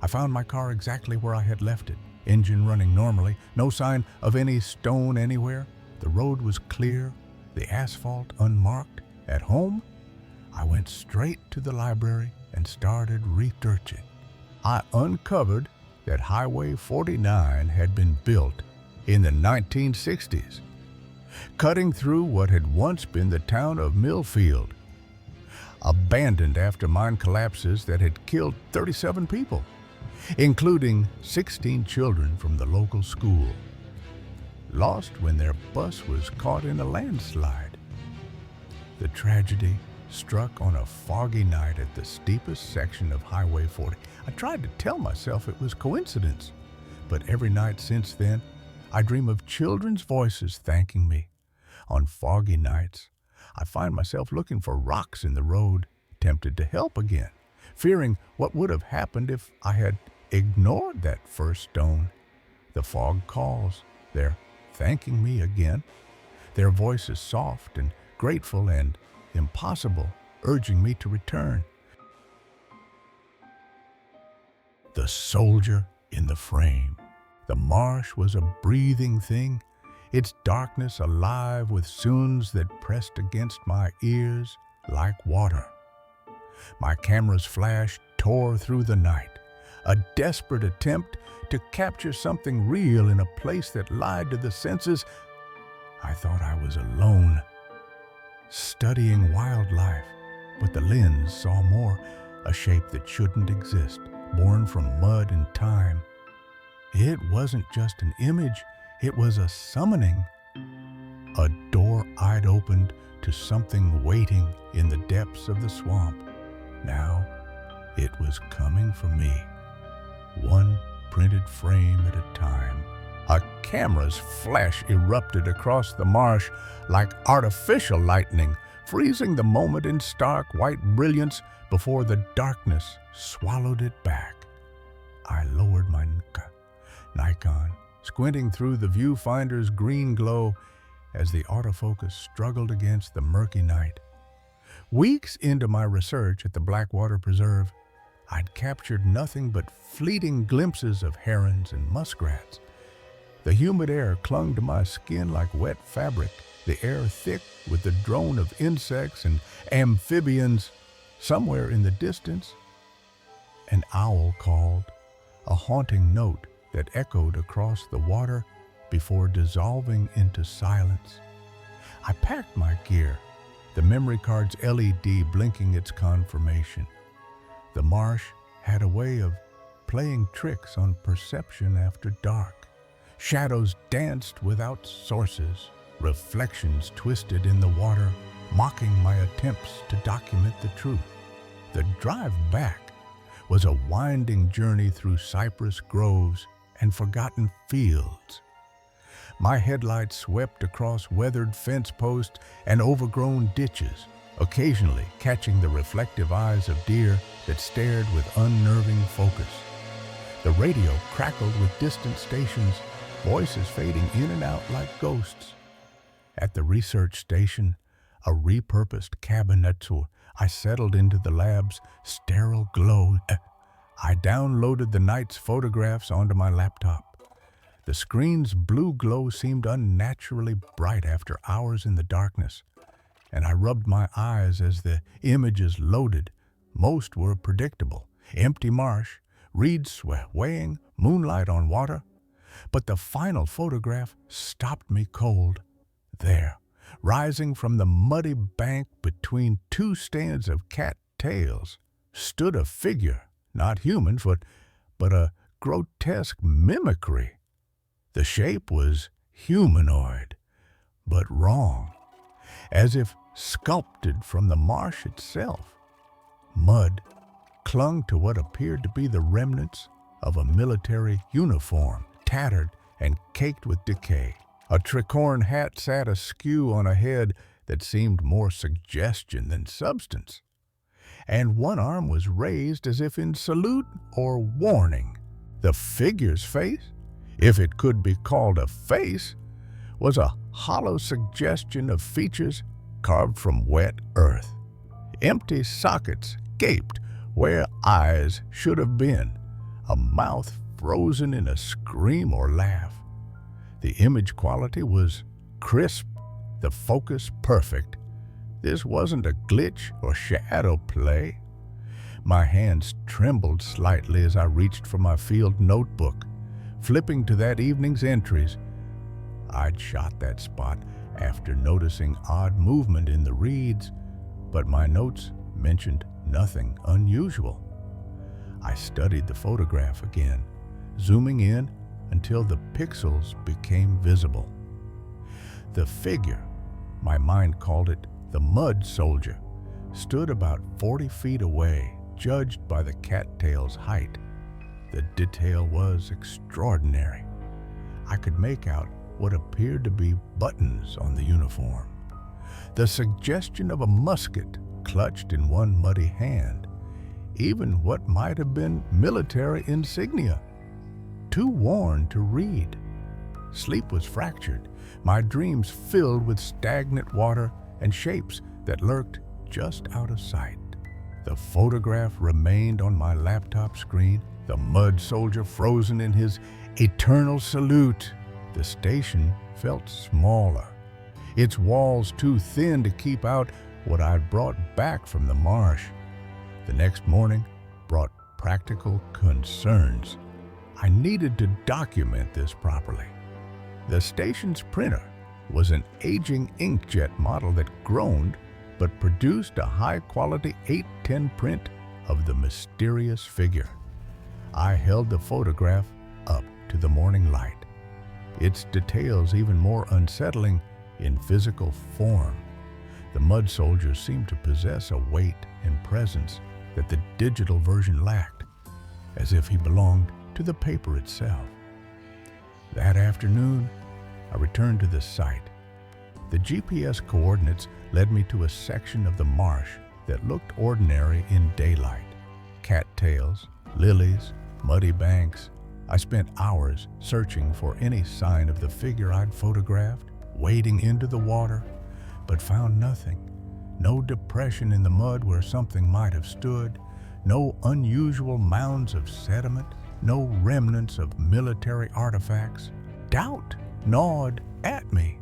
I found my car exactly where I had left it, engine running normally, no sign of any stone anywhere. The road was clear, the asphalt unmarked. At home, I went straight to the library and started researching. I uncovered that Highway 49 had been built in the 1960s, cutting through what had once been the town of Millfield, abandoned after mine collapses that had killed 37 people, including 16 children from the local school, lost when their bus was caught in a landslide. The tragedy struck on a foggy night at the steepest section of Highway 40. I tried to tell myself it was coincidence, but every night since then, I dream of children's voices thanking me. On foggy nights, I find myself looking for rocks in the road, tempted to help again, fearing what would have happened if I had ignored that first stone. The fog calls. They're thanking me again. Their voices soft and grateful and impossible, urging me to return. The soldier in the frame. The marsh was a breathing thing, its darkness alive with sounds that pressed against my ears like water. My camera's flash tore through the night, a desperate attempt to capture something real in a place that lied to the senses. I thought I was alone, studying wildlife, but the lens saw more, a shape that shouldn't exist, born from mud and time. It wasn't just an image, it was a summoning. A door I'd opened to something waiting in the depths of the swamp. Now it was coming for me, one printed frame at a time. A camera's flash erupted across the marsh like artificial lightning, freezing the moment in stark white brilliance before the darkness swallowed it back. I lowered my Nikon, squinting through the viewfinder's green glow as the autofocus struggled against the murky night. Weeks into my research at the Blackwater Preserve, I'd captured nothing but fleeting glimpses of herons and muskrats. The humid air clung to my skin like wet fabric, the air thick with the drone of insects and amphibians. Somewhere in the distance, an owl called, a haunting note that echoed across the water before dissolving into silence. I packed my gear, the memory card's LED blinking its confirmation. The marsh had a way of playing tricks on perception after dark. Shadows danced without sources, reflections twisted in the water, mocking my attempts to document the truth. The drive back was a winding journey through cypress groves and forgotten fields. My headlights swept across weathered fence posts and overgrown ditches, occasionally catching the reflective eyes of deer that stared with unnerving focus. The radio crackled with distant stations, voices fading in and out like ghosts. At the research station, a repurposed cabinet, I settled into the lab's sterile glow. I downloaded the night's photographs onto my laptop. The screen's blue glow seemed unnaturally bright after hours in the darkness, and I rubbed my eyes as the images loaded. Most were predictable: empty marsh, reeds swaying, moonlight on water. But the final photograph stopped me cold. There, rising from the muddy bank between two stands of cat tails, stood a figure, not human, but a grotesque mimicry. The shape was humanoid, but wrong, as if sculpted from the marsh itself. Mud clung to what appeared to be the remnants of a military uniform, tattered and caked with decay. A tricorn hat sat askew on a head that seemed more suggestion than substance, and one arm was raised as if in salute or warning. The figure's face, if it could be called a face, was a hollow suggestion of features carved from wet earth. Empty sockets gaped where eyes should have been, a mouth frozen in a scream or laugh. The image quality was crisp, the focus perfect. This wasn't a glitch or shadow play. My hands trembled slightly as I reached for my field notebook, flipping to that evening's entries. I'd shot that spot after noticing odd movement in the reeds, but my notes mentioned nothing unusual. I studied the photograph again, zooming in until the pixels became visible. The figure, my mind called it the mud soldier, stood about 40 feet away, judged by the cattail's height. The detail was extraordinary. I could make out what appeared to be buttons on the uniform, the suggestion of a musket clutched in one muddy hand, even what might have been military insignia. Too worn to read. Sleep was fractured, my dreams filled with stagnant water and shapes that lurked just out of sight. The photograph remained on my laptop screen, the mud soldier frozen in his eternal salute. The station felt smaller, its walls too thin to keep out what I'd brought back from the marsh. The next morning brought practical concerns. I needed to document this properly. The station's printer was an aging inkjet model that groaned but produced a high-quality 8:10 print of the mysterious figure. I held the photograph up to the morning light, its details even more unsettling in physical form. The mud soldier seemed to possess a weight and presence that the digital version lacked, as if he belonged to the paper itself. That afternoon, I returned to the site. The GPS coordinates led me to a section of the marsh that looked ordinary in daylight. Cattails, lilies, muddy banks. I spent hours searching for any sign of the figure I'd photographed, wading into the water, but found nothing. No depression in the mud where something might have stood, no unusual mounds of sediment, no remnants of military artifacts. Doubt gnawed at me,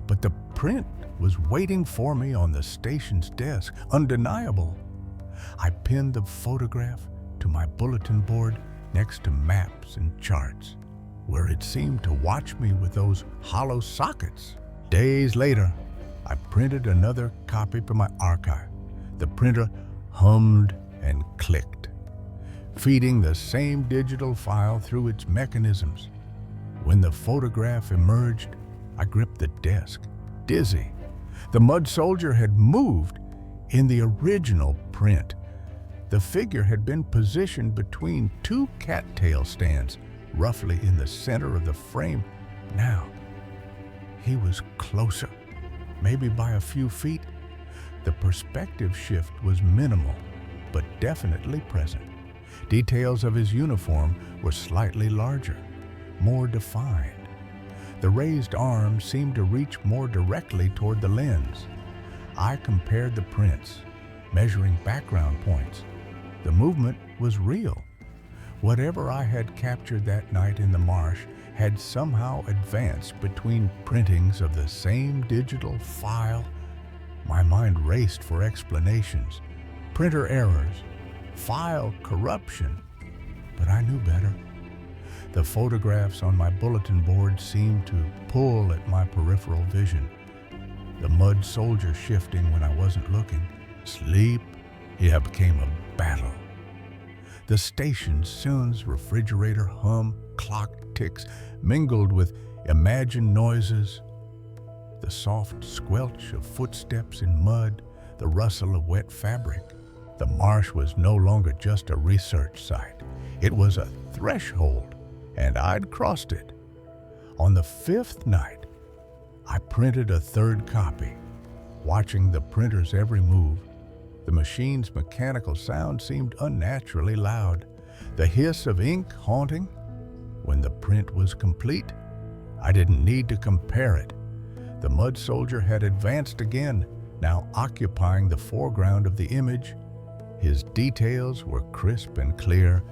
but the print was waiting for me on the station's desk, undeniable. I pinned the photograph to my bulletin board next to maps and charts, where it seemed to watch me with those hollow sockets. Days later, I printed another copy for my archive. The printer hummed and clicked, feeding the same digital file through its mechanisms. When the photograph emerged, I gripped the desk, dizzy. The mud soldier had moved in the original print. The figure had been positioned between two cattail stands, roughly in the center of the frame. Now, he was closer, maybe by a few feet. The perspective shift was minimal, but definitely present. Details of his uniform were slightly larger, more defined. The raised arm seemed to reach more directly toward the lens. I compared the prints, measuring background points. The movement was real. Whatever I had captured that night in the marsh had somehow advanced between printings of the same digital file. My mind raced for explanations, printer errors, file corruption, but I knew better. The photographs on my bulletin board seemed to pull at my peripheral vision. The mud soldier shifting when I wasn't looking. Sleep, became a battle. The station's Soon's refrigerator hum, clock ticks, mingled with imagined noises. The soft squelch of footsteps in mud, the rustle of wet fabric. The marsh was no longer just a research site. It was a threshold, and I'd crossed it. On the fifth night, I printed a third copy. Watching the printer's every move, the machine's mechanical sound seemed unnaturally loud, the hiss of ink haunting. When the print was complete, I didn't need to compare it. The mud soldier had advanced again, now occupying the foreground of the image. His details were crisp and clear,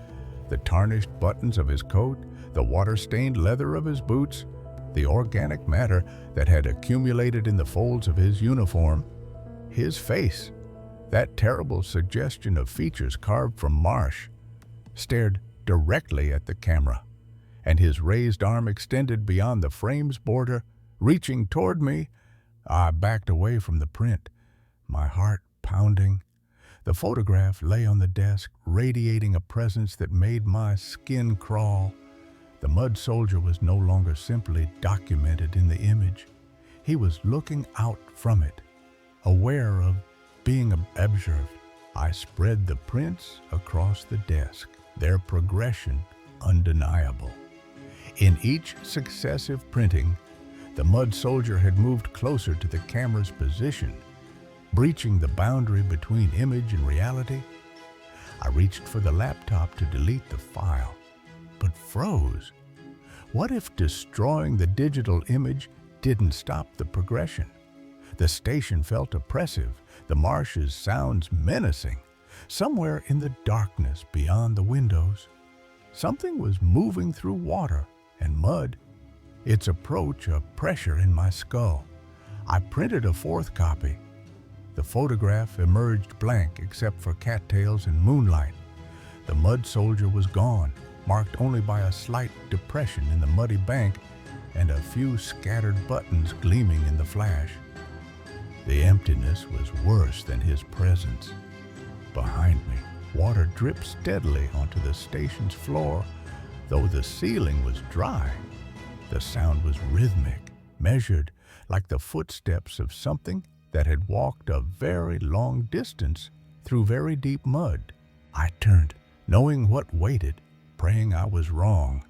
the tarnished buttons of his coat, the water-stained leather of his boots, the organic matter that had accumulated in the folds of his uniform. His face, that terrible suggestion of features carved from marsh, stared directly at the camera, and his raised arm extended beyond the frame's border, reaching toward me. I backed away from the print, my heart pounding. The photograph lay on the desk, radiating a presence that made my skin crawl. The mud soldier was no longer simply documented in the image. He was looking out from it, aware of being observed. I spread the prints across the desk, their progression undeniable. In each successive printing, the mud soldier had moved closer to the camera's position, breaching the boundary between image and reality. I reached for the laptop to delete the file, but froze. What if destroying the digital image didn't stop the progression? The station felt oppressive, the marsh's sounds menacing. Somewhere in the darkness beyond the windows, something was moving through water and mud, its approach a pressure in my skull. I printed a fourth copy. The photograph emerged blank except for cattails and moonlight. The mud soldier was gone, marked only by a slight depression in the muddy bank and a few scattered buttons gleaming in the flash. The emptiness was worse than his presence. Behind me, water dripped steadily onto the station's floor. Though the ceiling was dry, the sound was rhythmic, measured, like the footsteps of something that had walked a very long distance through very deep mud. I turned, knowing what waited, praying I was wrong.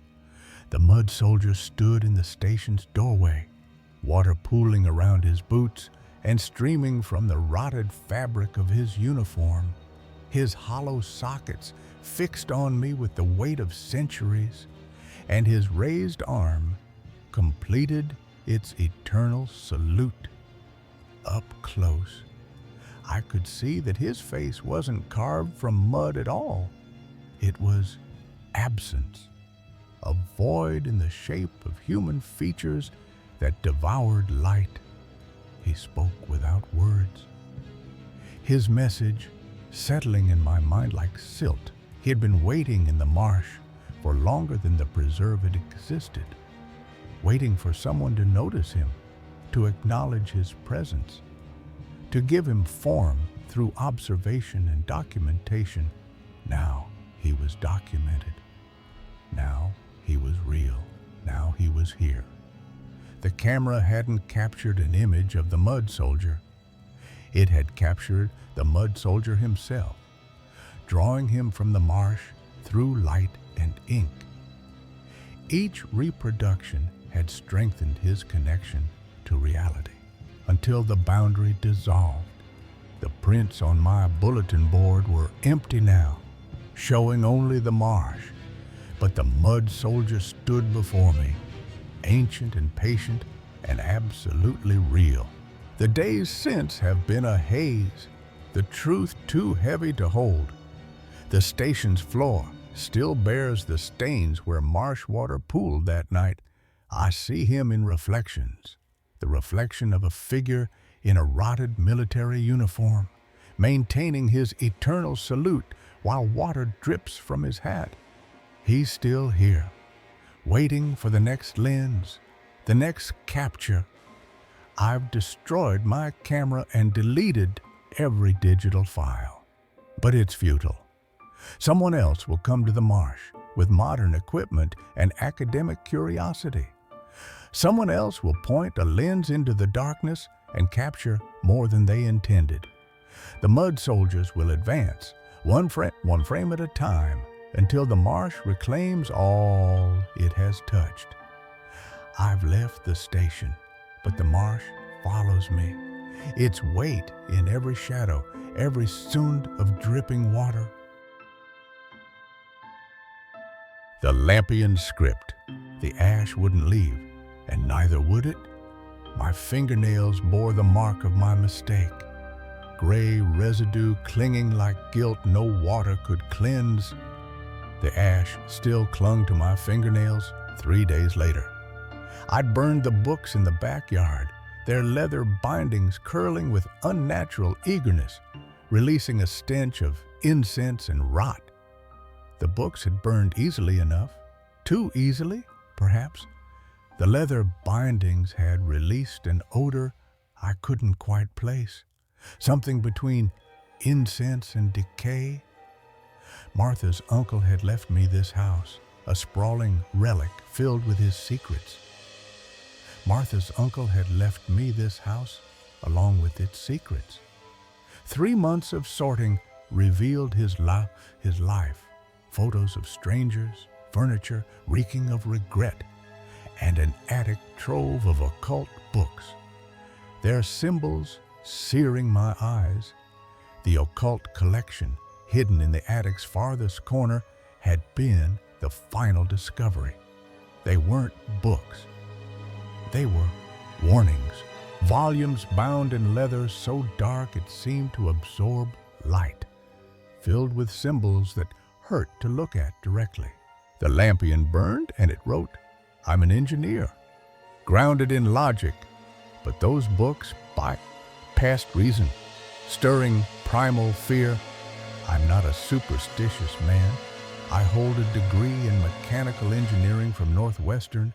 The mud soldier stood in the station's doorway, water pooling around his boots and streaming from the rotted fabric of his uniform. His hollow sockets fixed on me with the weight of centuries, and his raised arm completed its eternal salute. Up close, I could see that his face wasn't carved from mud at all. It was absence, a void in the shape of human features that devoured light. He spoke without words. His message settling in my mind like silt. He had been waiting in the marsh for longer than the preserve had existed, waiting for someone to notice him, to acknowledge his presence, to give him form through observation and documentation. Now he was documented. Now he was real. Now he was here. The camera hadn't captured an image of the mud soldier. It had captured the mud soldier himself, drawing him from the marsh through light and ink. Each reproduction had strengthened his connection to reality until the boundary dissolved. The prints on my bulletin board were empty now, showing only the marsh, but the mud soldier stood before me, ancient and patient and absolutely real. The days since have been a haze, the truth too heavy to hold. The station's floor still bears the stains where marsh water pooled that night. I see him in reflections, the reflection of a figure in a rotted military uniform, maintaining his eternal salute while water drips from his hat. He's still here, waiting for the next lens, the next capture. I've destroyed my camera and deleted every digital file, but it's futile. Someone else will come to the marsh with modern equipment and academic curiosity. Someone else will point a lens into the darkness and capture more than they intended. The mud soldiers will advance, one frame at a time, until the marsh reclaims all it has touched. I've left the station, but the marsh follows me, its weight in every shadow, every sound of dripping water. The Lampion script. The ash wouldn't leave, and neither would it. My fingernails bore the mark of my mistake, gray residue clinging like guilt no water could cleanse. The ash still clung to my fingernails 3 days later. I'd burned the books in the backyard, their leather bindings curling with unnatural eagerness, releasing a stench of incense and rot. The books had burned easily enough, too easily, perhaps. The leather bindings had released an odor I couldn't quite place, something between incense and decay. Martha's uncle had left me this house, a sprawling relic filled with his secrets. Martha's uncle had left me this house along with its secrets. 3 months of sorting revealed his life, photos of strangers, furniture reeking of regret, and an attic trove of occult books. Their symbols searing my eyes. The occult collection, hidden in the attic's farthest corner, had been the final discovery. They weren't books. They were warnings, volumes bound in leather so dark it seemed to absorb light, filled with symbols that hurt to look at directly. The Lampion burned, and it wrote, "I'm an engineer, grounded in logic, but those books past reason, stirring primal fear. I'm not a superstitious man, I hold a degree in mechanical engineering from Northwestern,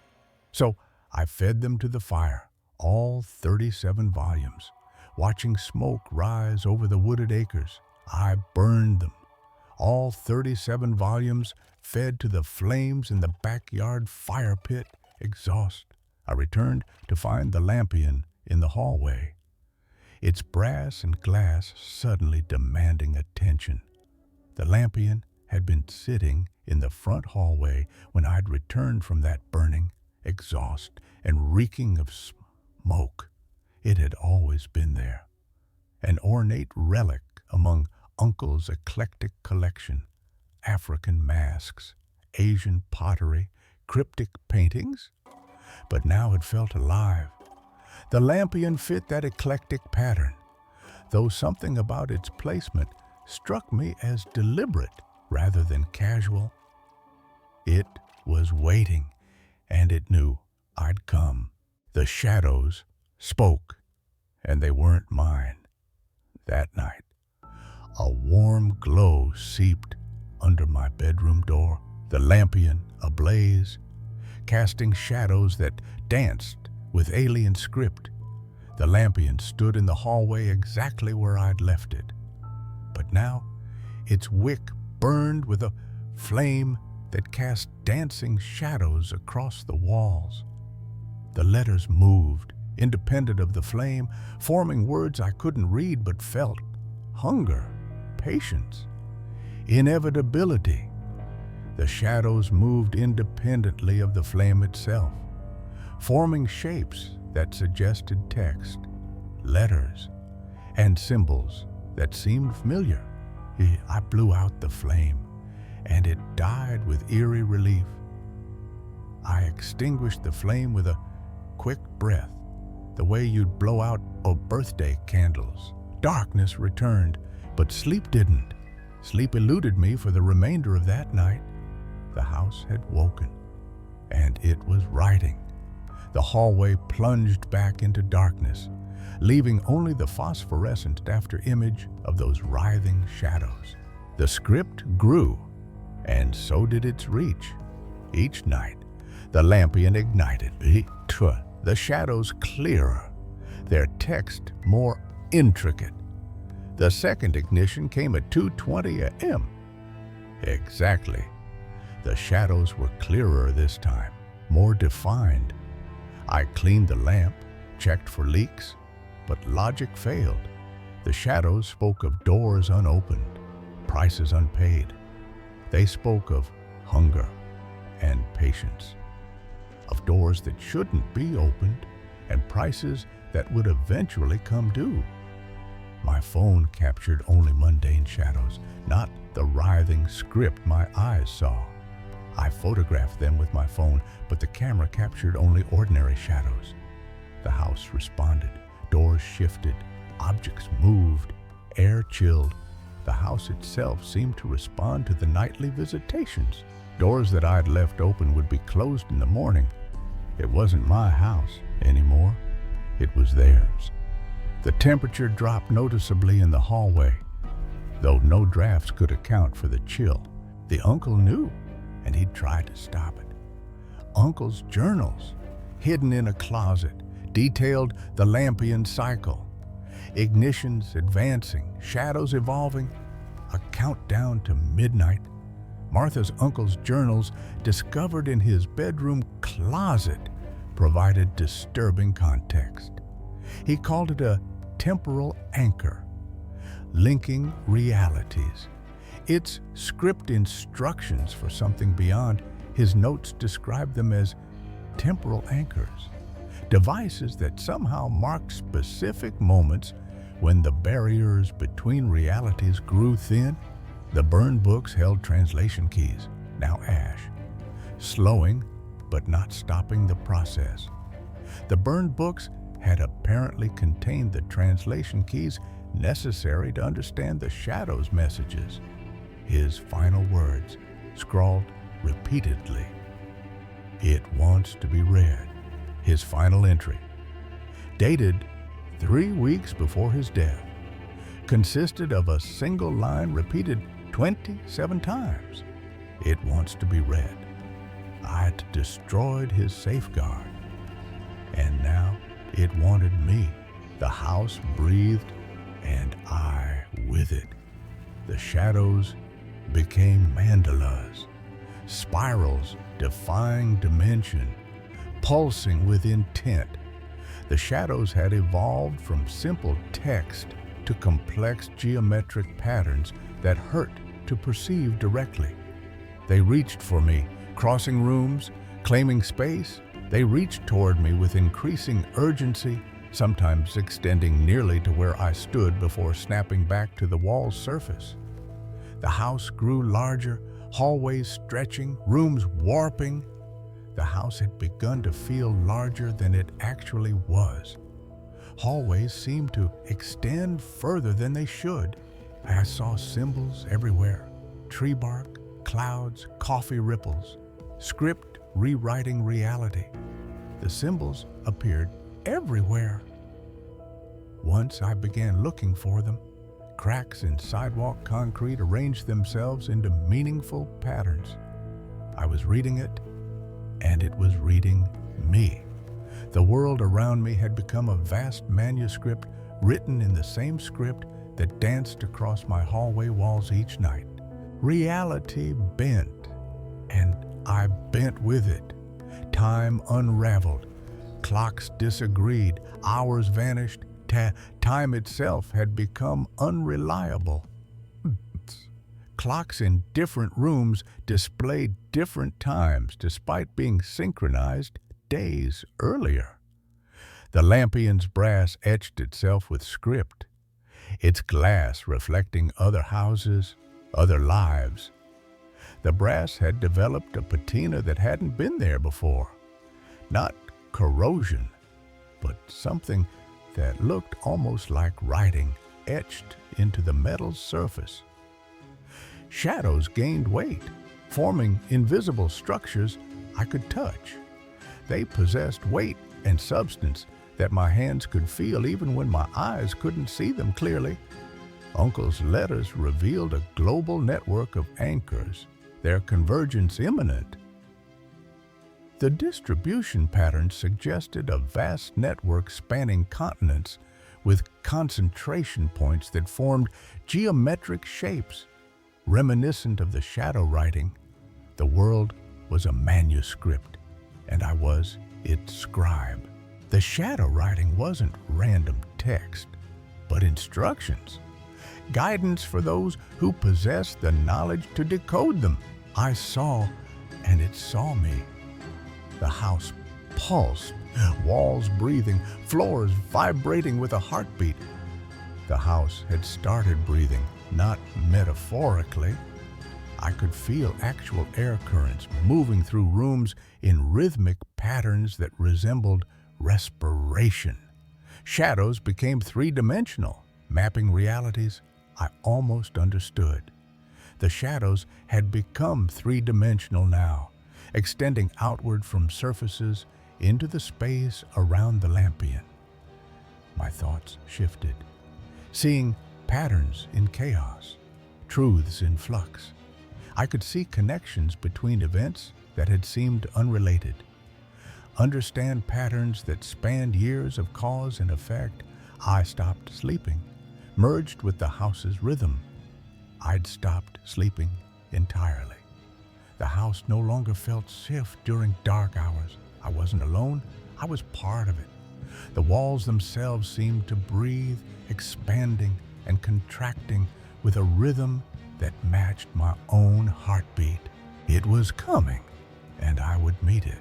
so I fed them to the fire, all 37 volumes. Watching smoke rise over the wooded acres, I burned them. All 37 volumes fed to the flames in the backyard fire pit, exhaust. I returned to find the lampion in the hallway, its brass and glass suddenly demanding attention. The lampion had been sitting in the front hallway when I'd returned from that burning, exhaust, and reeking of smoke. It had always been there, an ornate relic among Uncle's eclectic collection: African masks, Asian pottery, cryptic paintings. But now it felt alive. The lampion fit that eclectic pattern, though something about its placement struck me as deliberate rather than casual. It was waiting, and it knew I'd come. The shadows spoke, and they weren't mine. That night, a warm glow seeped under my bedroom door, the lampion ablaze, casting shadows that danced with alien script. The lampion stood in the hallway exactly where I'd left it. But now, its wick burned with a flame that cast dancing shadows across the walls. The letters moved, independent of the flame, forming words I couldn't read but felt: hunger, patience, inevitability. The shadows moved independently of the flame itself, forming shapes that suggested text, letters, and symbols that seemed familiar. I blew out the flame, and it died with eerie relief. I extinguished the flame with a quick breath, the way you'd blow out birthday candles. Darkness returned, but sleep didn't. Sleep eluded me for the remainder of that night. The house had woken, and it was writing. The hallway plunged back into darkness, leaving only the phosphorescent after image of those writhing shadows. The script grew, and so did its reach. Each night, the lampion ignited, the shadows clearer, their text more intricate. The second ignition came at 2:20 a.m. Exactly. The shadows were clearer this time, more defined. I cleaned the lamp, checked for leaks, but logic failed. The shadows spoke of doors unopened, prices unpaid. They spoke of hunger and patience, of doors that shouldn't be opened and prices that would eventually come due. My phone captured only mundane shadows, not the writhing script my eyes saw. I photographed them with my phone, but the camera captured only ordinary shadows. The house responded. Doors shifted, objects moved, air chilled. The house itself seemed to respond to the nightly visitations. Doors that I'd left open would be closed in the morning. It wasn't my house anymore. It was theirs. The temperature dropped noticeably in the hallway, though no drafts could account for the chill. The uncle knew, and he'd tried to stop it. Uncle's journals, hidden in a closet, detailed the lampion cycle. Ignitions advancing, shadows evolving, a countdown to midnight. Martha's uncle's journals, discovered in his bedroom closet, provided disturbing context. He called it a temporal anchor, linking realities. Its script instructions for something beyond. His notes described them as temporal anchors, devices that somehow marked specific moments when the barriers between realities grew thin. The burned books held translation keys, now ash, slowing but not stopping the process. The burned books had apparently contained the translation keys necessary to understand the shadow's messages. His final words, scrawled repeatedly. It wants to be read. His final entry, dated 3 weeks before his death, consisted of a single line repeated 27 times. It wants to be read. I'd destroyed his safeguard, and now it wanted me. The house breathed, and I with it. The shadows became mandalas, spirals defying dimension, pulsing with intent. The shadows had evolved from simple text to complex geometric patterns that hurt to perceive directly. They reached for me, crossing rooms, claiming space. They reached toward me with increasing urgency, sometimes extending nearly to where I stood before snapping back to the wall's surface. The house grew larger, hallways stretching, rooms warping. The house had begun to feel larger than it actually was. Hallways seemed to extend further than they should. I saw symbols everywhere: tree bark, clouds, coffee ripples, script rewriting reality. The symbols appeared everywhere. Once I began looking for them, cracks in sidewalk concrete arranged themselves into meaningful patterns. I was reading it, and it was reading me. The world around me had become a vast manuscript written in the same script that danced across my hallway walls each night. Reality bent, and I bent with it. Time unraveled. Clocks disagreed. Hours vanished. Time itself had become unreliable. Clocks in different rooms displayed different times despite being synchronized days earlier. The lampion's brass etched itself with script, its glass reflecting other houses, other lives. The brass had developed a patina that hadn't been there before. Not corrosion, but something that looked almost like writing etched into the metal's surface. Shadows gained weight, forming invisible structures I could touch. They possessed weight and substance that my hands could feel even when my eyes couldn't see them clearly. Uncle's letters revealed a global network of anchors, their convergence imminent. The distribution pattern suggested a vast network spanning continents with concentration points that formed geometric shapes. Reminiscent of the shadow writing, the world was a manuscript, and I was its scribe. The shadow writing wasn't random text, but instructions, guidance for those who possessed the knowledge to decode them. I saw, and it saw me. The house pulsed, walls breathing, floors vibrating with a heartbeat. The house had started breathing, not metaphorically. I could feel actual air currents moving through rooms in rhythmic patterns that resembled respiration. Shadows became three-dimensional, mapping realities I almost understood. The shadows had become three-dimensional now, extending outward from surfaces into the space around the lampion. My thoughts shifted, seeing patterns in chaos, truths in flux. I could see connections between events that had seemed unrelated, understand patterns that spanned years of cause and effect. I stopped sleeping, merged with the house's rhythm. I'd stopped sleeping entirely. The house no longer felt safe during dark hours. I wasn't alone. I was part of it. The walls themselves seemed to breathe, expanding and contracting with a rhythm that matched my own heartbeat. It was coming, and I would meet it.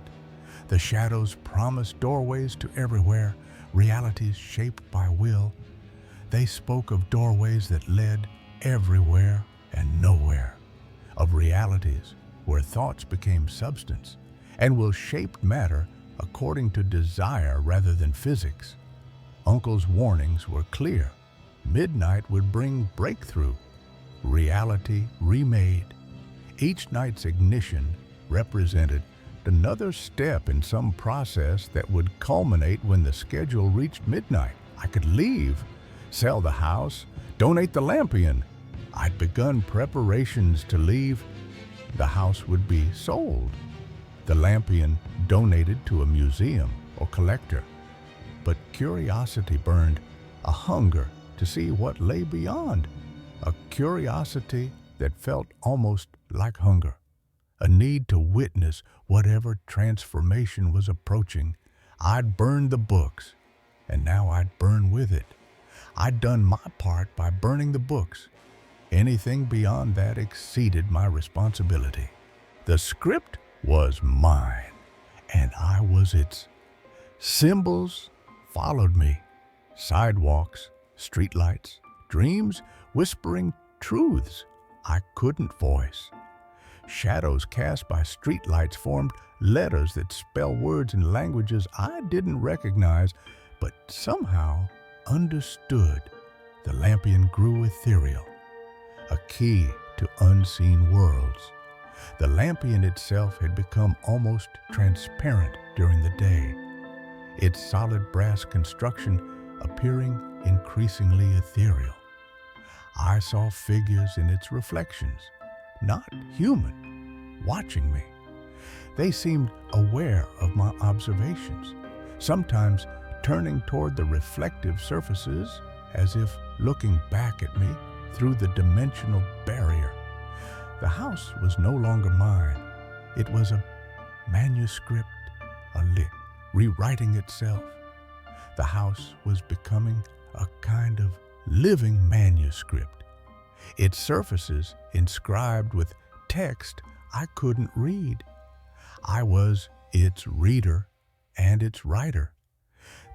The shadows promised doorways to everywhere, realities shaped by will. They spoke of doorways that led everywhere and nowhere, of realities where thoughts became substance and will shape matter according to desire rather than physics. Uncle's warnings were clear. Midnight would bring breakthrough, reality remade. Each night's ignition represented another step in some process that would culminate when the schedule reached midnight. I could leave, sell the house, donate the lampion. I'd begun preparations to leave, the house would be sold, the lampion donated to a museum or collector. But curiosity burned, a hunger to see what lay beyond, a curiosity that felt almost like hunger, a need to witness whatever transformation was approaching. I'd burned the books, and now I'd burn with it. I'd done my part by burning the books. Anything beyond that exceeded my responsibility. The script was mine, and I was its. Symbols followed me. Sidewalks, streetlights, dreams whispering truths I couldn't voice. Shadows cast by streetlights formed letters that spell words in languages I didn't recognize, but somehow understood. The lampion grew ethereal, a key to unseen worlds. The lampion itself had become almost transparent during the day, its solid brass construction appearing increasingly ethereal. I saw figures in its reflections, not human, watching me. They seemed aware of my observations, sometimes turning toward the reflective surfaces as if looking back at me through the dimensional barrier. The house was no longer mine. It was a manuscript, rewriting itself. The house was becoming a kind of living manuscript, its surfaces inscribed with text I couldn't read. I was its reader and its writer.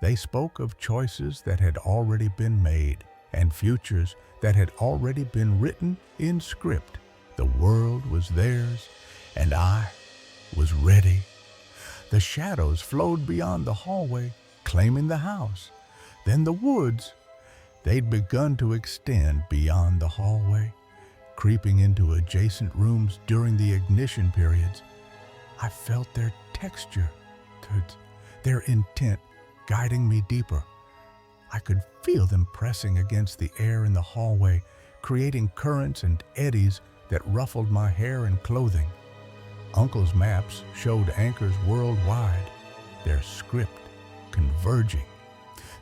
They spoke of choices that had already been made and futures that had already been written in script. The world was theirs, and I was ready. The shadows flowed beyond the hallway, claiming the house, then the woods. They'd begun to extend beyond the hallway, creeping into adjacent rooms during the ignition periods. I felt their texture, their intent guiding me deeper. I could feel them pressing against the air in the hallway, creating currents and eddies that ruffled my hair and clothing. Uncle's maps showed anchors worldwide, their script converging.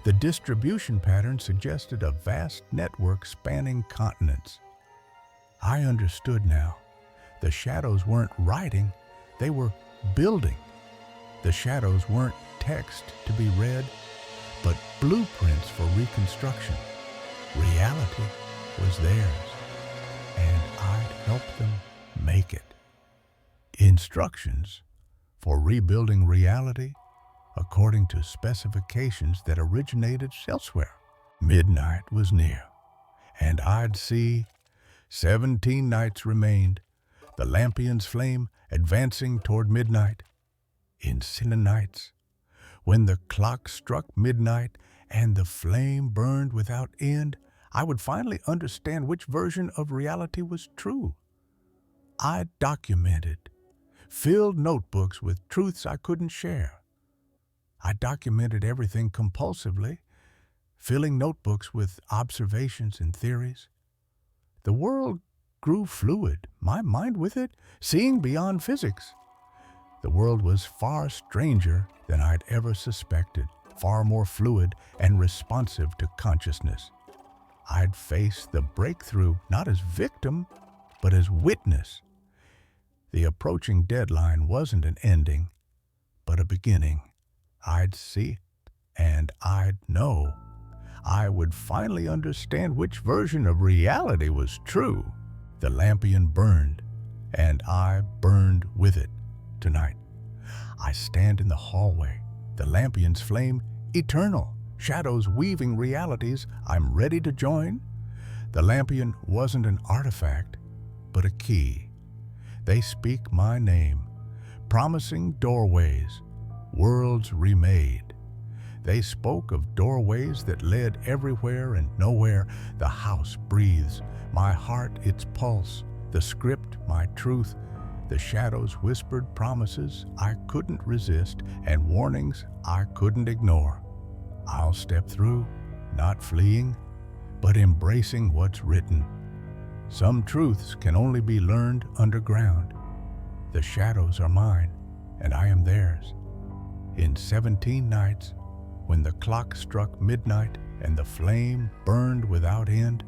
The distribution pattern suggested a vast network spanning continents. I understood now. The shadows weren't writing, they were building. The shadows weren't text to be read, but blueprints for reconstruction. Reality was theirs, and I'd help them make it. Instructions for rebuilding reality according to specifications that originated elsewhere. Midnight was near, and I'd see 17 nights remained, the lampion's flame advancing toward midnight. In 7 nights, when the clock struck midnight and the flame burned without end, I would finally understand which version of reality was true. I documented, filled notebooks with truths I couldn't share. I documented everything compulsively, filling notebooks with observations and theories. The world grew fluid, my mind with it, seeing beyond physics. The world was far stranger than I'd ever suspected, far more fluid and responsive to consciousness. I'd face the breakthrough not as victim, but as witness. The approaching deadline wasn't an ending, but a beginning. I'd see, and I'd know. I would finally understand which version of reality was true. The lampion burned, and I burned with it tonight. I stand in the hallway, the lampion's flame eternal, shadows weaving realities I'm ready to join. The lampion wasn't an artifact, but a key. They speak my name, promising doorways, worlds remade. They spoke of doorways that led everywhere and nowhere. The house breathes, my heart its pulse, the script my truth. The shadows whispered promises I couldn't resist and warnings I couldn't ignore. I'll step through, not fleeing, but embracing what's written. Some truths can only be learned underground, The shadows are mine, and I am theirs. In 17 nights, when the clock struck midnight and the flame burned without end,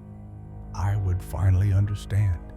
I would finally understand.